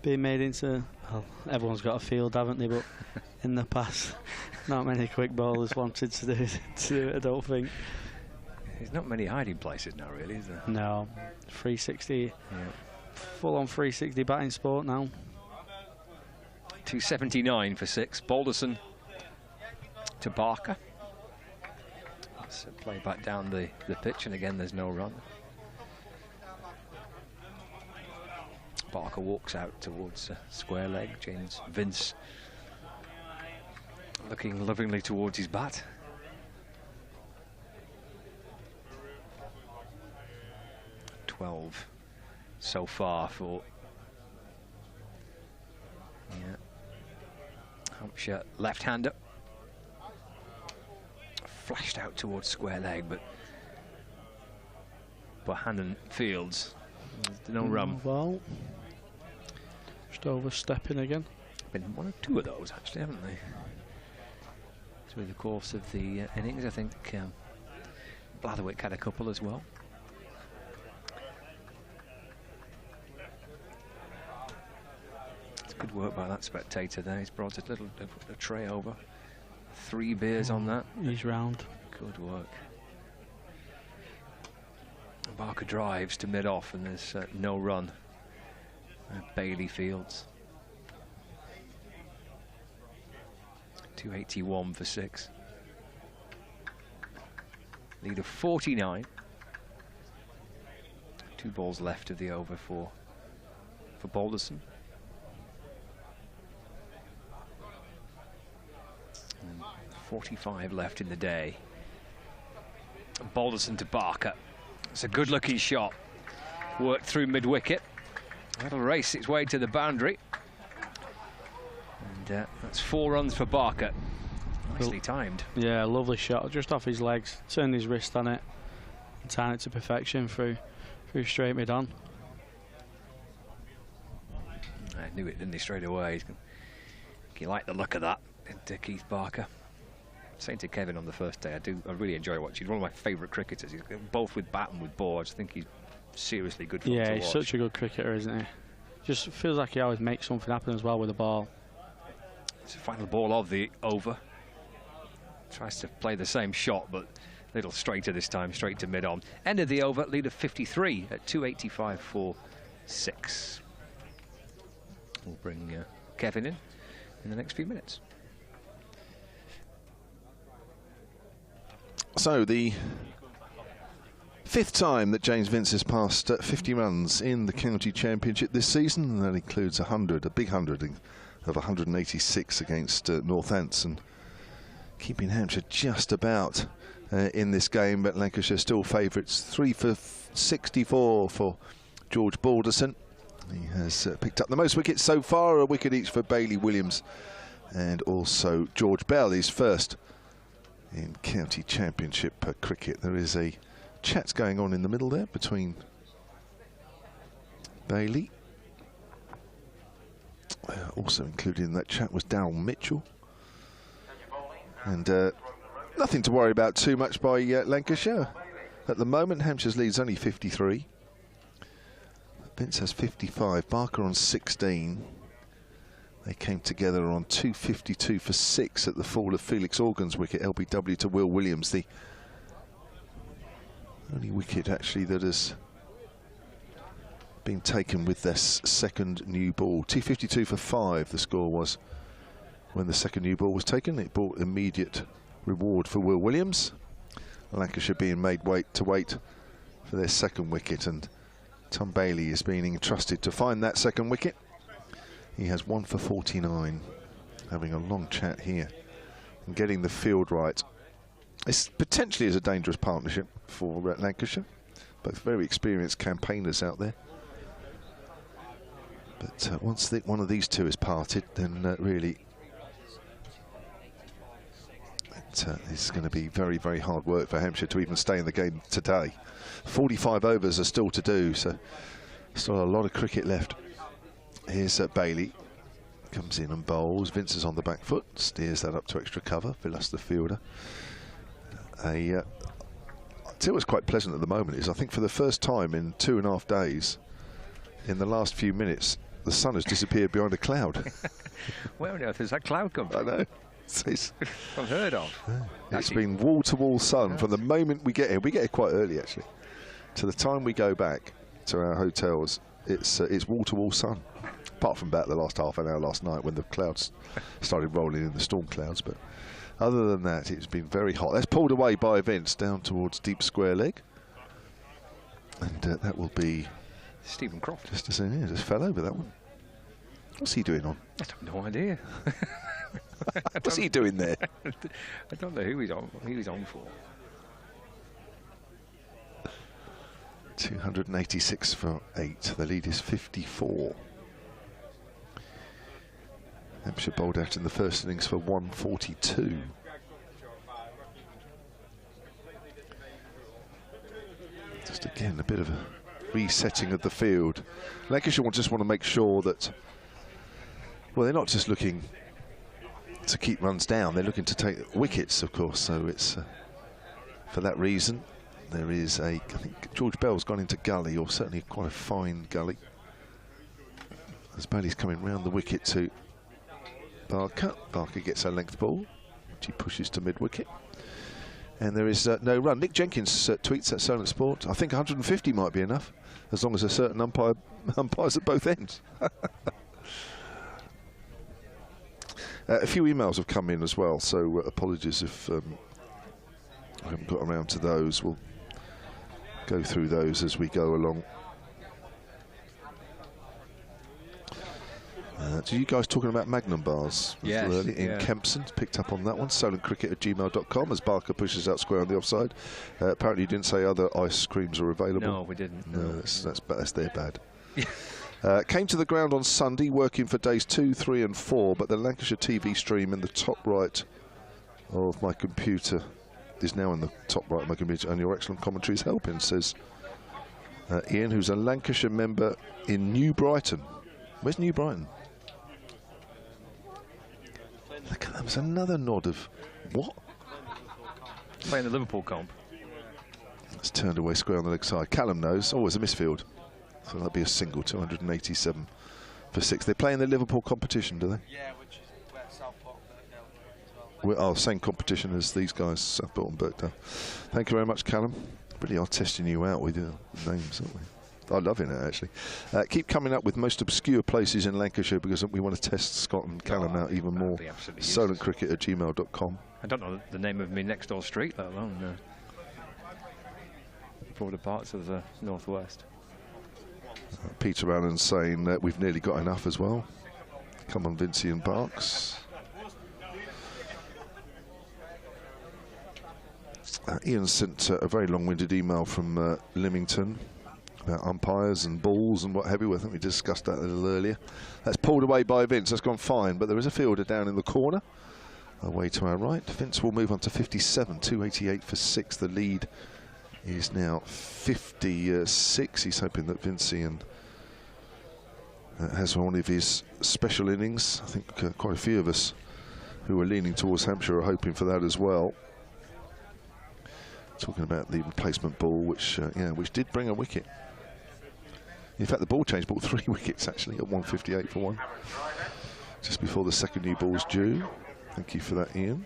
being made into, well, everyone's got a field, haven't they? But in the past, not many quick bowlers wanted to do it, I don't think. There's not many hiding places now, really, is there? No, 360, full-on 360 batting sport now. 279 for 6. Balderson to Barker. Let's play back down the pitch, and again there's no run. Barker walks out towards square leg. James Vince looking lovingly towards his bat. So far for Hampshire left-hander. Flashed out towards square leg, but Hannon fields. No run. Well, just overstepping again. Been 1 or 2 of those actually, haven't they? Through the course of the innings, I think Blatherwick had a couple as well. Good work by that spectator there. He's brought a tray over. 3 beers on that. He's round. Good work. Barker drives to mid-off, and there's no run. Bailey fields. 281 for 6. Lead of 49. 2 balls left of the over for Balderson. 45 left in the day. Balderson to Barker. It's a good-looking shot. Worked through mid-wicket. That'll race its way to the boundary. And that's 4 runs for Barker. Nicely timed. Yeah, lovely shot. Just off his legs. Turned his wrist on it. And timed it to perfection through straight mid-on. I knew it, didn't he, straight away. He liked the look of that, Keith Barker. Saying to Kevin on the first day, I really enjoy watching. He's one of my favourite cricketers. He's both with bat and with ball. I just think he's seriously good for him to watch. Yeah, he's such a good cricketer, isn't he? Just feels like he always makes something happen as well with the ball. It's the final ball of the over. Tries to play the same shot, but a little straighter this time, straight to mid-on. End of the over, lead of 53 at 285 for 6. We'll bring Kevin in the next few minutes. So the 5th time that James Vince has passed 50 runs in the county championship this season, and that includes a big 100 of 186 against Northants, keeping Hampshire just about in this game, but Lancashire still favourites. 3 for 64 for George Balderson. He has picked up the most wickets so far, a wicket each for Bailey Williams and also George Bell, his first in county championship cricket. There is a chat going on in the middle there between Bailey. Also included in that chat was Darryl Mitchell. And nothing to worry about too much by Lancashire. At the moment, Hampshire's lead's only 53. Vince has 55, Barker on 16. They came together on 252 for 6 at the fall of Felix Organ's wicket, LBW to Will Williams, the only wicket actually that has been taken with this second new ball. 252 for 5 the score was when the second new ball was taken. It brought immediate reward for Will Williams. Lancashire being made wait for their second wicket, and Tom Bailey is being entrusted to find that second wicket. He has 1 for 49, having a long chat here and getting the field right. This potentially is a dangerous partnership for Lancashire. Both very experienced campaigners out there. But once one of these two is parted, then really It's going to be very, very hard work for Hampshire to even stay in the game today. 45 overs are still to do, so still a lot of cricket left. Here's Bailey. Comes in and bowls. Vince is on the back foot. Steers that up to extra cover. Villas the fielder. I tell you what's quite pleasant at the moment is I think for the first time in 2.5 days, in the last few minutes, the sun has disappeared behind a cloud. Where on earth has that cloud come from? I know. It's unheard of. It's been wall-to-wall sun from the moment we get here. We get here quite early, actually. To the time we go back to our hotels, it's wall-to-wall sun. Apart from about the last half an hour last night when the clouds started rolling in, the storm clouds. But other than that, it's been very hot. That's pulled away by Vince down towards deep square leg. And that will be... Stephen Croft. Just to say, yeah, just fell over that one. What's he doing on? I have no idea. What's he doing there? I don't know who he's on for. 286 for 8. The lead is 54. Hampshire bowled out in the first innings for 142. Just again a bit of a resetting of the field. Lancashire just want to make sure that, well, they're not just looking to keep runs down, they're looking to take wickets, of course. So it's for that reason there is I think George Bell's gone into gully, or certainly quite a fine gully, as Bailey's coming round the wicket to Barker. Barker gets a length ball, which he pushes to mid-wicket. And there is no run. Nick Jenkins tweets at Solent Sport, I think 150 might be enough, as long as a certain umpires at both ends. A few emails have come in as well, so apologies if I haven't got around to those. We'll go through those as we go along. So you guys talking about Magnum bars early in Kempson? Picked up on that one. solentcricket@gmail.com as Barker pushes out square on the offside. Apparently you didn't say other ice creams are available. No, we didn't. No, that's their bad. Came to the ground on Sunday, working for days 2, 3 and 4, but the Lancashire TV stream in the top right of my computer is now in the top right of my computer, and your excellent commentary is helping, says Ian, who's a Lancashire member in New Brighton. Where's New Brighton? Look at that, was another nod of what? Playing the Liverpool comp. It's turned away square on the leg side. Callum knows. Oh, it's a misfield. So that'll be a single, 287 for 6. They play in the Liverpool competition, do they? Yeah, which is where Southport and Birkdale. Oh, same competition as these guys, Southport and Birkdale. Thank you very much, Callum. Really are testing you out with your names, aren't we? I'm loving it, actually. Keep coming up with most obscure places in Lancashire, because we want to test Scott and Callum out even more. solentcricket@gmail.com. I don't know the name of my next door street, let alone broader parts of the northwest. Peter Allen saying that we've nearly got enough as well. Come on, Vincey and Barks. Ian sent a very long-winded email from Lymington about umpires and balls and what have you. I think we discussed that a little earlier. That's pulled away by Vince. That's gone fine, but there is a fielder down in the corner. Away to our right. Vince will move on to 57, 288 for 6. The lead is now 56. He's hoping that Vincey has one of his special innings. I think quite a few of us who are leaning towards Hampshire are hoping for that as well. Talking about the replacement ball, which did bring a wicket. In fact, the ball change brought 3 wickets actually at 158 for 1, just before the second new ball's due. Thank you for that, Ian.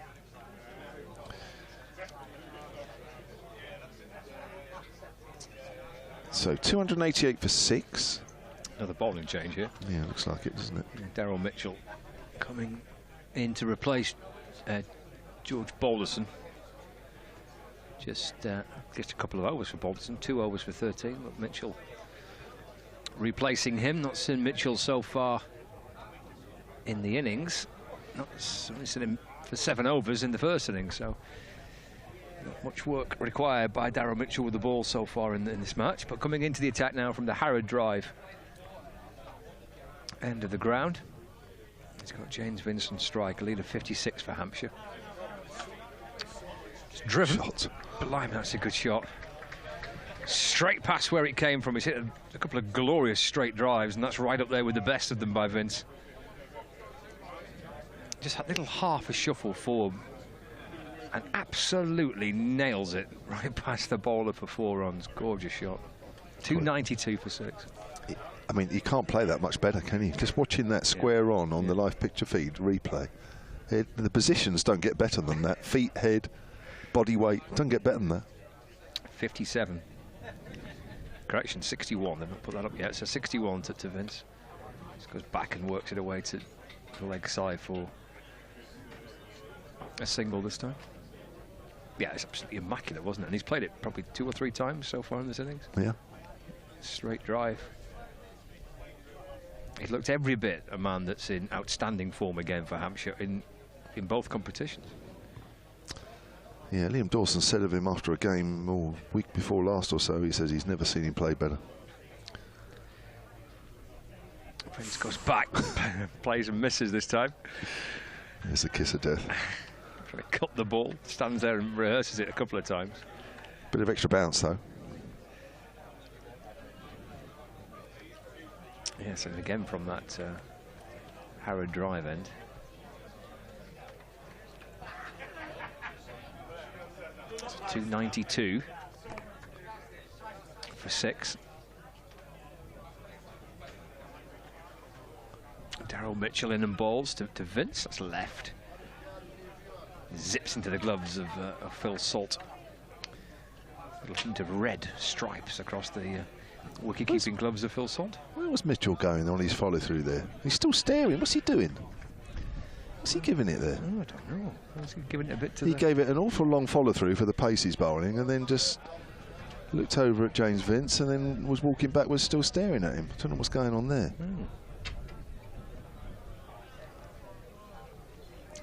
So 288 for 6. Another bowling change here. Yeah, looks like it, doesn't it? Daryl Mitchell coming in to replace George Balderson. Just a couple of overs for Balderson, 2 overs for 13. But Mitchell replacing him. Not seen Mitchell so far in the innings. Not only seen him for 7 overs in the first innings, so not much work required by Daryl Mitchell with the ball so far in this match. But coming into the attack now from the Harrod Drive end of the ground. He's got James Vincent strike, a lead of 56 for Hampshire. It's driven. Shot. Blimey, that's a good shot. Straight past where it came from. It's hit a couple of glorious straight drives, and that's right up there with the best of them by Vince. Just a little half a shuffle forward, and absolutely nails it right past the bowler for 4 runs. Gorgeous shot. 292 for 6. I mean, you can't play that much better, can you? Just watching that square on the live picture feed replay. The positions don't get better than that. Feet, head, body weight, don't get better than that. 57. Correction, 61. They've not put that up yet. So 61 to Vince. Just goes back and works it away to the leg side for a single this time. Yeah, it's absolutely immaculate, wasn't it? And he's played it probably 2 or 3 times so far in this innings. Yeah. Straight drive. He looked every bit a man that's in outstanding form again for Hampshire in both competitions. Yeah, Liam Dawson said of him after a game week before last or so, he says he's never seen him play better. Vince goes back, plays and misses this time. There's a kiss of death. Trying to cut the ball, stands there and rehearses it a couple of times. Bit of extra bounce though. Yes, and again from that Harrow drive end. It's 292 for 6. Daryl Mitchell in and bowls to Vince. That's left. Zips into the gloves of Phil Salt. Little hint of red stripes across the wicket-keeping gloves of Phil Salt. Where was Mitchell going on his follow-through there? He's still staring. What's he doing? What's he giving it there? Oh, I don't know. Was he giving it a bit to He gave it an awful long follow-through for the pace he's bowling, and then just looked over at James Vince and then was walking backwards, still staring at him. I don't know what's going on there.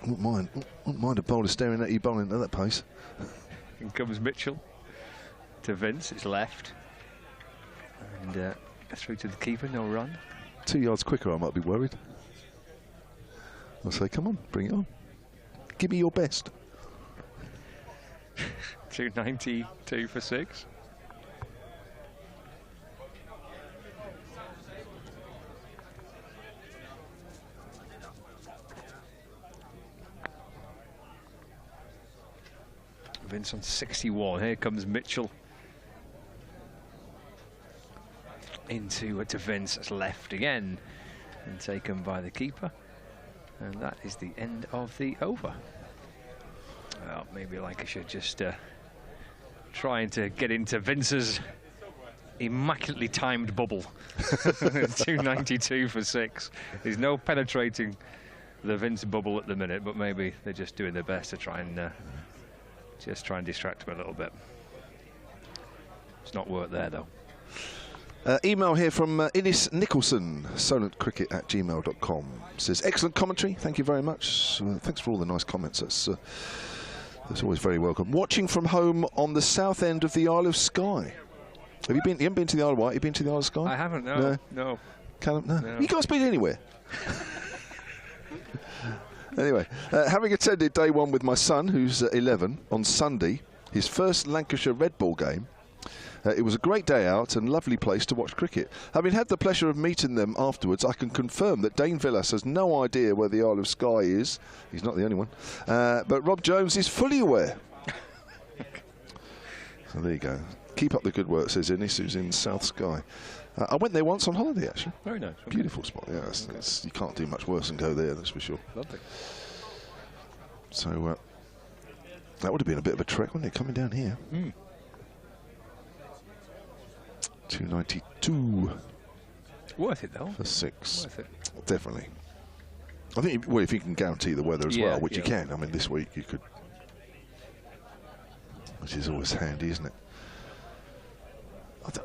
Wouldn't mind a bowler staring at you bowling at that pace. In comes Mitchell to Vince. It's left. And through to the keeper, no run. 2 yards quicker, I might be worried. I'll say, come on, bring it on. Give me your best. 292 for 6. Vince on 61. Here comes Mitchell. Into to Vince. That's left again. And taken by the keeper. And that is the end of the over. Well, maybe Lancashire just trying to get into Vince's immaculately timed bubble. 292 for 6. There's no penetrating the Vince bubble at the minute, but maybe they're just doing their best to try and distract him a little bit. It's not worked there though. Email here from Innes Nicholson, solentcricket@gmail.com. Says, excellent commentary, thank you very much. Thanks for all the nice comments. That's always very welcome. Watching from home on the south end of the Isle of Skye. Have you been? You haven't been to the Isle of Wight? You been to the Isle of Skye? I haven't. No. No. No. You can't speak anywhere. Anyway, having attended day 1 with my son, who's 11, on Sunday, his first Lancashire Red Ball game. It was a great day out and lovely place to watch cricket. Having had the pleasure of meeting them afterwards, I can confirm that Dane Villas has no idea where the Isle of Skye is. He's not the only one. But Rob Jones is fully aware. So there you go. Keep up the good work, says Innes, who's in South Skye. I went there once on holiday, actually. Very nice. Okay. Beautiful spot. Yeah, you can't do much worse than go there, that's for sure. Lovely. So that would have been a bit of a trek, wouldn't it, coming down here? 292. Worth it though. For 6. Worth it. Definitely. I think, well, if you can guarantee the weather as well, which you can. I mean, this week you could, which is always handy, isn't it?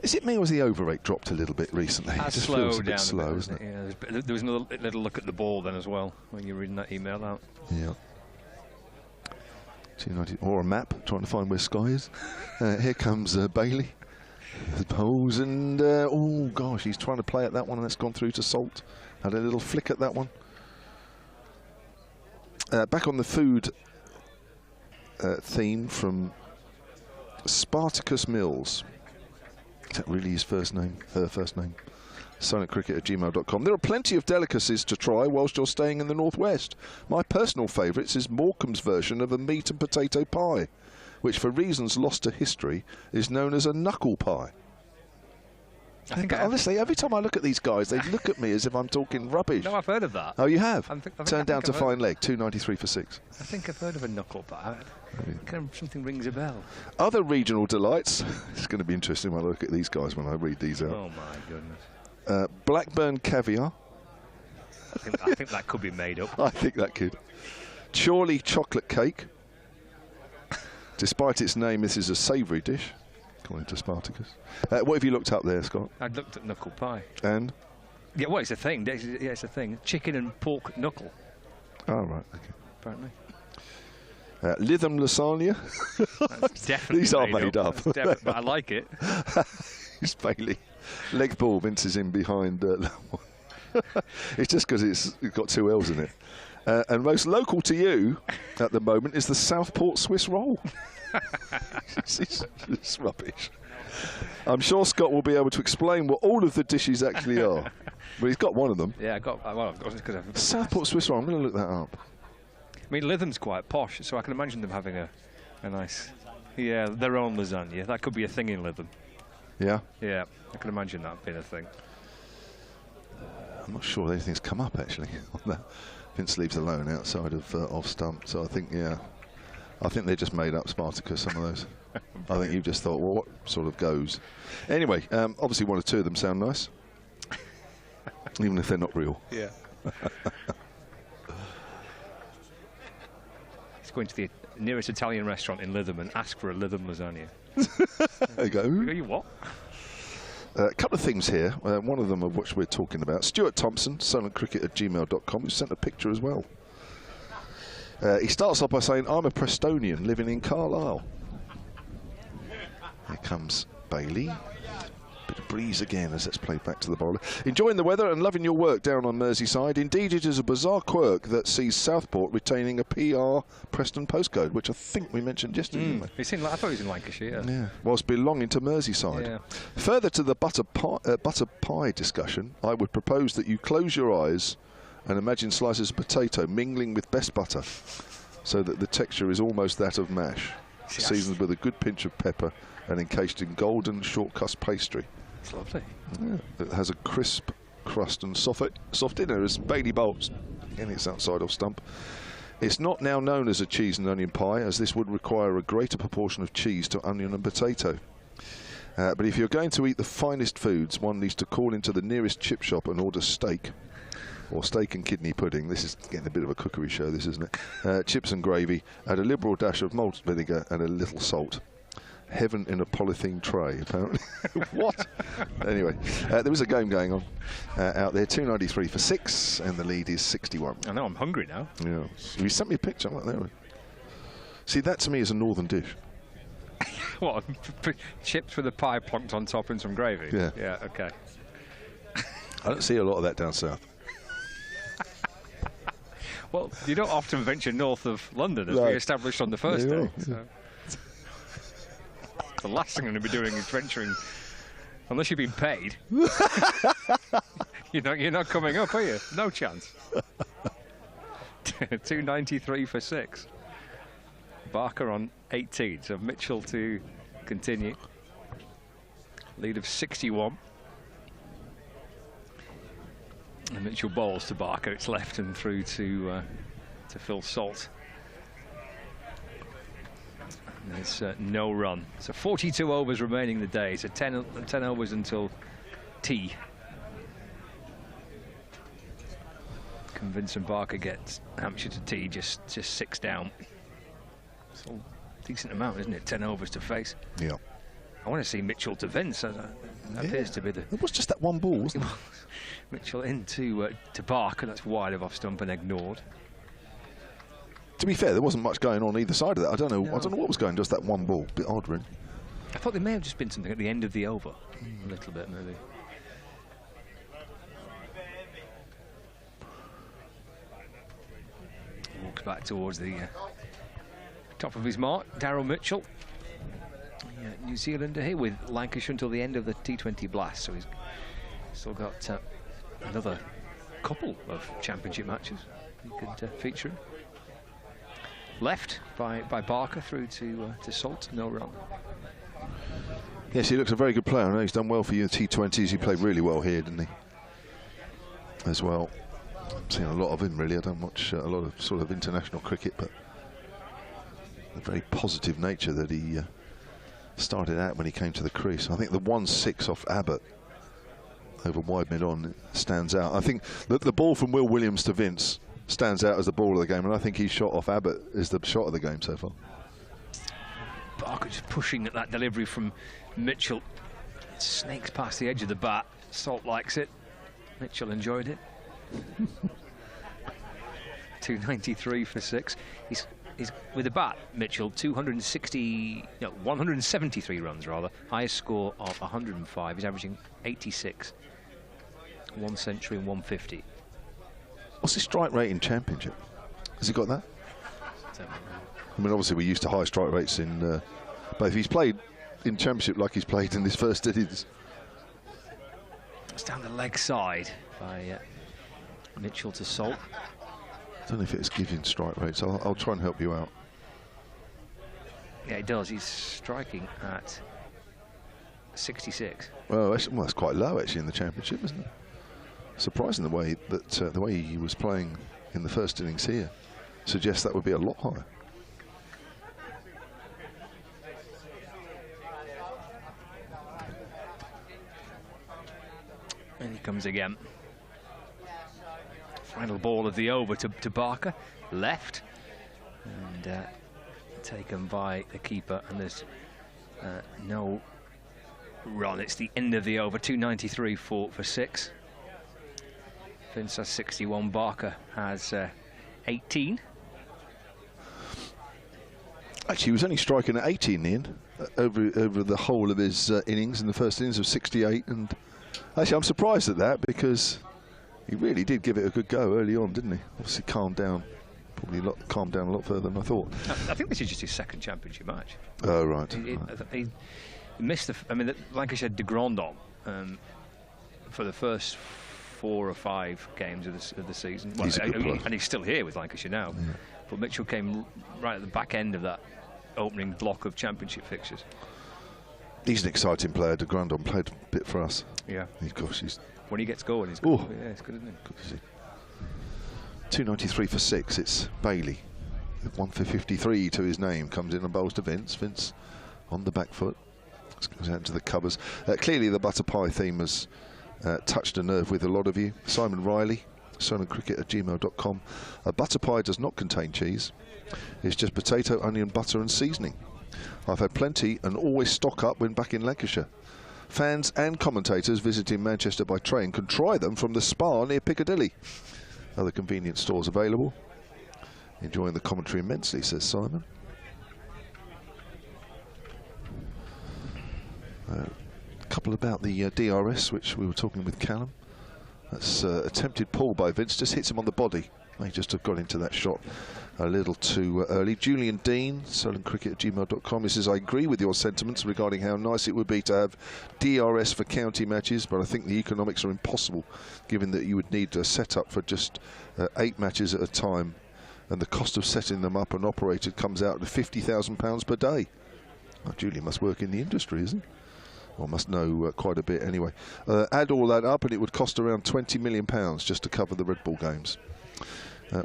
Is it me or has the over rate dropped a little bit recently? It just feels a bit slow, isn't it? Yeah, there was another little look at the ball then as well when you were reading that email out. Yeah. 290, or a map, trying to find where Skye is. Here comes Bailey. The pose and oh gosh, he's trying to play at that one and that's gone through to Salt. Had a little flick at that one. Back on the food theme from Spartacus Mills. Is that really his first name? Her first name? silentcricket@gmail.com. There are plenty of delicacies to try whilst you're staying in the northwest. My personal favourites is Morecambe's version of a meat and potato pie, which for reasons lost to history is known as a knuckle pie. Honestly, every time I look at these guys, they look at me as if I'm talking rubbish. No, I've heard of that. Oh, you have? Turned down to fine leg, 293 for 6. I think I've heard of a knuckle pie. Something rings a bell. Other regional delights. It's going to be interesting when I look at these guys when I read these out. Oh, my goodness. Blackburn caviar. I think that could be made up. I think that could. Chorley chocolate cake. Despite its name, this is a savoury dish, according to Spartacus. What have you looked up there, Scott? I looked at knuckle pie. And? Yeah, well, it's a thing. Yeah, it's a thing. Chicken and pork knuckle. Oh, right, okay. Apparently. Lytham lasagna. That's definitely These are made up. But I like it. It's Bailey. Leg ball, Vince is in behind that one. It's just because it's got 2 L's in it. And most local to you at the moment is the Southport Swiss roll. It's rubbish. I'm sure Scott will be able to explain what all of the dishes actually are. But he's got one of them. Yeah, I got. Well, because Southport Swiss roll. I'm going to look that up. I mean, Lytham's quite posh, so I can imagine them having a nice, their own lasagna. That could be a thing in Lytham. Yeah. Yeah, I can imagine that being a thing. I'm not sure anything's come up actually on that. Vince leaves alone outside of off stump, so I think I think they just made up Spartacus, some of those. I think you've just thought, well, what sort of goes? Anyway, obviously 1 or 2 of them sound nice, even if they're not real. Yeah. Let's go into the nearest Italian restaurant in Lytham and ask for a Lytham lasagna. There you go. You what? A couple of things here, one of them of which we're talking about. Stuart Thompson, silentcricket@gmail.com, who sent a picture as well. He starts off by saying, I'm a Prestonian living in Carlisle. Here comes Bailey. Bit of breeze again as it's played back to the bowler. Enjoying the weather and loving your work down on Merseyside. Indeed, it is a bizarre quirk that sees Southport retaining a PR Preston postcode, which I think we mentioned yesterday, didn't we? I thought he was in Lancashire. Yeah, whilst belonging to Merseyside. Yeah. Further to the butter pie discussion, I would propose that you close your eyes and imagine slices of potato mingling with best butter so that the texture is almost that of mash, seasoned with a good pinch of pepper and encased in golden short-crust pastry. It's lovely. Yeah, it has a crisp crust and soft inner as Bailey bowls. Again, it's outside off stump. It's not now known as a cheese and onion pie, as this would require a greater proportion of cheese to onion and potato. But if you're going to eat the finest foods, one needs to call into the nearest chip shop and order steak. Or steak and kidney pudding. This is getting a bit of a cookery show, this, isn't it? Chips and gravy, add a liberal dash of malt vinegar and a little salt. Heaven in a polythene tray, apparently. What? Anyway, there was a game going on out there, 293 for 6, and the lead is 61. I know, I'm hungry now. Yeah. You sent me a picture, like that. See, that to me is a northern dish. What? Chips with a pie plonked on top and some gravy? Yeah. Yeah, okay. I don't see a lot of that down south. Well, you don't often venture north of London, as we established on the first day. So. The last thing I'm going to be doing is venturing, unless you've been paid. You're not coming up, are you? No chance. 293 for 6. Barker on 18, so Mitchell to continue. Lead of 61. And Mitchell bowls to Barker. It's left and through to Phil Salt. There's no run. So 42 overs remaining in the day. So 10 overs until tea. Can Vincent Barker get Hampshire to tea? Just 6 down. It's a decent amount, isn't it? 10 overs to face. Yeah. I want to see Mitchell to Vince. That appears to be the. It was just that one ball, wasn't it? Mitchell into to Barker. That's wide of off stump and ignored. To be fair, there wasn't much going on either side of that. I don't know what was going. Just that one ball. Bit odd, really. I thought there may have just been something at the end of the over, a little bit maybe. Walks back towards the Top of his mark, Daryl Mitchell. New Zealander here with Lancashire until the end of the T20 Blast, so he's still got another couple of championship matches he could feature in. Left by Barker through to Salt, no run. Yes, he looks a very good player. I know he's done well for you in the T20s. He played really well here, didn't he? As well. I've seen a lot of him, really. I don't watch a lot of sort of international cricket, but a very positive nature that he started out when he came to the crease. I think the 1-6 off Abbott over wide mid-on stands out. I think that the ball from Will Williams to Vince stands out as the ball of the game, and I think his shot off Abbott is the shot of the game so far. Barker just pushing at that delivery from Mitchell. It snakes past the edge of the bat. Salt likes it. Mitchell enjoyed it. 293 for 6. He's with the bat, Mitchell, 173 runs rather. Highest score of 105. He's averaging 86. 1 century and 150. What's his strike rate in Championship? Has he got that? I mean, obviously we're used to high strike rates in both. He's played in Championship like he's played in this first innings. It's down the leg side by Mitchell to Salt. I don't know if it's giving strike rates. I'll try and help you out. Yeah, it does. He's striking at 66. Well, that's quite low actually in the Championship, isn't it? Surprising the way that the way he was playing in the first innings here suggests that would be a lot higher. And he comes again. Final ball of the over to Barker, left, and taken by the keeper, and there's no run. It's the end of the over, 293 for 6. Vince has 61, Barker has 18. Actually, he was only striking at 80 in the end, over the whole of his innings. In the first innings of 68, and actually I'm surprised at that because he really did give it a good go early on, didn't he? Obviously calmed down, calmed down a lot further than I thought. I think this is just his second Championship match. Oh, right. He missed Lancashire de Grandon for the first 4 or 5 games of the season. Well, and he's still here with Lancashire now. Yeah. But Mitchell came right at the back end of that opening block of Championship fixtures. He's an exciting player. De Grandon played a bit for us. Yeah. He's when he gets going, he's good. Yeah, he's good, isn't he? Good, is he? 293 for 6. It's Bailey. 1 for 53 to his name. Comes in and bowls to Vince. Vince on the back foot. Goes out to the covers. Clearly the butter pie theme has touched a nerve with a lot of you. Simon Riley, soloncricket@gmail.com. A butter pie does not contain cheese. It's just potato, onion, butter and seasoning. I've had plenty and always stock up when back in Lancashire. Fans and commentators visiting Manchester by train can try them from the Spa near Piccadilly. Other convenience stores available. Enjoying the commentary immensely, says Simon. A couple about the DRS, which we were talking with Callum. That's attempted pull by Vince, just hits him on the body. May just have got into that shot a little too early. Julian Dean, soloncricket@gmail.com. He says, I agree with your sentiments regarding how nice it would be to have DRS for county matches, but I think the economics are impossible, given that you would need a setup for just 8 matches at a time, and the cost of setting them up and operated comes out to £50,000 per day. Well, Julian must work in the industry, isn't he? Or must know quite a bit anyway. Add all that up and it would cost around £20 million just to cover the Red Bull games.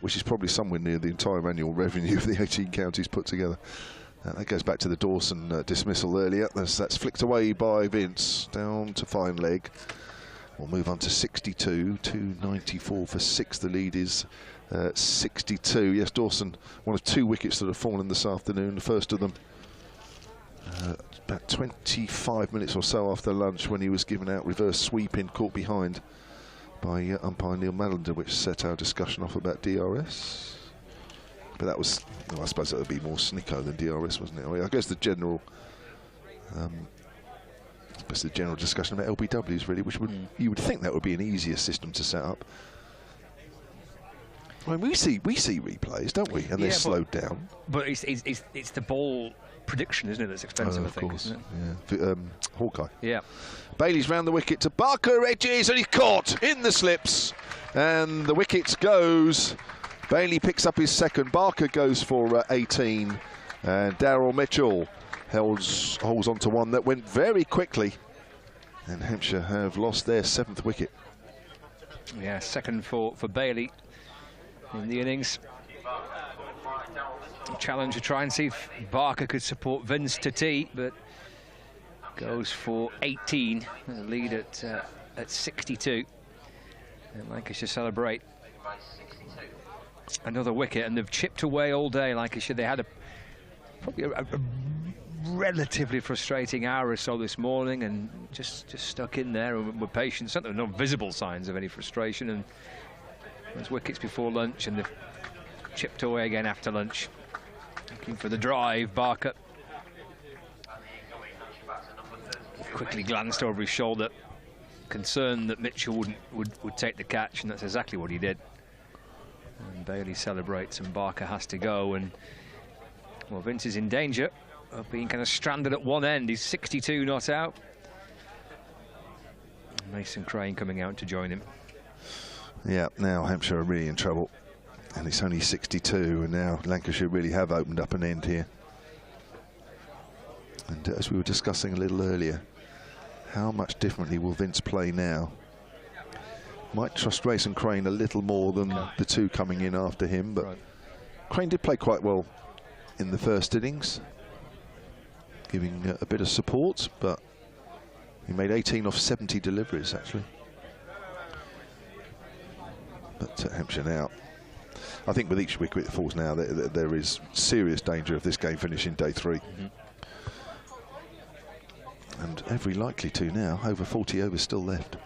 Which is probably somewhere near the entire annual revenue of the 18 counties put together. That goes back to the Dawson dismissal earlier. That's flicked away by Vince, down to fine leg. We'll move on to 62, 294 for 6. The lead is 62. Yes, Dawson, one of 2 wickets that have fallen this afternoon. The first of them about 25 minutes or so after lunch, when he was given out reverse sweeping, caught behind by umpire Neil Mallender, which set our discussion off about DRS. But that was, well, I suppose that would be more Snicko than DRS, wasn't it? I guess the general, discussion about LBWs really, which would you would think that would be an easier system to set up. Well, we see replays, don't we? And they're slowed down. But it's the ball prediction, isn't it, that's expensive, I think, course. isn't it? Yeah. Hawkeye. Yeah. Bailey's round the wicket to Barker, edges, and he's caught in the slips. And the wicket goes. Bailey picks up his second. Barker goes for 18. And Darryl Mitchell holds onto one that went very quickly. And Hampshire have lost their 7th wicket. Yeah, second for Bailey in the innings. Challenge to try and see if Barker could support Vince to tea, but goes for 18. Lead at 62. And Lancashire celebrate another wicket, and they've chipped away all day. Lancashire, they had probably a relatively frustrating hour or so this morning, and just stuck in there and were patient. Certainly no visible signs of any frustration, and there's wickets before lunch, and they've chipped away again after lunch. Looking for the drive, Barker. Quickly glanced over his shoulder, concerned that Mitchell would take the catch, and that's exactly what he did. And Bailey celebrates, and Barker has to go, and well, Vince is in danger of being kind of stranded at one end. He's 62 not out. Mason Crane coming out to join him. Yeah, now Hampshire are really in trouble. And it's only 62, and now Lancashire really have opened up an end here. And as we were discussing a little earlier, how much differently will Vince play now? Might trust Mason Crane a little more than the two coming in after him, but Crane did play quite well in the first innings, giving a bit of support, but he made 18 off 70 deliveries, actually. But Hampshire now, I think with each wicket that falls now, there is serious danger of this game finishing day 3. And every likely to now. Over 40 overs still left.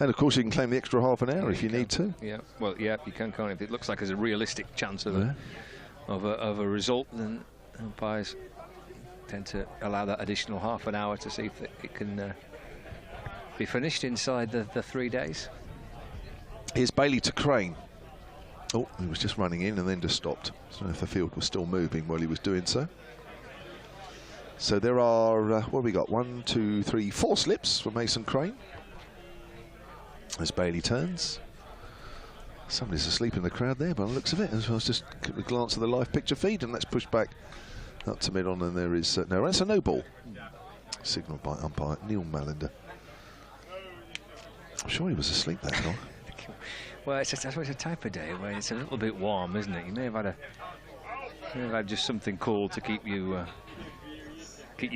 And of course you can claim the extra half an hour if you need to. Yeah, well, yeah, you can, can't you? If it looks like there's a realistic chance of a result, then umpires tend to allow that additional half an hour to see if it can be finished inside the 3 days. Here's Bailey to Crane. Oh, he was just running in and then just stopped. I don't know if the field was still moving while he was doing so. So there are, what have we got? 1, 2, 3, 4 slips for Mason Crane. As Bailey turns. Somebody's asleep in the crowd there by the looks of it. As I was just a glance at the live picture feed, and that's pushed back up to mid-on, and there is no answer, no ball. Signalled by umpire Neil Mallender. I'm sure he was asleep that night. Well, it's a type of day where it's a little bit warm, isn't it? You may have had just something cool to keep your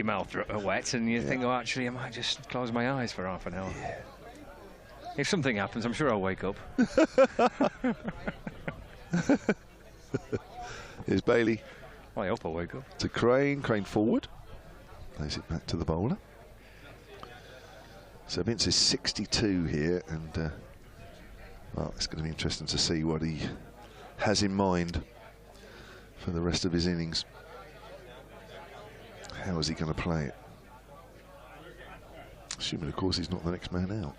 mouth wet, and you think, oh, actually, I might just close my eyes for half an hour. Yeah. If something happens, I'm sure I'll wake up. Here's Bailey. Well, I hope I'll wake up. To Crane. Crane forward. Plays it back to the bowler. So Vince is 62 here, and well, it's going to be interesting to see what he has in mind for the rest of his innings. How is he going to play it? Assuming, of course, he's not the next man out.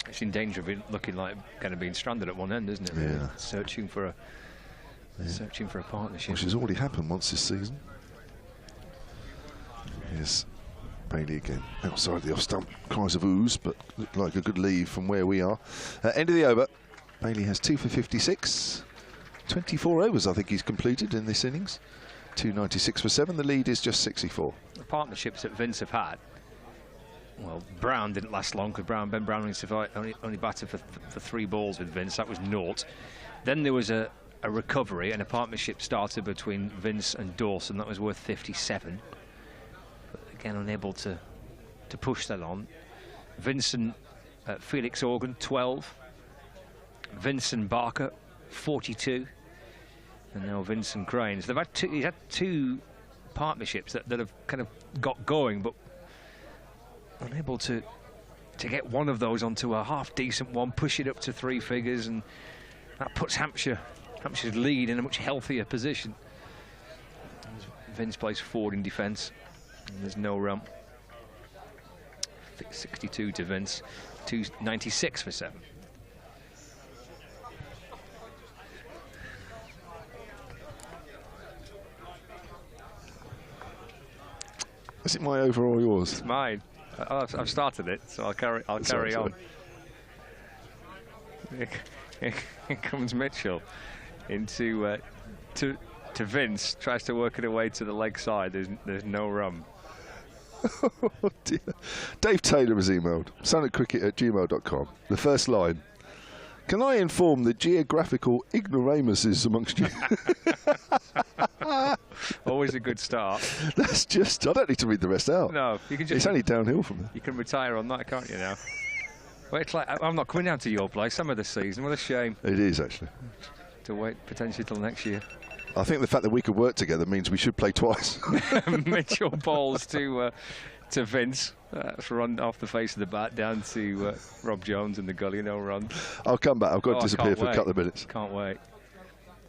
It's in danger of it looking like kind of being stranded at one end, isn't it? Yeah. Searching for a partnership. Which has already happened once this season. Here's Bailey again outside the off stump. Cries of ooze, but looked like a good leave from where we are. End of the over. Bailey has 2 for 56. 24 overs I think he's completed in this innings. 296 for 7. The lead is just 64. The partnerships that Vince have had. Well, Brown didn't last long because Ben Brown only batted for 3 balls with Vince. That was naught. Then there was a recovery, and a partnership started between Vince and Dawson. That was worth 57. But again, unable to push that on. Vincent, Felix Organ, 12. Vincent Barker, 42. And now Vincent Crane. So he's had 2 partnerships that have kind of got going, but unable to get one of those onto a half-decent one, push it up to 3 figures, and that puts Hampshire's lead in a much healthier position. Vince plays forward in defence, and there's no run. 62 to Vince, 296 for 7. Is it my over or yours? It's mine. I've started it, so I'll carry on. Here comes Mitchell into to Vince. Tries to work it away to the leg side. There's no run. Oh dear. Dave Taylor has emailed sunatcricket@gmail.com. The first line: can I inform the geographical ignoramuses amongst you? Always a good start. That's just, I don't need to read the rest out. No, you can just. It's only downhill from there. You can retire on that, can't you now? Wait, I'm not coming down to your place some of the season. What a shame. It is, actually. To wait potentially till next year. I think the fact that we could work together means we should play twice. Mitchell bowls to Vince. That's run off the face of the bat down to Rob Jones in the gully. No run. I'll come back. I've got to disappear for a couple of minutes. Can't wait.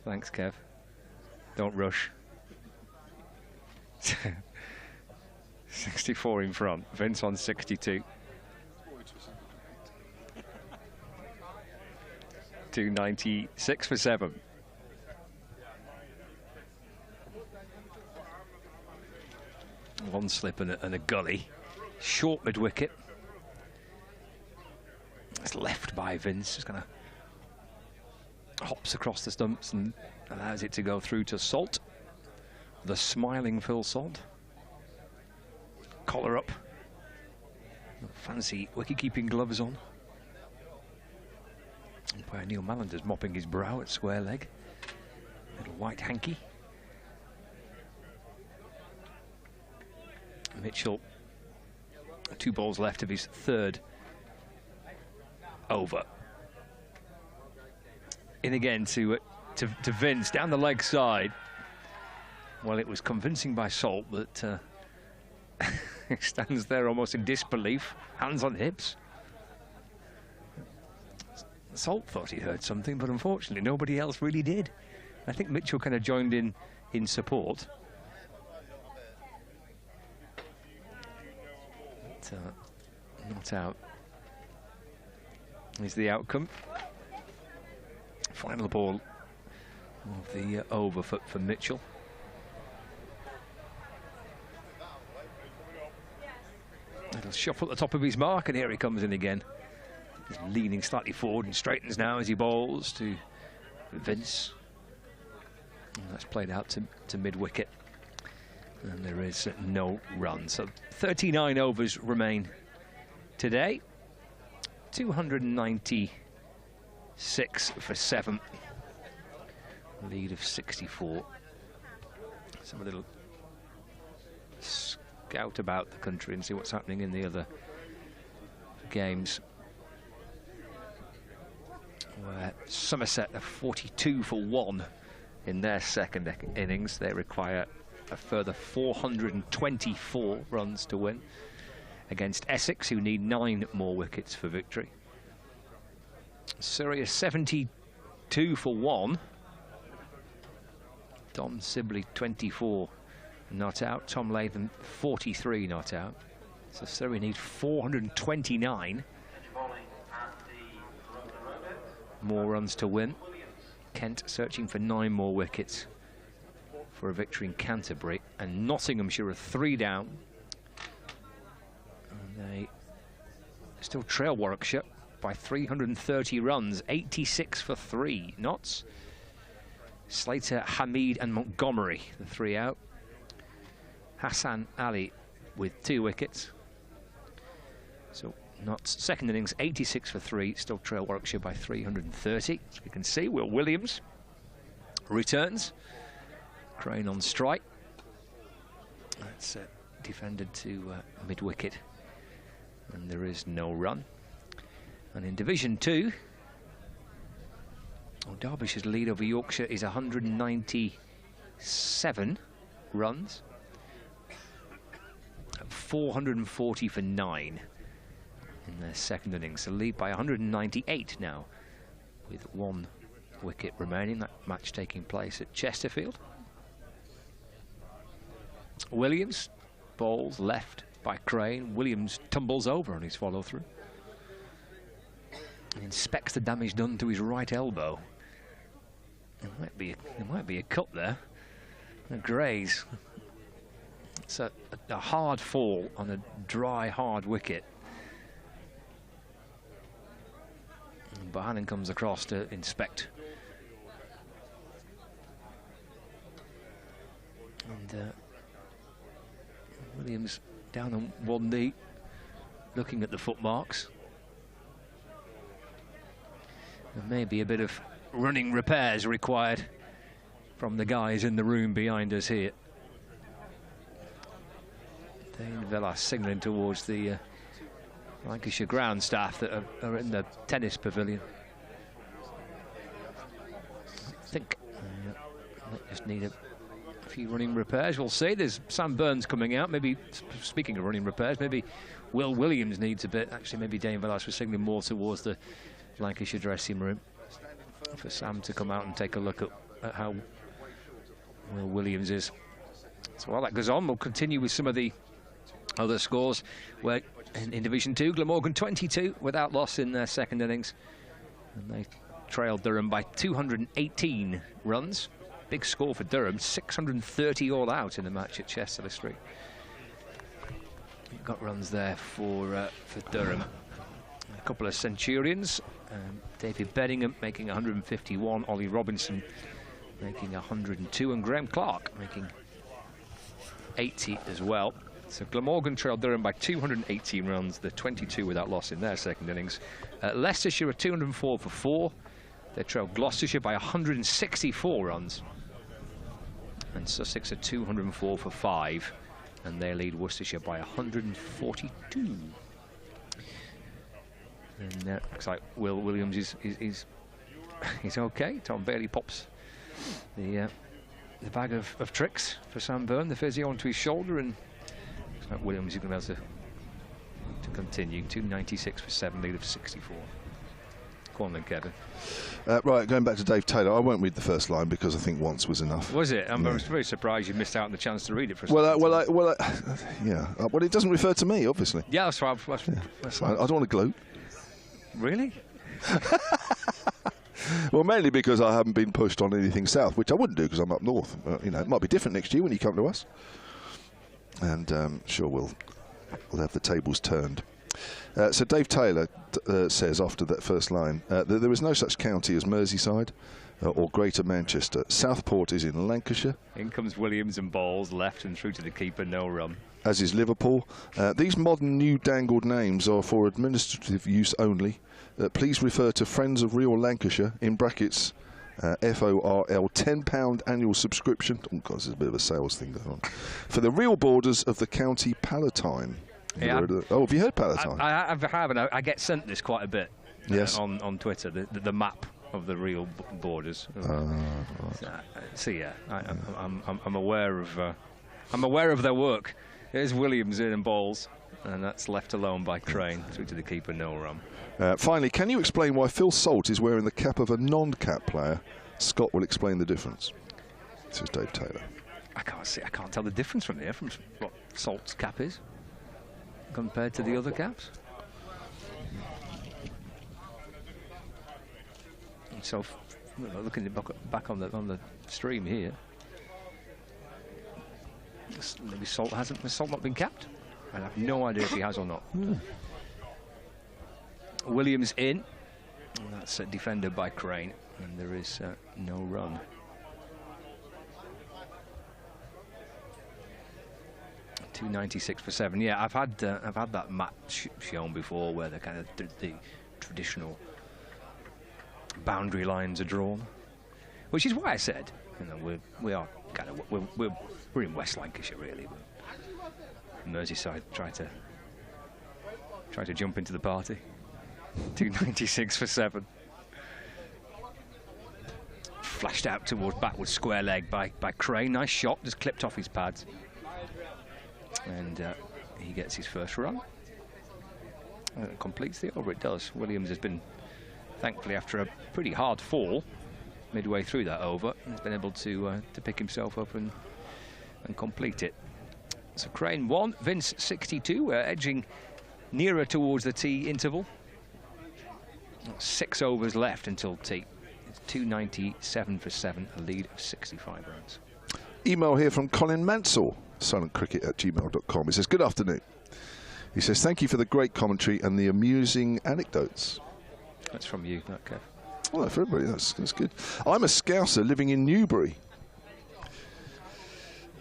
Thanks, Kev. Don't rush. 64 in front. Vince on 62. 296 for 7. One slip and a gully. Short mid wicket. It's left by Vince. Just kind of hops across the stumps and allows it to go through to Salt. The smiling Phil Salt. Collar up. Fancy wicket-keeping gloves on. Umpire Neil Mallander's mopping his brow at square leg. Little white hanky. Mitchell, 2 balls left of his 3rd over. In again to Vince, down the leg side. Well, it was convincing by Salt that he stands there almost in disbelief, hands on hips. Salt thought he heard something, but unfortunately nobody else really did. I think Mitchell kind of joined in support. But, not out is the outcome. Final ball of the over for Mitchell. Little shuffle at the top of his mark, and here he comes in again. He's leaning slightly forward and straightens now as he bowls to Vince. And that's played out to mid-wicket. And there is no run. So 39 overs remain today. 296 for 7. Lead of 64. Some of the scout about the country and see what's happening in the other games. Where Somerset are 42 for 1 in their second innings. They require a further 424 runs to win against Essex, who need 9 more wickets for victory. Surrey are 72 for 1. Dom Sibley 24 not out. Tom Latham 43 not out. So Surrey need 429 more runs to win. Kent searching for 9 more wickets for a victory in Canterbury, and Nottinghamshire are 3 down. And they still trail Warwickshire by 330 runs, 86 for 3. Notts, Slater, Hamid and Montgomery, the 3 out. Hassan Ali with 2 wickets. So Notts second innings, 86 for 3, still trail Warwickshire by 330. As you can see, Will Williams returns. Crane on strike. That's defended to mid-wicket. And there is no run. And in Division 2, Derbyshire's lead over Yorkshire is 197 runs. 440 for 9 in their second innings. The lead by 198 now, with 1 wicket remaining. That match taking place at Chesterfield. Williams bowls left by Crane. Williams tumbles over on his follow-through. Inspects the damage done to his right elbow. There might be a cut there. A graze. It's a hard fall on a dry, hard wicket. And Bohannon comes across to inspect. And Williams down on one knee, looking at the footmarks. There may be a bit of running repairs required from the guys in the room behind us here. Dane Villas signalling towards the Lancashire ground staff that are in the tennis pavilion. I think they just need a few running repairs. We'll see. There's Sam Burns coming out. Maybe, speaking of running repairs, maybe Will Williams needs a bit. Actually, maybe Dane Villas was signalling more towards the Lancashire dressing room for Sam to come out and take a look at how Will Williams is. So while that goes on, we'll continue with some of the other scores. Where in Division 2, Glamorgan 22 without loss in their second innings. And they trailed Durham by 218 runs. Big score for Durham, 630 all out in the match at Chester Street. Got runs there for Durham. A couple of Centurions. David Bedingham making 151, Ollie Robinson making 102, and Graham Clark making 80 as well. So Glamorgan trailed Durham by 218 runs, the 22 without loss in their second innings. Leicestershire are 204 for 4. They trailed Gloucestershire by 164 runs. And Sussex are 204 for 5. And they lead Worcestershire by 142. And looks like Will Williams is okay. Tom Bailey pops the bag of tricks for Sam Byrne, the physio, onto his shoulder, and looks like Williams is going to be able to continue. 296 for 7, lead of 64. Go on then, Kevin. Right, going back to Dave Taylor, I won't read the first line because I think once was enough. Was it? I was very surprised you missed out on the chance to read it for a yeah. Well, it doesn't refer to me, obviously. Yeah, that's right. I don't want to gloat. Really? Well, mainly because I haven't been pushed on anything south, which I wouldn't do because I'm up north. You know, it might be different next year when you come to us. And sure, we'll have the tables turned. So Dave Taylor says after that first line that there is no such county as Merseyside or Greater Manchester. Southport is in Lancashire. In comes Williams and bowls left and through to the keeper, no run. As is Liverpool. These modern new dangled names are for administrative use only. Please refer to Friends of Real Lancashire, in brackets, FORL, £10 annual subscription. Oh, God, this is a bit of a sales thing going on. For the real borders of the County Palatine. Yeah, have you heard Palatine? I have, and I get sent this quite a bit. Yes. On Twitter, the map of the real borders. Right. So yeah, I'm aware of their work. There's Williams in and bowls, and that's left alone by Crane through to the keeper, no run. Finally, can you explain why Phil Salt is wearing the cap of a non-cap player? Scott will explain the difference. This is Dave Taylor. I can't tell the difference from here, from what Salt's cap is compared to the other caps. And so, looking back on the stream here, maybe Salt not been capped? I have no idea if he has or not. Williams in, and that's defended by Crane, and there is no run. .296 for 7. Yeah, I've had that match shown before where the kind of the traditional boundary lines are drawn, which is why I said, you know, we're in West Lancashire really. But Merseyside try to jump into the party. 296 for 7. Flashed out towards backwards square leg by Crane. Nice shot, just clipped off his pads. And he gets his first run. Completes the over, it does. Williams has been, thankfully, after a pretty hard fall, midway through that over, has been able to pick himself up and complete it. So Crane 1, Vince 62, edging nearer towards the tea interval. 6 overs left until tea. It's 297 for 7, a lead of 65 runs. email here from Colin Mansell, silentcricket@gmail.com. He says, good afternoon. He says, thank you for the great commentary and the amusing anecdotes. That's from you, not Kev. Well, for everybody, that's good. I'm a Scouser living in Newbury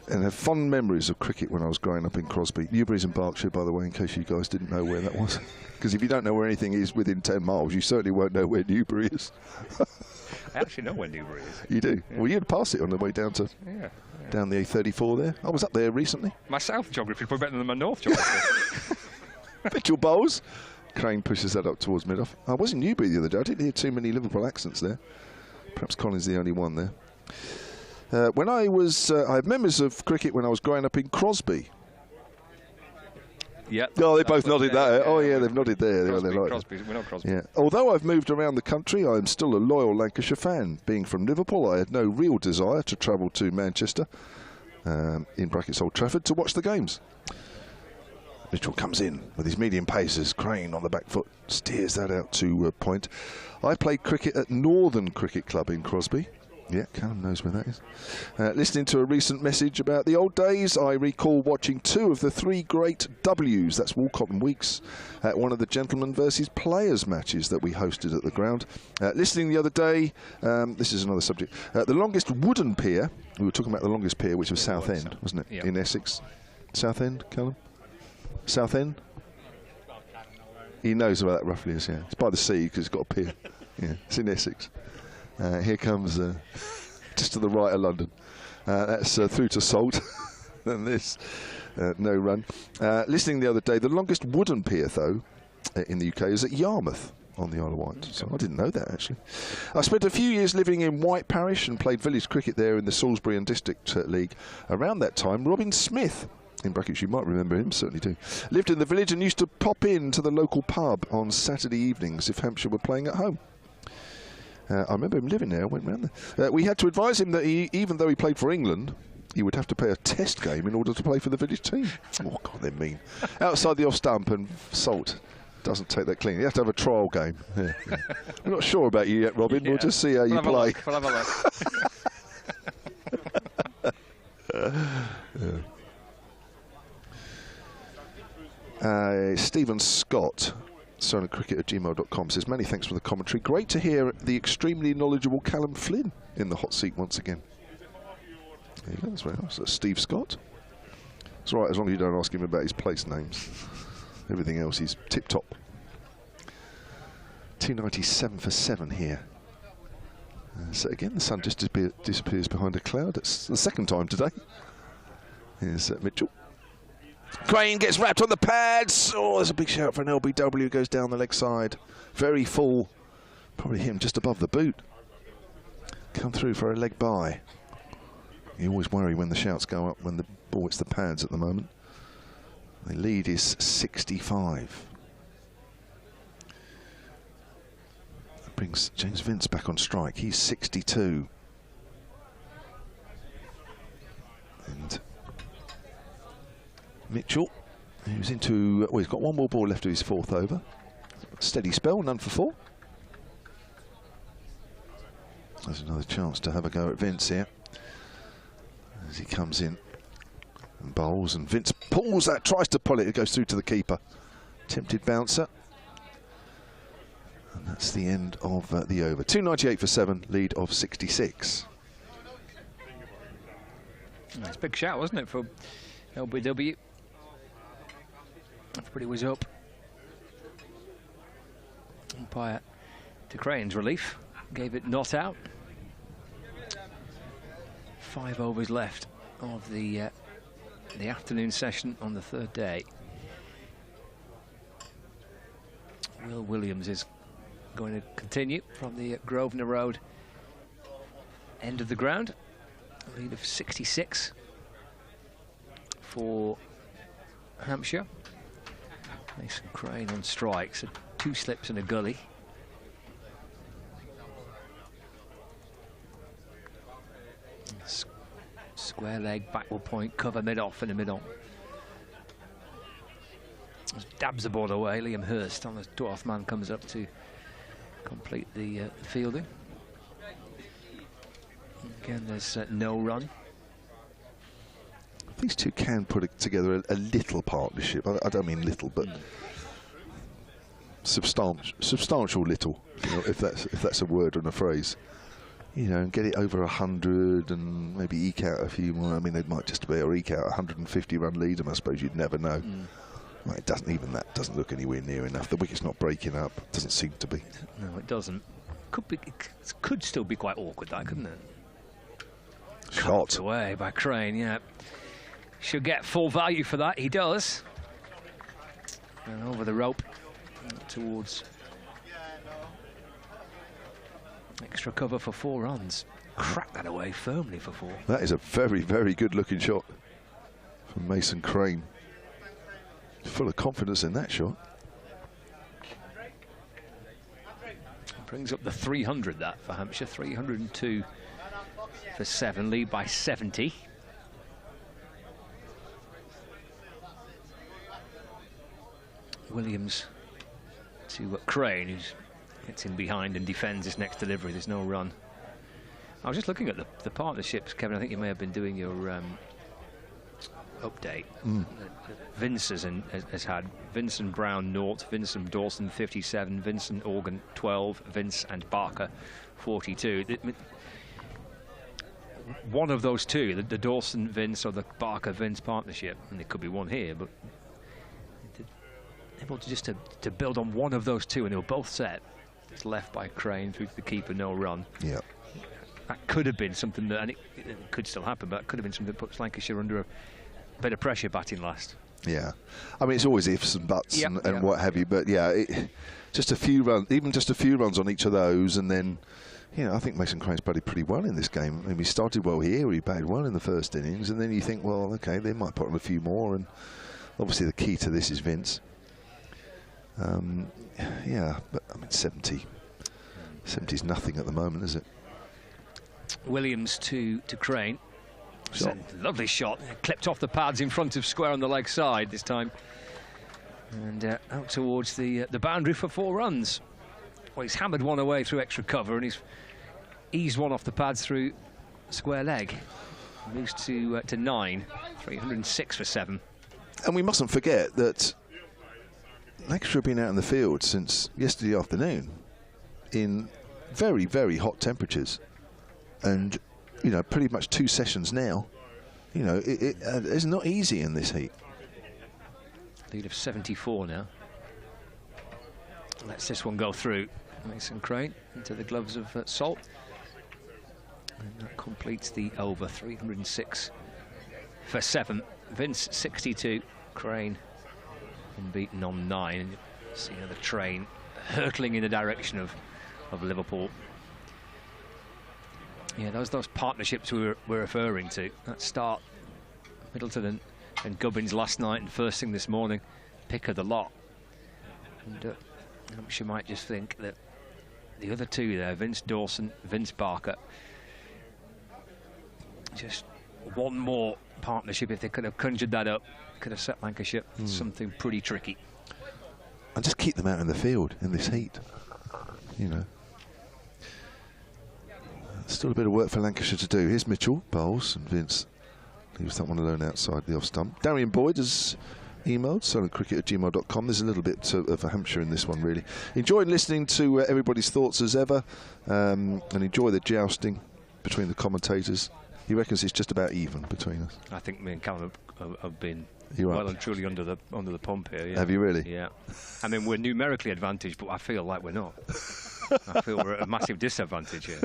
and have fond memories of cricket when I was growing up in Crosby. Newbury's in Berkshire, by the way, in case you guys didn't know where that was. Because if you don't know where anything is within 10 miles, you certainly won't know where Newbury is. I actually know where Newbury is. You do? Yeah. Well, you'd pass it on the way down to down the A34 there. I was up there recently. My south geography is probably better than my north geography. Mitchell bowls. Crane pushes that up towards mid-off. I was in Newbury the other day. I didn't hear too many Liverpool accents there. Perhaps Colin's the only one there. When I was, I have memories of cricket when I was growing up in Crosby. Yeah. Oh, they both nodded there. Oh, yeah, they've nodded there. Crosby, we're not Crosby. Yeah. Although I've moved around the country, I am still a loyal Lancashire fan. Being from Liverpool, I had no real desire to travel to Manchester, in brackets Old Trafford, to watch the games. Mitchell comes in with his medium paces. Crane on the back foot steers that out to point. I played cricket at Northern Cricket Club in Crosby. Yeah, Callum knows where that is. Listening to a recent message about the old days, I recall watching 2 of the 3 great W's, that's Walcott and Weeks, at one of the gentlemen versus players matches that we hosted at the ground. Listening the other day, this is another subject, the longest wooden pier, we were talking about the longest pier, which was Southend, wasn't it, yep. in Essex. Southend, Callum? Southend? He knows where that roughly is, yeah. It's by the sea because it's got a pier. Yeah, it's in Essex. Here comes just to the right of London. That's through to Salt. And this, no run. Listening the other day, the longest wooden pier, though, in the UK is at Yarmouth on the Isle of Wight. So I didn't know that, actually. I spent a few years living in White Parish and played village cricket there in the Salisbury and District League. Around that time, Robin Smith, in brackets you might remember him, certainly do, lived in the village and used to pop in to the local pub on Saturday evenings if Hampshire were playing at home. I remember him living there. I went round there. We had to advise him that even though he played for England, he would have to play a test game in order to play for the village team. Oh, God, they're mean. Outside the off stump, and Salt doesn't take that clean. You have to have a trial game. Yeah. We're not sure about you yet, Robin. Yeah. We'll just see how you play. We'll have a look. Stephen Scott, silentcricket@gmail.com, says, many thanks for the commentary. Great to hear the extremely knowledgeable Callum Flynn in the hot seat once again. There you go, that's very nice. That's Steve Scott. It's all right, as long as you don't ask him about his place names. Everything else, he's tip-top. 297 for 7 here. So again, the sun just disappears behind a cloud. It's the second time today. Here's Mitchell. Crane gets wrapped on the pads. Oh, there's a big shout for an LBW. Goes down the leg side. Very full. Probably him just above the boot. Come through for a leg bye. You always worry when the shouts go up when the ball hits the pads at the moment. The lead is 65. That brings James Vince back on strike. He's 62. And Mitchell, who's into, well, he's got one more ball left of his 4th over. Steady spell, none for 4. There's another chance to have a go at Vince here. As he comes in and bowls, and Vince pulls that, tries to pull it, it goes through to the keeper. Tempted bouncer. And that's the end of the over. 298 for 7, lead of 66. Nice big shout, wasn't it, for LBW? Everybody was up. Umpire, to Crane's relief, gave it not out. 5 overs left of the afternoon session on the 3rd day. Will Williams is going to continue from the Grosvenor Road end of the ground. A lead of 66 for Hampshire. Mason Crane on strike, so 2 slips and a gully. Square leg, backward point, cover mid-off and a mid-on. Dabs the ball away, Liam Hurst on the 12th man comes up to complete the fielding. Again, there's no run. these two can put together a little partnership. I don't mean little, but substantial little, you know, if that's a word and a phrase. You know, and get it over 100 and maybe eke out a few more. I mean, they might just be or eke out a 150-run lead, and I suppose you'd never know. Well, it doesn't even that doesn't look anywhere near enough. The wicket's not breaking up. Doesn't seem to be. No, it doesn't. It could still be quite awkward, that, couldn't it? Shot away by Crane. Yeah, should get full value for that. He does. And over the rope towards extra cover for 4 runs. Crack that away firmly for 4. That is a very, very good looking shot from Mason Crane. Full of confidence in that shot. Brings up the 300, that, for Hampshire. 302 for 7, lead by 70. Williams to Crane, who gets in behind and defends his next delivery. There's no run. I was just looking at the partnerships, Kevin. I think you may have been doing your update. Vince has had Vincent Brown 0, Vincent Dawson 57, Vincent Organ 12, Vince and Barker 42. One of those two, the Dawson Vince or the Barker Vince partnership, and there could be one here, but able to just to build on one of those two, and they were both set. It's left by Crane through to the keeper, no run. Yeah, that could have been something that, and it could still happen, but that could have been something that puts Lancashire under a bit of pressure batting last. Yeah, I mean, it's always ifs and buts and what have you, but yeah, just a few runs, even just a few runs on each of those, and then, you know, I think Mason Crane's batted pretty well in this game. I mean, he started well here, he batted well in the first innings, and then you think, well, okay, they might put on a few more, and obviously the key to this is Vince. Yeah, but I mean, 70's nothing at the moment, is it? Williams to Crane. Lovely shot, clipped off the pads in front of square on the leg side this time, and out towards the boundary for 4 runs. Well, he's hammered one away through extra cover, and he's eased one off the pads through square leg. Moves to 9, 306 for 7. And we mustn't forget that Lancashire have been out in the field since yesterday afternoon in very, very hot temperatures, and you know, pretty much 2 sessions now. You know, it's not easy in this heat. Lead of 74 now. Lets this one go through. Mason Crane into the gloves of Salt. And that completes the over. 306 for 7. Vince 62. Crane unbeaten on 9. And you see the train hurtling in the direction of Liverpool. Yeah, those partnerships we're referring to. That start, Middleton and Gubbins last night, and first thing this morning, pick of the lot. And Hampshire might just think that the other two there, Vince Dawson, Vince Barker, just one more partnership, if they could have conjured that up, could have set Lancashire something pretty tricky. And just keep them out in the field in this heat, you know. Still a bit of work for Lancashire to do. Here's Mitchell, bowls, and Vince leaves that one alone outside the off stump. Darian Boyd has emailed, solidcricket@gmail.com. There's a little bit of Hampshire in this one, really. Enjoyed listening to everybody's thoughts as ever, and enjoy the jousting between the commentators. He reckons it's just about even between us. I think me and Callum have been You're well up. And truly under the pump here. Yeah. Have you really? Yeah. I mean, we're numerically advantaged, but I feel like we're not. I feel we're at a massive disadvantage here.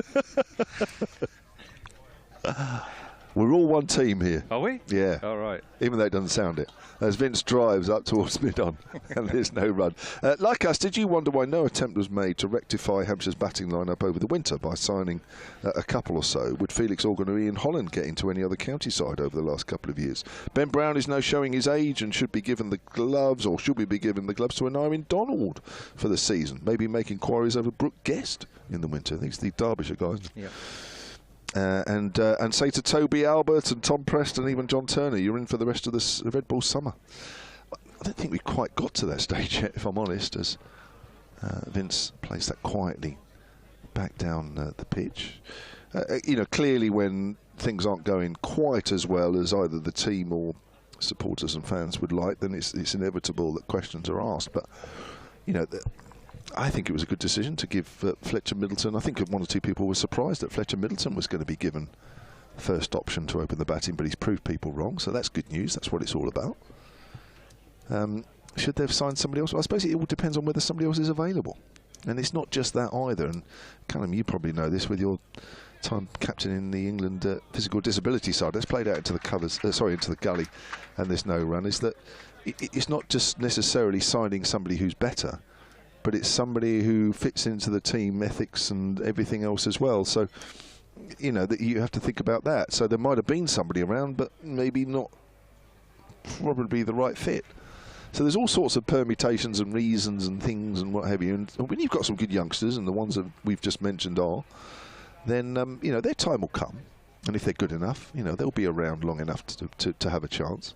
We're all one team here. Are we? Yeah. All right. Even though it doesn't sound it. As Vince drives up towards mid-on and there's no run. Like us, did you wonder why no attempt was made to rectify Hampshire's batting lineup over the winter by signing a couple or so? Would Felix Organ or Ian Holland get into any other county side over the last couple of years? Ben Brown is now showing his age and should be given the gloves, or should we be giving the gloves to an Irene Donald for the season? Maybe make inquiries over Brooke Guest in the winter. These are the Derbyshire guys. Yeah. And say to Toby Albert and Tom Preston, even John Turner, you're in for the rest of the Red Bull summer. I don't think we've quite got to that stage yet, if I'm honest, as Vince plays that quietly back down the pitch. You know, clearly when things aren't going quite as well as either the team or supporters and fans would like, then it's inevitable that questions are asked. But you know, I think it was a good decision to give Fletcher Middleton. I think one or two people were surprised that Fletcher Middleton was going to be given first option to open the batting, but he's proved people wrong, so that's good news. That's what it's all about. Should they have signed somebody else? Well, I suppose it all depends on whether somebody else is available. And it's not just that either. And Callum, you probably know this with your time captain in the England physical disability side. Let's play it out into the covers, into the gully, and there's no run. Is that it's not just necessarily signing somebody who's better, but it's somebody who fits into the team ethics and everything else as well. So, you know, that you have to think about that. So there might have been somebody around, but maybe not probably the right fit. So there's all sorts of permutations and reasons and things and what have you. And when you've got some good youngsters, and the ones that we've just mentioned are, then you know, their time will come. And if they're good enough, you know, they'll be around long enough to have a chance.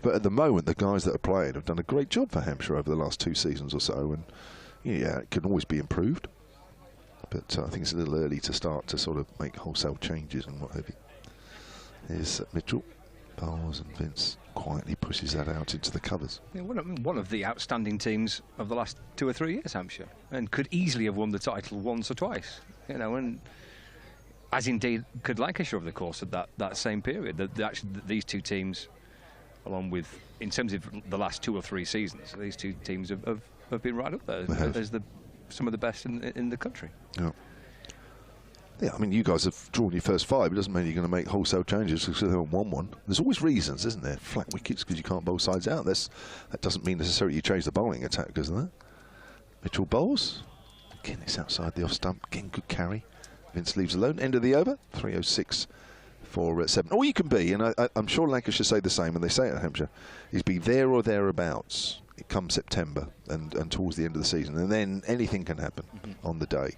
But at the moment, the guys that are playing have done a great job for Hampshire over the last 2 seasons or so. And yeah, it can always be improved. But I think it's a little early to start to sort of make wholesale changes and what have you. Here's Mitchell, Bowles and Vince quietly pushes that out into the covers. Yeah, one of the outstanding teams of the last 2 or 3 years, Hampshire, and could easily have won the title once or twice. You know, and as indeed could Lancashire over the course of that same period. Actually, these 2 teams, along with, in terms of the last 2 or 3 seasons, these 2 teams have been right up there as some of the best in the country. Yeah. Yeah, I mean, you guys have drawn your first 5. It doesn't mean you're going to make wholesale changes because they haven't won one. There's always reasons, isn't there? Flat wickets because you can't bowl sides out. That doesn't mean necessarily you change the bowling attack, doesn't it? Mitchell bowls. Again, it's outside the off stump. Again, good carry. Vince leaves alone. End of the over. 3:06 for 7. All you can be, and I'm sure Lancashire say the same, and they say it at Hampshire, is be there or thereabouts. It comes September and towards the end of the season, and then anything can happen on the day.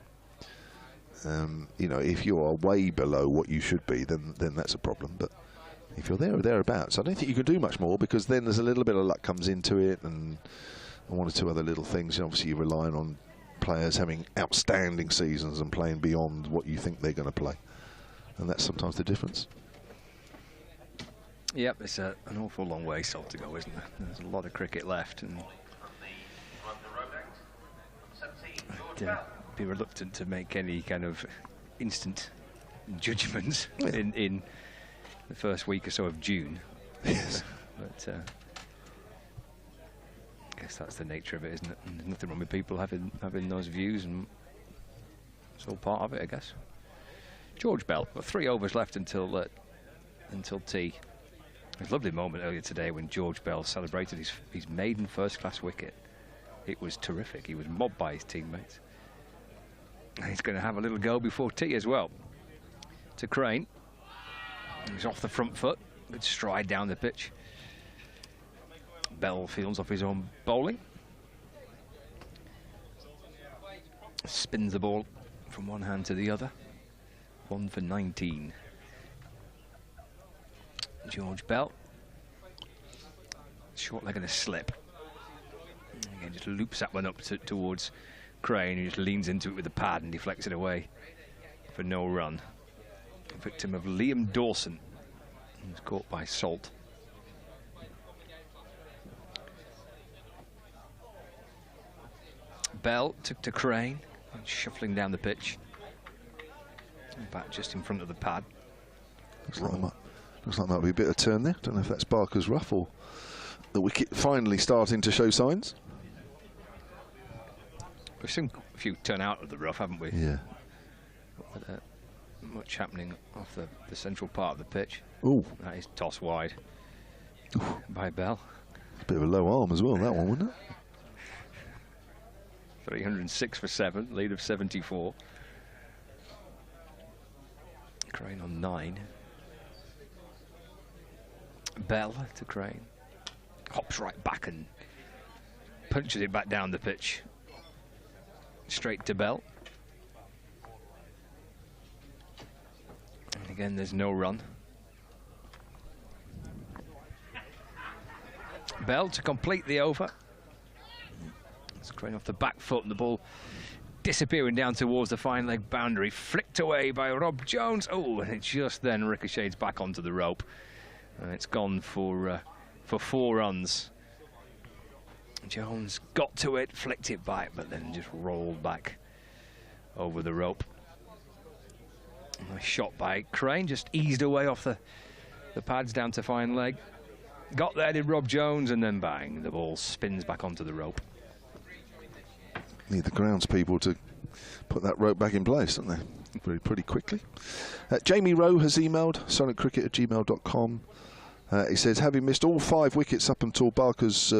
You know, if you are way below what you should be, then that's a problem. But if you're there or thereabouts, I don't think you can do much more, because then there's a little bit of luck comes into it, and 1 or 2 other little things. And obviously, you're relying on players having outstanding seasons and playing beyond what you think they're going to play, and that's sometimes the difference. Yep, it's an awful long way still to go, isn't there? There's a lot of cricket left, and I'd be reluctant to make any kind of instant judgments in the first week or so of June. Yes. But I guess that's the nature of it, isn't it? And there's nothing wrong with people having those views, and it's all part of it, I guess. George Bell, 3 overs left until tea. It was a lovely moment earlier today when George Bell celebrated his maiden first-class wicket. It was terrific. He was mobbed by his teammates. And he's going to have a little go before tea as well. To Crane. He's off the front foot. Good stride down the pitch. Bell fields off his own bowling. Spins the ball from one hand to the other. 1 for 19. George Bell. Short leg and a slip. Again, just loops that one up towards Crane, who just leans into it with the pad and deflects it away for no run. Victim of Liam Dawson, who's caught by Salt. Bell took to Crane, shuffling down the pitch. Back just in front of the pad. Looks like might be a bit of turn there. Don't know if that's Barker's rough or the wicket finally starting to show signs. We've seen a few turn out of the rough, haven't we? Yeah. But, much happening off the central part of the pitch. Ooh. That is tossed wide by Bell. A bit of a low arm as well, that one, wouldn't it? 306 for 7, lead of 74. Crane on 9. Bell to Crane. Hops right back and punches it back down the pitch. Straight to Bell. And again, there's no run. Bell to complete the over. It's Crane off the back foot, and the ball disappearing down towards the fine leg boundary, flicked away by Rob Jones. Oh, and it just then ricochets back onto the rope. And it's gone for 4 runs. Jones got to it, flicked it back, but then just rolled back over the rope. Nice shot by Crane, just eased away off the pads down to fine leg. Got there, did Rob Jones, and then bang, the ball spins back onto the rope. Need the grounds people to put that rope back in place, don't they? Pretty quickly. Jamie Rowe has emailed silentcricket@gmail.com. He says, having missed all 5 wickets up until Barker's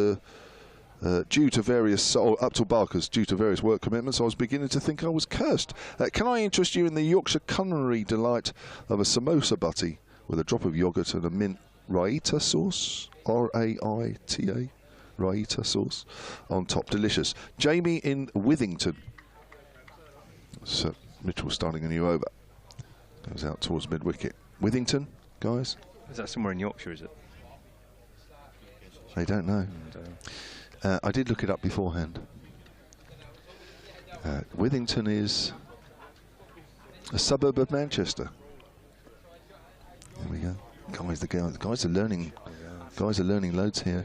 due to various work commitments, I was beginning to think I was cursed. Can I interest you in the Yorkshire culinary delight of a samosa butty with a drop of yoghurt and a mint raita sauce? R-A-I-T-A. Raita sauce on top. Delicious. Jamie in Withington. So Mitchell starting a new over. Goes out towards mid-wicket. Withington, guys? Is that somewhere in Yorkshire, is it? They don't know. I did look it up beforehand. Withington is a suburb of Manchester. There we go. Guys are learning. Guys are learning loads here.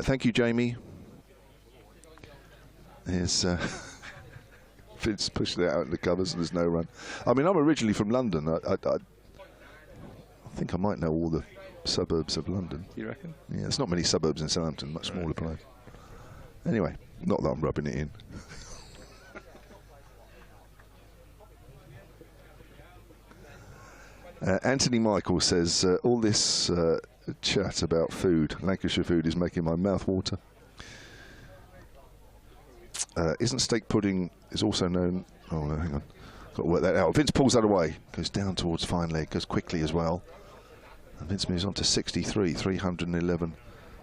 Thank you, Jamie. Here's Vince pushing it out in the covers and there's no run. I mean, I'm originally from London. I think I might know all the suburbs of London. You reckon? Yeah, there's not many suburbs in Southampton, much smaller place. Anyway, not that I'm rubbing it in. Anthony Michael says, all this chat about food, Lancashire food, is making my mouth water. Isn't steak pudding is also known... Oh, no, hang on. Got to work that out. Vince pulls that away. Goes down towards fine leg. Goes quickly as well. And Vince moves on to 63, 311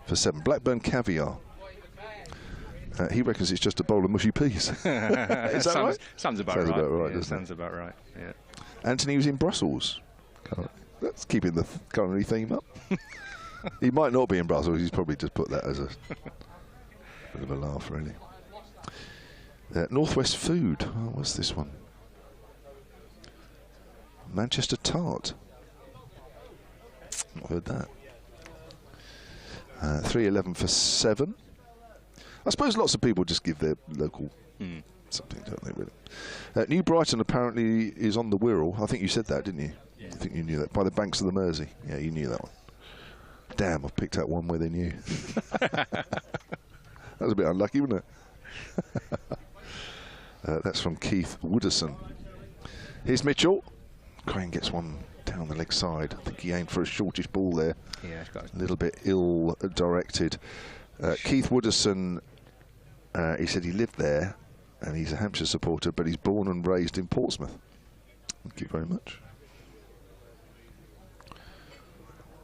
for 7. Blackburn Caviar. He reckons it's just a bowl of mushy peas. Is that right? Sounds about right. About right, yeah, sounds about right, yeah. Anthony was in Brussels. That's keeping the culinary theme up. He might not be in Brussels. He's probably just put that as a bit of a laugh, really. Northwest Food. Oh, what's this one? Manchester Tart. Not heard that. 311 for 7. I suppose lots of people just give their local something, don't they, really? New Brighton apparently is on the Wirral. I think you said that, didn't you? Yeah. I think you knew that. By the banks of the Mersey. Yeah, you knew that one. Damn, I've picked out one where they knew. That was a bit unlucky, wasn't it? That's from Keith Wooderson. Here's Mitchell. Crane gets one down the leg side. I think he aimed for a shortish ball there. Yeah, it's got a little bit ill-directed. Keith Wooderson, he said he lived there and he's a Hampshire supporter, but he's born and raised in Portsmouth. Thank you very much.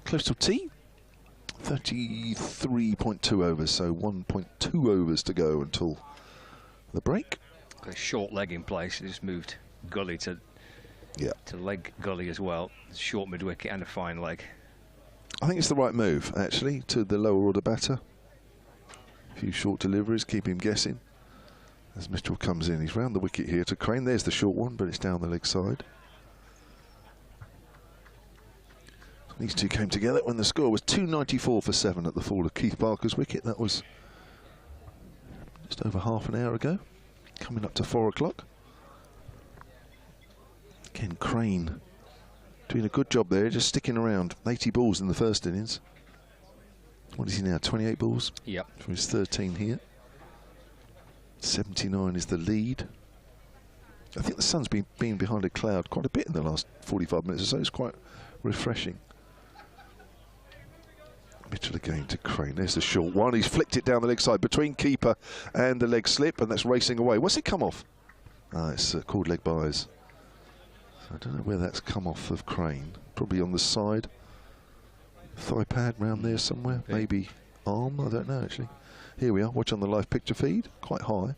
Close to tea. 33.2 overs, so 1.2 overs to go until the break. Got a short leg in place. It just moved gully to leg gully as well. Short mid-wicket and a fine leg. I think it's the right move, actually, to the lower order batter. A few short deliveries, keep him guessing. As Mitchell comes in, he's round the wicket here to Crane. There's the short one, but it's down the leg side. These two came together when the score was 294 for 7 at the fall of Keith Barker's wicket. That was just over half an hour ago. Coming up to 4 o'clock. Again, Crane doing a good job there, just sticking around. 80 balls in the first innings. What is he now, 28 balls? Yep. From his 13 here. 79 is the lead. I think the sun's been behind a cloud quite a bit in the last 45 minutes or so. It's quite refreshing. Mitchell again to Crane. There's the short one. He's flicked it down the leg side between keeper and the leg slip, and that's racing away. What's it come off? It's called leg byes. So I don't know where that's come off of Crane. Probably on the side. Thigh pad round there somewhere. Yeah. Maybe arm. I don't know, actually. Here we are. Watch on the live picture feed. Quite high.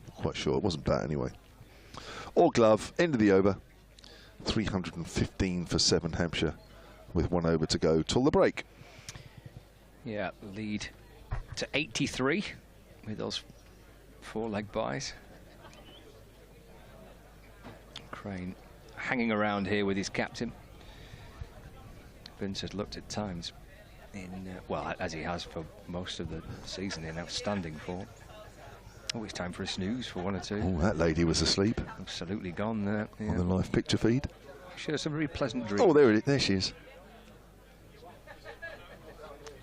Not quite sure. It wasn't that anyway. Or glove. End of the over. 315 for 7 Hampshire, with 1 over to go till the break. Yeah, lead to 83 with those 4 leg byes. Crane hanging around here with his captain. Vince has looked at times in, well, as he has for most of the season, in outstanding form. Oh, it's time for a snooze for 1 or 2. Oh, that lady was asleep. Absolutely gone there. Yeah. On the live picture feed. She has some very pleasant dreams. Oh, there she is.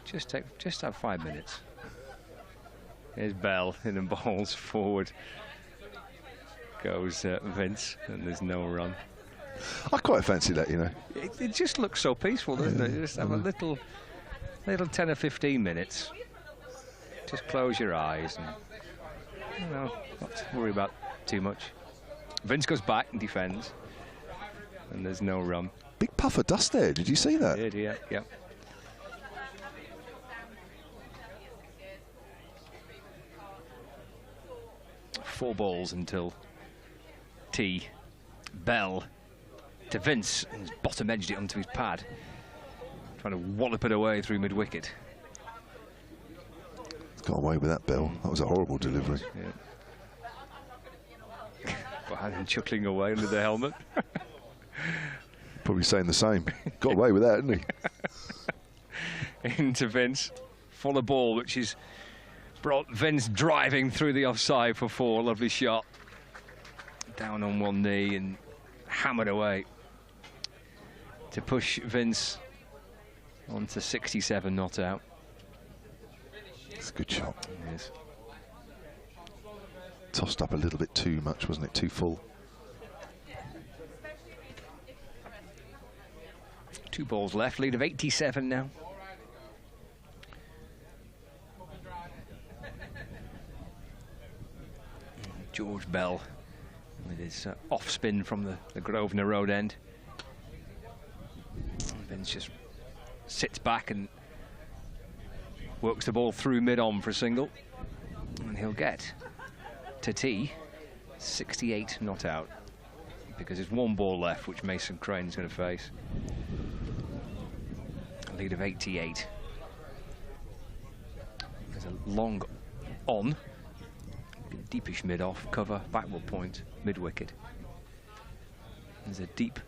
Just have 5 minutes. Here's Bell in the balls forward. Goes Vince, and there's no run. I quite fancy that, you know. It just looks so peaceful, doesn't it? You just have a little 10 or 15 minutes. Just close your eyes and, you know, not to worry about too much. Vince goes back and defends, and there's no run. Big puff of dust there. Did you see that? Did, yeah. Yep. Four balls until tee. Bell to Vince, and he's bottom edged it onto his pad, trying to wallop it away through mid wicket. He's got away with that, Bell. That was a horrible delivery. Yeah. Behind him chuckling away under the helmet. Probably saying the same. Got away with that, didn't he? Into Vince, full of ball, which is brought Vince driving through the offside for 4. Lovely shot. Down on one knee and hammered away to push Vince onto 67 not out. It's a good shot. It is. Tossed up a little bit too much, wasn't it? Too full. 2 balls left, lead of 87 now. George Bell with his off spin from the Grosvenor Road end. Vince just sits back and works the ball through mid-on for a single, and he'll get to tee 68 not out, because there's 1 ball left which Mason Crane's going to face. A lead of 88. There's a long on, deepish mid-off, cover, backward point, mid-wicket. There's a deep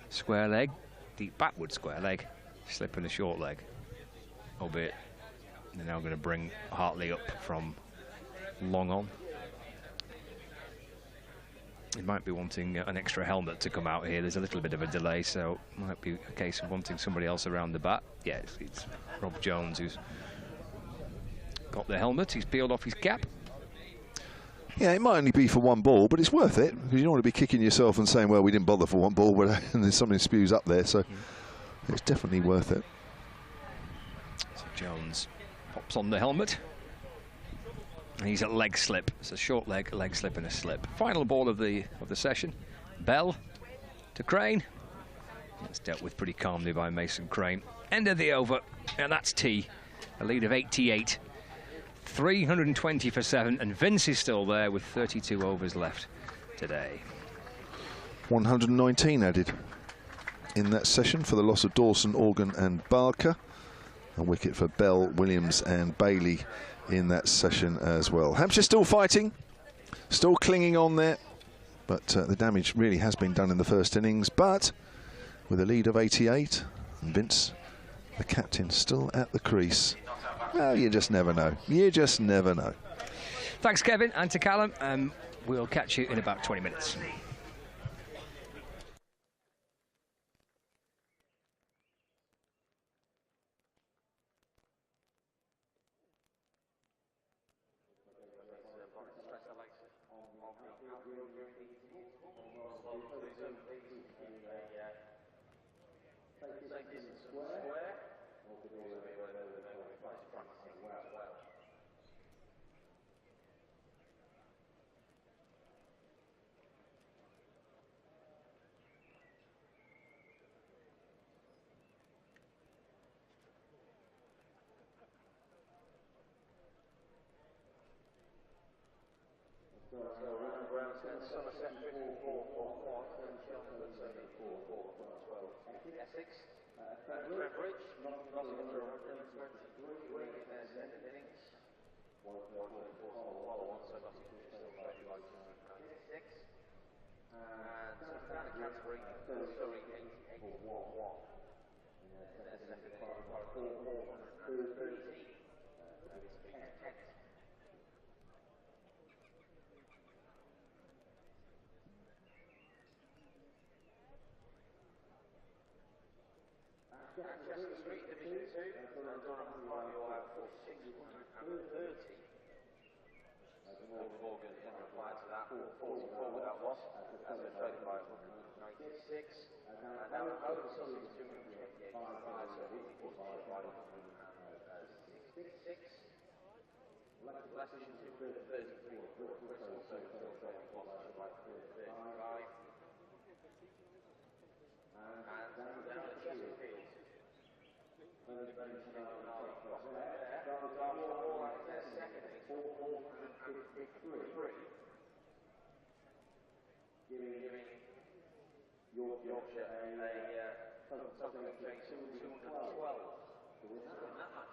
square leg, deep backward square leg, slip and a short leg, albeit they're now going to bring Hartley up from long on. He might be wanting an extra helmet to come out here. There's a little bit of a delay, so it might be a case of wanting somebody else around the bat. Yeah, it's Rob Jones who's got the helmet. He's peeled off his cap. Yeah, it might only be for 1 ball, but it's worth it, because you don't want to be kicking yourself and saying, well, we didn't bother for 1 ball, but and then something spews up there, so it's definitely worth it. So Jones pops on the helmet. He's at leg slip. It's a short leg slip and a slip. Final ball of the session. Bell to Crane. That's dealt with pretty calmly by Mason Crane. End of the over, and that's tee. A lead of 88. 320 for 7, and Vince is still there with 32 overs left today. 119 added in that session for the loss of Dawson, Organ and Barker. A wicket for Bell, Williams and Bailey in that session as well. Hampshire still fighting, still clinging on there, but the damage really has been done in the first innings. But with a lead of 88, and Vince, the captain, still at the crease. Well, you just never know. You just never know. Thanks, Kevin, and to Callum. We'll catch you in about 20 minutes. Manchester Street Division 2, Durham Primary will have 46.30. Morgan can reply to that, 44 without loss, as a traded by 196. Now at home, Sussex 228, so 45 by 166. Lancashire 233, Bristol 234 by 35. And down at Chesterfield. Giving Yorkshire something that takes 212. Not that much.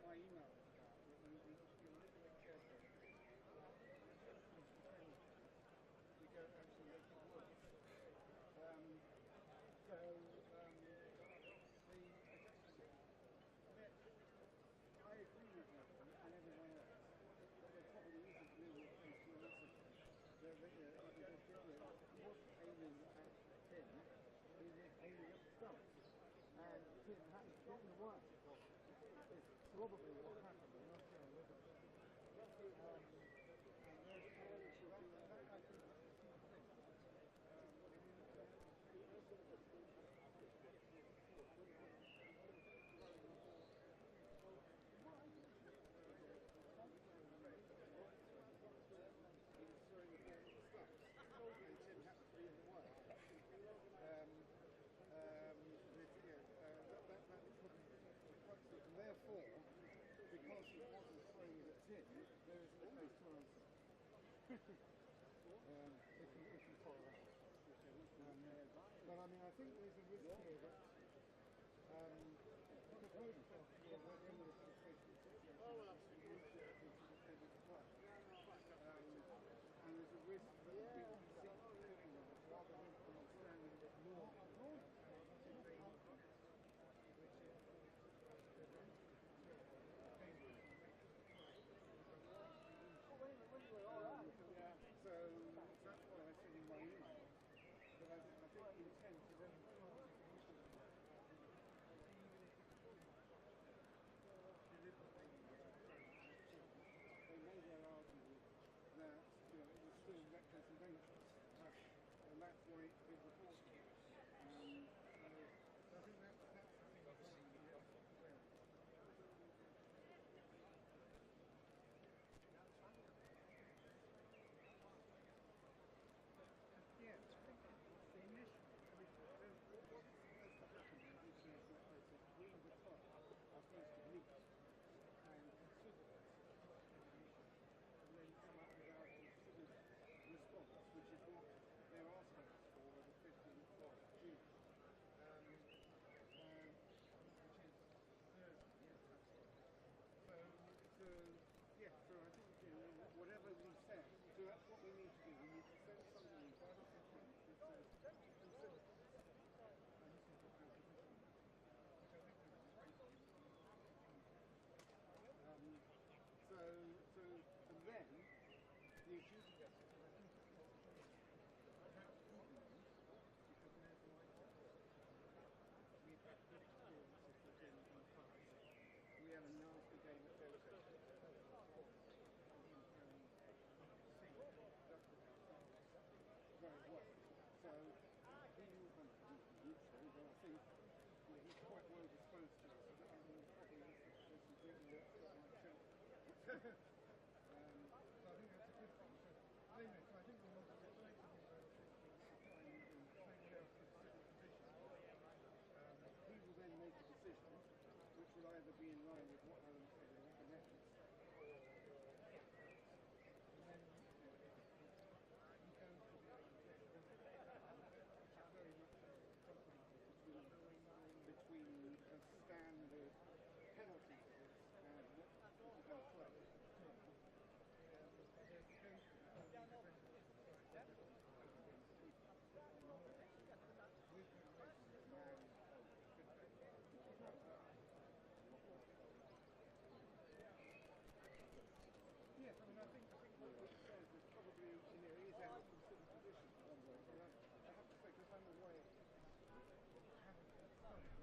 my email was about. We a little bit careful. We don't actually make it work. I agree with you and everyone else, but there probably isn't really a place to listen. What's aiming at Tim is aiming at the stumps, and Tim happens to get in the way. It's probably what happened. I'm not sure. And therefore, because he wasn't throwing it at Tim, there is no place to answer. If you follow that. But I mean, I think there's a risk here that and there's a risk that we can see doing that rather than understanding that more. So that's why I said in my email that I think the intent is they made their argument that it was still reckless and dangerous, and that's why it was reported. So I think that's the thing. Yeah, I think the initial, what's supposed to happen in this year's network is we and the club are supposed to meet and consider and then come up with our considered response, which is what they're asking us for on the 15th of June. Which is Thursday, so I think whatever we said, so that's what we need to do. We need to send something in by the 15th that says consider this. And this is what our position is. Which I think is and then the adjudicator, I think perhaps because there's we've had good experiences with him in the past. We have a nasty game at Lancashire. Very well. So he will come to neutral, but I think he's quite well disposed to us. I mean, probably there's some drinking that stuff like Chelsea. So I think that's a good thing. So anyway, so I think we want to get back to the take our considered position. He will then make a decision which will either be in line with what Alan said or what the net is. And then he goes to the which is very much a compromise between a standard penalty and what you can play. There's a case yes, I mean, I think what it says is probably, he is out of considered position. I have to say, because I'm away, and obviously I haven't seen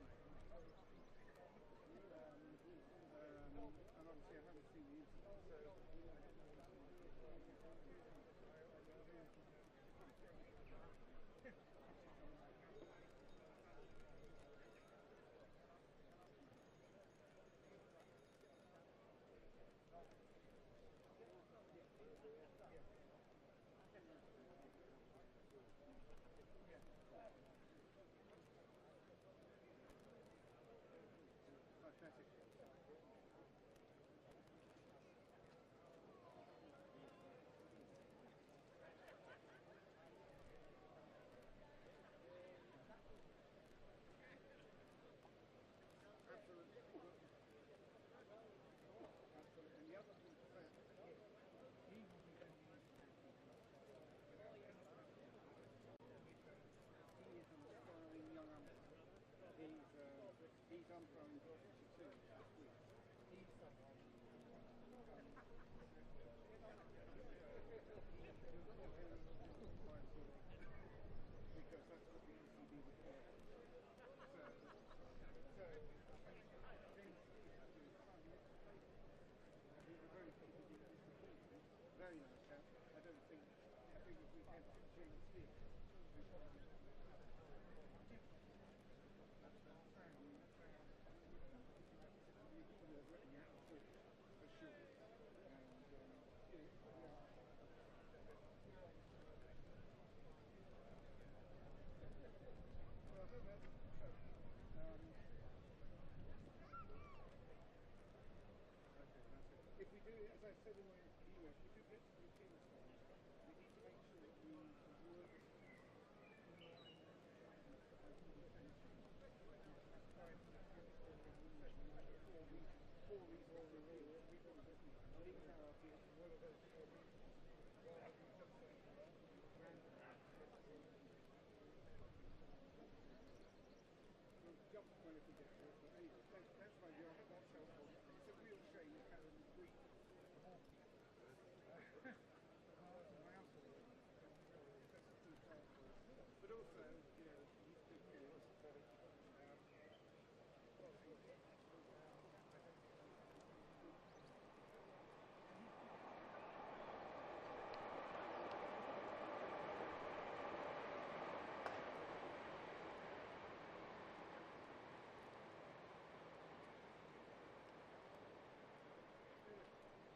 the incident, so pathetic. I'm throwing Gloucester too this week. Because that's what the ECB requires. So things we were very comfortable. Very nice chap. I think if we had James Steele, we probably for sure. If we do, as I said in my email, if we do get to the team stage, we need to make sure that we work four jump when if we get to it, but anyway, that's my view. I hope that's helpful. It's a real shame that Karen agreed. But also, you know, he's good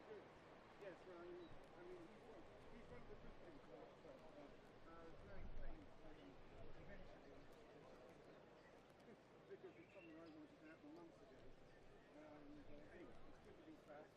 kids. Yes, well, I mean, he's one of the good things about himself. Knowing things eventually, because it's something I wanted to happen months ago. Anyway, it's good to be back.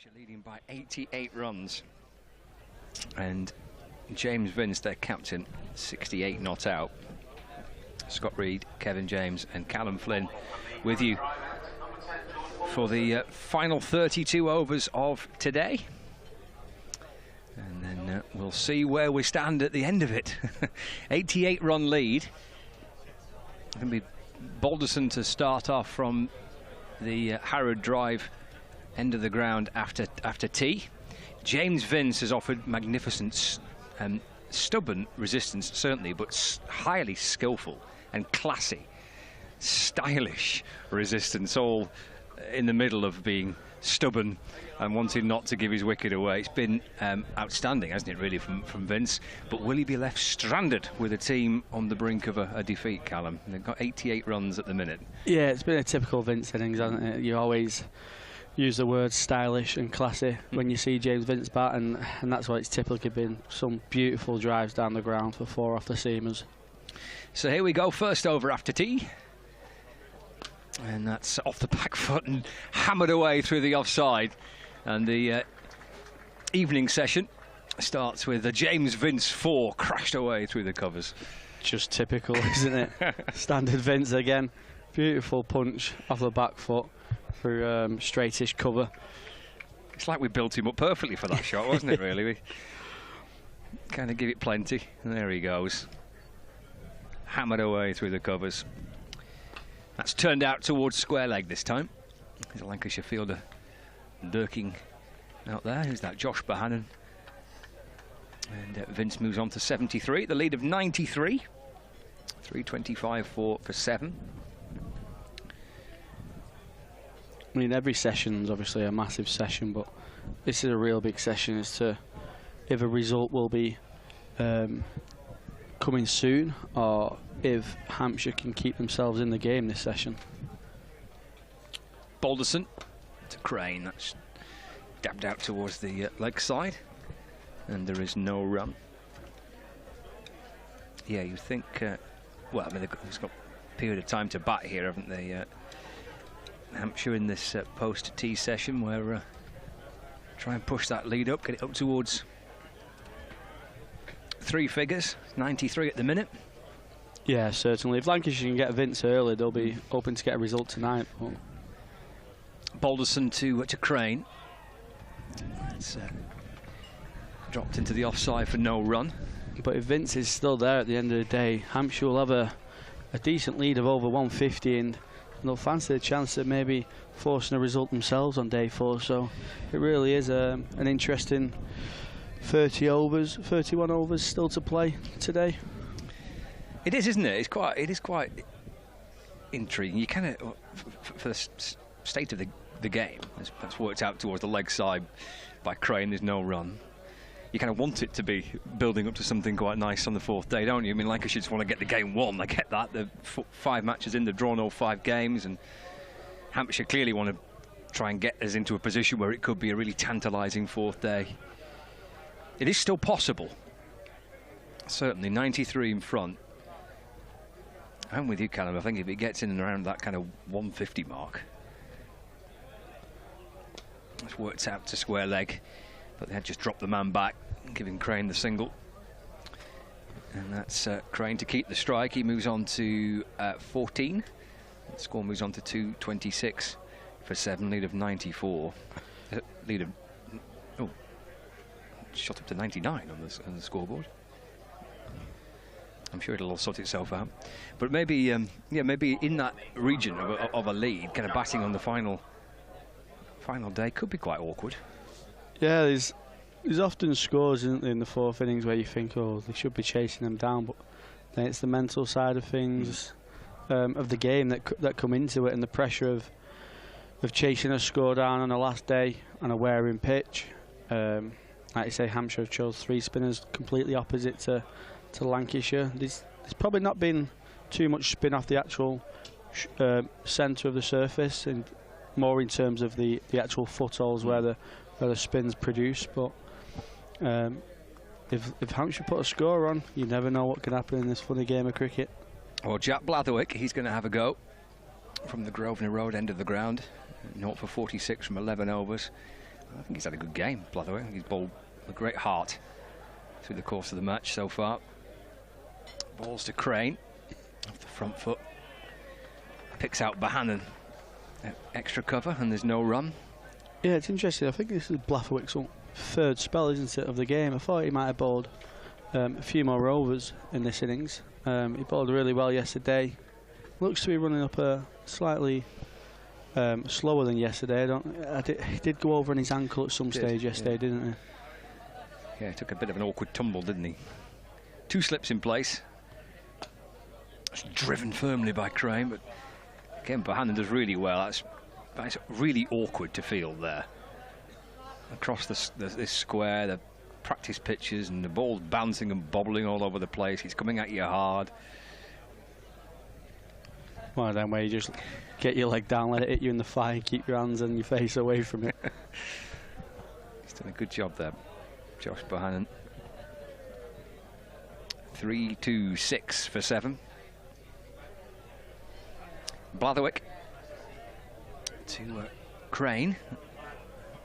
Hampshire leading by 88 runs. And James Vince, their captain, 68 not out. Scott Reed, Kevin James and Callum Flynn with you for the final 32 overs of today. And then we'll see where we stand at the end of it. 88 run lead. Going to be Balderson to start off from the Harrod Drive end of the ground after tea. James Vince has offered magnificent, stubborn resistance, certainly, but highly skillful and classy, stylish resistance, all in the middle of being stubborn and wanting not to give his wicket away. It's been outstanding, hasn't it, really, from Vince? But will he be left stranded with a team on the brink of a defeat, Callum? They've got 88 runs at the minute. Yeah, it's been a typical Vince innings, hasn't it? You always use the words stylish and classy when you see James Vince bat, and that's why it's typically been some beautiful drives down the ground for 4 off the seamers. So here we go, first over after tea. And that's off the back foot and hammered away through the offside. And the evening session starts with the James Vince 4 crashed away through the covers. Just typical, isn't it? Standard Vince again. Beautiful punch off the back foot through straightish cover. It's like we built him up perfectly for that shot, wasn't it, really? We kind of give it plenty. And there he goes. Hammered away through the covers. That's turned out towards square leg this time. There's a Lancashire fielder lurking out there. Who's that? Josh Bohannon. And Vince moves on to 73. The lead of 93. 325 for 7. I mean, every session's obviously a massive session, but this is a real big session as to if a result will be coming soon, or if Hampshire can keep themselves in the game this session. Balderson to Crane. That's dabbed out towards the leg side, and there is no run. Yeah, you think, well, I mean, they've got a period of time to bat here, haven't they? Hampshire in this post-tea session, where try and push that lead up, get it up towards 3 figures, 93 at the minute. Yeah, certainly. If Lancashire can get Vince early, they'll be hoping to get a result tonight. But Balderson to Crane. It's dropped into the offside for no run. But if Vince is still there at the end of the day, Hampshire will have a decent lead of over 150, and they'll fancy the chance of maybe forcing a result themselves on day 4. So it really is an interesting 31 overs still to play today. It is, isn't it? It is quite intriguing. You kind of, for the state of the game, that's worked out towards the leg side by Crane. There's no run. You kind of want it to be building up to something quite nice on the 4th day, don't you? I mean, Lancashire just want to get the game won. They get that. They're 5 matches in. They've drawn all 5 games, and Hampshire clearly want to try and get us into a position where it could be a really tantalising 4th day. It is still possible. Certainly, 93 in front. I'm with you, Callum. I think if it gets in and around that kind of 150 mark, it's worked out to square leg, but they had just dropped the man back, giving Crane the single. And that's Crane to keep the strike. He moves on to 14. The score moves on to 226 for 7, lead of 94. Lead of, oh, shot up to 99 on the scoreboard. I'm sure it'll all sort itself out. But maybe, yeah, maybe in that region of a lead, kind of batting on the final day could be quite awkward. Yeah, there's often scores, isn't there, in the fourth innings where you think, oh, they should be chasing them down, but then it's the mental side of things, of the game that come into it, and the pressure of chasing a score down on the last day on a wearing pitch. Like you say, Hampshire have chose 3 spinners, completely opposite to Lancashire. There's probably not been too much spin off the actual centre of the surface, and more in terms of the actual footholds where the spins produce. But if Hampshire put a score on, you never know what can happen in this funny game of cricket. Well, Jack Blatherwick, he's going to have a go from the Grosvenor Road end of the ground. 0 for 46 from 11 overs. I think he's had a good game, Blatherwick. He's bowled a great heart through the course of the match so far. Balls to Crane off the front foot. Picks out Bohannon. Extra cover, and there's no run. Yeah, it's interesting. I think this is Blatherwick's 3rd spell, isn't it, of the game. I thought he might have bowled a few more overs in this innings. He bowled really well yesterday. Looks to be running up slightly slower than yesterday. He did go over on his ankle at some stage yesterday, didn't he? Yeah, he took a bit of an awkward tumble, didn't he? 2 slips in place. It's driven firmly by Crane, but again, Bohannon does really well. That's really awkward to field there. Across this square, the practice pitches, and the ball's bouncing and bobbling all over the place. He's coming at you hard. One of them where you just get your leg down, let it hit you in the thigh, and keep your hands and your face away from it. He's done a good job there, Josh Bohannon. 3-2-6 for 7. Blatherwick to Crane,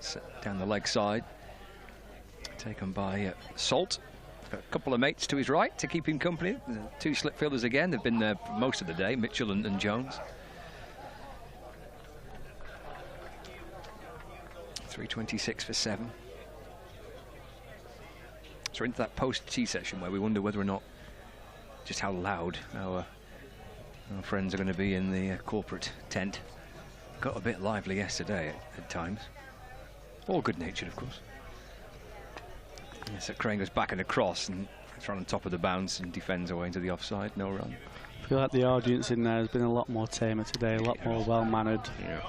set down the leg side, taken by Salt. Got a couple of mates to his right to keep him company. 2 slip fielders again. They've been there for most of the day, Mitchell and Jones. 3:26 for 7. So we're into that post-tea session where we wonder whether or not just how loud our friends are going to be in the corporate tent. Got a bit lively yesterday at times. All good-natured, of course. So Crane goes back and across, and it's right on top of the bounce and defends away into the offside. No run. I feel like the audience in there has been a lot more tamer today, a lot more well-mannered. Yeah.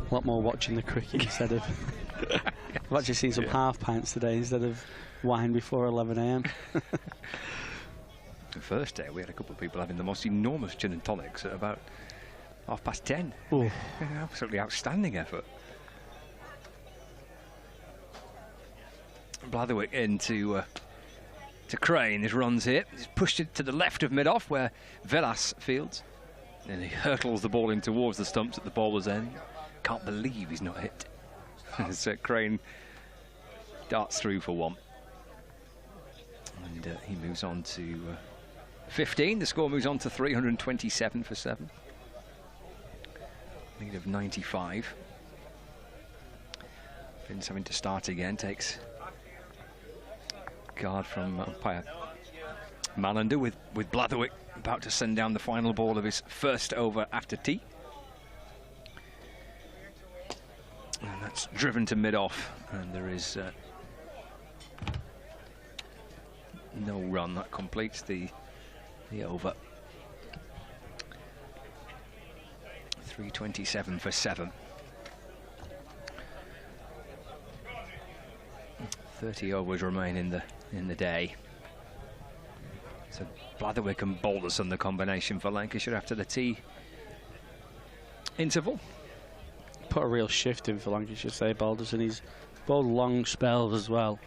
A lot more watching the cricket instead of... I've actually seen some half pints today instead of wine before 11 AM. The first day we had a couple of people having the most enormous gin and tonics at about 10:30. Ooh. Absolutely outstanding effort. Blatherwick into to Crane. His runs here. He's pushed it to the left of mid-off where Velas fields. And he hurtles the ball in towards the stumps at the bowler's end. Can't believe he's not hit. As Crane darts through for 1. And he moves on to 15. The score moves on to 327 for 7. Lead of 95. Vince having to start again. Takes guard from umpire Malander with Blatherwick about to send down the final ball of his first over after tea. And that's driven to mid-off, and there is no run. That completes the over. 327 for 7. 30 overs remain in the day. So Blatherwick and Balderson the combination for Lancashire after the tea interval. Put a real shift in for Lancashire, say Balderson. He's bowled long spells as well.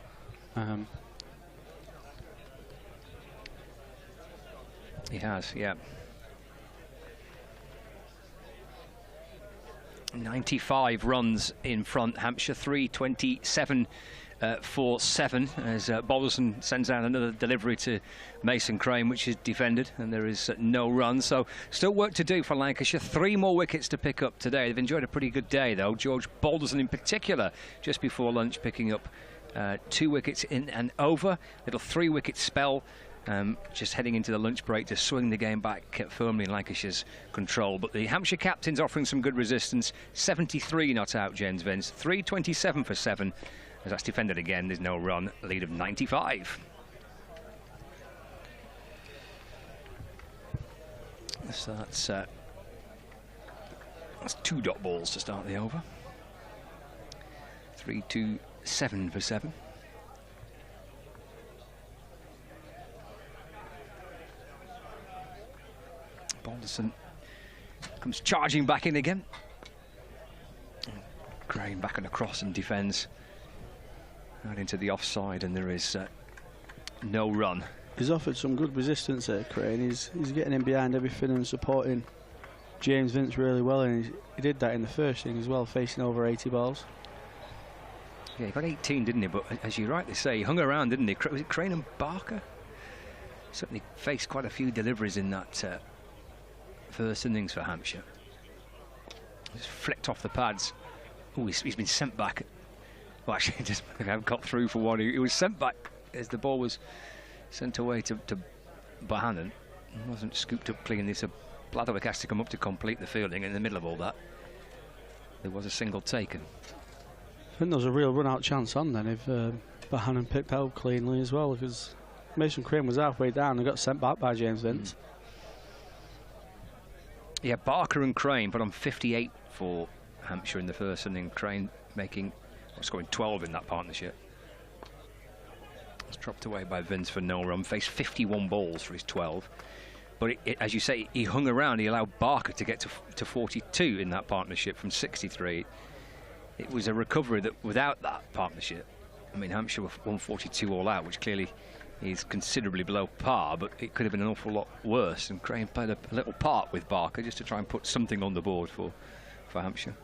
95 runs in front. Hampshire 327 for 7 as Balderson sends out another delivery to Mason Crane, which is defended, and there is no run. So still work to do for Lancashire. 3 more wickets to pick up today. They've enjoyed a pretty good day though. George Balderson in particular just before lunch picking up 2 wickets in and over. Little 3-wicket spell just heading into the lunch break to swing the game back, kept firmly in Lancashire's control. But the Hampshire captain's offering some good resistance. 73 not out, James Vince. 327 for 7. As that's defended again, there's no run. A lead of 95. So that's 2 dot balls to start the over. 327 for 7. Balderson comes charging back in again. Crane back and across and defends out into the offside, and there is no run. He's offered some good resistance there, Crane. He's getting in behind everything and supporting James Vince really well, and he did that in the first inning as well, facing over 80 balls. Yeah, he got 18, didn't he? But as you rightly say, he hung around, didn't he? Was it Crane and Barker? Certainly faced quite a few deliveries in that first innings for Hampshire. Just flicked off the pads. Oh, he's been sent back. Well, actually, he just haven't got through for one. He was sent back as the ball was sent away to Bohannon. It wasn't scooped up cleanly, so Blatherwick has to come up to complete the fielding. In the middle of all that, there was a single taken. I think there was a real run-out chance on then if Bohannon picked out cleanly as well, because Mason Crane was halfway down and got sent back by James Vince. Yeah, Barker and Crane put on 58 for Hampshire in the first inning. Crane scoring 12 in that partnership. It's dropped away by Vince for no run. Faced 51 balls for his 12. But as you say, he hung around. He allowed Barker to get to 42 in that partnership from 63. It was a recovery that without that partnership, I mean, Hampshire were 142 all out, which clearly is considerably below par, but it could have been an awful lot worse. And Crane played a little part with Barker just to try and put something on the board for Hampshire.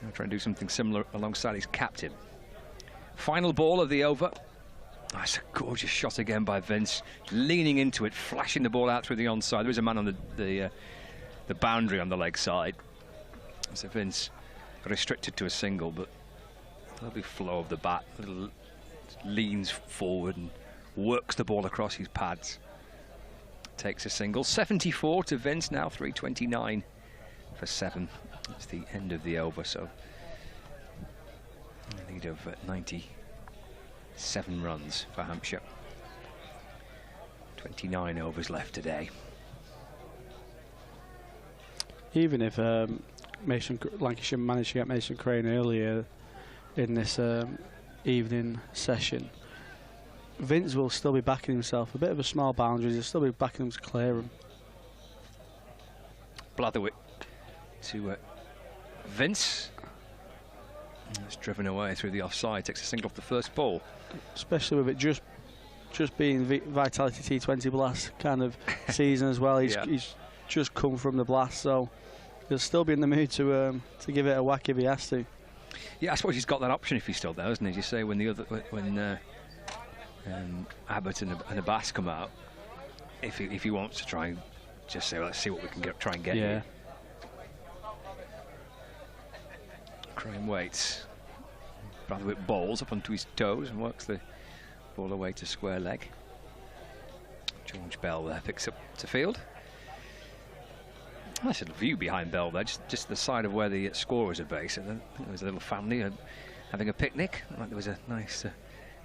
He'll try and do something similar alongside his captain. Final ball of the over. Oh, it's a gorgeous shot again by Vince, leaning into it, flashing the ball out through the onside. There was a man on the boundary on the leg side. So Vince restricted to a single, but a lovely flow of the bat. Leans forward and works the ball across his pads. Takes a single. 74 to Vince now. 329 for 7. It's the end of the over, so a lead of 97 runs for Hampshire. 29 overs left today. Even if Lancashire managed to get Mason Crane earlier in this evening session, Vince will still be backing himself. A bit of a small boundary, he'll still be backing him to clear him. Blatherwick to Vince. It's driven away through the offside, takes a single off the first ball. Especially with it just being Vitality T20 blast kind of season as well. He's just come from the blast, so he'll still be in the mood to give it a whack if he has to. Yeah, I suppose he's got that option if he's still there, hasn't he? As you say, when Abbott and Abbas come out, if he wants to try and just say, well, let's see what we can try and get here. Crane waits. Blatherwick bowls up onto his toes and works the ball away to square leg. George Bell there picks up to field. Nice little view behind Bell there, just the side of where the scorers are based. And there was a little family having a picnic. Like there was a nice a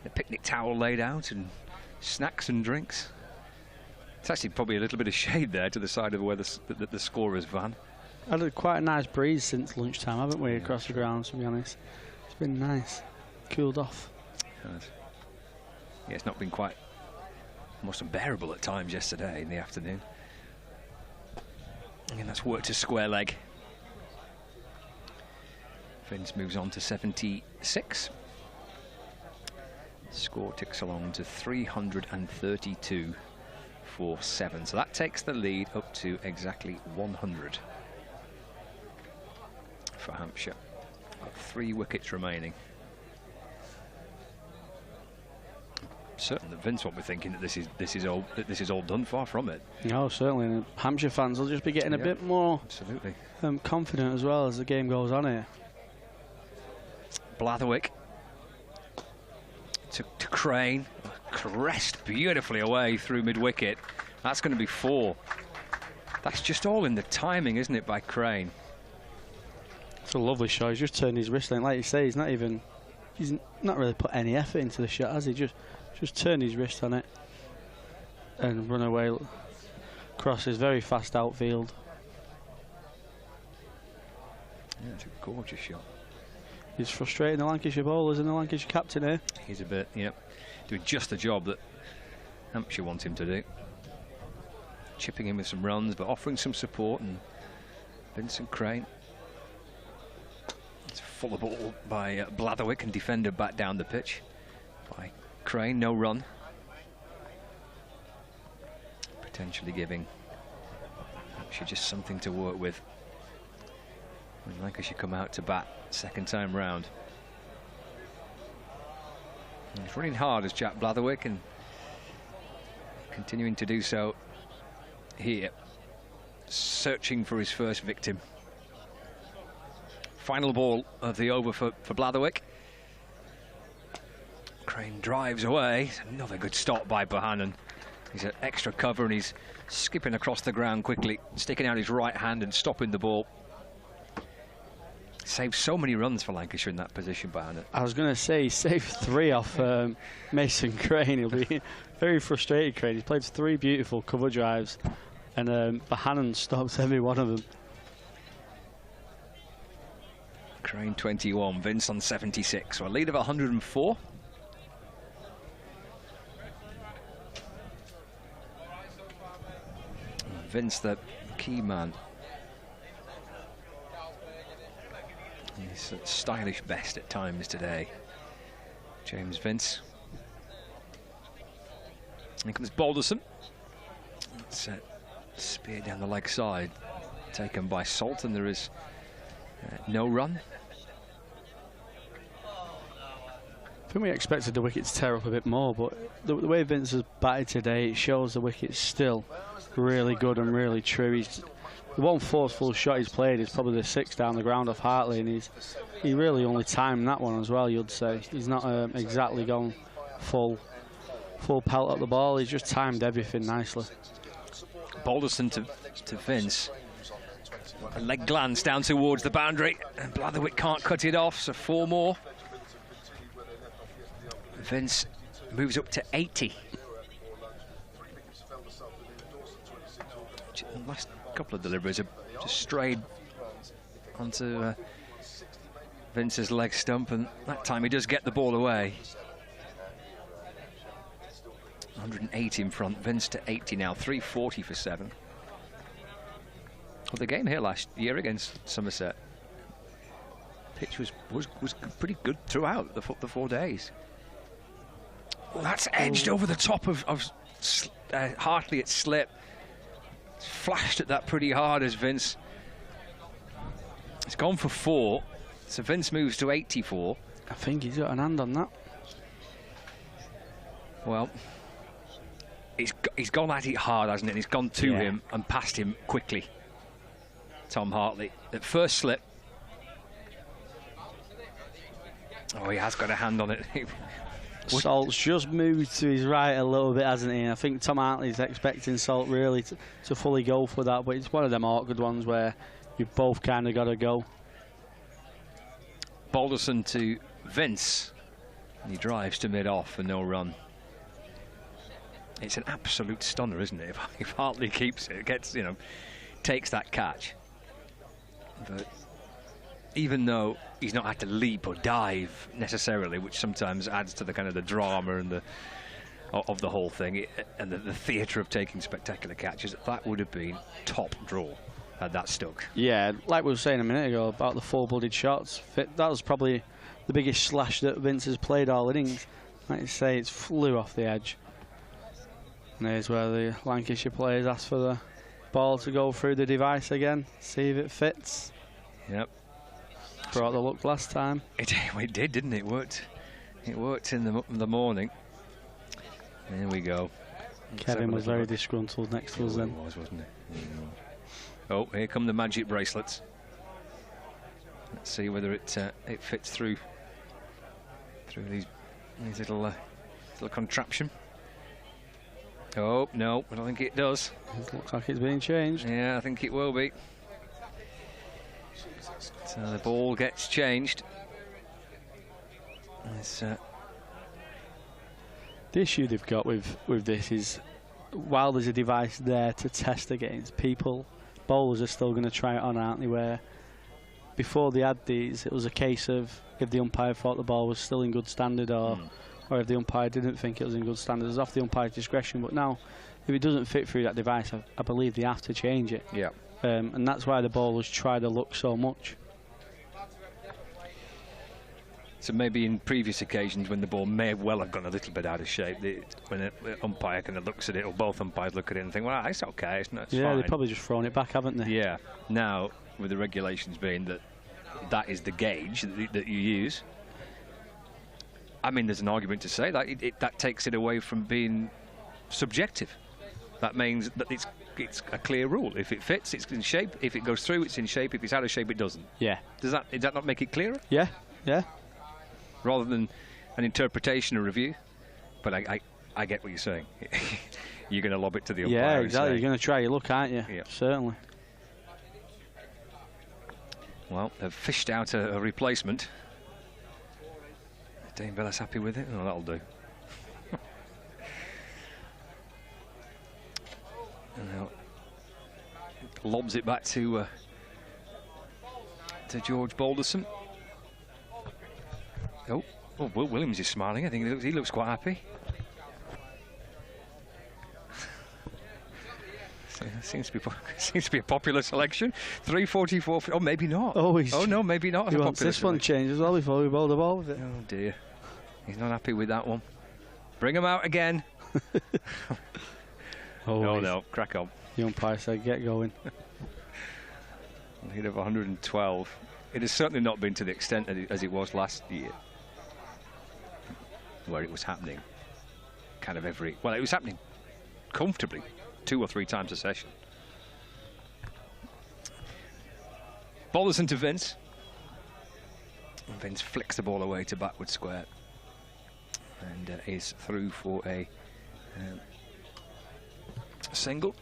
picnic towel laid out and snacks and drinks. It's actually probably a little bit of shade there to the side of where the scorer's van. Had quite a nice breeze since lunchtime, haven't we, across the grounds, to be honest. It's been nice. Cooled off. Yeah, it's not been quite almost unbearable at times yesterday in the afternoon. And that's worked to square leg. Vince moves on to 76. Score ticks along to 332 for 7. So that takes the lead up to exactly 100 for Hampshire. Got 3 wickets remaining. Certain that Vince won't be thinking that this is all done. Far from it. No, certainly. And Hampshire fans will just be getting a bit more absolutely confident as well as the game goes on here. Blatherwick to Crane. crest beautifully away through mid-wicket. That's going to be 4. That's just all in the timing, isn't it, by Crane? It's a lovely shot. He's just turned his wrist length. Like you say, he's not really put any effort into the shot, has he? Just turned his wrist on it and run away. Crosses very fast outfield. Yeah, it's a gorgeous shot. He's frustrating the Lancashire bowlers and the Lancashire captain here. He's a bit, doing just the job that Hampshire wants him to do. Chipping in with some runs, but offering some support. And Vincent Crane. It's full of ball by Blatherwick, and defender back down the pitch by Crane. No run. Potentially giving Hampshire just something to work with when Lancashire come out to bat second time round. And he's running hard as Jack Blatherwick, and continuing to do so here, searching for his first victim. Final ball of the over for Blatherwick. Crane drives away. Another good stop by Bohannon. He's at extra cover and he's skipping across the ground quickly, sticking out his right hand and stopping the ball. Saved so many runs for Lancashire in that position, Bohannon. I was going to say he saved 3 off Mason Crane. He'll be very frustrated, Crane. He's played 3 beautiful cover drives, and Bohannon stops every one of them. Crane 21, Vince on 76, so a lead of 104. Vince, the key man. He's at stylish best at times today. James Vince. Here comes Balderson. It's spear down the leg side, taken by Salt, and there is no run. I think we expected the wickets to tear up a bit more, but the way Vince has batted today, it shows the wicket's still really good and really true. The one forceful shot he's played is probably the 6 down the ground off Hartley, and he really only timed that one as well, you'd say. He's not exactly gone full pelt at the ball. He's just timed everything nicely. Balderson to Vince. A leg glance down towards the boundary, and Blatherwick can't cut it off, so 4 more. Vince moves up to 80. The last couple of deliveries have just strayed onto Vince's leg stump, and that time he does get the ball away. 180 in front, Vince to 80 now, 340 for 7. Well, the game here last year against Somerset, pitch was pretty good throughout the 4 days. Well, that's edged over the top of Hartley at slip. It's flashed at that pretty hard as Vince. It's gone for 4, so Vince moves to 84. I think he's got an hand on that. Well, he's gone at it hard, hasn't it? He's gone to him and past him quickly. Tom Hartley at first slip. Oh, he has got a hand on it. Salt's just moved to his right a little bit, hasn't he? And I think Tom Hartley's expecting Salt really to fully go for that, but it's one of them awkward ones where you've both kind of got to go. Balderson to Vince, and he drives to mid-off for no run. It's an absolute stunner, isn't it? If Hartley keeps it, gets, takes that catch. But even though he's not had to leap or dive necessarily, which sometimes adds to the kind of the drama and of the whole thing, and the theatre of taking spectacular catches, that would have been top draw had that stuck. Yeah, like we were saying a minute ago about the full-blooded shots, that was probably the biggest slash that Vince has played all innings. Like you say, it flew off the edge. And there's where the Lancashire players ask for the ball to go through the device again, see if it fits. Yep. Brought the luck last time. It did, didn't it? It worked in the morning. There we go. Kevin was very disgruntled next to us then. He was, wasn't he? Oh, here come the magic bracelets. Let's see whether it fits through these little contraption. Oh, no, I don't think it does. It looks like it's being changed. Yeah, I think it will be. So the ball gets changed. The issue they've got with this is, while there's a device there to test against, bowlers are still going to try it on, aren't they? Where before they had these, it was a case of if the umpire thought the ball was still in good standard, or if the umpire didn't think it was in good standard. It was off the umpire's discretion. But now, if it doesn't fit through that device, I believe they have to change it. Yeah. And that's why the bowlers try the look so much. So maybe in previous occasions when the ball may well have gone a little bit out of shape, when an umpire kind of looks at it, or both umpires look at it and think, well, it's okay, it's fine. Yeah, they've probably just thrown it back, haven't they? Yeah. Now, with the regulations being that is the gauge that you use, I mean, there's an argument to say that that takes it away from being subjective. That means that it's a clear rule. If it fits, it's in shape. If it goes through, it's in shape. If it's out of shape, it doesn't. Yeah. Does that not make it clearer? Yeah, yeah. Rather than an interpretation or review. But I get what you're saying. You're going to lob it to the umpire. Yeah, exactly. And say, you're going to try your luck, aren't you? Yeah. Certainly. Well, they've fished out a replacement. Dane Bella's happy with it. Oh, that'll do. And now lobs it back to George Balderson. Oh, Will Williams is smiling. I think he looks quite happy. So seems to be a popular selection. 344. Oh, maybe not. Oh no, maybe not. He wants this one changed as well before we bowl the ball with it. Oh dear, he's not happy with that one. Bring him out again. No, crack on. The umpire said, get going. A hit of 112. It has certainly not been to the extent as it was last year, where it was happening kind of it was happening comfortably 2 or 3 times a session. Balderson to Vince. And Vince flicks the ball away to backward square and is through for a single.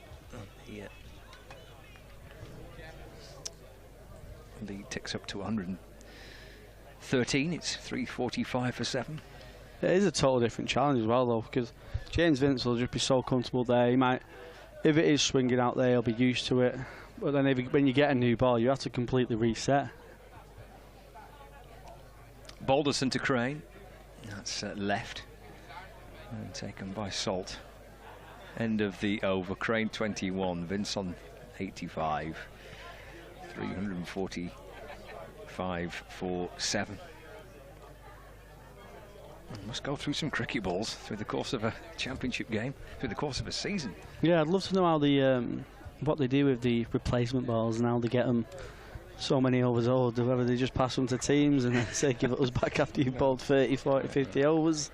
The lead ticks up to 113. It's 345 for 7. It is a total different challenge as well, though, because James Vince will just be so comfortable there. He might, if it is swinging out there, he'll be used to it. But then when you get a new ball, you have to completely reset. Balderson to Crane. That's left. And taken by Salt. End of the over. Crane 21. Vince on 85. 345 for 7. Must go through some cricket balls through the course of a championship game, through the course of a season. Yeah, I'd love to know how what they do with the replacement balls and how they get them so many overs old, whether they just pass them to teams and then say give it us back after you've bowled 30, 40, 50 overs.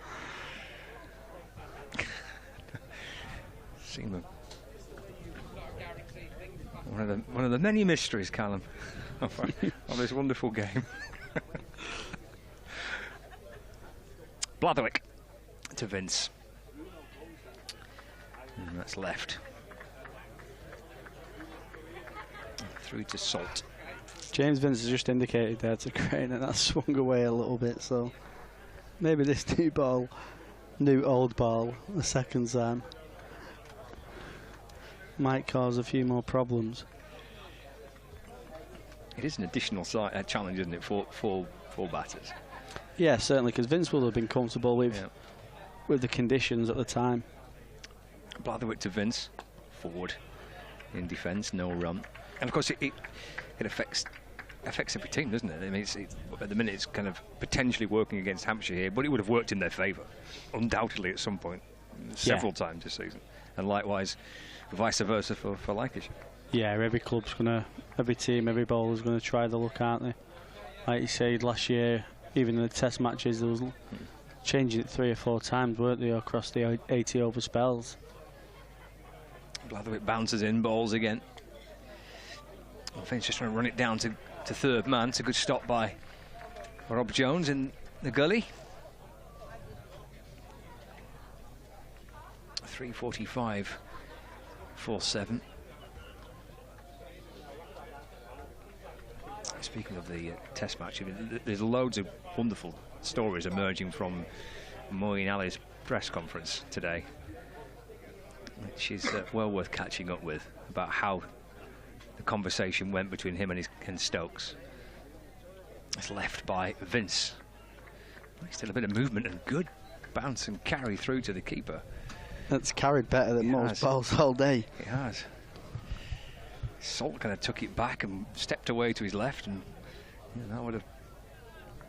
Seen them. One of the many mysteries, Callum, of this wonderful game. Blatherwick to Vince. And that's left. Through to Salt. James Vince has just indicated there to Crane, and that swung away a little bit, so maybe this new old ball, the second time, might cause a few more problems. It is an additional challenge, isn't it, for batters? Yeah, certainly, because Vince will have been comfortable with the conditions at the time. Blatherwick to Vince, forward in defence, no run, and of course it affects every team, doesn't it? I mean, at the minute it's kind of potentially working against Hampshire here, but it would have worked in their favour, undoubtedly at some point, several times this season, and likewise, vice versa for Lancashire. Yeah, every team, every bowler's gonna try the look, aren't they? Like you said last year, even in the Test matches, there was changing it 3 or 4 times, weren't they, across the 80 over spells. Blatherwick bounces in, bowls again. Vince just trying to run it down to third man. It's a good stop by Rob Jones in the gully. 3:45 for 7. Speaking of the test match, I mean, there's loads of wonderful stories emerging from Moeen Ali's press conference today, which is well worth catching up with, about how the conversation went between him and Stokes. It's left by Vince. Still a bit of movement and good bounce and carry through to the keeper. That's carried better than most bowls all day. He has. Salt kind of took it back and stepped away to his left, and that would have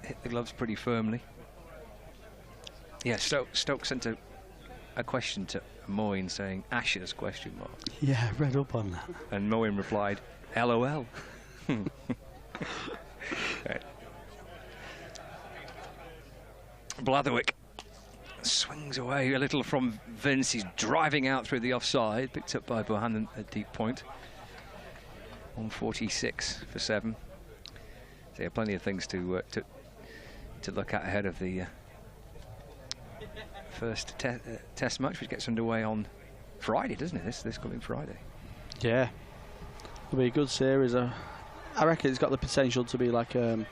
hit the gloves pretty firmly. Yeah, Stokes sent a question to Moeen saying Ashes question mark. Yeah, I read up on that. And Moeen replied, LOL. Right. Blatherwick swings away a little from Vince. He's driving out through the offside, picked up by Bohannon at deep point. 146 for 7. So yeah, plenty of things to look at ahead of the first test match, which gets underway on Friday, doesn't it? This coming Friday. Yeah, it'll be a good series. I reckon it's got the potential to be like an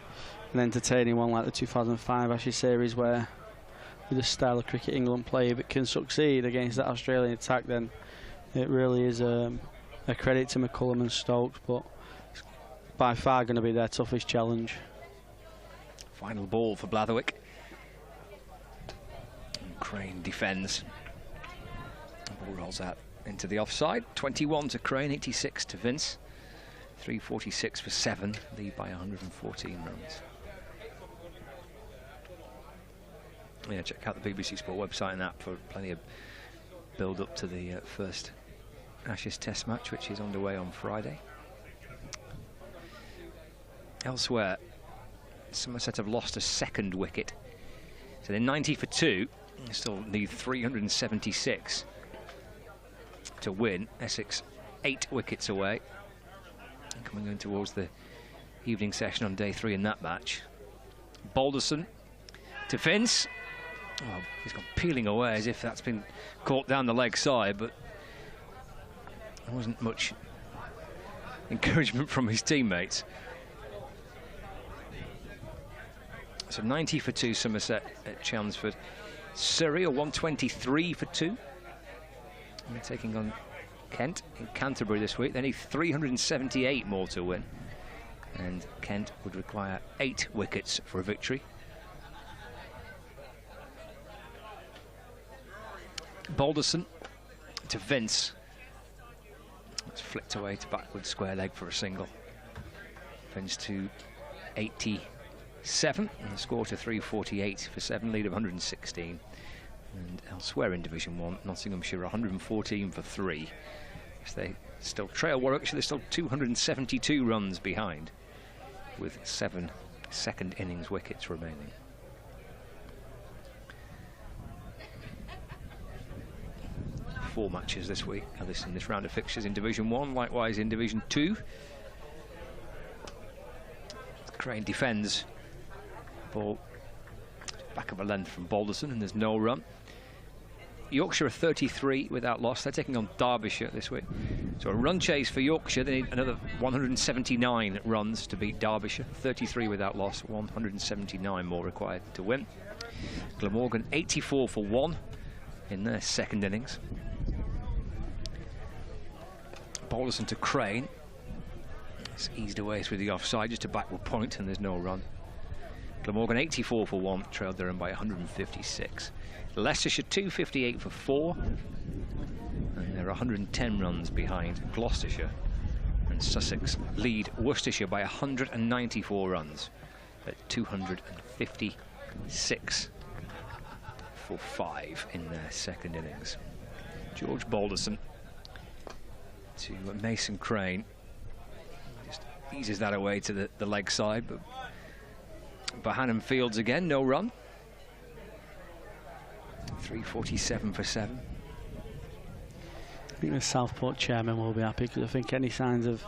entertaining one, like the 2005 Ashes series, where with the style of cricket England play, if it can succeed against that Australian attack, then it really is a credit to McCullum and Stokes, but it's by far going to be their toughest challenge. Final ball for Blatherwick. And Crane defends. The ball rolls out into the offside. 21 to Crane, 86 to Vince. 3:46 for 7, lead by 114 runs. Yeah, check out the BBC Sport website and app for plenty of build up to the first Ashes Test match, which is underway on Friday. Elsewhere, Somerset have lost a second wicket, so they're 90 for 2. They still need 376 to win. Essex 8 wickets away, coming in towards the evening session on day 3 in that match. Balderson to Vince. Oh, he's gone peeling away as if that's been caught down the leg side, but there wasn't much encouragement from his teammates. So 90 for 2 Somerset at Chelmsford. Surrey are 123 for 2. And they're taking on Kent in Canterbury this week. They need 378 more to win, and Kent would require 8 wickets for a victory. Balderson to Vince. It's flicked away to backward square leg for a single. Vince to 87, and the score to 348 for 7, lead of 116. And elsewhere in Division 1, Nottinghamshire 114 for 3. So they still trail Warwickshire. They're still 272 runs behind, with 7 second innings wickets remaining. Four matches this week, in this round of fixtures in Division 1, likewise in Division 2. Crane defends. Ball back of a length from Balderson, and there's no run. Yorkshire are 33 without loss. They're taking on Derbyshire this week. So a run chase for Yorkshire. They need another 179 runs to beat Derbyshire. 33 without loss, 179 more required to win. Glamorgan 84 for 1 in their second innings. Balderson to Crane. It's eased away through the offside, just a backward point, and there's no run. Glamorgan 84 for 1, trailed Durham by 156. Leicestershire 258 for 4, and they're 110 runs behind Gloucestershire. And Sussex lead Worcestershire by 194 runs at 256 for 5 in their second innings. George Balderson to Mason Crane. Just eases that away to the leg side, but Bohannon fields again, no run. 347 for 7. I think the Southport chairman will be happy, because I think any signs of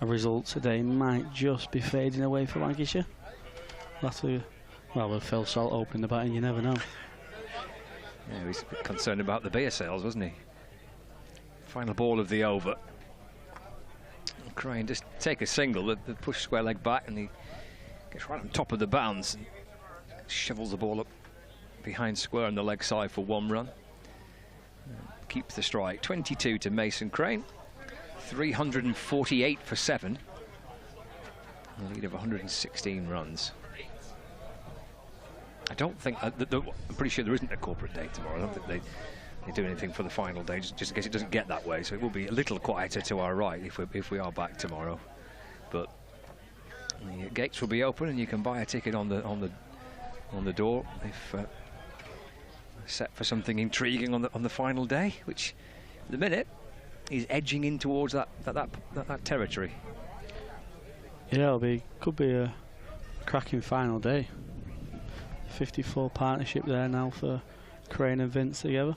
a result today might just be fading away for Lancashire. Well, with Phil Salt opening the batting, you never know. Yeah, he was a bit concerned about the beer sales, wasn't he? Final ball of the over. Crane just take a single, the push square leg back, and he gets right on top of the bounce and shovels the ball up behind square on the leg side for 1 run. Keeps the strike. 22 to Mason Crane. 348 for 7. A lead of 116 runs. I don't think, I'm pretty sure there isn't a corporate day tomorrow. I don't think they do anything for the final day, just in case it doesn't get that way. So it will be a little quieter to our right if we are back tomorrow. But the gates will be open and you can buy a ticket on the door if set for something intriguing on the final day, which at the minute is edging in towards that territory. Yeah, could be a cracking final day. 54 partnership there now for Crane and Vince together.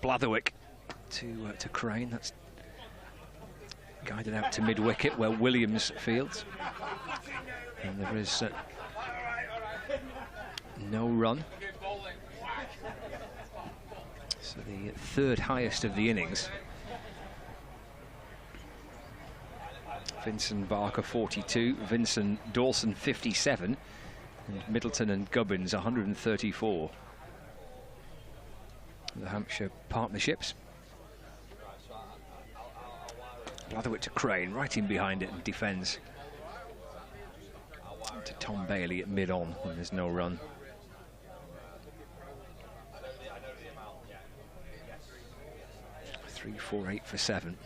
Blatherwick to Crane. That's guided out to mid-wicket where Williams fields. And there is no run. So the 3rd highest of the innings. Vincent Barker 42, Vincent Dawson 57, and Middleton and Gubbins 134. The Hampshire partnerships. Blatherwick to Crane, right in behind it and defends. To Tom Bailey at mid-on when there's no run. Three, 4, 8 for 7.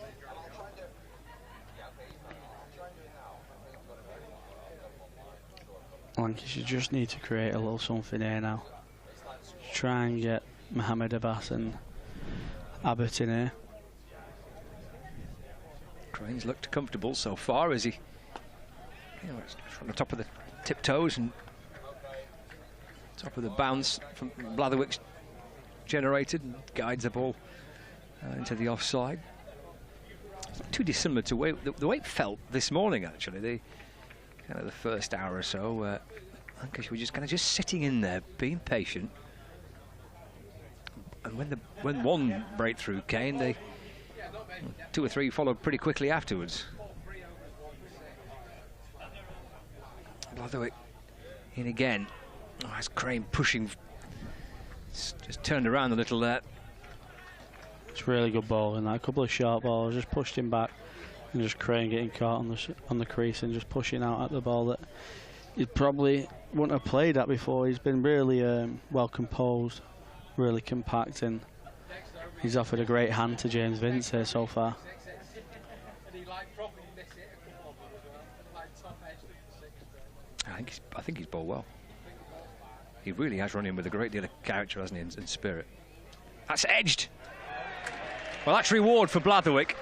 Lancashire just need to create a little something here now. Try and get Mohammed Abbas and Abbott in here. Crane's looked comfortable so far as he, from the top of the tiptoes and top of the bounce from Blatherwick's generated and guides the ball into the offside. It's not too dissimilar to the way it felt this morning, actually. The first hour or so, Lancashire were just sitting in there, being patient. And when one breakthrough came, 2 or 3 followed pretty quickly afterwards. Blatherwick in again. Oh, that's Crane pushing. Just turned around a little there. It's really good ball, and a couple of sharp balls just pushed him back, and just Crane getting caught on the crease and just pushing out at the ball that he probably wouldn't have played at before. He's been really well composed, really compact, and he's offered a great hand to James Vince here so far. I think he's bowled well. He really has run in with a great deal of character, hasn't he, and spirit. That's edged. Well, that's reward for Blatherwick.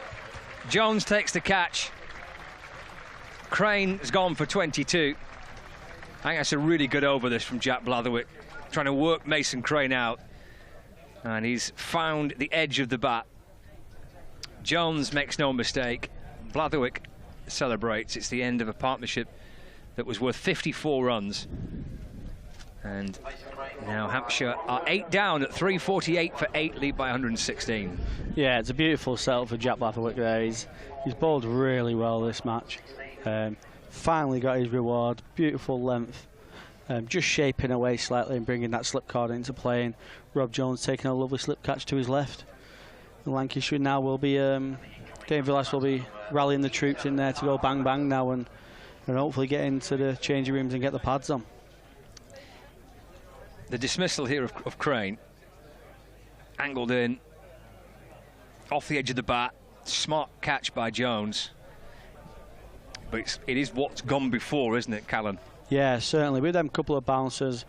Jones takes the catch. Crane has gone for 22. I think that's a really good over this from Jack Blatherwick, trying to work Mason Crane out. And he's found the edge of the bat. Jones makes no mistake. Blatherwick celebrates. It's the end of a partnership that was worth 54 runs. And now Hampshire are 8 down at 348 for 8, lead by 116. Yeah, it's a beautiful setup for Jack Blatherwick there. He's bowled really well this match. Finally got his reward. Beautiful length. Just shaping away slightly and bringing that slip card into play. And Rob Jones taking a lovely slip catch to his left. The Lancashire now will be, Dave Villas will be rallying the troops in there to go bang bang now and hopefully get into the changing rooms and get the pads on. The dismissal here of Crane, angled in, off the edge of the bat, smart catch by Jones. But it is what's gone before, isn't it, Callan? Yeah, certainly. With them couple of bouncers,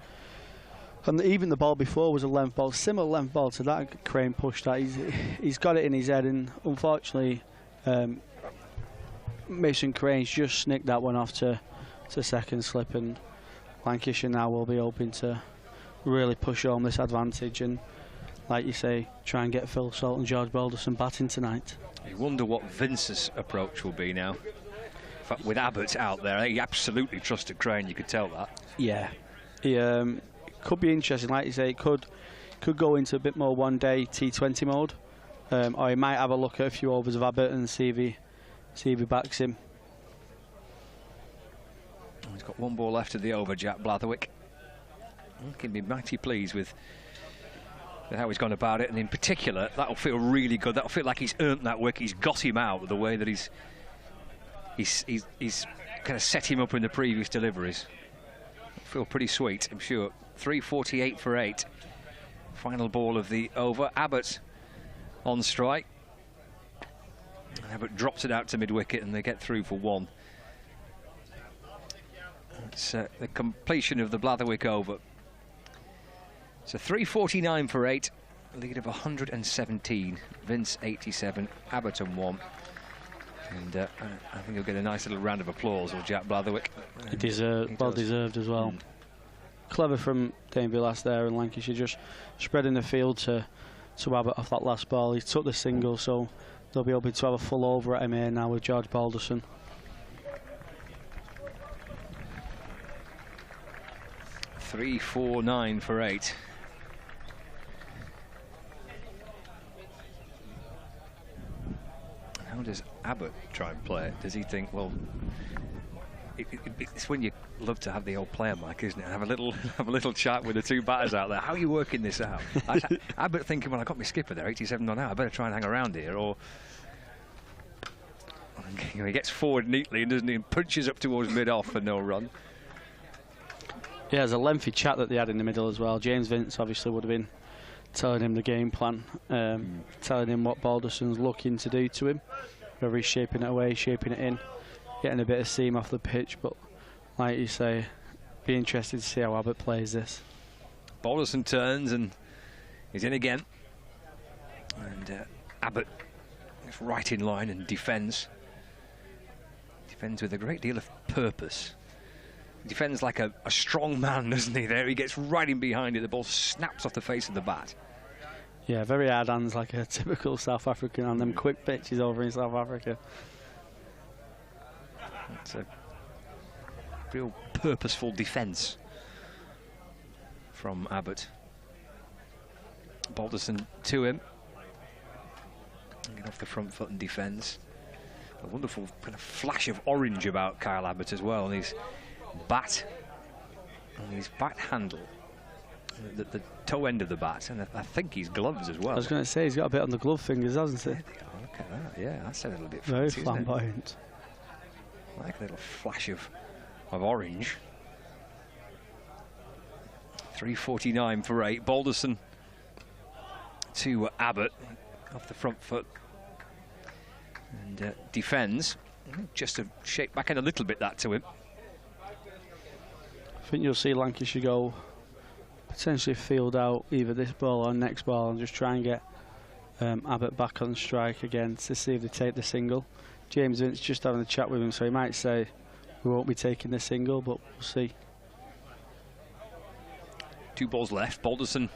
and even the ball before was a length ball, similar length ball to that Crane pushed at. He's got it in his head, and unfortunately, Mason Crane's just snicked that one off to second slip, and Lancashire now will be hoping to really push home this advantage and, like you say, try and get Phil Salt and George Balderson batting tonight. You wonder what Vince's approach will be now. In fact, with Abbott out there, he absolutely trusted Crane, you could tell that. Yeah, he could be interesting. Like you say, it could go into a bit more one-day T20 mode, or he might have a look at a few overs of Abbott and see if he backs him. He's got one ball left of the over, Jack Blatherwick. He can be mighty pleased with how he's gone about it, and in particular, that'll feel really good. That'll feel like he's earned that wicket. He's got him out the way that he's kind of set him up in the previous deliveries. It'll feel pretty sweet, I'm sure. 3:48 for 8. Final ball of the over. Abbott on strike. And Abbott drops it out to mid-wicket, and they get through for 1. It's the completion of the Blatherwick over. So 3:49 for 8, a lead of 117. Vince 87, Abbott on 1. And I think he'll get a nice little round of applause of Jack Blatherwick. Well deserved as well. Clever from Dane last there in Lancashire, just spreading the field to Abbott off that last ball. He took the single, so they'll be able to have a full over at him here now with George Balderson. $3.49 for 8. How does Abbott try and play it? Does he think, well, it's when you love to have the old player mic, isn't it? Have a little chat with the two batters out there. How are you working this out? Abbott thinking, well, I got my skipper there, 87 on out. I better try and hang around here, or he gets forward neatly and doesn't even punches up towards mid-off for no run. Yeah, there's a lengthy chat that they had in the middle as well. James Vince obviously would have been telling him the game plan, telling him what Balderson's looking to do to him, whether he's shaping it away, shaping it in, getting a bit of seam off the pitch. But like you say, be interested to see how Abbott plays this. Balderson turns and he's in again, and Abbott is right in line and defends with a great deal of purpose. Defends like a strong man, doesn't he? There, he gets right in behind it. The ball snaps off the face of the bat. Yeah, very hard hands, like a typical South African on them quick pitches over in South Africa. It's a real purposeful defence from Abbott. Balderson to him. Get off the front foot and defends. A wonderful kind of flash of orange about Kyle Abbott as well, and his bat and his bat handle, the toe end of the bat, and I think his gloves as well. I was going to say, he's got a bit on the glove fingers, hasn't he? There they are, look at that. Yeah, that's a little bit very fancy, flamboyant. Like a little flash of orange. 3:49 for 8. Balderson to Abbott off the front foot and defends. Just to shake back in a little bit that to him. I think you'll see Lancashire go potentially field out either this ball or next ball and just try and get Abbott back on strike again to see if they take the single. James Vince just having a chat with him, so he might say we won't be taking the single, but we'll see. 2 balls left. Balderson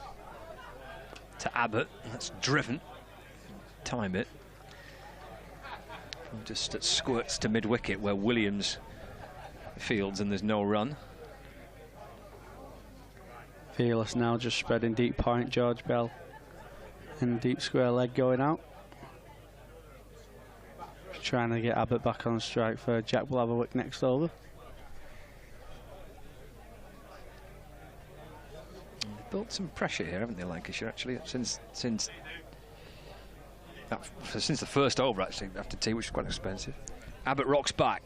to Abbott. That's driven. Time it. Just at squirts to mid-wicket where Williams fields and there's no run. Fearless now just spreading deep point, George Bell, and deep square leg going out. Trying to get Abbott back on strike for Jack Blatherwick next over. They've built some pressure here, haven't they, Lancashire, actually, since the first over, actually, after tea, which was quite expensive. Abbott rocks back,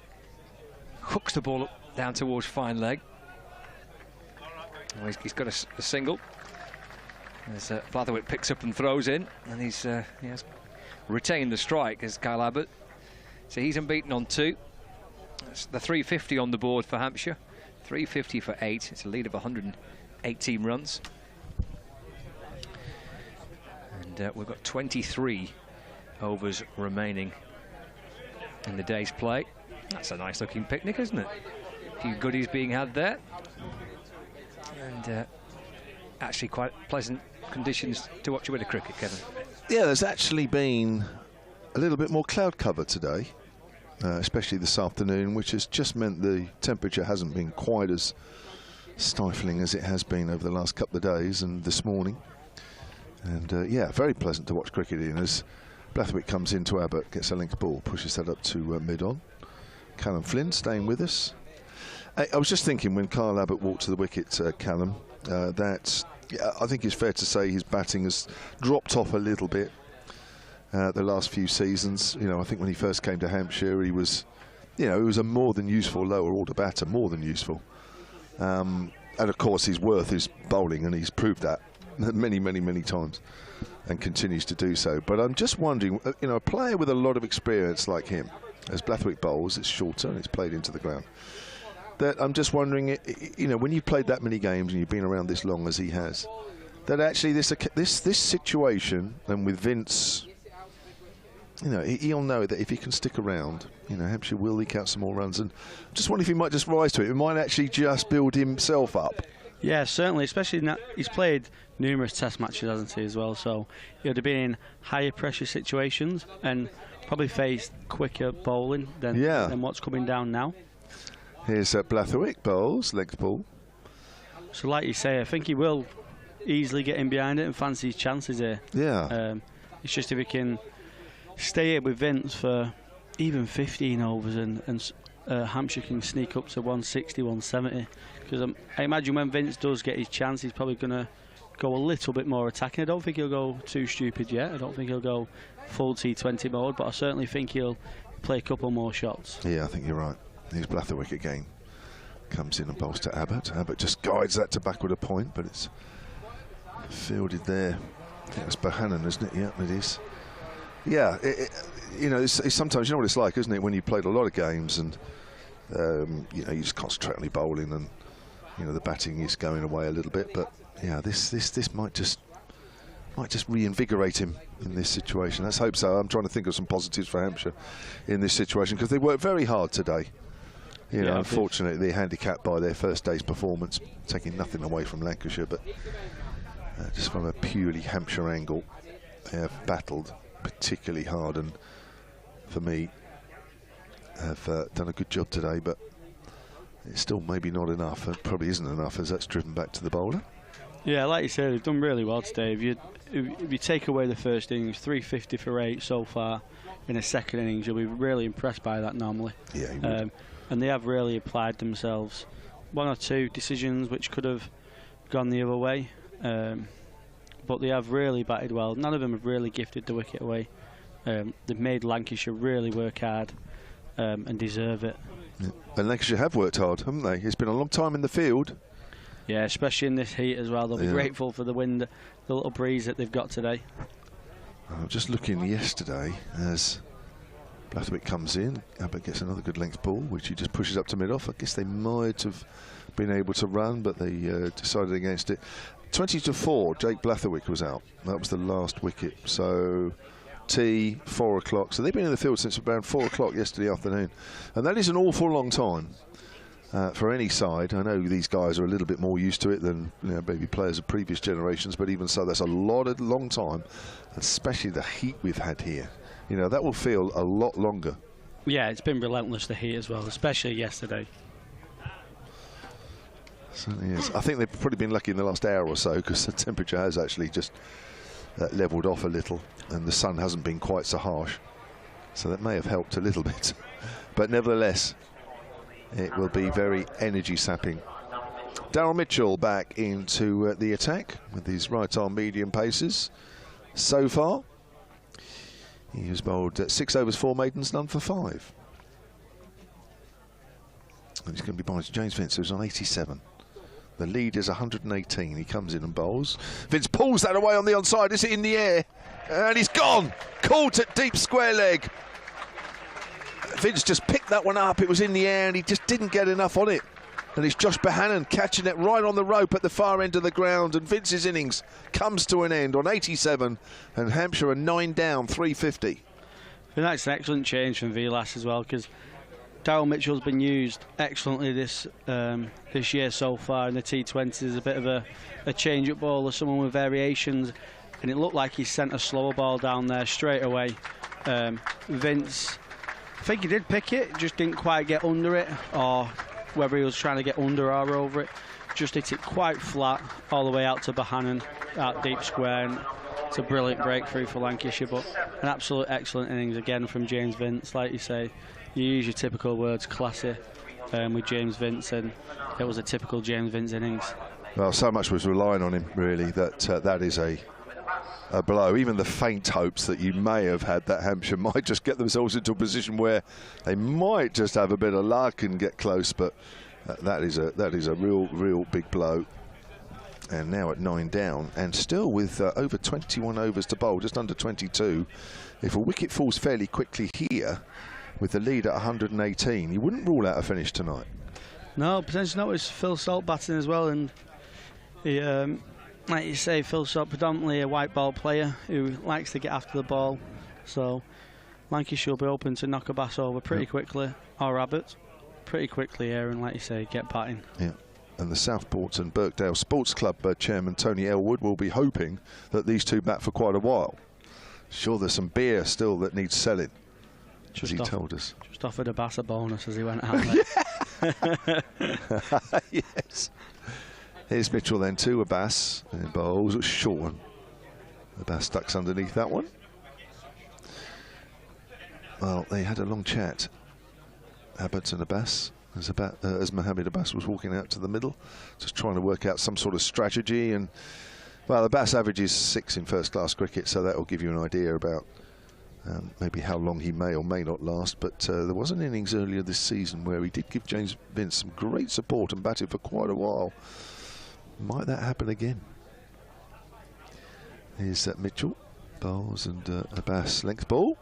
hooks the ball up down towards fine leg. Well, he's got a single. As Blatherwick picks up and throws in, and he has retained the strike as Kyle Abbott. So he's unbeaten on 2. That's the 350 on the board for Hampshire. 350 for 8. It's a lead of 118 runs. And we've got 23 overs remaining in the day's play. That's a nice looking picnic, isn't it? A few goodies being had there. And actually quite pleasant conditions to watch a bit of cricket, Kevin. Yeah, there's actually been a little bit more cloud cover today, especially this afternoon, which has just meant the temperature hasn't been quite as stifling as it has been over the last couple of days and this morning. And yeah, very pleasant to watch cricket in as Blathwick comes into Abbott, gets a length ball, pushes that up to mid-on. Callum Flynn staying with us. I was just thinking when Kyle Abbott walked to the wicket, Callum, that I think it's fair to say his batting has dropped off a little bit the last few seasons. You know, I think when he first came to Hampshire, he was, you know, he was a more than useful lower order batter, more than useful. And of course, his worth is bowling, and he's proved that many, many, many times, and continues to do so. But I'm just wondering, you know, a player with a lot of experience like him, as Blathwick bowls, it's shorter and it's played into the ground. That I'm just wondering, you know, when you've played that many games and you've been around this long as he has, that actually this situation, and with Vince, you know, he'll know that if he can stick around, you know, Hampshire will eke out some more runs. And I just wonder if he might just rise to it. He might actually just build himself up. Yeah, certainly, especially now he's played numerous test matches, hasn't he, as well, so he would have been in higher pressure situations and probably faced quicker bowling than what's coming down now. Here's Blathwick bowls, length ball. So like you say, I think he will easily get in behind it and fancy his chances here. Yeah. It's just if he can stay here with Vince for even 15 overs and Hampshire can sneak up to 160, 170. Because I imagine when Vince does get his chance, he's probably going to go a little bit more attacking. I don't think he'll go too stupid yet. I don't think he'll go full T20 mode, but I certainly think he'll play a couple more shots. Yeah, I think you're right. Here's Blathwick again. Comes in and bowls to Abbott. Abbott just guides that to backward a point, but it's fielded there. I think it's Bohannon, isn't it? Yeah, it is. Yeah, you know, it's sometimes, you know what it's like, isn't it, when you played a lot of games and you know, you just concentrate on your bowling and, you know, the batting is going away a little bit. But yeah, this might just reinvigorate him in this situation. Let's hope so. I'm trying to think of some positives for Hampshire in this situation, because they worked very hard today. You know, unfortunately, they're handicapped by their first day's performance, taking nothing away from Lancashire, but just from a purely Hampshire angle, they have battled particularly hard, and for me, have done a good job today, but it's still maybe not enough. It probably isn't enough, as that's driven back to the bowler. Yeah, like you said, they've done really well today. If you take away the first innings, 350 for 8 so far in a second innings, you'll be really impressed by that normally. Yeah, you would. And they have really applied themselves. One or two decisions which could have gone the other way, but they have really batted well. None of them have really gifted the wicket away. They've made Lancashire really work hard and deserve it. Yeah. And Lancashire have worked hard, haven't they? It's been a long time in the field. Yeah, especially in this heat as well. They'll be grateful for the wind, the little breeze that they've got today. I'm just looking yesterday as Blathwick comes in. Abbott gets another good length ball, which he just pushes up to mid-off. I guess they might have been able to run, but they decided against it. 20-4, Jake Blathwick was out. That was the last wicket. So tea, 4 o'clock. So they've been in the field since around 4 o'clock yesterday afternoon. And that is an awful long time for any side. I know these guys are a little bit more used to it than, you know, maybe players of previous generations, but even so, that's a long time, especially the heat we've had here. You know, that will feel a lot longer. Yeah, it's been relentless, the heat as well, especially yesterday. Certainly is. I think they've probably been lucky in the last hour or so, because the temperature has actually just levelled off a little, and the sun hasn't been quite so harsh. So that may have helped a little bit. But nevertheless, it will be very energy sapping. Daryl Mitchell back into the attack with his right arm medium paces so far. He has bowled 6 overs, 4 maidens, none for 5. And he's going to be bowling to James Vince, who's on 87. The lead is 118. He comes in and bowls. Vince pulls that away on the onside. Is it in the air? And he's gone. Caught at deep square leg. Vince just picked that one up. It was in the air and he just didn't get enough on it. And it's Josh Bohannon catching it right on the rope at the far end of the ground. And Vince's innings comes to an end on 87. And Hampshire are 9 down, 350. I think that's an excellent change from Vilas as well, because Daryl Mitchell's been used excellently this year so far in the T20s. Is a bit of a change-up bowler, someone with variations, and it looked like he sent a slower ball down there straight away. Vince, I think he did pick it, just didn't quite get under it, or whether he was trying to get under or over it. just hit it quite flat all the way out to Bohannon, out deep square. And it's a brilliant breakthrough for Lancashire, but an absolute excellent innings again from James Vince. Like you say, you use your typical words, classy, with James Vince, and it was a typical James Vince innings. Well, so much was relying on him, really, that that is a blow. Even the faint hopes that you may have had that Hampshire might just get themselves into a position where they might just have a bit of luck and get close, but that is a real big blow. And now at 9 down, and still with over 21 overs to bowl, just under 22. If a wicket falls fairly quickly here, with the lead at 118, you wouldn't rule out a finish tonight. No, potentially not. With Phil Salt batting as well, and he, like you say, Phil Salt predominantly a white ball player who likes to get after the ball. So Lancashire will be open to knock a bass over pretty quickly, or Abbott pretty quickly here, and like you say, get batting. Yeah. And the Southport and Birkdale Sports Club chairman Tony Elwood will be hoping that these two bat for quite a while. Sure, there's some beer still that needs selling, as he told us. Just offered a bass a bonus as he went out there. Yes. Here's Mitchell then to a bass, and bowls a short one. The bass ducks underneath that one. Well, they had a long chat, Abbott and Abbas, as Mohammed Abbas was walking out to the middle, just trying to work out some sort of strategy. And well, Abbas averages 6 in first-class cricket, so that will give you an idea about maybe how long he may or may not last. But there was an innings earlier this season where he did give James Vince some great support and batted for quite a while. Might that happen again? Here's Mitchell, bowls, and Abbas length ball.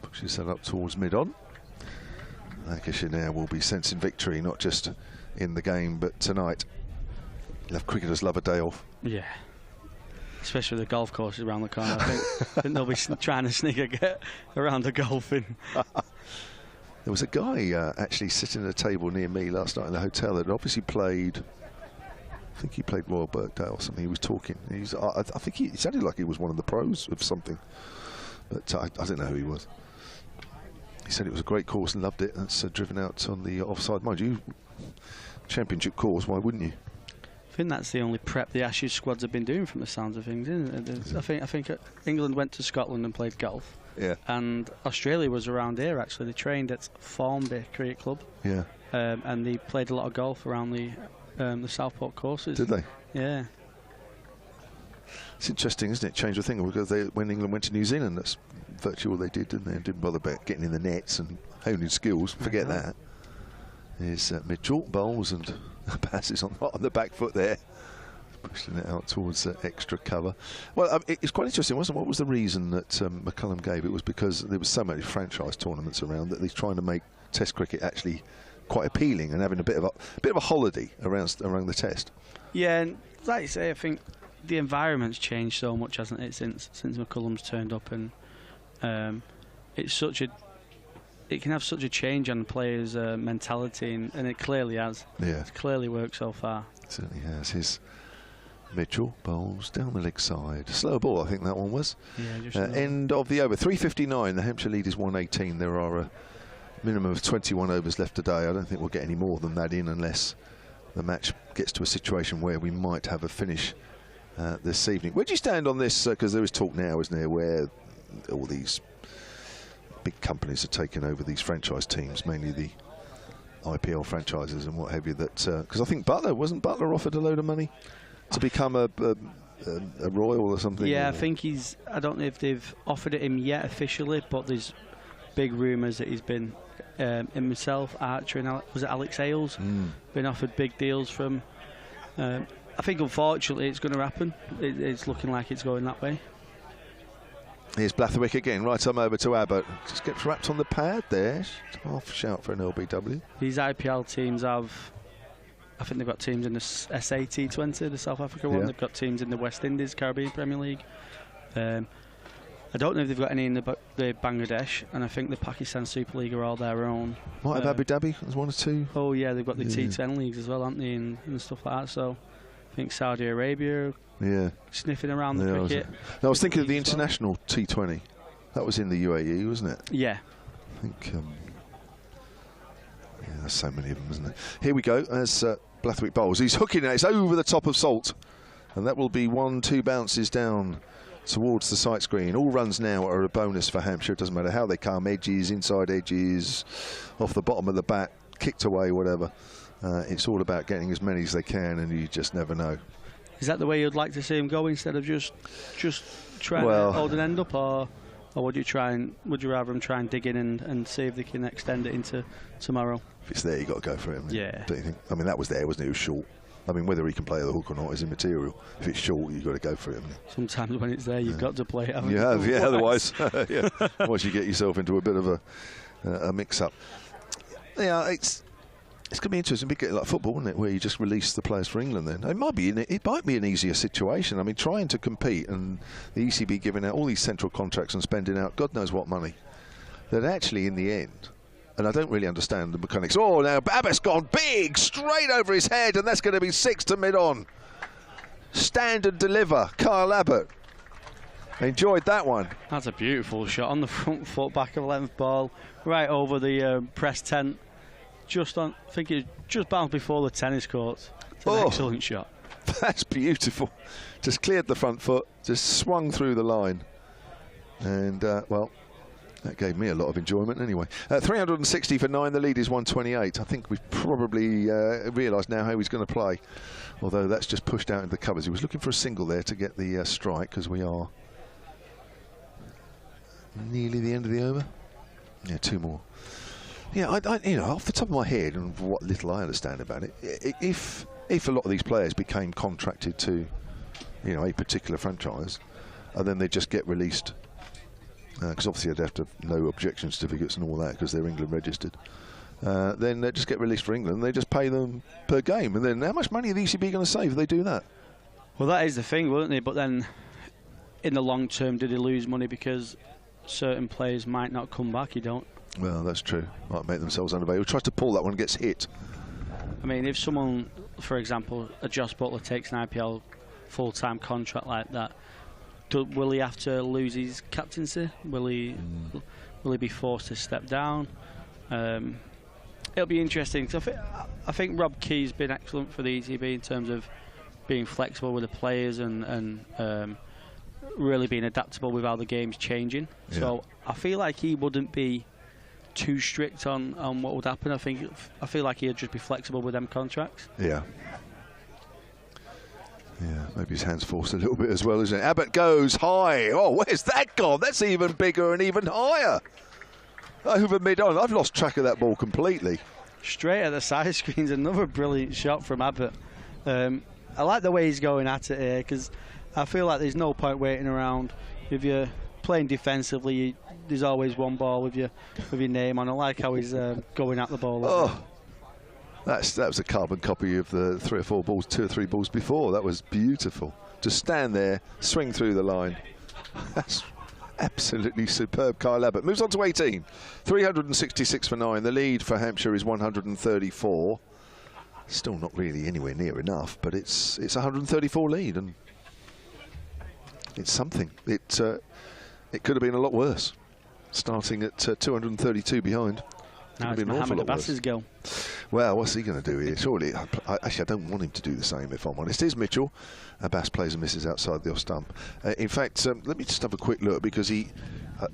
Pushes that up towards mid-on. Lancashire now will be sensing victory, not just in the game, but tonight. Cricketers love a day off. Yeah. Especially the golf courses around the corner. I think they'll be trying to sneak a get around the golfing. There was a guy actually sitting at a table near me last night in the hotel that had obviously played, I think he played Royal Birkdale or something. He was talking. I think he sounded like he was one of the pros of something, but I don't know who he was. He said it was a great course and loved it. That's driven out on the offside. Mind you, championship course, why wouldn't you? I think that's the only prep the Ashes squads have been doing from the sounds of things, isn't it? I think England went to Scotland and played golf. Yeah. And Australia was around here, actually. They trained at Formby Cricket Club. Yeah. And they played a lot of golf around the Southport courses. Did they? Yeah. It's interesting, isn't it? Change of thing, because when England went to New Zealand, that's virtually all they did, didn't they? Didn't bother about getting in the nets and honing skills. Forget that. Here's Mitchell, bowls, and passes on the back foot there, pushing it out towards extra cover. Well, it's quite interesting, wasn't it? What was the reason that McCullum gave? It was because there was so many franchise tournaments around that he's trying to make Test cricket actually quite appealing and having a bit of a holiday around the Test. Yeah, and like you say, I think the environment's changed so much, hasn't it, since McCullum's turned up, and it can have such a change on the players' mentality, and it clearly has. Yeah, it's clearly worked so far. It certainly has. His Mitchell bowls down the leg side, slow ball, I think that one was. Yeah, just end of the over, 3:59. The Hampshire lead is 118. There are a minimum of 21 overs left today. I don't think we'll get any more than that in unless the match gets to a situation where we might have a finish this evening. Where do you stand on this? Because there is talk now, isn't there, where all these big companies are taking over these franchise teams, mainly the IPL franchises and what have you. That because I think wasn't Butler offered a load of money to become a Royal or something? Yeah, I think he's. I don't know if they've offered it him yet officially, but there's big rumours that he's been himself, Archer, and was it Alex Hales, been offered big deals from. I think unfortunately it's going to happen. It's looking like it's going that way. Here's Blatherwick again, right arm over to Abbott. Just gets wrapped on the pad there. Half shout for an LBW. These IPL teams have, I think they've got teams in the SA-T20, the South Africa one. They've got teams in the West Indies Caribbean Premier League. I don't know if they've got any in the Bangladesh, and I think the Pakistan Super League are all their own. Might have Abu Dhabi, there's 1 or 2. Oh yeah, they've got the T10 leagues as well, haven't they, and stuff like that. So I think Saudi Arabia sniffing around the cricket. I was thinking of the international T20. That was in the UAE, wasn't it? Yeah. I think, there's so many of them, isn't there? Here we go, as Blathwick bowls. He's hooking it. It's over the top of Salt. And that will be 1-2 bounces down towards the sight screen. All runs now are a bonus for Hampshire. It doesn't matter how they come. Edges, inside edges, off the bottom of the bat, kicked away, whatever. It's all about getting as many as they can, and you just never know. Is that the way you'd like to see him go instead of just trying to hold an end up, or would you rather him try and dig in and see if they can extend it into tomorrow? If it's there, you got to go for it. Yeah. Don't you think? I mean, that was there, wasn't it? It was short. I mean, whether he can play the hook or not is immaterial. If it's short, you've got to go for it. Sometimes when it's there, you've got to play it. You have, yeah. Otherwise, otherwise you get yourself into a bit of a mix-up. Yeah, it's going to be interesting. Bit like football, isn't it? Where you just release the players for England. Then it might be an easier situation. I mean, trying to compete and the ECB giving out all these central contracts and spending out God knows what money. That actually, in the end. And I don't really understand the mechanics. Oh, now Abbott's gone big, straight over his head, and that's going to be 6 to mid-on. Stand and deliver, Kyle Abbott. Enjoyed that one. That's a beautiful shot on the front foot, back of 11th ball, right over the press tent. Just on, I think it just bounced before the tennis courts. It's an excellent shot. That's beautiful. Just cleared the front foot, just swung through the line. And, well, that gave me a lot of enjoyment anyway. 360 for 9, the lead is 128. I think we've probably realised now how he's going to play. Although that's just pushed out into the covers. He was looking for a single there to get the strike, because we are nearly the end of the over. Yeah, 2 more. Yeah, I you know, off the top of my head, and what little I understand about it, if a lot of these players became contracted to, you know, a particular franchise, and then they just get released, because obviously they'd have to have no objection certificates and all that because they're England registered. Then they just get released for England. And they just pay them per game, and then how much money are the ECB going to save if they do that? Well, that is the thing, wouldn't they? But then, in the long term, do they lose money because certain players might not come back? You don't. Well, that's true. Might make themselves unavailable. Tries to pull that one and gets hit. I mean, if someone, for example, a Josh Butler takes an IPL full-time contract like that, will he have to lose his captaincy? Will he be forced to step down? It'll be interesting. I think Rob Key's been excellent for the ECB in terms of being flexible with the players and really being adaptable with how the game's changing. Yeah. So I feel like he wouldn't be too strict on what would happen. I feel like he'd just be flexible with them contracts. Yeah. Yeah, maybe his hand's forced a little bit as well, isn't it? Abbott goes high. Oh, where's that gone? That's even bigger and even higher. Over mid-on. I've lost track of that ball completely. Straight at the side screens. Another brilliant shot from Abbott. I like the way he's going at it here, because I feel like there's no point waiting around. If you're playing defensively, there's always one ball with your name on. I like how he's going at the ball. Oh. That was a carbon copy of the 2 or 3 balls before. That was beautiful. Just stand there, swing through the line. That's absolutely superb. Kyle Abbott moves on to 18. 366 for 9. The lead for Hampshire is 134. Still not really anywhere near enough, but it's 134 lead, and it's something. It could have been a lot worse. Starting at 232 behind. Now it's Mohammed Abbas's go. Well, what's he going to do here? Surely, actually, I don't want him to do the same, if I'm honest. Here's Mitchell. Abbas plays and misses outside the off stump. In fact, let me just have a quick look, because I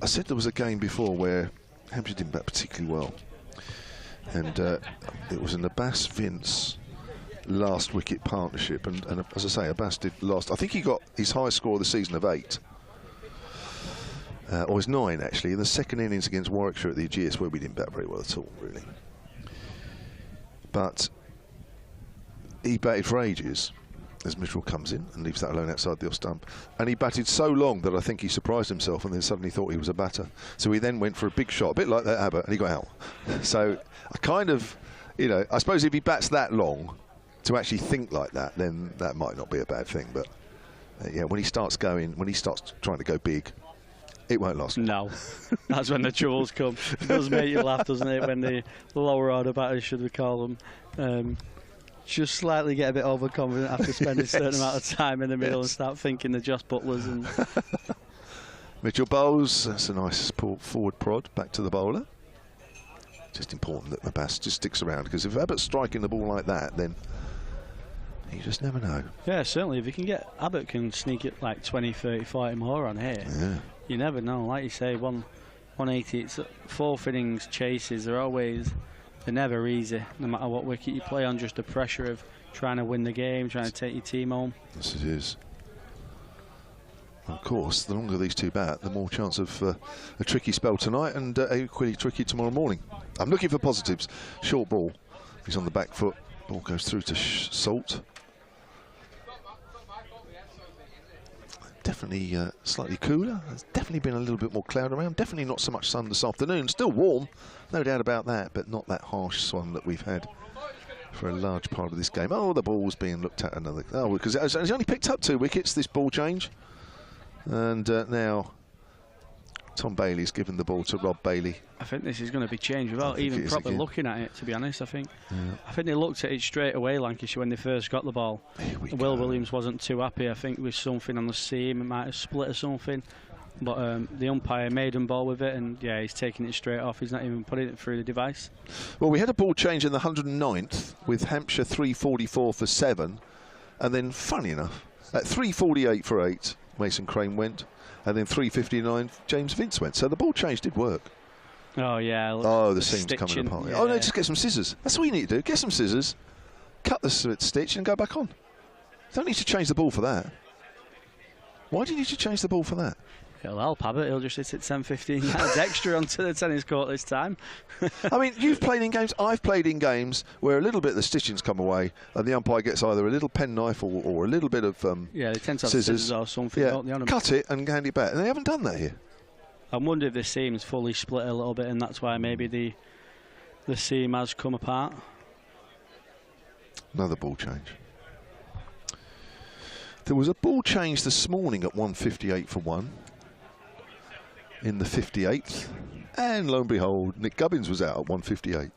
said there was a game before where Hampshire didn't bat particularly well. And it was an Abbas-Vince last wicket partnership. And as I say, Abbas did last. I think he got his highest score of the season of 8. Or his 9, actually, in the second innings against Warwickshire at the Aegeus, where we didn't bat very well at all, really. But he batted for ages as Mitchell comes in and leaves that alone outside the off stump. And he batted so long that I think he surprised himself and then suddenly thought he was a batter. So he then went for a big shot, a bit like that Abbott, and he got out. So I kind of, you know, I suppose if he bats that long to actually think like that, then that might not be a bad thing. But yeah, when he starts trying to go big, it won't last long. No, that's when the troubles come. It does make you laugh, doesn't it, when the lower order batters, should we call them, just slightly get a bit overconfident after spending a certain amount of time in the middle and start thinking the Josh Butlers. And Mitchell bowls. That's a nice forward prod back to the bowler. Just important that Abbas just sticks around, because if Abbott's striking the ball like that, then You just never know. Yeah, certainly. If you can get Abbott can sneak it like 20, 30, 40 more on here. Yeah. You never know. Like you say, 180. It's fourth innings chases. They're never easy. No matter what wicket you play on, just the pressure of trying to win the game, trying to take your team home. Yes, it is. Of course, the longer these two bat, the more chance of a tricky spell tonight and equally tricky tomorrow morning. I'm looking for positives. Short ball. He's on the back foot. Ball goes through to Salt. Definitely slightly cooler. There's definitely been a little bit more cloud around. Definitely not so much sun this afternoon. Still warm, no doubt about that, but not that harsh sun that we've had for a large part of this game. Oh, the ball's being looked at another. Oh, because he's only picked up 2 wickets, this ball change. And now Tom Bailey's given the ball to Rob Bailey. I think this is going to be changed without even properly looking at it, to be honest. I think they looked at it straight away, Lancashire, when they first got the ball. Will Williams wasn't too happy. I think with something on the seam, it might have split or something. But the umpire made him ball with it, and yeah, he's taking it straight off. He's not even putting it through the device. Well, we had a ball change in the 109th with Hampshire 344 for 7, and then, funny enough, at 348 for 8, Mason Crane went, and then 359, James Vince went. So the ball change did work. Oh, yeah. Oh, the seam's coming apart. Yeah. Oh, no, just get some scissors. That's all you need to do. Get some scissors, cut the stitch, and go back on. You don't need to change the ball for that. Why do you need to change the ball for that? It'll help Abbott. He'll just hit it 10, 15 yards extra onto the tennis court this time. I mean, you've played in games, I've played in games where a little bit of the stitching's come away and the umpire gets either a little penknife or a little bit of yeah, they tend to have scissors or something. Yeah, cut it and hand it back. And they haven't done that here. I wonder if the seam's fully split a little bit, and that's why maybe the seam has come apart. Another ball change. There was a ball change this morning at 158 for 1. In the 58th, and lo and behold, Nick Gubbins was out at 158.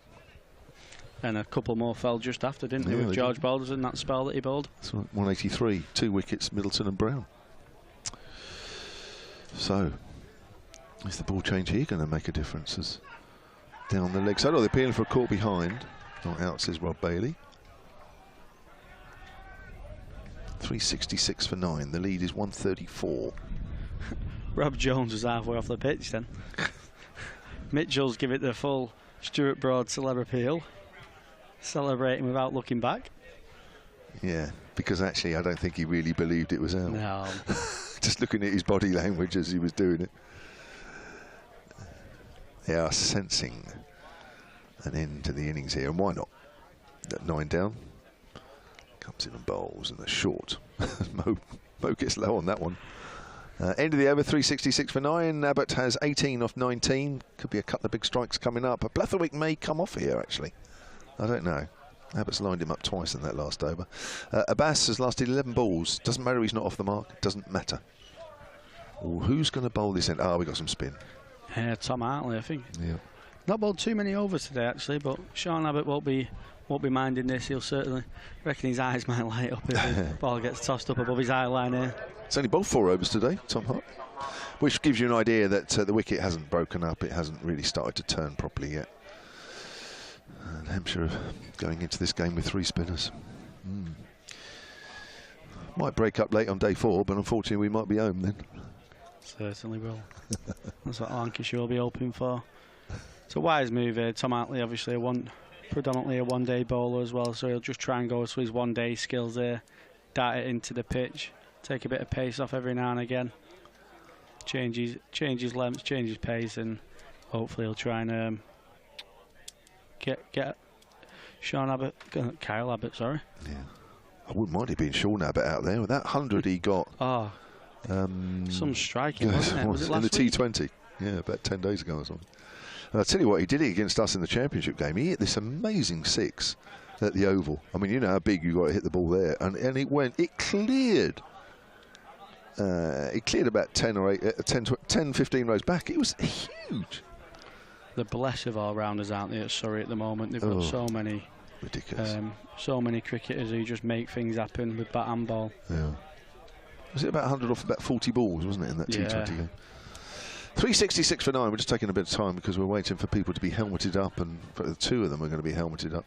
And a couple more fell just after, didn't they, with George Balderson, that spell that he bowled? That's right, 183, 2 wickets, Middleton and Brown. So, is the ball change here going to make a difference? As down the leg side, they're appealing for a caught behind. Not out, says Rob Bailey. 366 for 9, the lead is 134. Rob Jones was halfway off the pitch then. Mitchell's give it the full Stuart Broad celeb appeal, celebrating without looking back. Yeah, because actually I don't think he really believed it was out. No. Just looking at his body language as he was doing it. They are sensing an end to the innings here, and why not? That 9 down. Comes in and bowls, and a short. Mo gets low on that one. End of the over, 366 for 9. Abbott has 18 off 19. Could be a couple of big strikes coming up. Blatherwick may come off here, actually. I don't know. Abbott's lined him up twice in that last over. Abbas has lasted 11 balls. Doesn't matter, he's not off the mark. Doesn't matter. Ooh, who's going to bowl this end? Oh, we got some spin. Yeah, Tom Hartley, I think. Yeah. Not bowled too many overs today, actually, but Sean Abbott won't be minding this. He'll certainly reckon his eyes might light up if the ball gets tossed up above his eye line here. It's only bowled 4 overs today, Tom Hart, which gives you an idea that the wicket hasn't broken up. It hasn't really started to turn properly yet. And Hampshire going into this game with 3 spinners. Might break up late on day 4, but unfortunately we might be home then. Certainly will. That's what Lancashire will be hoping for. It's a wise move here. Tom Hartley, obviously, predominantly a one-day bowler as well, so he'll just try and go to his one-day skills there, dart it into the pitch, take a bit of pace off every now and again, change his length, change his pace, and hopefully he'll try and get Sean Abbott, Kyle Abbott, sorry. Yeah, I wouldn't mind it being Sean Abbott out there with that 100 he got. Oh, some striking, wasn't it? Was it last in the week? T20? Yeah, about 10 days ago or something. And I'll tell you what, he did it against us in the championship game. He hit this amazing 6 at the Oval. I mean, you know how big you got to hit the ball there, and it cleared. It cleared about 10, 15 rows back. It was huge. The bless of all-rounders, aren't they, at Surrey at the moment? They've got so many, ridiculous, so many cricketers who just make things happen with bat and ball. Yeah. Was it about 100 off about 40 balls, wasn't it, in that T20 game? 366 for 9. We're just taking a bit of time because we're waiting for people to be helmeted up, and the 2 of them are going to be helmeted up.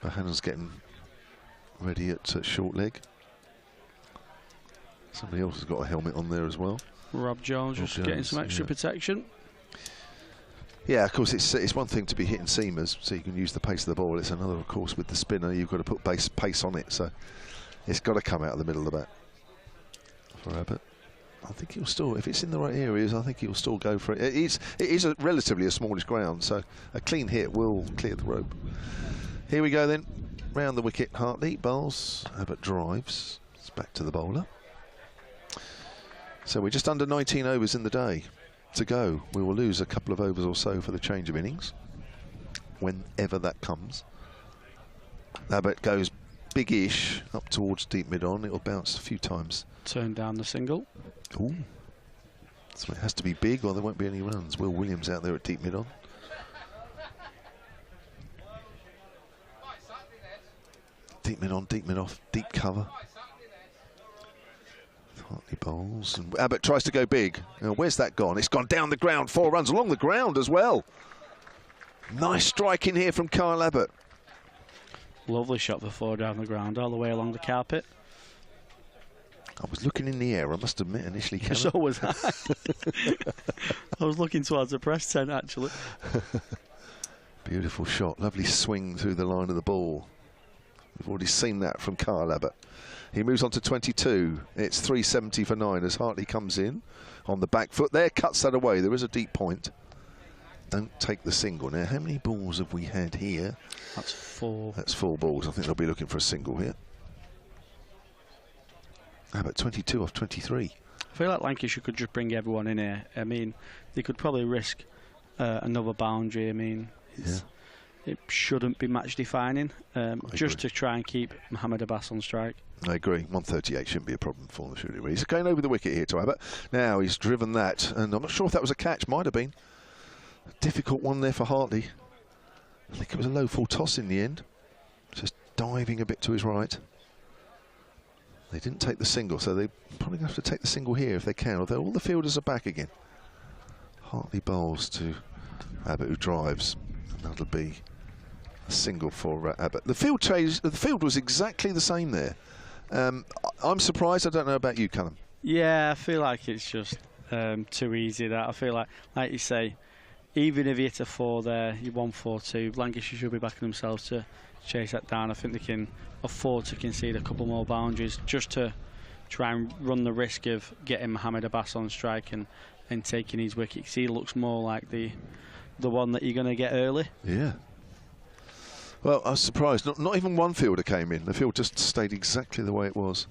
Bahannan's getting ready at short leg. Somebody else has got a helmet on there as well. Rob Jones just getting some extra protection. Yeah, of course, it's one thing to be hitting seamers, so you can use the pace of the ball. It's another, of course, with the spinner, you've got to put pace on it, so it's got to come out of the middle of the bat for Abbott. I think he'll still, if it's in the right areas, I think he'll still go for it. It is relatively a smallish ground, so a clean hit will clear the rope. Here we go then, round the wicket, Hartley bowls, Abbott drives. It's back to the bowler. So we're just under 19 overs in the day to go. We will lose a couple of overs or so for the change of innings, whenever that comes. Abbott goes big-ish up towards deep mid-on. It'll bounce a few times. Turn down the single. Ooh. So it has to be big or there won't be any runs. Will Williams out there at deep mid-on. Deep mid-on, deep mid-off, deep cover. Hartley bowls, and Abbott tries to go big. Now, where's that gone? It's gone down the ground, 4 runs along the ground as well. Nice strike in here from Kyle Abbott. Lovely shot for 4 down the ground, all the way along the carpet. I was looking in the air, I must admit, initially. So was I. I was looking towards the press tent, actually. Beautiful shot, lovely swing through the line of the ball. We've already seen that from Kyle Abbott. He moves on to 22. It's 370 for 9 as Hartley comes in on the back foot. There, cuts that away. There is a deep point. Don't take the single. Now, how many balls have we had here? That's 4. That's 4 balls. I think they'll be looking for a single here. Abbott 22 off 23. I feel like Lancashire could just bring everyone in here. I mean, they could probably risk another boundary. I mean, it shouldn't be match defining. Just to try and keep Mohamed Abbas on strike. I agree. 138 shouldn't be a problem for them, should it? He's going over the wicket here to Abbott. Now he's driven that, and I'm not sure if that was a catch. Might have been. A difficult one there for Hartley. I think it was a low full toss in the end. Just diving a bit to his right. They didn't take the single, so they're probably going to have to take the single here if they can, although all the fielders are back again. Hartley bowls to Abbott, who drives, and that'll be a single for Abbott. The field changed. The field was exactly the same there. I'm surprised. I don't know about you, Callum. Yeah, I feel like it's just too easy. That I feel like you say, even if you hit a 4 there, you 1-4-2. Lancashire should be backing themselves to chase that down. I think they can afford to concede a couple more boundaries just to try and run the risk of getting Mohamed Abbas on strike and taking his wicket. He looks more like the one that you're going to get early. Yeah. Well, I was surprised. Not even one fielder came in. The field just stayed exactly the way it was.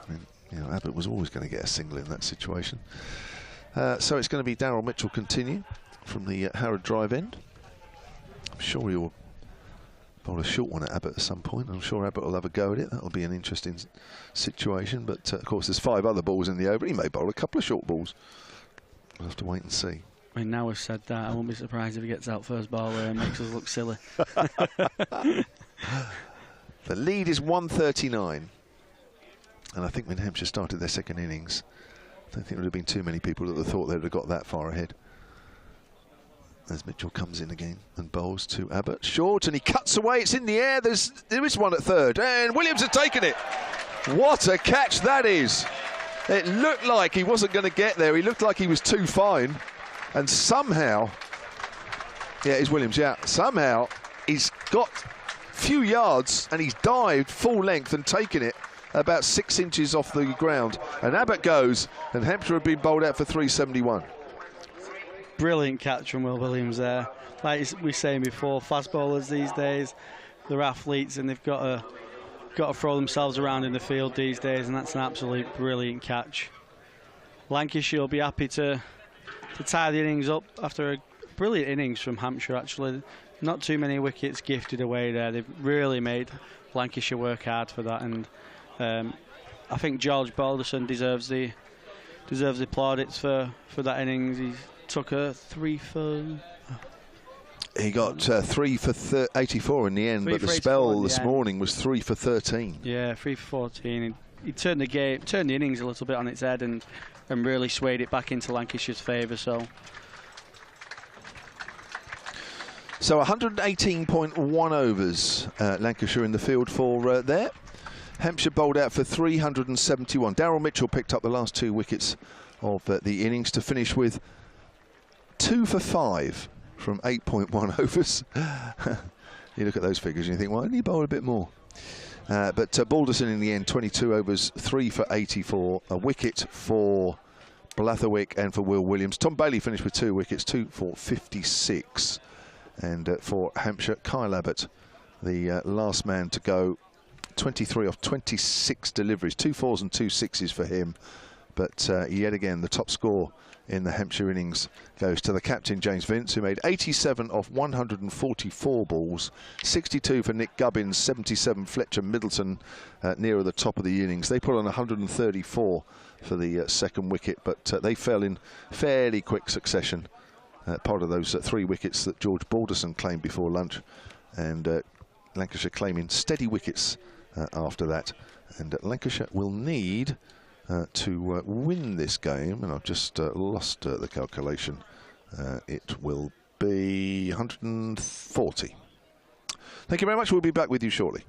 I mean, you know, Abbott was always going to get a single in that situation. So it's going to be Daryl Mitchell continue from the Harrod drive end. I'm sure he'll bowl a short one at Abbott at some point. I'm sure Abbott will have a go at it. That'll be an interesting situation. But of course, there's 5 other balls in the over. He may bowl a couple of short balls. We'll have to wait and see. I mean, now we've said that, I won't be surprised if he gets out first bowler and makes us look silly. The lead is 139. And I think when Hampshire started their second innings, I don't think there would have been too many people that would have thought they would have got that far ahead. As Mitchell comes in again and bowls to Abbott. Short, and he cuts away. It's in the air. There is one at third. And Williams has taken it. What a catch that is. It looked like he wasn't going to get there. He looked like he was too fine. And somehow, yeah, it's Williams, yeah. Somehow, he's got a few yards and he's dived full length and taken it about 6 inches off the ground. And Abbott goes, and Hampshire have been bowled out for 371. Brilliant catch from Will Williams there. Like we were saying before, fast bowlers these days, they're athletes and they've got to throw themselves around in the field these days, and that's an absolute brilliant catch. Lancashire will be happy to tie the innings up after a brilliant innings from Hampshire, actually. Not too many wickets gifted away there. They've really made Lancashire work hard for that, and I think George Balderson deserves the plaudits for that innings. He took a 3 for... He got 3 for 84 in the end, but the spell this morning was 3 for 13. Yeah, 3 for 14. He turned the innings a little bit on its head and really swayed it back into Lancashire's favour. So So 118.1 overs, Lancashire in the field for there. Hampshire bowled out for 371. Daryl Mitchell picked up the last 2 wickets of the innings to finish with 2 for 5 from 8.1 overs. You look at those figures and you think, why didn't he bowl a bit more? But Balderson in the end, 22 overs, 3 for 84, a wicket for Blatherwick and for Will Williams. Tom Bailey finished with 2 wickets, 2 for 56. And for Hampshire, Kyle Abbott, the last man to go, 23 off 26 deliveries, 2 4s and 2 6s for him. But yet again, the top score in the Hampshire innings goes to the captain, James Vince, who made 87 off 144 balls, 62 for Nick Gubbins, 77 Fletcher Middleton nearer the top of the innings. They put on 134 for the second wicket, but they fell in fairly quick succession. Part of those 3 wickets that George Balderson claimed before lunch, and Lancashire claiming steady wickets after that. And Lancashire will need to win this game, and I've just lost the calculation. It will be 140. Thank you very much. We'll be back with you shortly.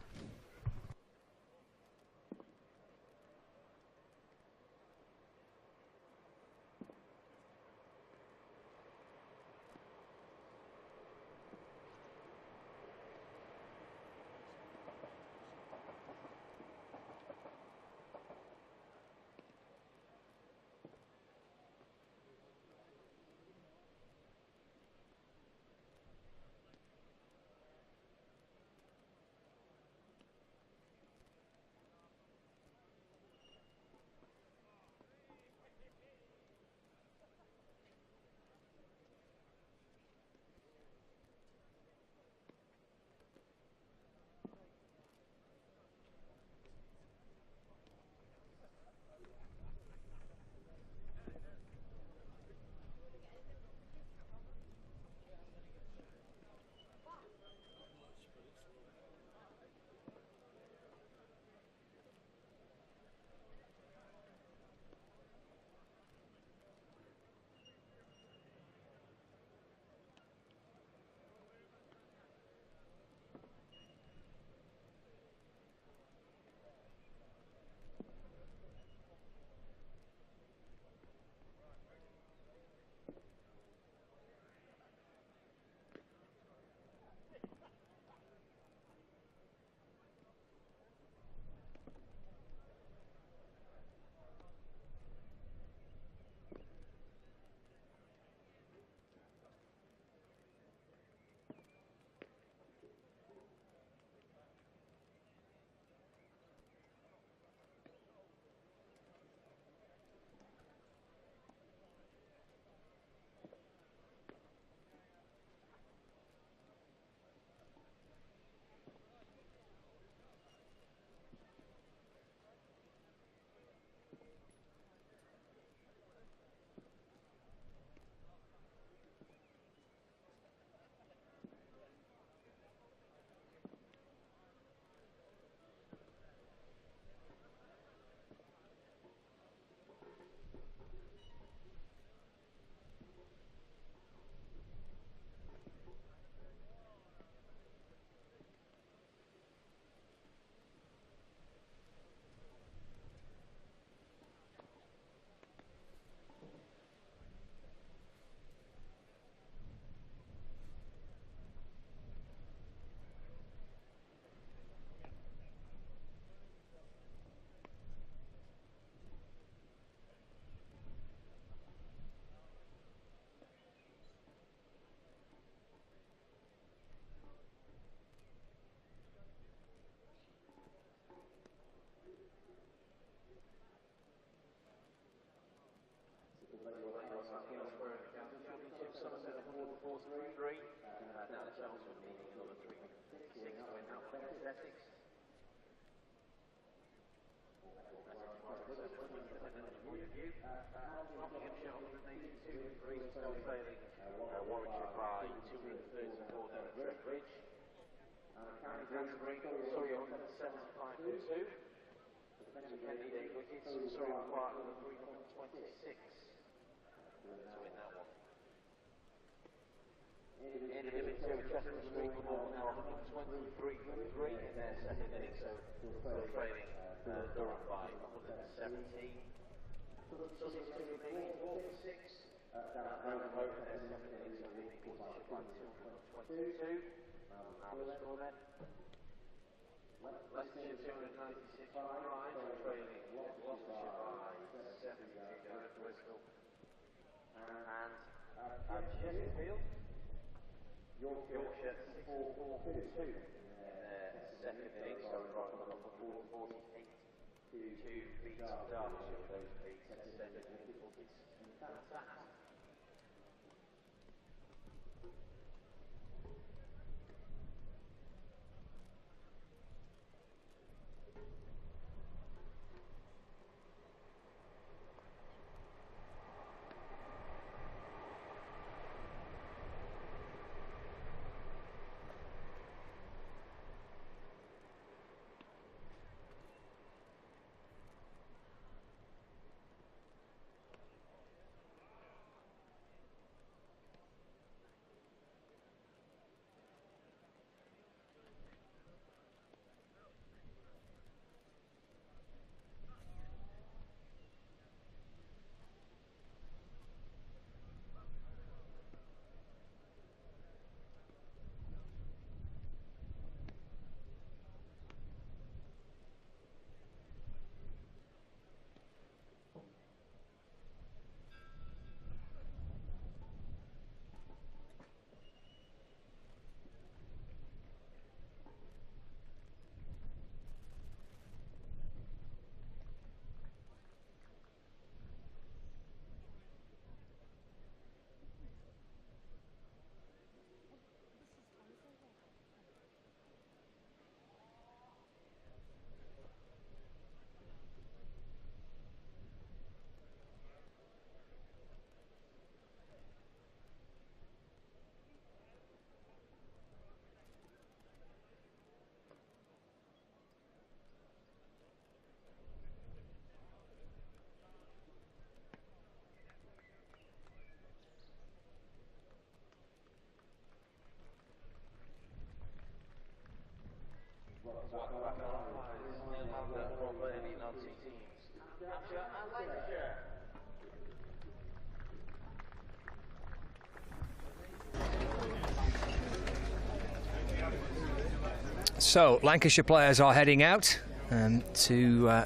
So Lancashire players are heading out to the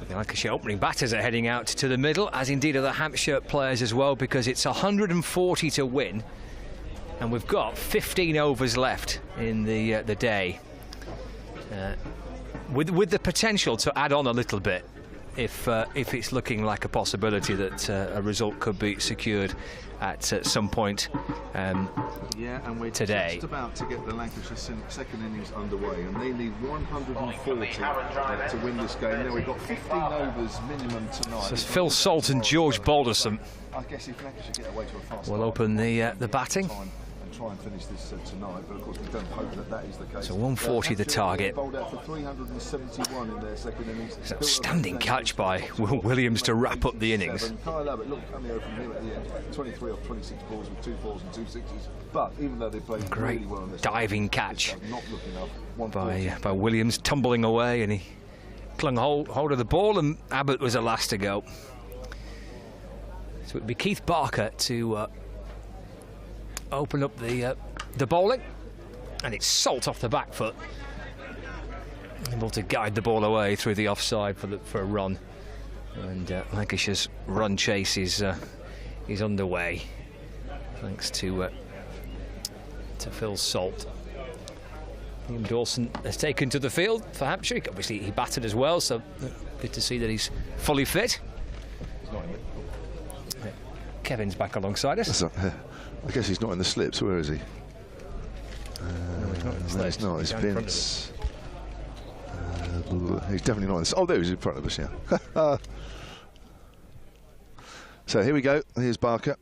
Lancashire opening batters are heading out to the middle, as indeed are the Hampshire players as well, because it's 140 to win, and we've got 15 overs left in the day, with the potential to add on a little bit if it's looking like a possibility that a result could be secured at some point yeah, and we're today. Just about to get the Lancashire second innings underway, and they need 140 to win this game. Now we've got 15 overs minimum tonight. So it's Phil Salt and George Balderson I guess if Lancashire get away to a fast will open the batting. And try and finish this tonight, but of course we don't hope that is the case. So 140 the target. Bowled out for 371 in their second innings. It's an outstanding catch by Will Williams to wrap up the innings. Kyle Abbott, look, cameo from him at the end. 23 off 26 balls with 2 4s and 2 6s. But even though they played really well on this, diving catch not enough, by Williams, tumbling away, and he clung hold of the ball, and Abbott was the last to go. So it'd be Keith Barker to open up the bowling, and it's Salt off the back foot, able to guide the ball away through the offside for a run, and Lancashire's run chase is underway thanks to Phil Salt. Liam Dawson has taken to the field for Hampshire. Obviously he batted as well, so good to see that he's fully fit. Kevin's back alongside us. I guess he's not in the slips. Where is he? No, he's not in the slips. He's not. It's Vince. He's definitely not in the... Oh, there he's in front of us, yeah. So here we go. Here's Barker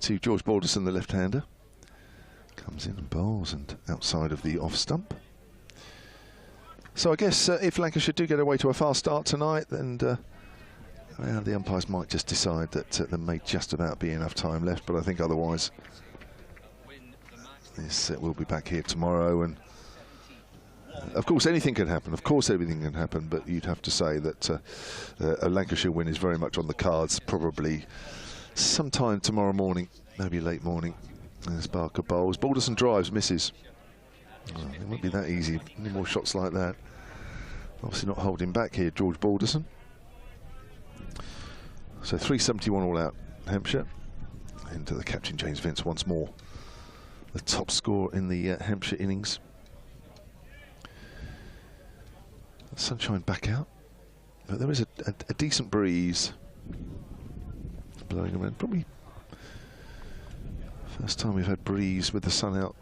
to George Balderson, the left-hander. Comes in and bowls, and outside of the off stump. So I guess if Lancashire do get away to a fast start tonight, then well, the umpires might just decide that there may just about be enough time left, but I think otherwise We'll be back here tomorrow, and of course anything can happen. Of course everything can happen, but you'd have to say that a Lancashire win is very much on the cards, probably sometime tomorrow morning, maybe late morning. There's Barker bowls. Balderson drives, misses. Oh, it won't be that easy. Any more shots like that. Obviously not holding back here, George Balderson. So 371 all out, Hampshire. Into the captain, James Vince, once more. The top scorer in the Hampshire innings. Sunshine back out. But there is a decent breeze blowing around. Probably first time we've had breeze with the sun out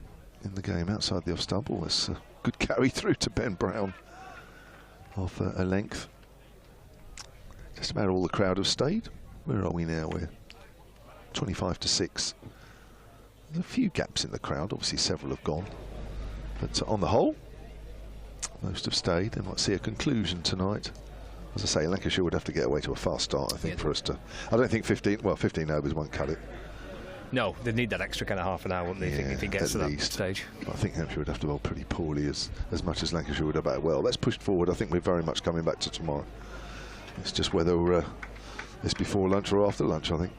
in the game outside the off stump. That's a good carry through to Ben Brown of a length. Just about all the crowd have stayed. Where are we now? We're 25 to 6. There's a few gaps in the crowd. Obviously several have gone. But on the whole, most have stayed. They might see a conclusion tonight. As I say, Lancashire would have to get away to a fast start, I think, for us to... I don't think 15 overs won't cut it. No, they'd need that extra kind of half an hour, wouldn't they, if it gets to that stage. I think Hampshire would have to bowl pretty poorly as much as Lancashire would have batted well. Let's push forward. I think we're very much coming back to tomorrow. It's just whether it's before lunch or after lunch, I think.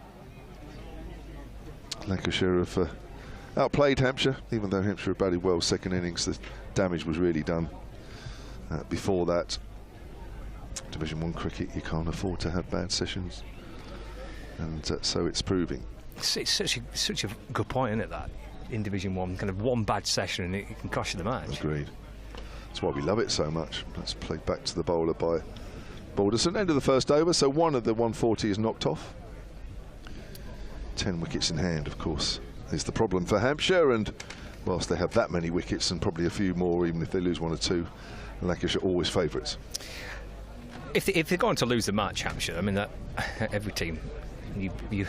Lancashire have outplayed Hampshire, even though Hampshire had batted well second innings. The damage was really done before that. Division 1 cricket, you can't afford to have bad sessions, and so it's proving. It's such a good point, isn't it, that in Division 1, kind of one bad session and it can cost you the match. Agreed. That's why we love it so much. Let's play back to the bowler by Balderson. End of the first over, so one of the 140 is knocked off. 10 wickets in hand, of course, is the problem for Hampshire, and whilst they have that many wickets and probably a few more, even if they lose one or two, Lancashire are always favourites. If they're going to lose the match, Hampshire, I mean, that every team,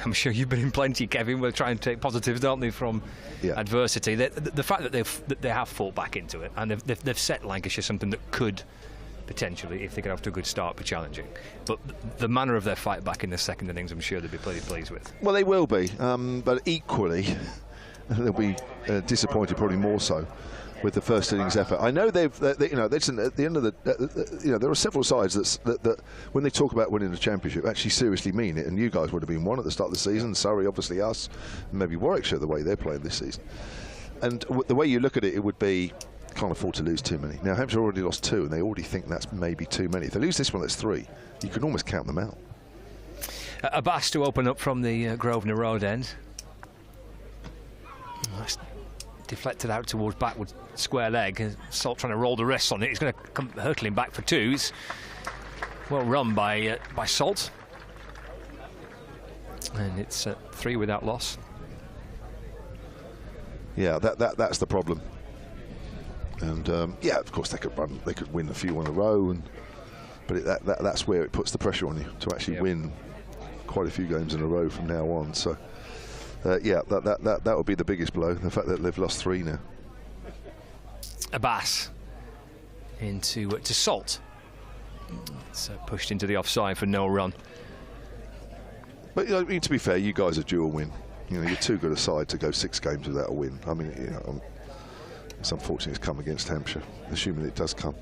I'm sure you've been in plenty, Kevin, will try and take positives, don't they, from adversity. The fact that they have fought back into it, and they've set Lancashire something that could potentially, if they get off to a good start, be challenging. But the manner of their fight back in the second innings, I'm sure they'll be pretty pleased with. Well, they will be, but equally, they'll be disappointed, probably more so, with the first innings effort. I know they've, at the end of the, there are several sides that when they talk about winning the championship, actually seriously mean it. And you guys would have been one at the start of the season. Surrey, obviously us, and maybe Warwickshire, the way they're playing this season. And the way you look at it, it would be can't afford to lose too many. Now Hampshire already lost 2, and they already think that's maybe too many. If they lose this one, that's 3. You can almost count them out. Abbas to open up from the Grosvenor Road end. Nice. Deflected out towards backward square leg. Salt trying to roll the wrists on it. He's going to come hurtling back for 2s. Well run by Salt. And it's 3 without loss. Yeah, that's the problem. And yeah, of course they could win a few in a row, but that's where it puts the pressure on you to actually win quite a few games in a row from now on. So. Yeah, that would be the biggest blow, the fact that they've lost 3 now. Abbas into to Salt. It's pushed into the offside for no run. But I mean, to be fair, you guys are due a win. You're too good a side to go 6 games without a win. I mean, it's unfortunate it's come against Hampshire, assuming it does come.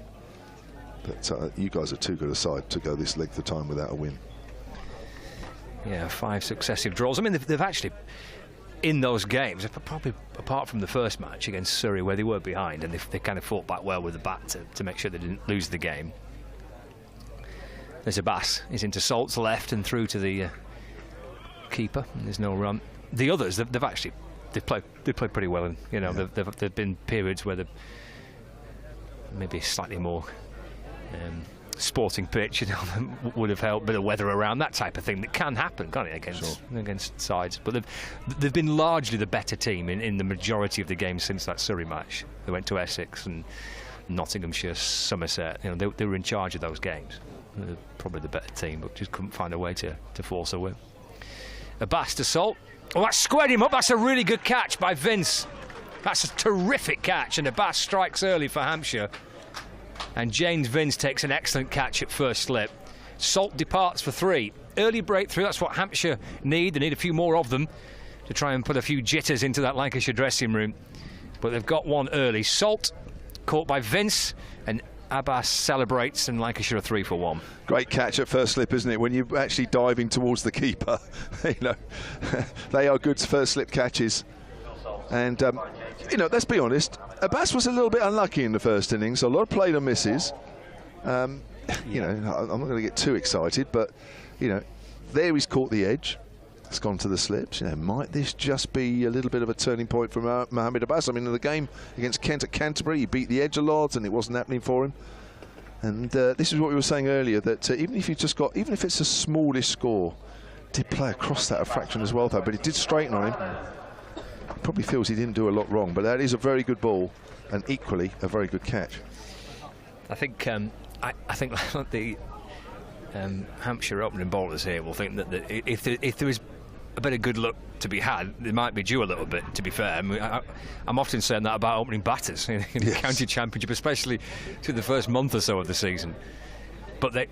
But you guys are too good a side to go this length of time without a win. Yeah, 5 successive draws. I mean, they've actually, in those games, probably apart from the first match against Surrey, where they were behind, and they kind of fought back well with the bat to make sure they didn't lose the game. There's Abbas. He's into Salt's left and through to the keeper. And there's no run. The others, they've played pretty well, and there've been periods where they've maybe slightly more. Sporting pitch, would have helped, bit of weather around, that type of thing that can happen, can't it, against sides. But they've been largely the better team in the majority of the games since that Surrey match. They went to Essex and Nottinghamshire, Somerset. They were in charge of those games. They're probably the better team, but just couldn't find a way to force a win. Abbas to Salt. Oh, that squared him up. That's a really good catch by Vince. That's a terrific catch, and Abbas strikes early for Hampshire. And James Vince takes an excellent catch at first slip. Salt departs for 3. Early breakthrough, that's what Hampshire need. They need a few more of them to try and put a few jitters into that Lancashire dressing room. but they've got one early. Salt caught by Vince, and Abbas celebrates, and Lancashire are 3 for 1. Great catch at first slip, isn't it? When you're actually diving towards the keeper, they are good first slip catches. And let's be honest, Abbas was a little bit unlucky in the first innings. A lot of played and misses. I'm not going to get too excited, but there he's caught the edge. It's gone to the slips. Might this just be a little bit of a turning point for Mohamed Abbas? I mean, in the game against Kent at Canterbury, he beat the edge a lot, and it wasn't happening for him. And this is what we were saying earlier, that even if it's a smallish score, did play across that a fraction as well, though. But it did straighten on him. He probably feels he didn't do a lot wrong, but that is a very good ball, and equally a very good catch. I think the Hampshire opening bowlers here will think that if there is a bit of good luck to be had, they might be due a little bit, to be fair. I mean, I'm often saying that about opening batters in the county championship, especially through the first month or so of the season. But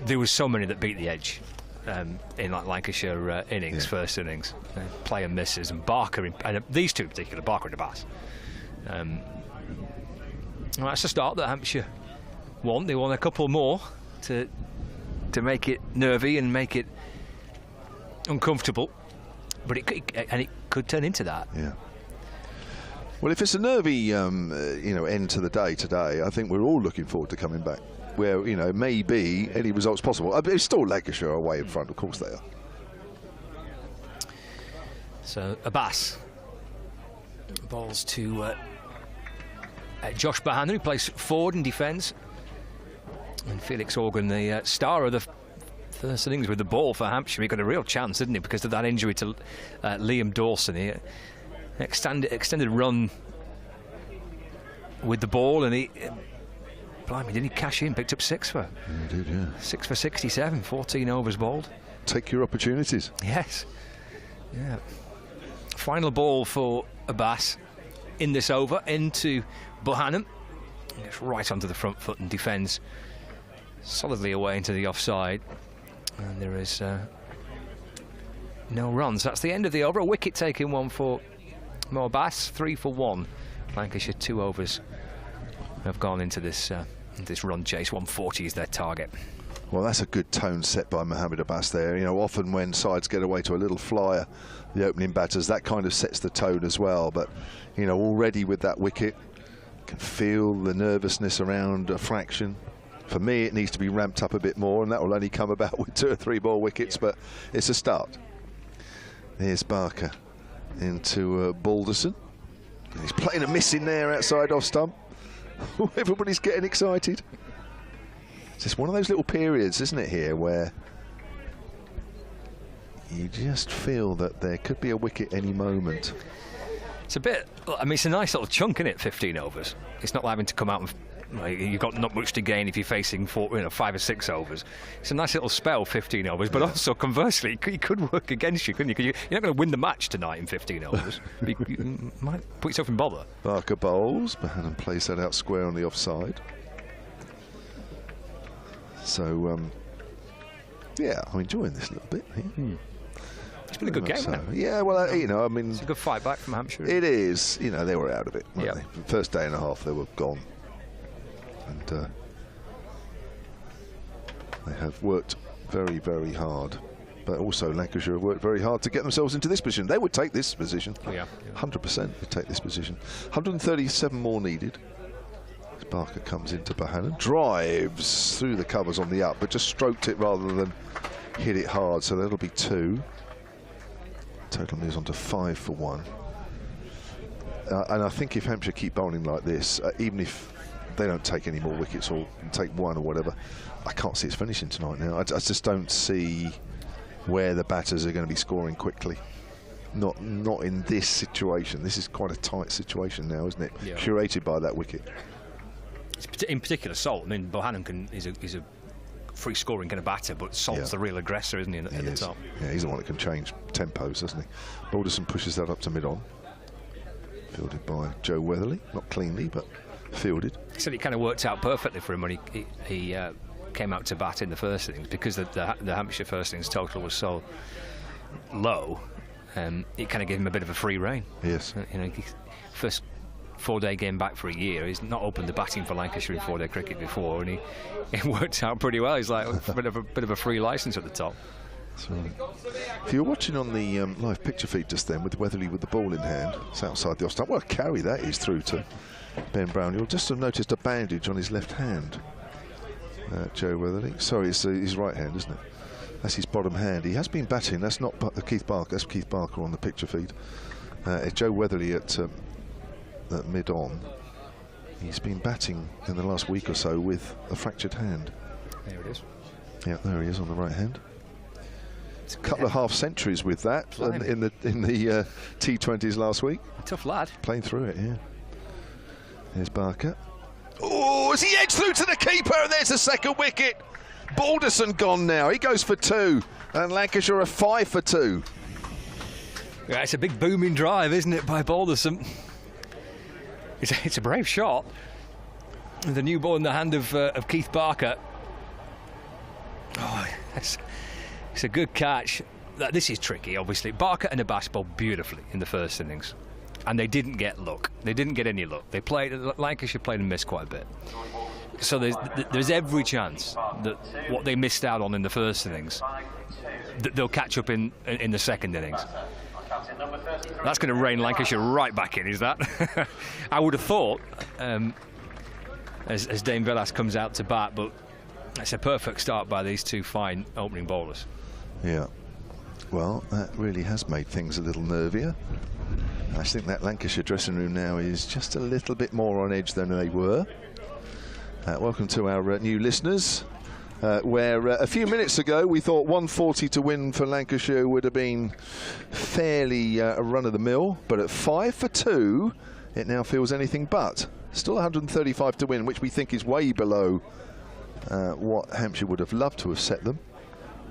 there was so many that beat the edge in Lancashire innings, first innings. Play and misses, and Barker, and these two in particular, Barker and Abbas. Well, that's the start that Hampshire won. They won a couple more to make it nervy and make it uncomfortable, but it could turn into that. Yeah. Well, if it's a nervy, end to the day today, I think we're all looking forward to coming back, where maybe any results possible. It's still Lancashire away in front, of course they are. So Abbas balls to Josh Bohannon, who plays forward and defence, and Felix Organ, the star of the first innings with the ball for Hampshire. He got a real chance, didn't he, because of that injury to Liam Dawson. He extended run with the ball, and blimey, didn't he cash in? Picked up 6 for. He did, yeah. 6 for 67, 14 overs bowled. Take your opportunities. Yes. Yeah. Final ball for Abbas in this over, into Bohannon. Gets right onto the front foot and defends solidly away into the offside. And there is no runs. That's the end of the over. A wicket taking one for Mo Abbas, 3 for 1. Lancashire 2 overs have gone into this run chase. 140 is their target. Well, that's a good tone set by Mohamed Abbas there. Often when sides get away to a little flyer, the opening batters, that kind of sets the tone as well. But, already with that wicket, can feel the nervousness around a fraction. For me, it needs to be ramped up a bit more, and that will only come about with 2 or 3 more wickets, but it's a start. There's Barker into Balderson. He's playing a miss in there outside off stump. Everybody's getting excited. It's just one of those little periods, isn't it, here, where you just feel that there could be a wicket any moment. It's a bit, it's a nice little chunk, isn't it, 15 overs. It's not like having to come out and you've got not much to gain if you're facing 5 or 6 overs. It's a nice little spell, 15 overs, but also conversely, it could work against you, couldn't you? You're not going to win the match tonight in 15 overs. You might put yourself in bother. Barker bowls, Bohannon plays that out square on the offside. So, yeah, I'm enjoying this a little bit here. It's been a good game, hasn't it? Yeah, well, it's a good fight back from Hampshire. It is. They were out of it, weren't they? The first day and a half, they were gone. And they have worked very, very hard. But also Lancashire have worked very hard to get themselves into this position. They would take this position. 100% would take this position. 137 more needed. As Barker comes into Bohannon. Drives through the covers on the up, but just stroked it rather than hit it hard. So that'll be 2. Total moves on to 5 for 1. And I think if Hampshire keep bowling like this, even if they don't take any more wickets or take 1 or whatever, I can't see it's finishing tonight now. I just don't see where the batters are going to be scoring quickly. Not in this situation. This is quite a tight situation now, isn't it? Yeah. Curated by that wicket. In particular, Salt. Bohannon is a free scoring kind of batter, but Salt's the real aggressor, isn't he, at the top? Yeah, he's the one that can change tempos, doesn't he? Balderson pushes that up to mid-on. Fielded by Joe Weatherly. Not cleanly, but fielded. He said it kind of worked out perfectly for him when he came out to bat in the first innings, because the Hampshire first innings total was so low. It kind of gave him a bit of a free rein. Yes. First four-day game back for a year. He's not opened the batting for Lancashire in four-day cricket before, and it worked out pretty well. He's like a bit of a free license at the top. So, if you're watching on the live picture feed just then with Weatherly with the ball in hand, it's outside the off-stump. What a carry that is through to Ben Brown. You'll just have noticed a bandage on his left hand. Joe Weatherly. Sorry, it's his right hand, isn't it? That's his bottom hand. He has been batting. That's not Keith Barker. That's Keith Barker on the picture feed. It's Joe Weatherly at mid-on. He's been batting in the last week or so with a fractured hand. There it is. Yeah, there he is on the right hand. A couple of half centuries with that in the T20s last week. A tough lad. Playing through it, yeah. There's Barker. Oh, as he edged through to the keeper, and there's the second wicket. Balderson gone now. He goes for 2, and Lancashire are 5 for 2. Yeah, it's a big booming drive, isn't it, by Balderson? It's a brave shot. The new ball in the hand of Keith Barker. Oh, it's a good catch. This is tricky, obviously. Barker and Abbas bowled beautifully in the first innings, and they didn't get luck. They didn't get any luck. Lancashire played and missed quite a bit. So there's every chance that what they missed out on in the first innings, that they'll catch up in the second innings. That's going to rein Lancashire right back in, is that? I would have thought, as Dane Villas comes out to bat, but it's a perfect start by these two fine opening bowlers. Yeah. Well, that really has made things a little nervier. I think that Lancashire dressing room now is just a little bit more on edge than they were. Welcome to our new listeners, where a few minutes ago we thought 140 to win for Lancashire would have been fairly a run-of-the-mill, but at 5 for 2 it now feels anything but. Still 135 to win, which we think is way below what Hampshire would have loved to have set them.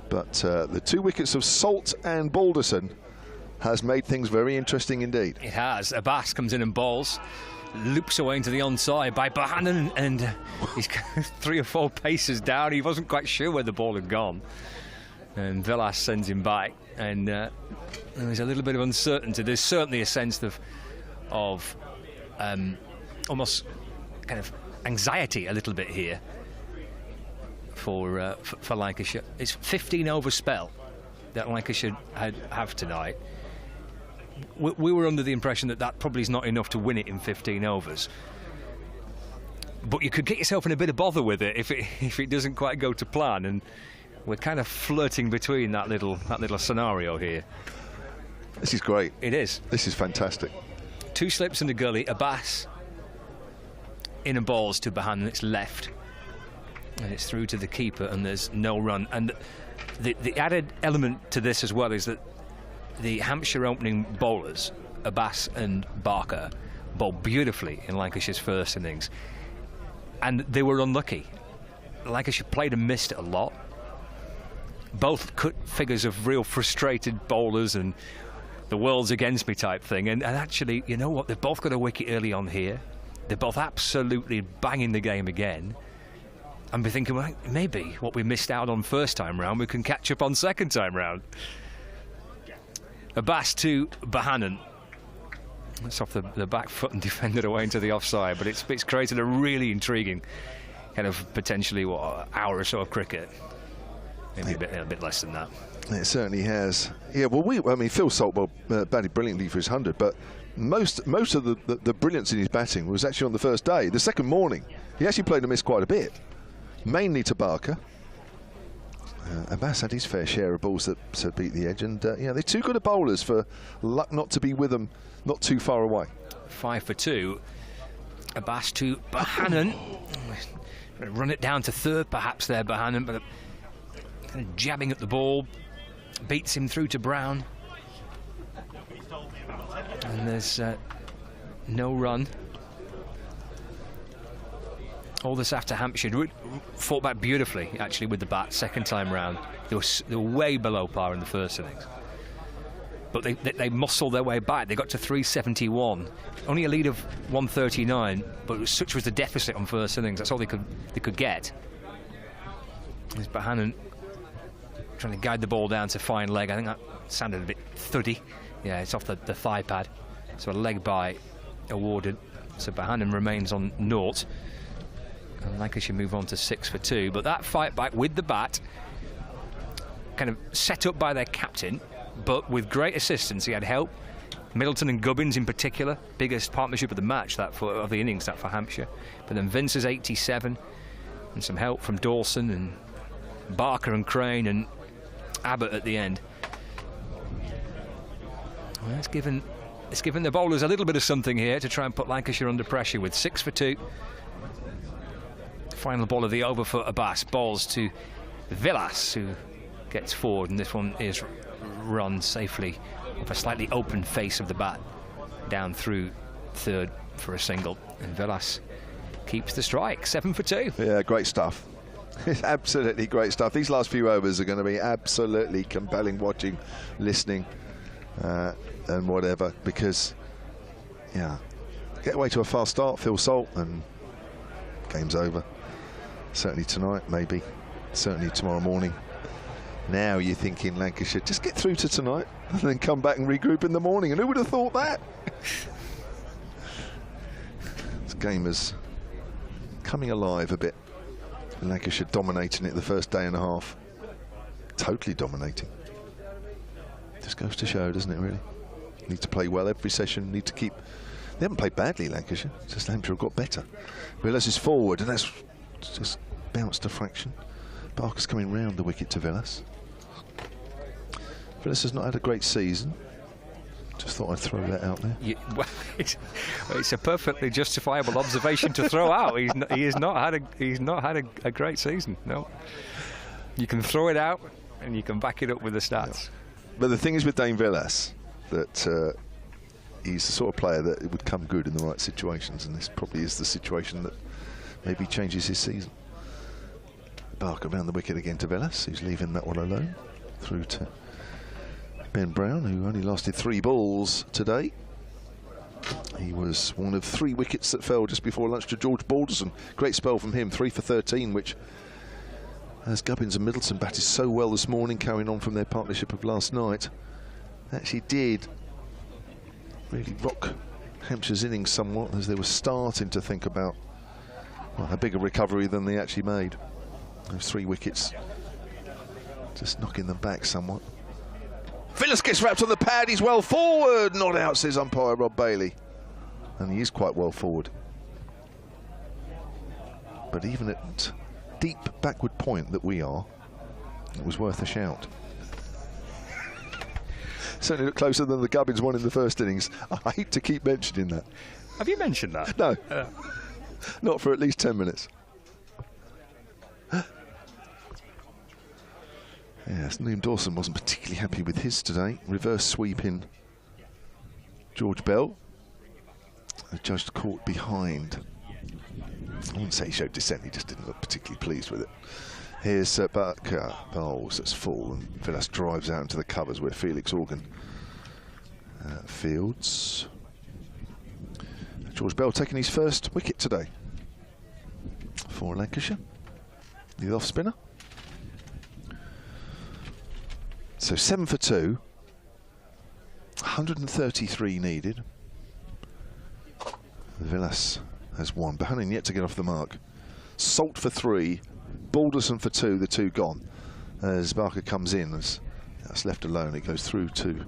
But the 2 wickets of Salt and Balderson has made things very interesting indeed. It has. Abbas comes in and bowls, loops away into the onside by Bohannon, and he's 3 or 4 paces down. He wasn't quite sure where the ball had gone, and Villas sends him back, and there's a little bit of uncertainty. There's certainly a sense of almost kind of anxiety a little bit here for Lancashire. It's 15 over spell that Lancashire have tonight. We were under the impression that probably is not enough to win it in 15 overs. But you could get yourself in a bit of bother with it if it doesn't quite go to plan, and we're kind of flirting between that little scenario here. This is great. It is. This is fantastic. 2 slips in the gully. Abbas in and balls to Bohannon. It's left, and it's through to the keeper, and there's no run. And the added element to this as well is that the Hampshire opening bowlers, Abbas and Barker, bowled beautifully in Lancashire's first innings, and they were unlucky. Lancashire played and missed it a lot. Both cut figures of real frustrated bowlers and the world's against me type thing, and actually, you know what, they've both got a wicket early on here. They're both absolutely banging the game again, and we're thinking, well, maybe what we missed out on first time round we can catch up on second time round. Abbas to Bohannon. That's off the back foot and defended away into the offside, but it's created a really intriguing kind of potentially hour or so of cricket. Maybe a bit less than that. It certainly has. Yeah, well, Phil Salt batted brilliantly for his 100, but most of the brilliance in his batting was actually on the first day. The second morning, he actually played and missed quite a bit, mainly to Barker. Abbas had his fair share of balls that beat the edge, and they're too good at bowlers for luck not to be with them, not too far away. 5 for 2. Abbas to Bohannon. Run it down to third, perhaps there, Bohannon, but kind of jabbing at the ball, beats him through to Brown, and there's no run. All this after Hampshire fought back beautifully, actually, with the bat second time round. They were way below par in the first innings, but they muscled their way back. They got to 371, only a lead of 139, but such was the deficit on first innings. That's all they could get. There's Bohannon trying to guide the ball down to fine leg. I think that sounded a bit thuddy. Yeah, it's off the thigh pad, so a leg bye awarded. So Bohannon remains on 0. And Lancashire move on to 6 for 2. But that fight back with the bat, kind of set up by their captain, but with great assistance. He had help. Middleton and Gubbins in particular, biggest partnership of the match, of the innings, that for Hampshire. But then Vince's 87, and some help from Dawson and Barker and Crane and Abbott at the end. Well, it's given the bowlers a little bit of something here to try and put Lancashire under pressure with 6 for 2. Final ball of the over for Abbas, balls to Villas, who gets forward, and this one is run safely off a slightly open face of the bat down through third for a single, and Villas keeps the strike. 7 for 2. Yeah, great stuff. It's absolutely great stuff. These last few overs are going to be absolutely compelling watching, listening, and whatever, because yeah, get away to a fast start, Phil Salt, and game's over. Certainly tonight, maybe certainly tomorrow morning. Now you're thinking Lancashire, just get through to tonight and then come back and regroup in the morning. And who would have thought that? This game is coming alive a bit. Lancashire dominating it the first day and a half. Totally dominating. Just goes to show, doesn't it, really? Need to play well every session, need to keep... They haven't played badly, Lancashire. It's just Hampshire have got better. Villas is forward, and that's just bounced a fraction. Barker's coming round the wicket to Villas. Villas has not had a great season. Just thought I'd throw that out there. Well, it's a perfectly justifiable observation to throw out. He's not had a great season. No, you can throw it out and you can back it up with the stats. Yeah. But the thing is with Dane Villas that he's the sort of player that it would come good in the right situations, and this probably is the situation that maybe changes his season. Barker around the wicket again to Villas, who's leaving that one alone. Through to Ben Brown, who only lasted 3 balls today. He was one of 3 wickets that fell just before lunch to George Balderson. Great spell from him, 3 for 13, which, as Gubbins and Middleton batted so well this morning, carrying on from their partnership of last night, actually did really rock Hampshire's innings somewhat, as they were starting to think about, well, a bigger recovery than they actually made. Those 3 wickets just knocking them back somewhat. Villas gets wrapped on the pad, he's well forward, not out, says umpire Rob Bailey. And he is quite well forward. But even at deep backward point that we are, it was worth a shout. Certainly looked closer than the Gubbins one in the first innings. I hate to keep mentioning that. Have you mentioned that? No, not for at least 10 minutes. Yes, Liam Dawson wasn't particularly happy with his today. Reverse sweep in George Bell. The judge caught behind. I wouldn't say he showed dissent, he just didn't look particularly pleased with it. Here's Barker bowls, that's full, and Villas drives out into the covers where Felix Organ fields. George Bell taking his first wicket today for Lancashire, the off spinner. So 7 for 2, 133 needed. Villas has 1. Bohannon yet to get off the mark. Salt for 3, Balderson for 2, the 2 gone. As Barker comes in, as that's left alone, it goes through to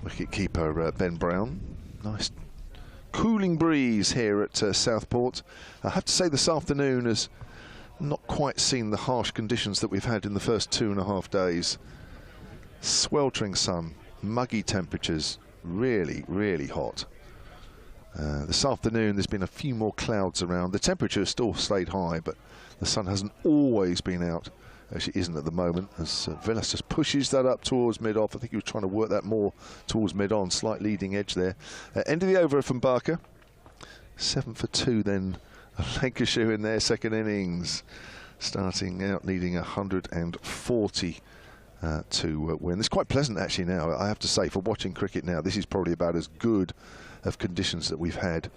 wicket keeper Ben Brown. Nice cooling breeze here at Southport. I have to say this afternoon has not quite seen the harsh conditions that we've had in the first 2.5 days. Sweltering sun, muggy temperatures, really, really hot. This afternoon there's been a few more clouds around. The temperature has still stayed high, but the sun hasn't always been out. Actually isn't at the moment, as Villas just pushes that up towards mid-off. I think he was trying to work that more towards mid-on, slight leading edge there. End of the over from Barker. 7 for 2 then. Lancashire in their second innings, starting out needing 140 to win. It's quite pleasant actually now, I have to say, for watching cricket now. This is probably about as good of conditions that we've had.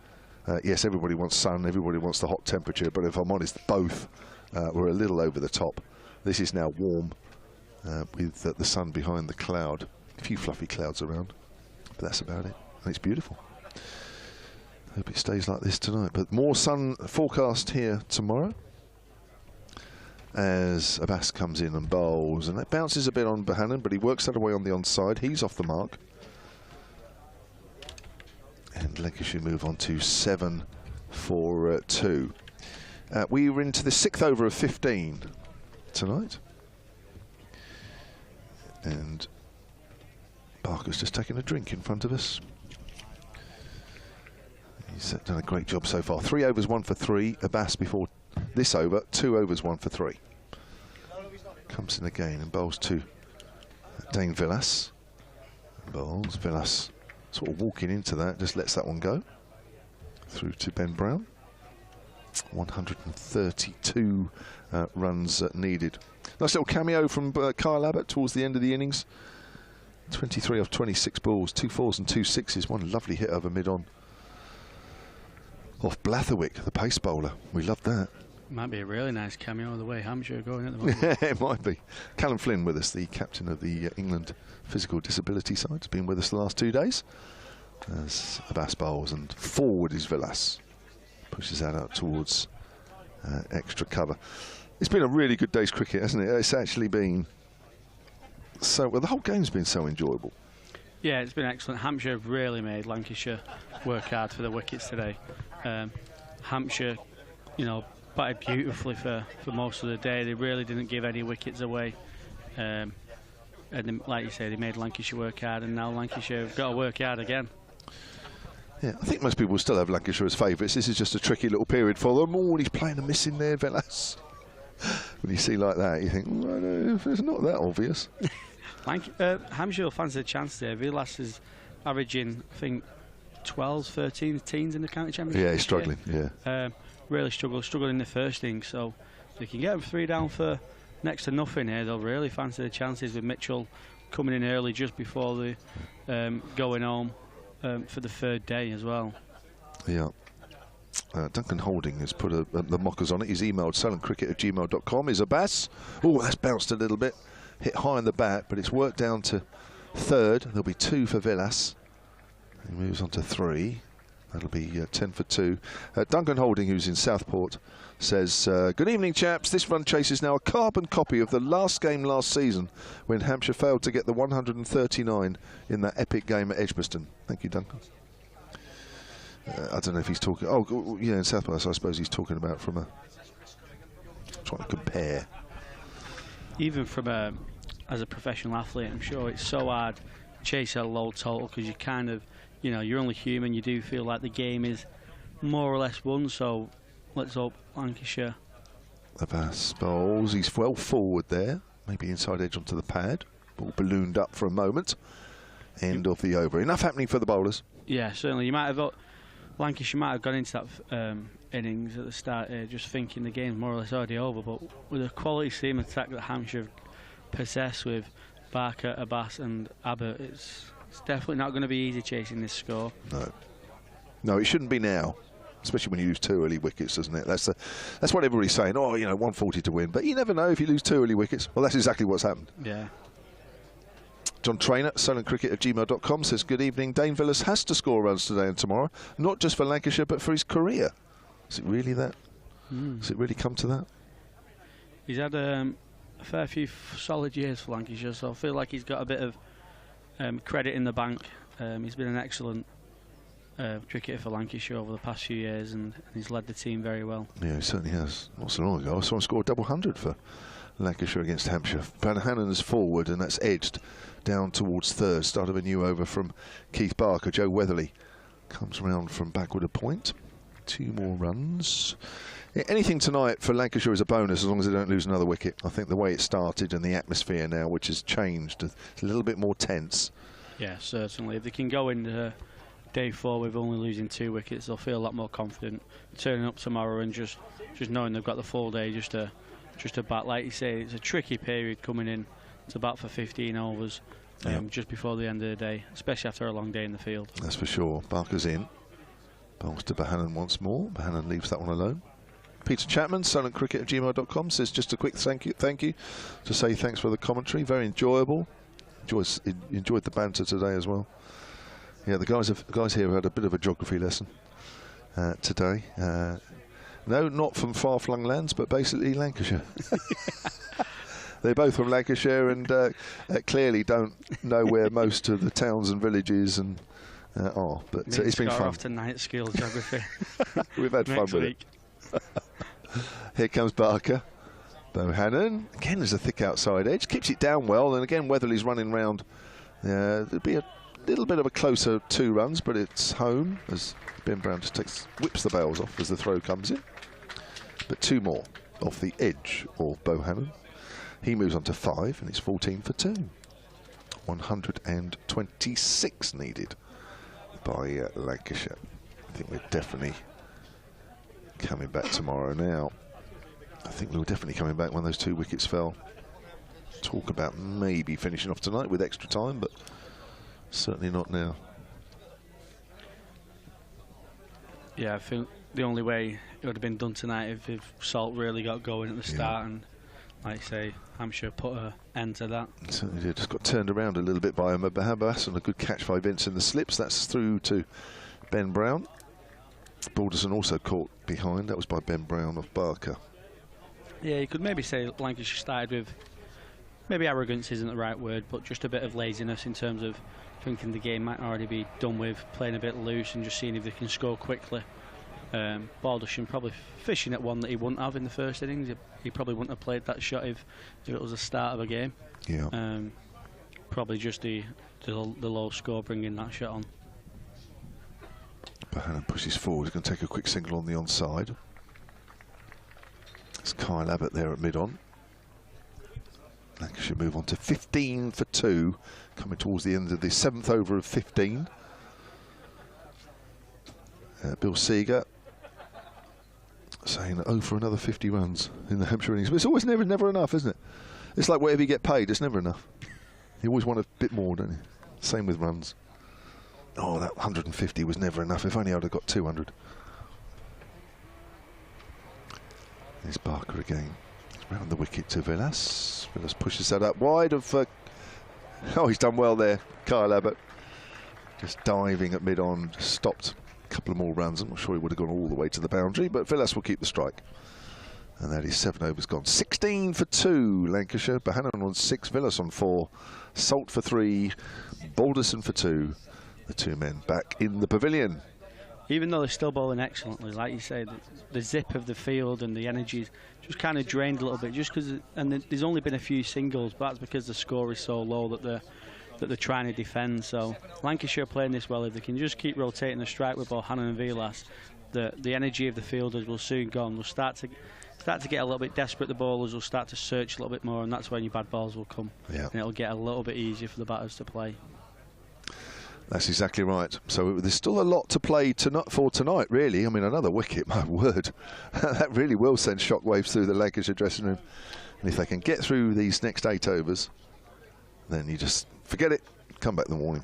Yes, everybody wants sun, everybody wants the hot temperature, but if I'm honest, both were a little over the top. This is now warm with the sun behind the cloud. A few fluffy clouds around, but that's about it. And it's beautiful. Hope it stays like this tonight. But more sun forecast here tomorrow. As Abbas comes in and bowls, and that bounces a bit on Bohannon, but he works that away on the onside. He's off the mark. And Lancashire move on to 7 for 2. We were into the 6th over of 15 tonight. And Barker's just taking a drink in front of us. He's done a great job so far. 3 overs, 1 for 3. Abbas before this over, 2 overs, 1 for 3. Comes in again and bowls to Dane Villas. Bowls, Villas sort of walking into that, just lets that one go. Through to Ben Brown. 132 runs needed. Nice little cameo from Kyle Abbott towards the end of the innings. 23 off 26 balls, 2 4s and 2 6s. One lovely hit over mid-on. Off Blatherwick, the pace bowler. We love that. Might be a really nice cameo of the way Hampshire are going at the moment. Yeah, it might be. Callum Flynn with us, the captain of the England physical disability side, has been with us the last 2 days. As Abbas bowls, and forward is Villas. Pushes that out towards extra cover. It's been a really good day's cricket, hasn't it? It's actually been so well. The whole game's been so enjoyable. Yeah, it's been excellent. Hampshire have really made Lancashire work hard for the wickets today. Hampshire, you know, batted beautifully for most of the day. They really didn't give any wickets away. And then, like you say, they made Lancashire work hard, and now Lancashire have got to work hard again. Yeah, I think most people will still have Lancashire as favourites. This is just a tricky little period for them. Oh, he's playing a miss in there, Villas. When you see like that, you think, well, no, it's not that obvious. Hampshire will fancy the chance there. Villas is averaging, I think, 12s, 13s, teens in the county championship. Yeah, he's struggling, yeah. Really struggled in the first inning, so if they can get them 3 down for next to nothing here, they'll really fancy the chances with Mitchell coming in early just before the going home for the 3rd day as well. Yeah. Duncan Holding has put the mockers on it. He's emailed silentcricket@gmail.com. Is Abbas. Oh, that's bounced a little bit. Hit high on the bat, but it's worked down to 3rd. There'll be 2 for Villas. He moves on to 3. That'll be 10 for 2. Duncan Holding, who's in Southport, says, good evening, chaps. This run chase is now a carbon copy of the last game last season when Hampshire failed to get the 139 in that epic game at Edgbaston. Thank you, Duncan. I don't know if he's talking... Oh, yeah, in Southport, so I suppose he's talking about from a... trying to compare. Even from as a professional athlete, I'm sure it's so hard to chase a low total because you kind of... You know, you're only human. You do feel like the game is more or less won. So let's hope Lancashire. Abbas bowls. He's well forward there. Maybe inside edge onto the pad. Ball ballooned up for a moment. End of the over. Enough happening for the bowlers. Yeah, certainly. You might have Lancashire might have gone into that innings at the start here just thinking the game's more or less already over. But with the quality seam attack that Hampshire possess with Barker, Abbas, and Abbott, it's definitely not going to be easy chasing this score. No, it shouldn't be now, especially when you lose 2 early wickets, doesn't it? That's what everybody's saying. Oh, you know, 140 to win, but you never know if you lose 2 early wickets. Well, that's exactly what's happened. Yeah. John Trainer, silentcricket@gmail.com, says, good evening. Dane Villas has to score runs today and tomorrow, not just for Lancashire, but for his career. Is it really that? Has it really come to that? He's had a fair few solid years for Lancashire, so I feel like he's got a bit of credit in the bank. He's been an excellent cricketer for Lancashire over the past few years, and he's led the team very well. Yeah, he certainly has. Not so long ago, I saw him score a double 100 for Lancashire against Hampshire. Van Hannen's forward, and that's edged down towards 3rd. Start of a new over from Keith Barker. Joe Weatherly comes round from backward a point. 2 more runs. Yeah, anything tonight for Lancashire is a bonus as long as they don't lose another wicket. I think the way it started and the atmosphere now, which has changed, it's a little bit more tense. Yeah, certainly. If they can go into day 4 with only losing 2 wickets, they'll feel a lot more confident turning up tomorrow and just knowing they've got the full day just to bat. Like you say, it's a tricky period coming in to bat for 15 overs just before the end of the day, especially after a long day in the field. That's for sure. Barker's in. Bowls to Bohannon once more. Bohannon leaves that one alone. Peter Chapman, silentcricket@gmail.com, says just a quick thank you to say thanks for the commentary. Very enjoyable. Enjoyed the banter today as well. Yeah, the guys here had a bit of a geography lesson. today. No, not from far-flung lands, but basically Lancashire. They're both from Lancashire and clearly don't know where most of the towns and villages and are. But it's been fun. Off to night school geography. We've had fun with it. Here comes Barker. Bohannon. Again, there's a thick outside edge. Keeps it down well. And again, Weatherly's running round. There'll be a little bit of a closer 2 runs, but it's home as Ben Brown just whips the bails off as the throw comes in. But 2 more off the edge of Bohannon. He moves on to 5, and it's 14 for 2. 126 needed by Lancashire. I think we're definitely coming back tomorrow now. I think we were definitely coming back when those 2 wickets fell. Talk about maybe finishing off tonight with extra time, but certainly not now. Yeah, I think the only way it would have been done tonight if Salt really got going at the start, and like I say, Hampshire put an end to that. It certainly did. Just got turned around a little bit by Mahabas, and a good catch by Vince in the slips. That's through to Ben Brown. Balderson also caught behind. That was by Ben Brown of Barker. Yeah, you could maybe say Lancashire started with, maybe arrogance isn't the right word, but just a bit of laziness in terms of thinking the game might already be done with, playing a bit loose and just seeing if they can score quickly. Balderson probably fishing at one that he wouldn't have in the first innings. He probably wouldn't have played that shot if it was the start of a game. Yeah. Probably just the low score bringing that shot on. Bohannon pushes forward. He's going to take a quick single on the onside. It's Kyle Abbott there at mid-on. Lancashire move on to 15 for 2, coming towards the end of the 7th over of 15. Bill Seeger saying, oh, for another 50 runs in the Hampshire innings. But it's always never enough, isn't it? It's like whatever you get paid, it's never enough. You always want a bit more, don't you? Same with runs. Oh, that 150 was never enough. If only I'd have got 200. There's Barker again. Round the wicket to Villas. Villas pushes that up wide of... oh, he's done well there, Kyle Abbott. Just diving at mid-on, stopped a couple of more runs. I'm not sure he would have gone all the way to the boundary, but Villas will keep the strike. And that is 7 overs gone. 16 for 2, Lancashire. Bohannon on 6, Villas on 4. Salt for 3, Balderson for 2. The 2 men back in the pavilion. Even though they're still bowling excellently, like you say, the zip of the field and the energy just kind of drained a little bit. Just because, and there's only been a few singles, but that's because the score is so low that they're trying to defend. So Lancashire are playing this well. If they can just keep rotating the strike with Bohannon and Villas, the energy of the fielders will soon go. We'll start to get a little bit desperate. The bowlers will start to search a little bit more, and that's when your bad balls will come. Yeah. And it'll get a little bit easier for the batters to play. That's exactly right. So there's still a lot to play for tonight, really. I mean, another wicket, my word. That really will send shockwaves through the Lancashire dressing room. And if they can get through these next 8 overs, then you just forget it, come back in the morning.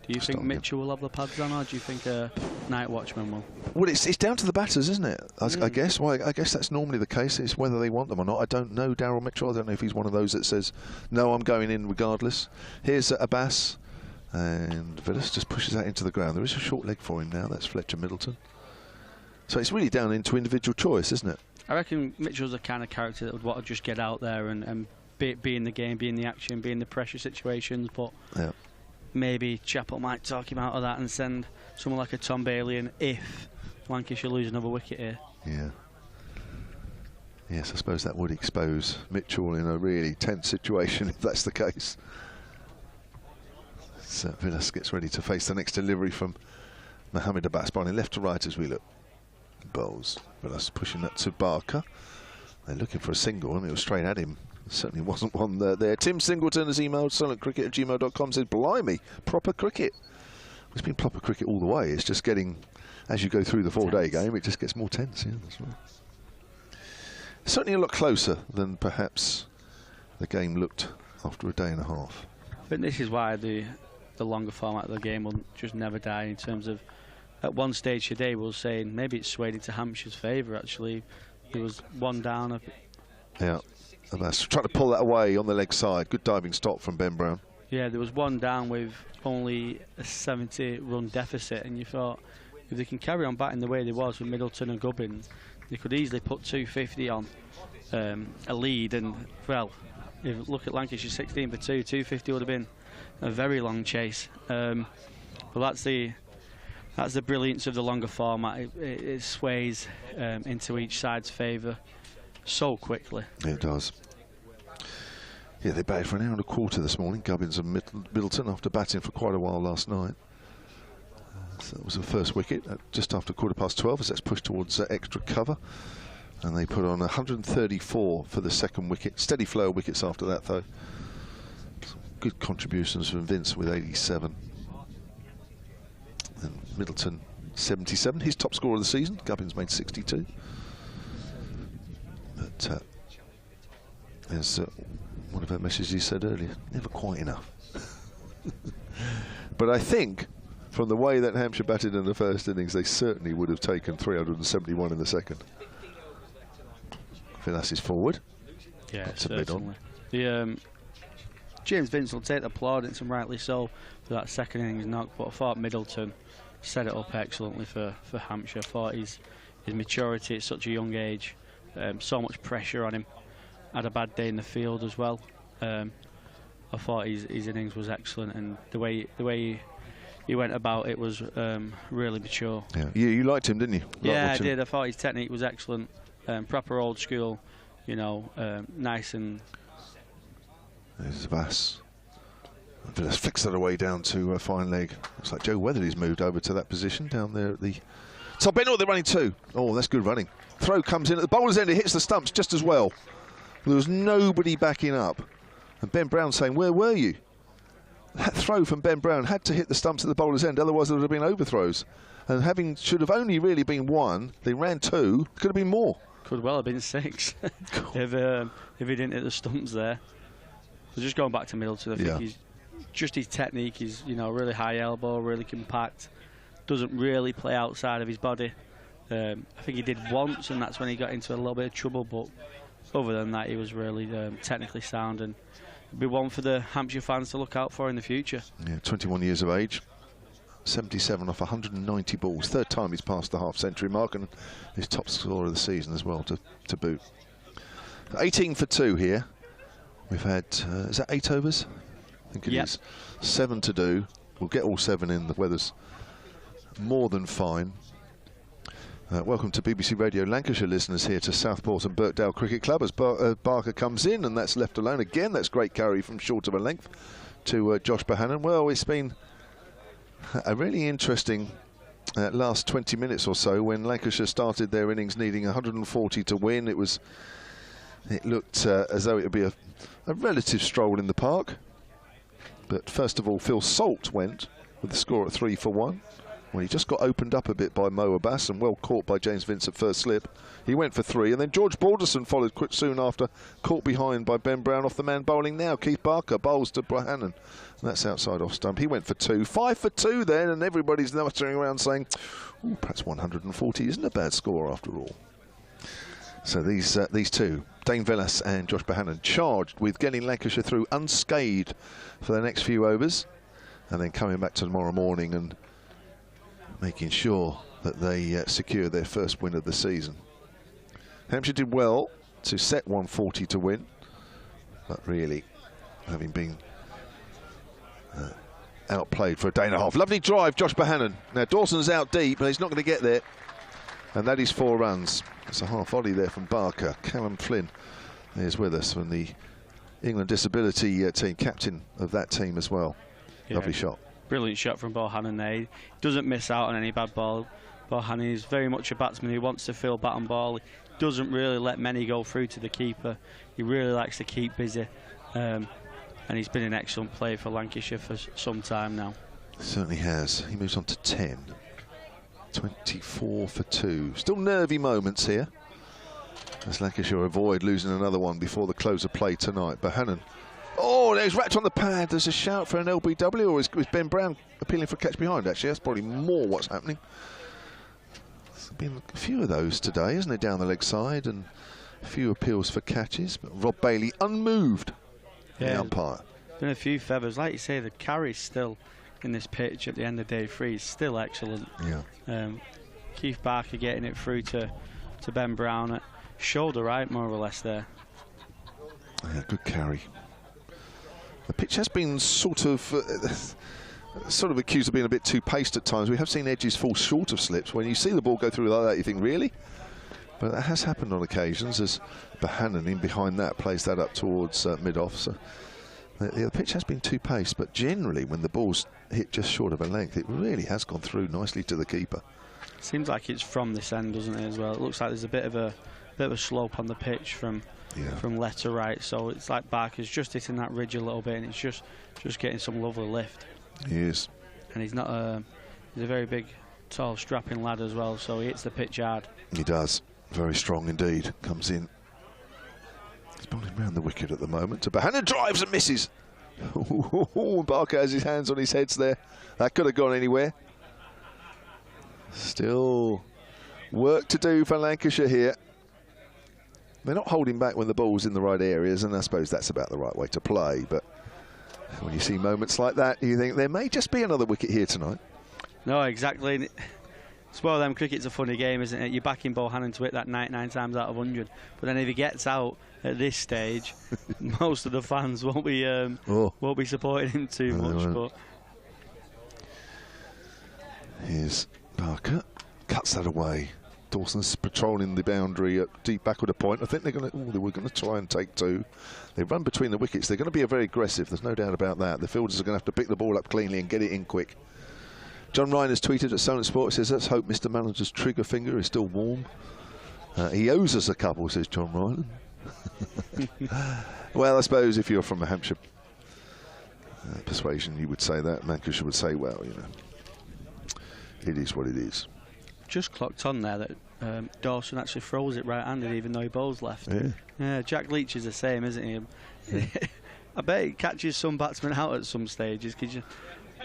Do you think Mitchell will have the pads on, or do you think a night watchman will? Well, it's down to the batters, isn't it? I guess. Well, I guess that's normally the case. It's whether they want them or not. I don't know Daryl Mitchell. I don't know if he's one of those that says, no, I'm going in regardless. Here's Abbas. And Villas just pushes that into the ground. There is a short leg for him now. That's Fletcher Middleton. So it's really down into individual choice, isn't it? I reckon Mitchell's the kind of character that would want to just get out there and be in the game, be in the action, be in the pressure situations. But maybe Chappell might talk him out of that and send someone like a Tom Bailey in if Lancashire lose another wicket here. Yeah. Yes, I suppose that would expose Mitchell in a really tense situation if that's the case. So Villas gets ready to face the next delivery from Mohammed Abbas, bowling left to right as we look. Bowls. Villas pushing that to Barker. They're looking for a single, and it was straight at him. Certainly wasn't one there. Tim Singleton has emailed silentcricket@gmail.com, said, blimey, proper cricket. It's been proper cricket all the way. It's just getting, as you go through the 4-day game, it just gets more tense. Yeah, that's right. Certainly a lot closer than perhaps the game looked after a day and a half. I think this is why the longer format of the game will just never die, in terms of, at one stage today we were saying maybe it's swayed into Hampshire's favour. Actually, there was one down. Yeah, Abbas trying to pull that away on the leg side. Good diving stop from Ben Brown. Yeah, there was one down with only a 70-run deficit, and you thought if they can carry on batting the way they was with Middleton and Gubbins, they could easily put 250 on a lead. And well, if you look at Lancashire 16 for 2, 250 would have been a very long chase. But that's the brilliance of the longer format. It sways into each side's favour so quickly. It does. Yeah, they batted for an hour and a quarter this morning, Gubbins and Middleton, after batting for quite a while last night. So that was the first wicket at just after 12:15 as that's pushed towards extra cover. And they put on 134 for the second wicket. Steady flow of wickets after that, though. Some good contributions from Vince with 87. And Middleton 77, his top scorer of the season. Gubbins made 62. But as one of our messages said earlier, never quite enough. But I think, from the way that Hampshire batted in the first innings, they certainly would have taken 371 in the second. Vilas is forward. Yeah, to mid on. The James Vince will take the plaudits, and rightly so, for that second innings knock. But I thought Middleton set it up excellently for Hampshire. I thought his maturity at such a young age, so much pressure on him. Had a bad day in the field as well. I thought his innings was excellent, and the way he went about it was really mature. Yeah, you liked him, didn't you? Yeah, I did. I thought his technique was excellent. Proper old school, you know, nice and... There's Vass. Let's fix that away down to fine leg. Looks like Joe Weatherly's moved over to that position down there at the top end. Oh, they're running two. Oh, that's good running. Throw comes in at the bowler's end. It hits the stumps just as well. There was nobody backing up. And Ben Brown saying, where were you? That throw from Ben Brown had to hit the stumps at the bowler's end, otherwise there would have been overthrows. And should have only really been one. They ran two. Could have been more. Could well have been 6 if he didn't hit the stumps there. So just going back to Middleton, I think he's just his technique. He's, you know, really high elbow, really compact. Doesn't really play outside of his body. I think he did once, and that's when he got into a little bit of trouble. But other than that, he was really technically sound, and it'd be one for the Hampshire fans to look out for in the future. Yeah, 21 years of age. 77 off 190 balls. Third time he's passed the half-century mark, and his top scorer of the season as well to boot. 18 for 2 here. We've had, is that 8 overs? I think it is. 7 to do. We'll get all 7 in. The weather's more than fine. Welcome to BBC Radio Lancashire listeners here to Southport and Birkdale Cricket Club as Barker comes in, and that's left alone again. That's great carry from short of a length to Josh Bohannon. Well, it's been a really interesting last 20 minutes or so when Lancashire started their innings needing 140 to win. It looked as though it would be a relative stroll in the park. But first of all, Phil Salt went with the score at 3 for 1. Well, he just got opened up a bit by Mo Abbas and well caught by James Vince at first slip. He went for 3, and then George Balderson followed quick soon after, caught behind by Ben Brown off the man bowling now. Keith Barker bowls to Bohannon. And that's outside off stump. He went for 2. 5 for 2 then, and everybody's now turning around saying, ooh, perhaps 140 isn't a bad score after all. So these two, Dane Vilas and Josh Bohannon, charged with getting Lancashire through unscathed for the next few overs, and then coming back tomorrow morning and making sure that they secure their first win of the season. Hampshire did well to set 140 to win, but really, having been outplayed for a day and a half. Lovely drive, Josh Bohannon. Now Dawson's out deep, but he's not going to get there. And that is 4 runs. It's a half volley there from Barker. Callum Flynn is with us from the England Disability team, captain of that team as well. Yeah. Lovely shot. Brilliant shot from Bohannon there. He doesn't miss out on any bad ball. Bohannon is very much a batsman who wants to fill bat and ball. He doesn't really let many go through to the keeper. He really likes to keep busy. And he's been an excellent player for Lancashire for some time now. Certainly has. He moves on to 10. 24 for 2. Still nervy moments here as Lancashire avoid losing another one before the close of play tonight. Bohannon. Oh, there's wrapped on the pad. There's a shout for an LBW, or is Ben Brown appealing for a catch behind? Actually, that's probably more what's happening. There's been a few of those today, isn't it, down the leg side, and a few appeals for catches. But Rob Bailey unmoved, the umpire. Been a few feathers, like you say. The carry's still in this pitch at the end of day 3 is still excellent. Yeah. Keith Barker getting it through to Ben Brown at shoulder right, more or less there. Yeah, good carry. The pitch has been sort of accused of being a bit too paced at times. We have seen edges fall short of slips. When you see the ball go through like that, you think, really? But that has happened on occasions as Bohannon in behind that plays that up towards mid-off. So the pitch has been too paced, but generally when the ball's hit just short of a length, it really has gone through nicely to the keeper. Seems like it's from this end, doesn't it, as well? It looks like there's a bit of a slope on the pitch from left to right, so it's like Barker's just hitting that ridge a little bit, and it's just getting some lovely lift. He is. And he's not he's a very big, tall, strapping lad as well, so he hits the pitch hard. He does. Very strong indeed. Comes in. He's bowling around the wicket at the moment. To Bohannon, drives and misses. Barker has his hands on his heads there. That could have gone anywhere. Still work to do for Lancashire here. They're not holding back when the ball's in the right areas, and I suppose that's about the right way to play. But when you see moments like that, you think there may just be another wicket here tonight. No, exactly. It's one of them, cricket's a funny game, isn't it? You're backing Bohannon to hit that 99 times out of 100. But then if he gets out at this stage, most of the fans won't be supporting him too much. But here's Barker. Cuts that away. Dawson's patrolling the boundary at deep backward a point. I think they were going to try and take 2. They run between the wickets. They're going to be very aggressive. There's no doubt about that. The fielders are going to have to pick the ball up cleanly and get it in quick. John Ryan has tweeted at Solent Sport, says, let's hope Mr. Manager's trigger finger is still warm. He owes us a couple, says John Ryan. Well, I suppose if you're from a Hampshire persuasion, you would say that. Lancashire would say, well, you know, it is what it is. Just clocked on there that Dawson actually throws it right-handed, even though he bowls left. Yeah. Jack Leach is the same, isn't he? I bet he catches some batsmen out at some stages, because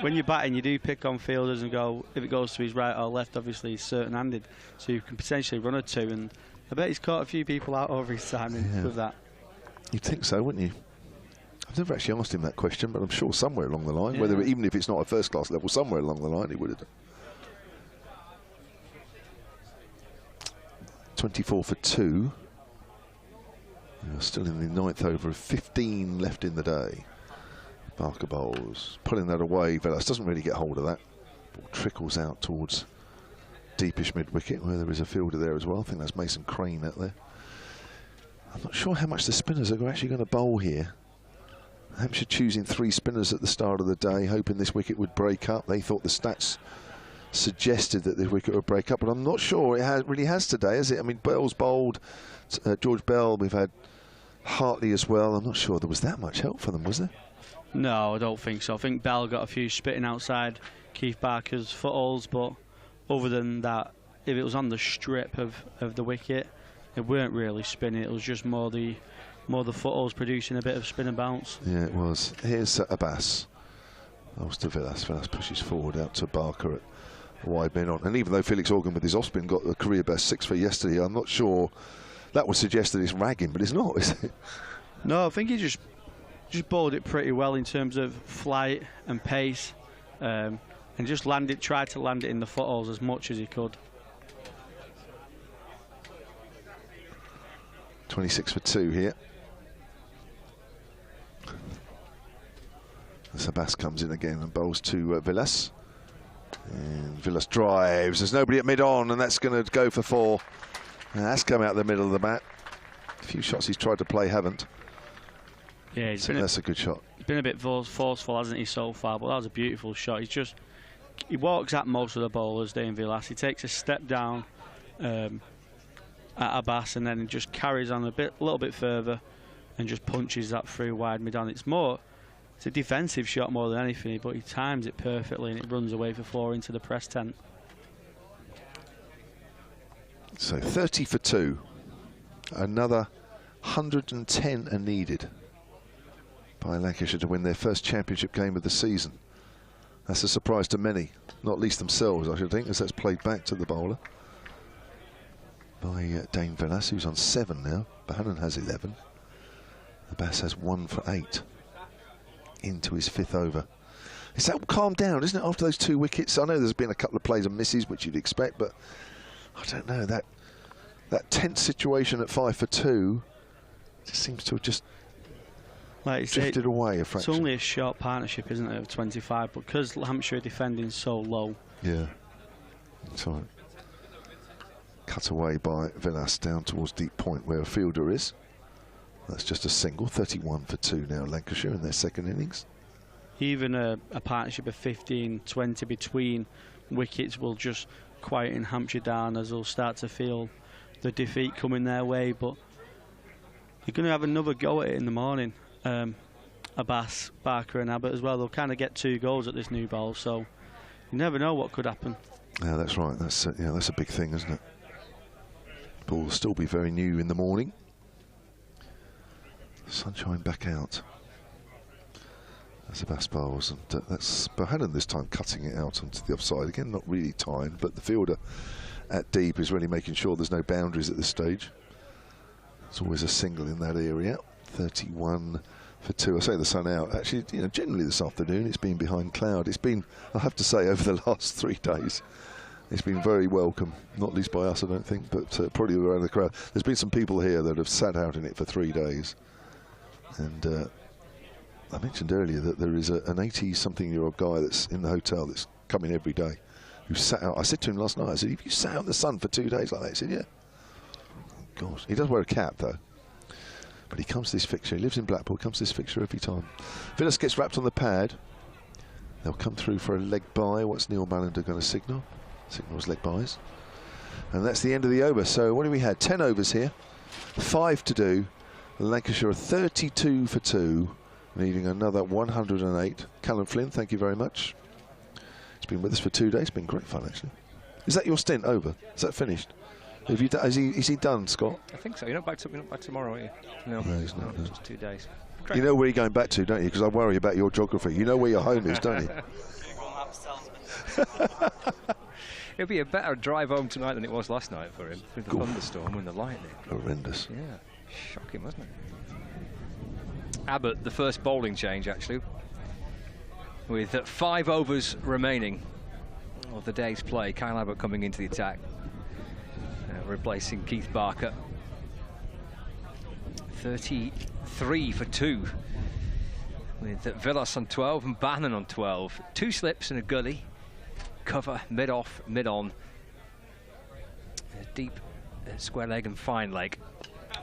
when you're batting, you do pick on fielders and go, if it goes to his right or left, obviously he's certain-handed, so you can potentially run a 2, and I bet he's caught a few people out over his time with that. You'd think so, wouldn't you? I've never actually asked him that question, but I'm sure somewhere along the line, whether even if it's not at first-class level, somewhere along the line he would have done. 24 for 2. We're still in the 9th over of 15 left in the day. Barker bowls, pulling that away. Velas doesn't really get hold of that. Ball trickles out towards deepish mid-wicket, where there is a fielder there as well. I think that's Mason Crane out there. I'm not sure how much the spinners are actually going to bowl here. Hampshire choosing 3 spinners at the start of the day, hoping this wicket would break up. They thought the stats suggested that the wicket would break up, but I'm not sure it really has today, has it? I mean, Bell's bowled, George Bell, we've had Hartley as well. I'm not sure there was that much help for them, was there? No, I don't think so. I think Bell got a few spitting outside Keith Barker's footholes, but other than that, if it was on the strip of the wicket, it weren't really spinning. It was just more the footholes producing a bit of spin and bounce. Yeah, it was. Here's Abbas. That to Villas. Villas pushes forward out to Barker at wide men on. And even though Felix Organ with his off-spin got a career best 6 for yesterday, I'm not sure that would suggest that it's ragging, but it's not, is it? No, I think he just bowled it pretty well in terms of flight and pace, and just tried to land it in the footholes as much as he could. 26 for 2 here. Abbas comes in again and bowls to Villas. And Villas drives. There's nobody at mid-on, and that's going to go for 4. And that's come out the middle of the bat. A few shots he's tried to play haven't. Yeah, that's a good shot. He's been a bit forceful, hasn't he, so far? But that was a beautiful shot. He walks at most of the bowlers, Dane Villas. He takes a step down at Abbas, and then just carries on a little bit further, and just punches that through wide mid-on. It's a defensive shot more than anything, but he times it perfectly, and it runs away for 4 into the press tent. So 30 for 2. Another 110 are needed by Lancashire to win their first championship game of the season. That's a surprise to many, not least themselves, I should think, as that's played back to the bowler by Dane Villas, who's on 7 now. Bohannon has 11. Abbas has 1 for 8 into his 5th over. Is that calmed down, isn't it, after those 2 wickets? I know there's been a couple of plays and misses, which you'd expect, but I don't know, that tense situation at 5 for 2 just seems to have just like you drifted say, away a fraction. It's only a short partnership, isn't it, of 25, but because Hampshire are defending so low. Yeah, that's right. Cut away by Villas down towards deep point where a fielder is. That's just a single. 31 for 2 now, Lancashire in their second innings. Even a partnership of 15-20 between wickets will just quieten Hampshire down as they'll start to feel the defeat coming their way. But you're going to have another go at it in the morning. Abbas, Barker and Abbott as well. They'll kind of get 2 goals at this new ball, so you never know what could happen. Yeah, that's right. That's a big thing, isn't it? Ball will still be very new in the morning. Sunshine back out. That's Abbas bowls, and that's Bohannon this time cutting it out onto the offside. Again, not really timed, but the fielder at deep is really making sure there's no boundaries at this stage. It's always a single in that area. 31 for 2. I say the sun out. Actually, you know, generally this afternoon it's been behind cloud. It's been, I have to say, over the last 3 days, it's been very welcome. Not least by us, I don't think, but probably around the crowd. There's been some people here that have sat out in it for 3 days, and I mentioned earlier that there is an 80-something-year-old guy that's in the hotel that's coming every day, who sat out. I said to him last night, I said, "Have you sat out in the sun for 2 days like that?" He said, "Yeah." Gosh, he does wear a cap though. But he comes to this fixture. He lives in Blackpool. Comes to this fixture every time. Villas gets wrapped on the pad. They'll come through for a leg bye. What's Neil Mallender going to signal? Signals leg byes. And that's the end of the over. So what do we had? 10 overs here. 5 to do. Lancashire are 32 for 2. Needing another 108. Callum Flynn, thank you very much. He's been with us for 2 days. It's been great fun, actually. Is that your stint over? Is that finished? Have you is he done, Scott? I think so. You're not back tomorrow, are you? No, he's not. It's just 2 days. Great. You know where you're going back to, don't you? Because I worry about your geography. You know where your home is, don't you? It'll be a better drive home tonight than it was last night for him, with the thunderstorm and the lightning. Horrendous. Yeah, shocking, wasn't it? Abbott, the first bowling change, actually, with 5 overs remaining of the day's play. Kyle Abbott coming into the attack, replacing Keith Barker. 33 for 2, with Villas on 12 and Bannon on 12. 2 slips and a gully. Cover, mid-off, mid-on. Deep square leg and fine leg.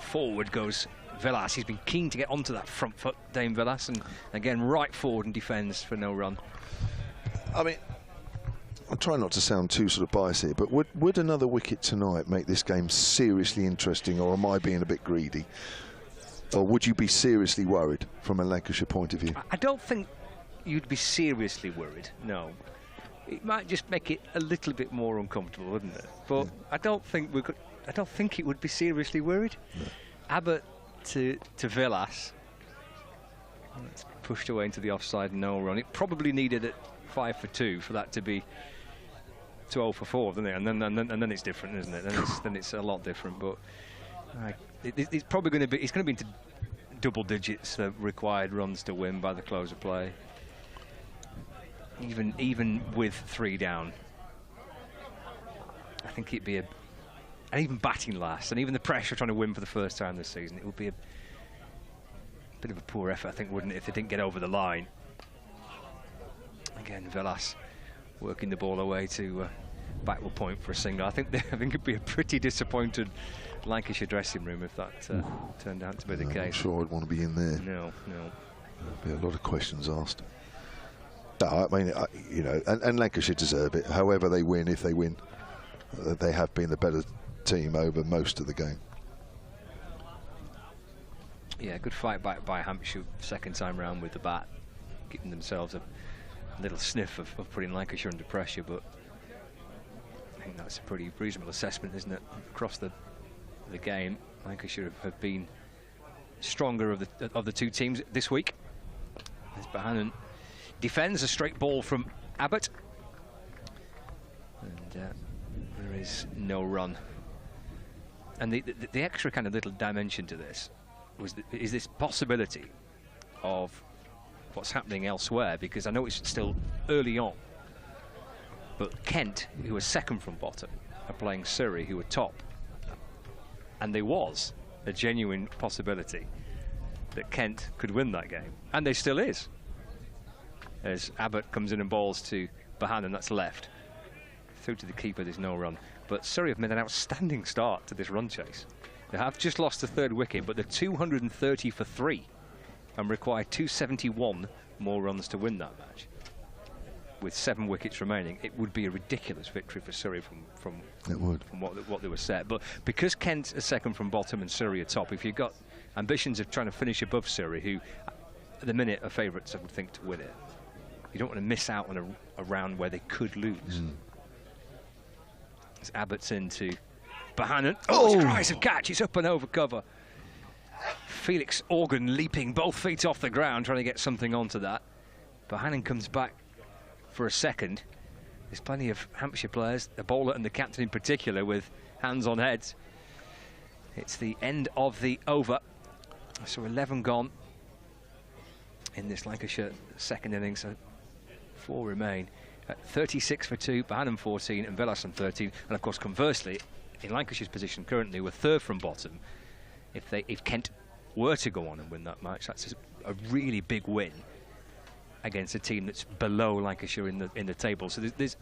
Forward goes Villas. He's been keen to get onto that front foot, Dame Villas, and again right forward and defends for no run. I mean, I'm trying not to sound too sort of biased here, but would another wicket tonight make this game seriously interesting, or am I being a bit greedy? Or would you be seriously worried from a Lancashire point of view? I don't think you'd be seriously worried, no. It might just make it a little bit more uncomfortable, wouldn't it? But I don't think it would be seriously worried. No. Abbott to Villas. It's pushed away into the offside, no run. It probably needed at 5 for 2 for that to be 12 for 4, doesn't it? And then it's different, isn't it? Then it's a lot different. But it's probably going to be. It's going to be into double digits required runs to win by the close of play. Even with 3 down, I think it'd be and even batting last, and even the pressure of trying to win for the first time this season, it would be a bit of a poor effort, I think, wouldn't it, if they didn't get over the line. Again, Villas working the ball away to backward point for a single. I think it'd be a pretty disappointed Lancashire dressing room if that turned out to be the case. I'm not sure I'd want to be in there. No. There'd be a lot of questions asked. No, I mean, you know, and Lancashire deserve it. However they win, if they win, they have been the better team over most of the game. Yeah, good fight back by Hampshire second time round with the bat, giving themselves a little sniff of putting Lancashire under pressure, but I think that's a pretty reasonable assessment, isn't it? Across the game, Lancashire have been stronger of the 2 teams this week. There's Bohannon. Defends a straight ball from Abbott, and there is no run. And the extra kind of little dimension to this is this possibility of what's happening elsewhere, because I know it's still early on. But Kent, who was second from bottom, are playing Surrey, who were top. And there was a genuine possibility that Kent could win that game. And there still is. As Abbott comes in and balls to Bohannon, that's left. Through to the keeper, there's no run. But Surrey have made an outstanding start to this run chase. They have just lost the third wicket, but they're 230 for 3 and require 271 more runs to win that match. With 7 wickets remaining, it would be a ridiculous victory for Surrey from what they were set. But because Kent is second from bottom and Surrey are top, if you've got ambitions of trying to finish above Surrey, who at the minute are favourites, I would think, to win it, you don't want to miss out on a round where they could lose. As Abbott's into Bohannon. Oh, it's cries of catch. It's up and over cover. Felix Organ leaping both feet off the ground, trying to get something onto that. Bohannon comes back for a second. There's plenty of Hampshire players, the bowler and the captain in particular, with hands on heads. It's the end of the over. So 11 gone in this Lancashire second innings. So 4 remain. 36 for 2, Bohannon 14 and Villas on 13. And of course, conversely, in Lancashire's position currently, we're third from bottom. If Kent were to go on and win that match, that's a really big win against a team that's below Lancashire in the table. So there's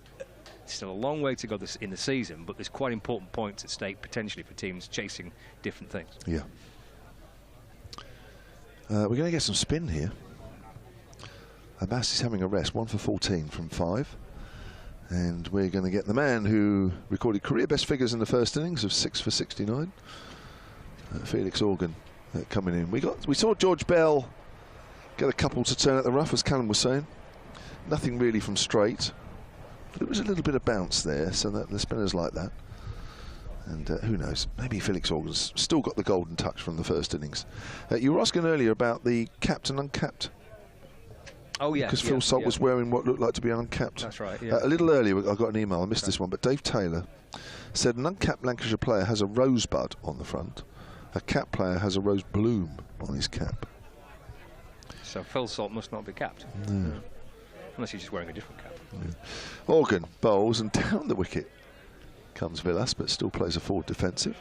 still a long way to go in the season, but there's quite important points at stake potentially for teams chasing different things. Yeah. We're going to get some spin here. Abbas is having a rest, 1 for 14 from 5. And we're going to get the man who recorded career best figures in the first innings of 6 for 69. Felix Organ coming in. We saw George Bell get a couple to turn at the rough, as Callum was saying. Nothing really from straight. But there was a little bit of bounce there, so that the spinners like that. And who knows, maybe Felix Organ's still got the golden touch from the first innings. You were asking earlier about the capped and uncapped. Oh, yeah. Because Phil Salt was wearing what looked like to be an uncapped. That's right, yeah. A little earlier, I got an email, I missed this one, but Dave Taylor said an uncapped Lancashire player has a rosebud on the front. A capped player has a rose bloom on his cap. So Phil Salt must not be capped. No. Unless he's just wearing a different cap. Yeah. Organ bowls, and down the wicket comes Villas, but still plays a forward defensive.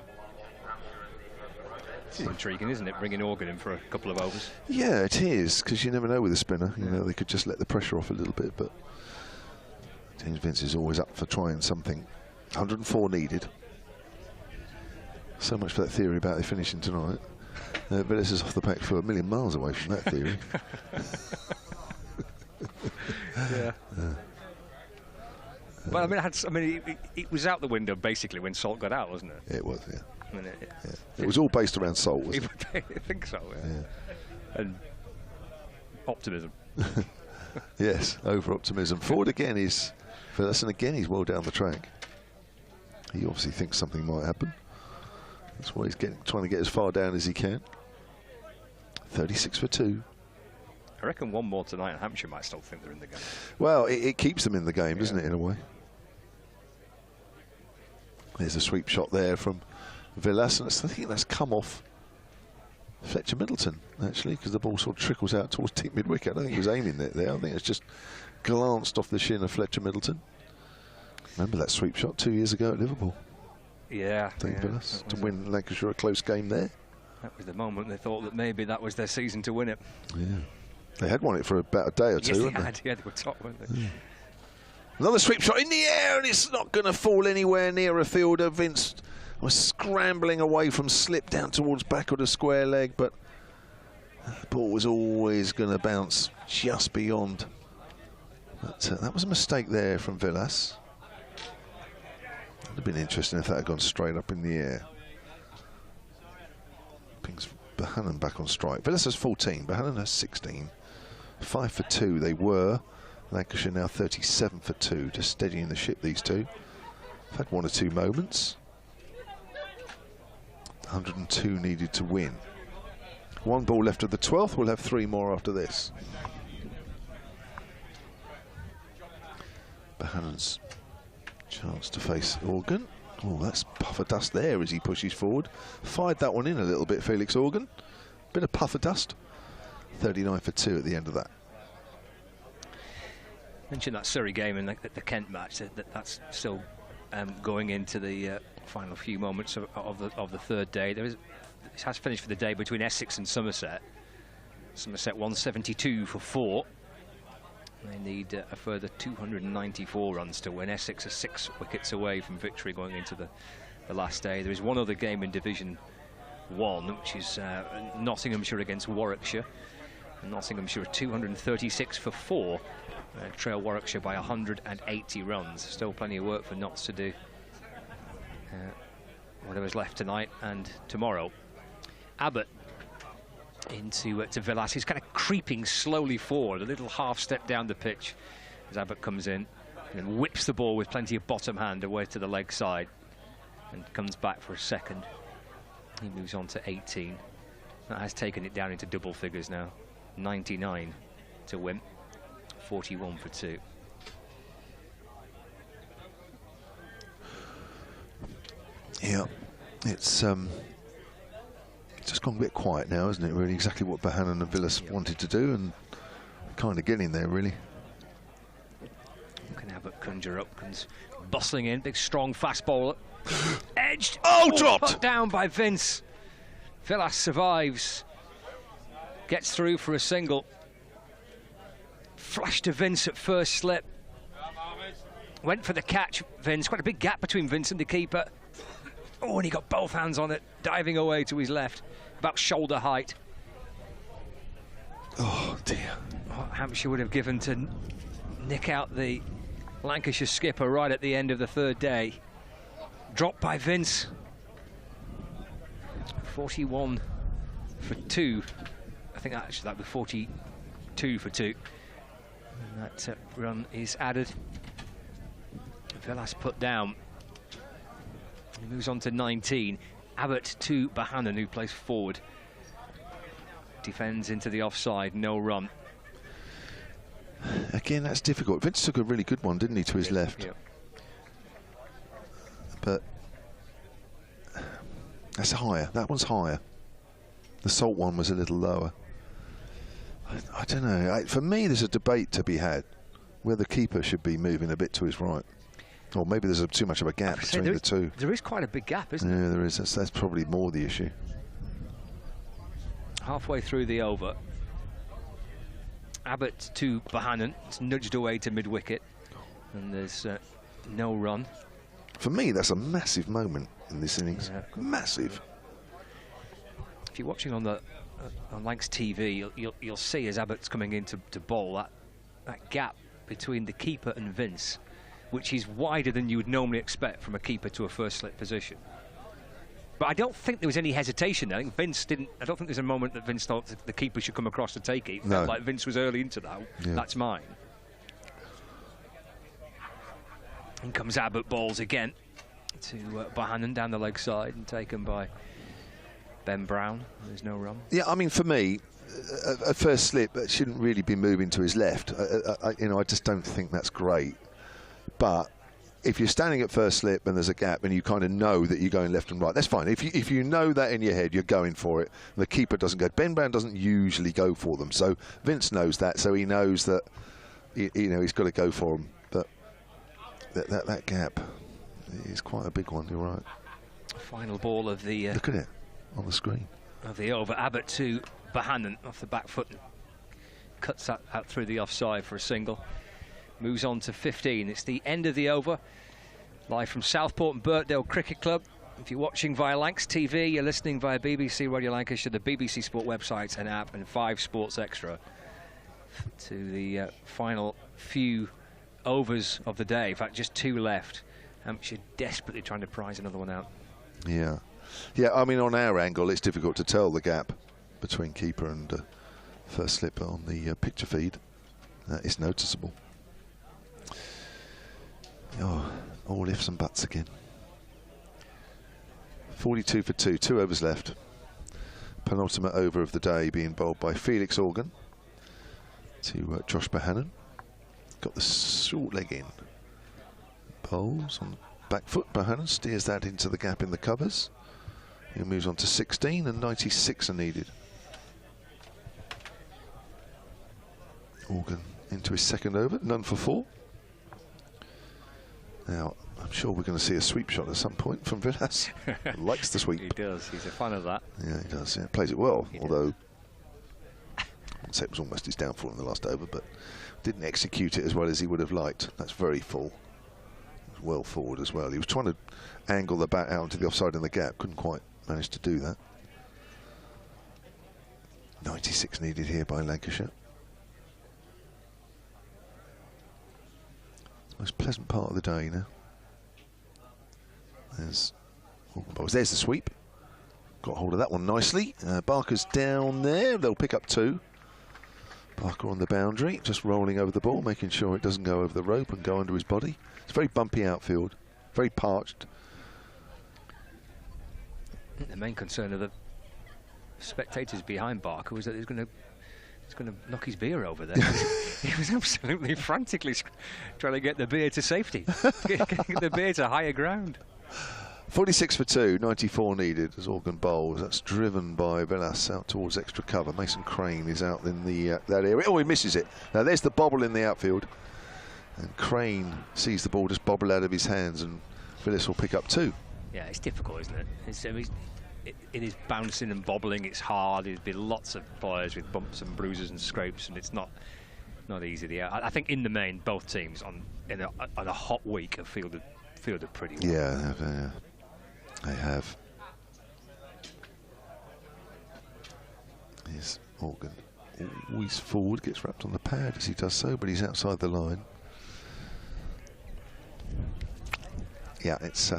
It's intriguing, isn't it, bringing Organ in for a couple of overs? Yeah, it is, because you never know with a spinner. You know, they could just let the pressure off a little bit, but James Vince is always up for trying something. 104 needed. So much for that theory about it finishing tonight. Villas is off the back foot, a million miles away from that theory. Yeah. But I mean, it was out the window basically when Salt got out, wasn't it? It was, yeah. I mean, It was all based around Salt, wasn't it? I think so, yeah. And optimism. Yes, over optimism. Forward again is Villas, and again he's well down the track. He obviously thinks something might happen. That's why he's trying to get as far down as he can. 36 for 2. I reckon one more tonight and Hampshire might still think they're in the game. Well, it keeps them in the game, doesn't it, in a way? There's a sweep shot there from Villas, and I think that's come off Fletcher Middleton, actually, because the ball sort of trickles out towards deep mid-wicket. I don't think he was aiming it there. I think it's just glanced off the shin of Fletcher Middleton. Remember that sweep shot 2 years ago at Liverpool? Yeah. Villas to win Lancashire a close game there. That was the moment they thought that maybe that was their season to win it. Yeah. They had won it for about a day or two, yes, hadn't they? Yeah, they were top, weren't they? Yeah. Another sweep shot in the air, and it's not going to fall anywhere near a fielder. Vince was scrambling away from slip down towards back of the square leg, but the ball was always going to bounce just beyond. But that was a mistake there from Villas. Would have been interesting if that had gone straight up in the air. Pings Bohannon back on strike. Villas has 14, Bohannon has 16. 5 for 2 they were. Lancashire now 37 for 2, just steadying the ship, these two. I've had 1 or 2 moments. 102 needed to win. 1 ball left of the 12th, we'll have 3 more after this. Bohannon's chance to face Organ. Oh, that's puff of dust there as he pushes forward. Fired that one in a little bit, Felix Organ. Bit of puff of dust. 39 for 2 at the end of that. Mentioned that Surrey game and the Kent match. That's still going into the final few moments of the third day. It has finished for the day between Essex and Somerset. Somerset 172 for 4. They need a further 294 runs to win. Essex are 6 wickets away from victory going into the last day. There is one other game in Division 1, which is Nottinghamshire against Warwickshire. And Nottinghamshire are 236 for 4. Trail Warwickshire by 180 runs. Still plenty of work for Notts to do. Whatever's left tonight and tomorrow. Abbott into Villas. He's kind of creeping slowly forward, a little half step down the pitch as Abbott comes in and whips the ball with plenty of bottom hand away to the leg side and comes back for a second. He moves on to 18. That has taken it down into double figures now. 99 to win, 41 for 2. Yeah, it's just gone a bit quiet now, isn't it? Really, exactly what Bohannon and Villas wanted to do, and kind of getting there, really. Can Abbott conjure up, comes bustling in, big strong fast bowler, edged. Dropped! Put down by Vince. Villas survives, gets through for a single. Flash to Vince at first slip. Went for the catch, Vince. Quite a big gap between Vince and the keeper. Oh, and he got both hands on it, diving away to his left, about shoulder height. Oh, dear. What Hampshire would have given to nick out the Lancashire skipper right at the end of the third day. Dropped by Vince. 41 for 2. I think actually that was 42 for 2. And that run is added. Villas put down. He moves on to 19. Abbott to Bohannon, who plays forward. Defends into the offside, no run. Again, that's difficult. Vince took a really good one, didn't he, to his left? Yeah. But that's higher. That one's higher. The Salt one was a little lower. I don't know. For me, there's a debate to be had where the keeper should be moving a bit to his right. Or maybe there's too much of a gap between the two. There is quite a big gap, isn't there? Yeah, there is. That's probably more the issue. Halfway through the over. Abbott to Bohannon. It's nudged away to mid-wicket. And there's no run. For me, that's a massive moment in this innings. Yeah. Massive. If you're watching on Lancs TV, you'll see as Abbott's coming in to bowl, that gap between the keeper and Vince, which is wider than you would normally expect from a keeper to a first slip position. But I don't think there was any hesitation there. I think Vince didn't. I don't think there's a moment that Vince thought the keeper should come across to take it. It felt like Vince was early into that. Yeah. That's mine. In comes Abbott, balls again to Bohannon down the leg side and taken by Ben Brown. There's no run. Yeah, I mean, for me, a first slip shouldn't really be moving to his left. I just don't think that's great. But if you're standing at first slip and there's a gap and you kind of know that you're going left and right, that's fine. If you know that in your head, you're going for it. And the keeper doesn't go. Ben Brown doesn't usually go for them, so Vince knows that. So he knows that he's got to go for them. But that gap is quite a big one. You're right. Final ball of the look at it on the screen of the over. Abbott to Bohannon off the back foot, and cuts that out through the offside for a single. Moves on to 15. It's the end of the over. Live from Southport and Birkdale Cricket Club. If you're watching via Lancs TV, you're listening via BBC Radio Lancashire, the BBC Sport website and app, and 5 Sports Extra. To the final few overs of the day. In fact, just 2 left. Hampshire desperately trying to prize another one out. Yeah. Yeah, I mean, on our angle, it's difficult to tell the gap between keeper and first slip on the picture feed. It's noticeable. Oh, all ifs and buts again. 42 for 2, 2 overs left. Penultimate over of the day being bowled by Felix Organ to Josh Bohannon. Got the short leg in. Bowls on the back foot. Bohannon steers that into the gap in the covers. He moves on to 16 and 96 are needed. Organ into his second over, none for 4. Now, I'm sure we're going to see a sweep shot at some point from Villas. Likes the sweep. He does. He's a fan of that. Yeah, he does. Yeah, plays it well, although I'd say it was almost his downfall in the last over, but didn't execute it as well as he would have liked. That's very full. Well forward as well. He was trying to angle the bat out into the offside in the gap. Couldn't quite manage to do that. 96 needed here by Lancashire. It's the most pleasant part of the day now. There's the sweep. Got hold of that one nicely. Barker's down there. They'll pick up 2. Barker on the boundary, just rolling over the ball, making sure it doesn't go over the rope and go under his body. It's a very bumpy outfield, very parched. The main concern of the spectators behind Barker was that he's going to knock his beer over there. He was absolutely frantically trying to get the beer to safety, get the beer to higher ground. 46 for 2, 94 needed as Organ bowls. That's driven by Villas out towards extra cover. Mason Crane is out in the that area. Oh, he misses it. Now there's the bobble in the outfield. And Crane sees the ball just bobble out of his hands, and Villas will pick up 2. Yeah, it's difficult, isn't it? It is bouncing and bobbling. It's hard. There's been lots of players with bumps and bruises and scrapes, and it's not easy. I think in the main, both teams on a hot week have fielded pretty well. Yeah, they have. Here's Organ. Always forward, gets wrapped on the pad as he does so, but he's outside the line. Yeah, it's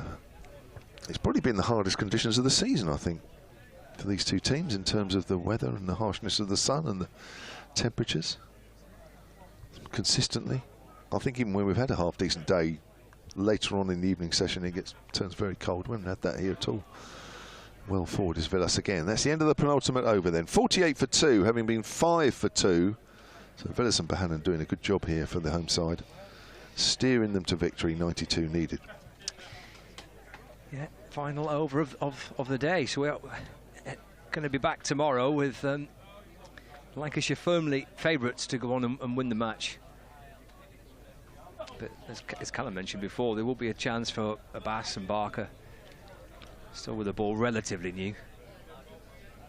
probably been the hardest conditions of the season, I think, for these two teams in terms of the weather and the harshness of the sun and the temperatures. Consistently, I think even when we've had a half-decent day, later on in the evening session it turns very cold. We haven't had that here at all. Well forward is Villas again. That's the end of the penultimate over then. 48 for 2, having been 5 for 2. So Villas and Bohannon doing a good job here for the home side, steering them to victory. 92 needed. Yeah, final over of the day. So we're going to be back tomorrow with Lancashire firmly favourites to go on and win the match. But as Callum mentioned before, there will be a chance for Abbas and Barker, still with the ball relatively new,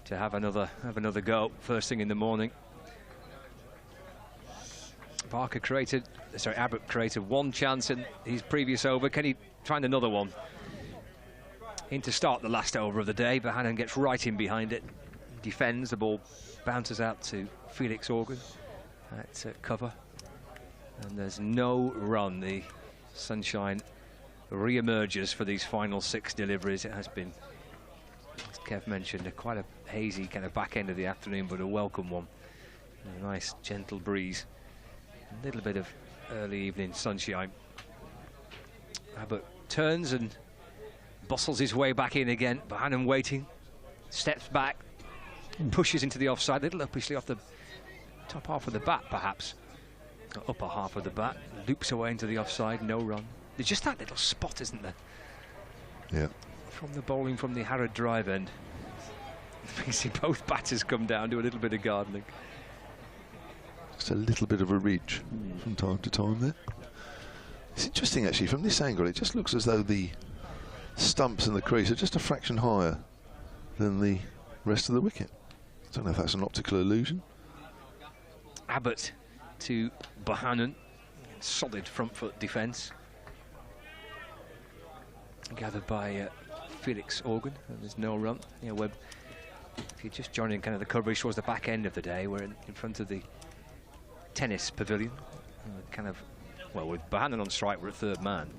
to have another go first thing in the morning. Abbott created one chance in his previous over. Can he find another one? In to start the last over of the day, Bohannon gets right in behind it, defends, the ball bounces out to Felix Organ at cover. And there's no run. The sunshine re-emerges for these final 6 deliveries. It has been, as Kev mentioned, quite a hazy kind of back end of the afternoon, but a welcome one. And a nice gentle breeze. A little bit of early evening sunshine. Abbott turns and bustles his way back in again. Bohannon waiting, steps back, pushes into the offside, a little uppishly off the top half of the bat, perhaps. Upper half of the bat, loops away into the offside, no run. There's just that little spot, isn't there? Yeah. From the bowling from the Harrod drive end. You see both batters come down, do a little bit of gardening. Just a little bit of a ridge from time to time there. It's interesting actually, from this angle, it just looks as though the stumps and the crease are just a fraction higher than the rest of the wicket. I don't know if that's an optical illusion. Abbott to Bohannon, solid front foot defence, gathered by Felix Organ, and there's no run. Yeah, if you're just joining kind of the coverage towards the back end of the day, we're in front of the tennis pavilion, kind of, well, with Bohannon on strike, we're at third man.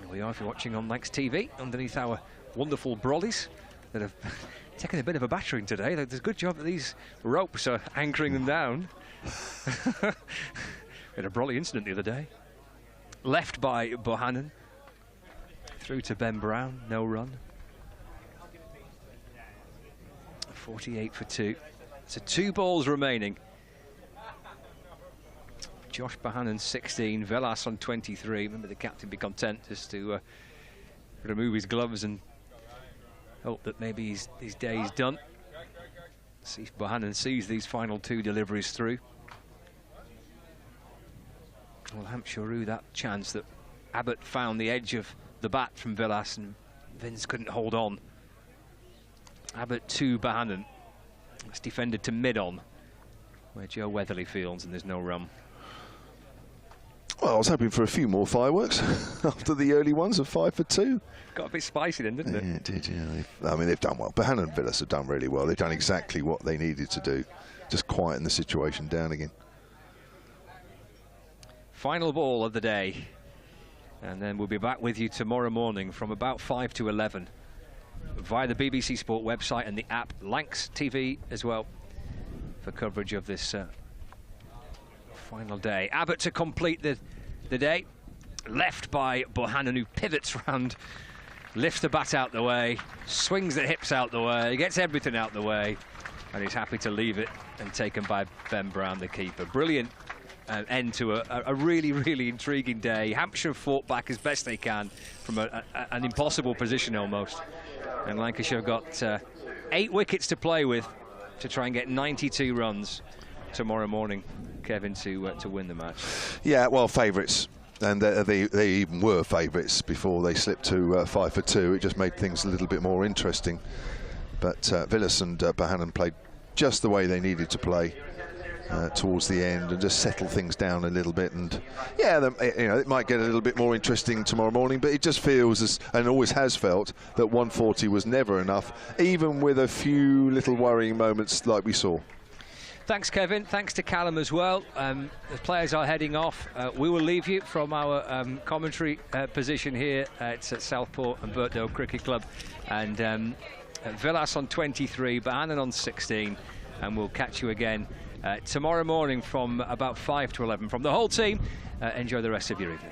Here we are, if you're watching on Lancs TV, underneath our wonderful brollies that have taken a bit of a battering today. There's a good job that these ropes are anchoring them down. We had a brolly incident the other day. Left by Bohannon. Through to Ben Brown, no run. 48 for 2. So 2 balls remaining. Josh Bohannon 16, Villas on 23. Remember, the captain be content just to remove his gloves and hope that maybe his day is done. See if Bohannon sees these final 2 deliveries through. Well, Hampshire rue that chance that Abbott found the edge of the bat from Villas and Vince couldn't hold on. Abbott to Bohannon. It's defended to mid-on, where Joe Weatherly fields, and there's no run. Well, I was hoping for a few more fireworks after the early ones of 5 for 2. Got a bit spicy then, didn't it? Yeah, it did, yeah. I mean, they've done well. Bohannon and Villas have done really well. They've done exactly what they needed to do. Just quieten the situation down again. Final ball of the day. And then we'll be back with you tomorrow morning from about 5 to 11 via the BBC Sport website and the app, Lancs TV as well, for coverage of this final day. Abbott to complete the day, left by Bohannon, who pivots round, lifts the bat out the way, swings the hips out the way, gets everything out the way, and he's happy to leave it and taken by Ben Brown, the keeper. Brilliant end to a really, really intriguing day. Hampshire fought back as best they can from an impossible position almost. And Lancashire have got 8 wickets to play with to try and get 92 runs tomorrow morning, Kevin, to win the match. Yeah, well, favourites. And they even were favourites before they slipped to 5 for 2. It just made things a little bit more interesting. But Villas and Bohannon played just the way they needed to play towards the end and just settle things down a little bit. And yeah, it might get a little bit more interesting tomorrow morning, but it just feels, and always has felt, that 140 was never enough, even with a few little worrying moments like we saw. Thanks, Kevin. Thanks to Callum as well. The players are heading off. We will leave you from our commentary position here at Southport and Birkdale Cricket Club. And Villas on 23, Bohannon on 16. And we'll catch you again tomorrow morning from about 5 to 11. From the whole team, enjoy the rest of your evening.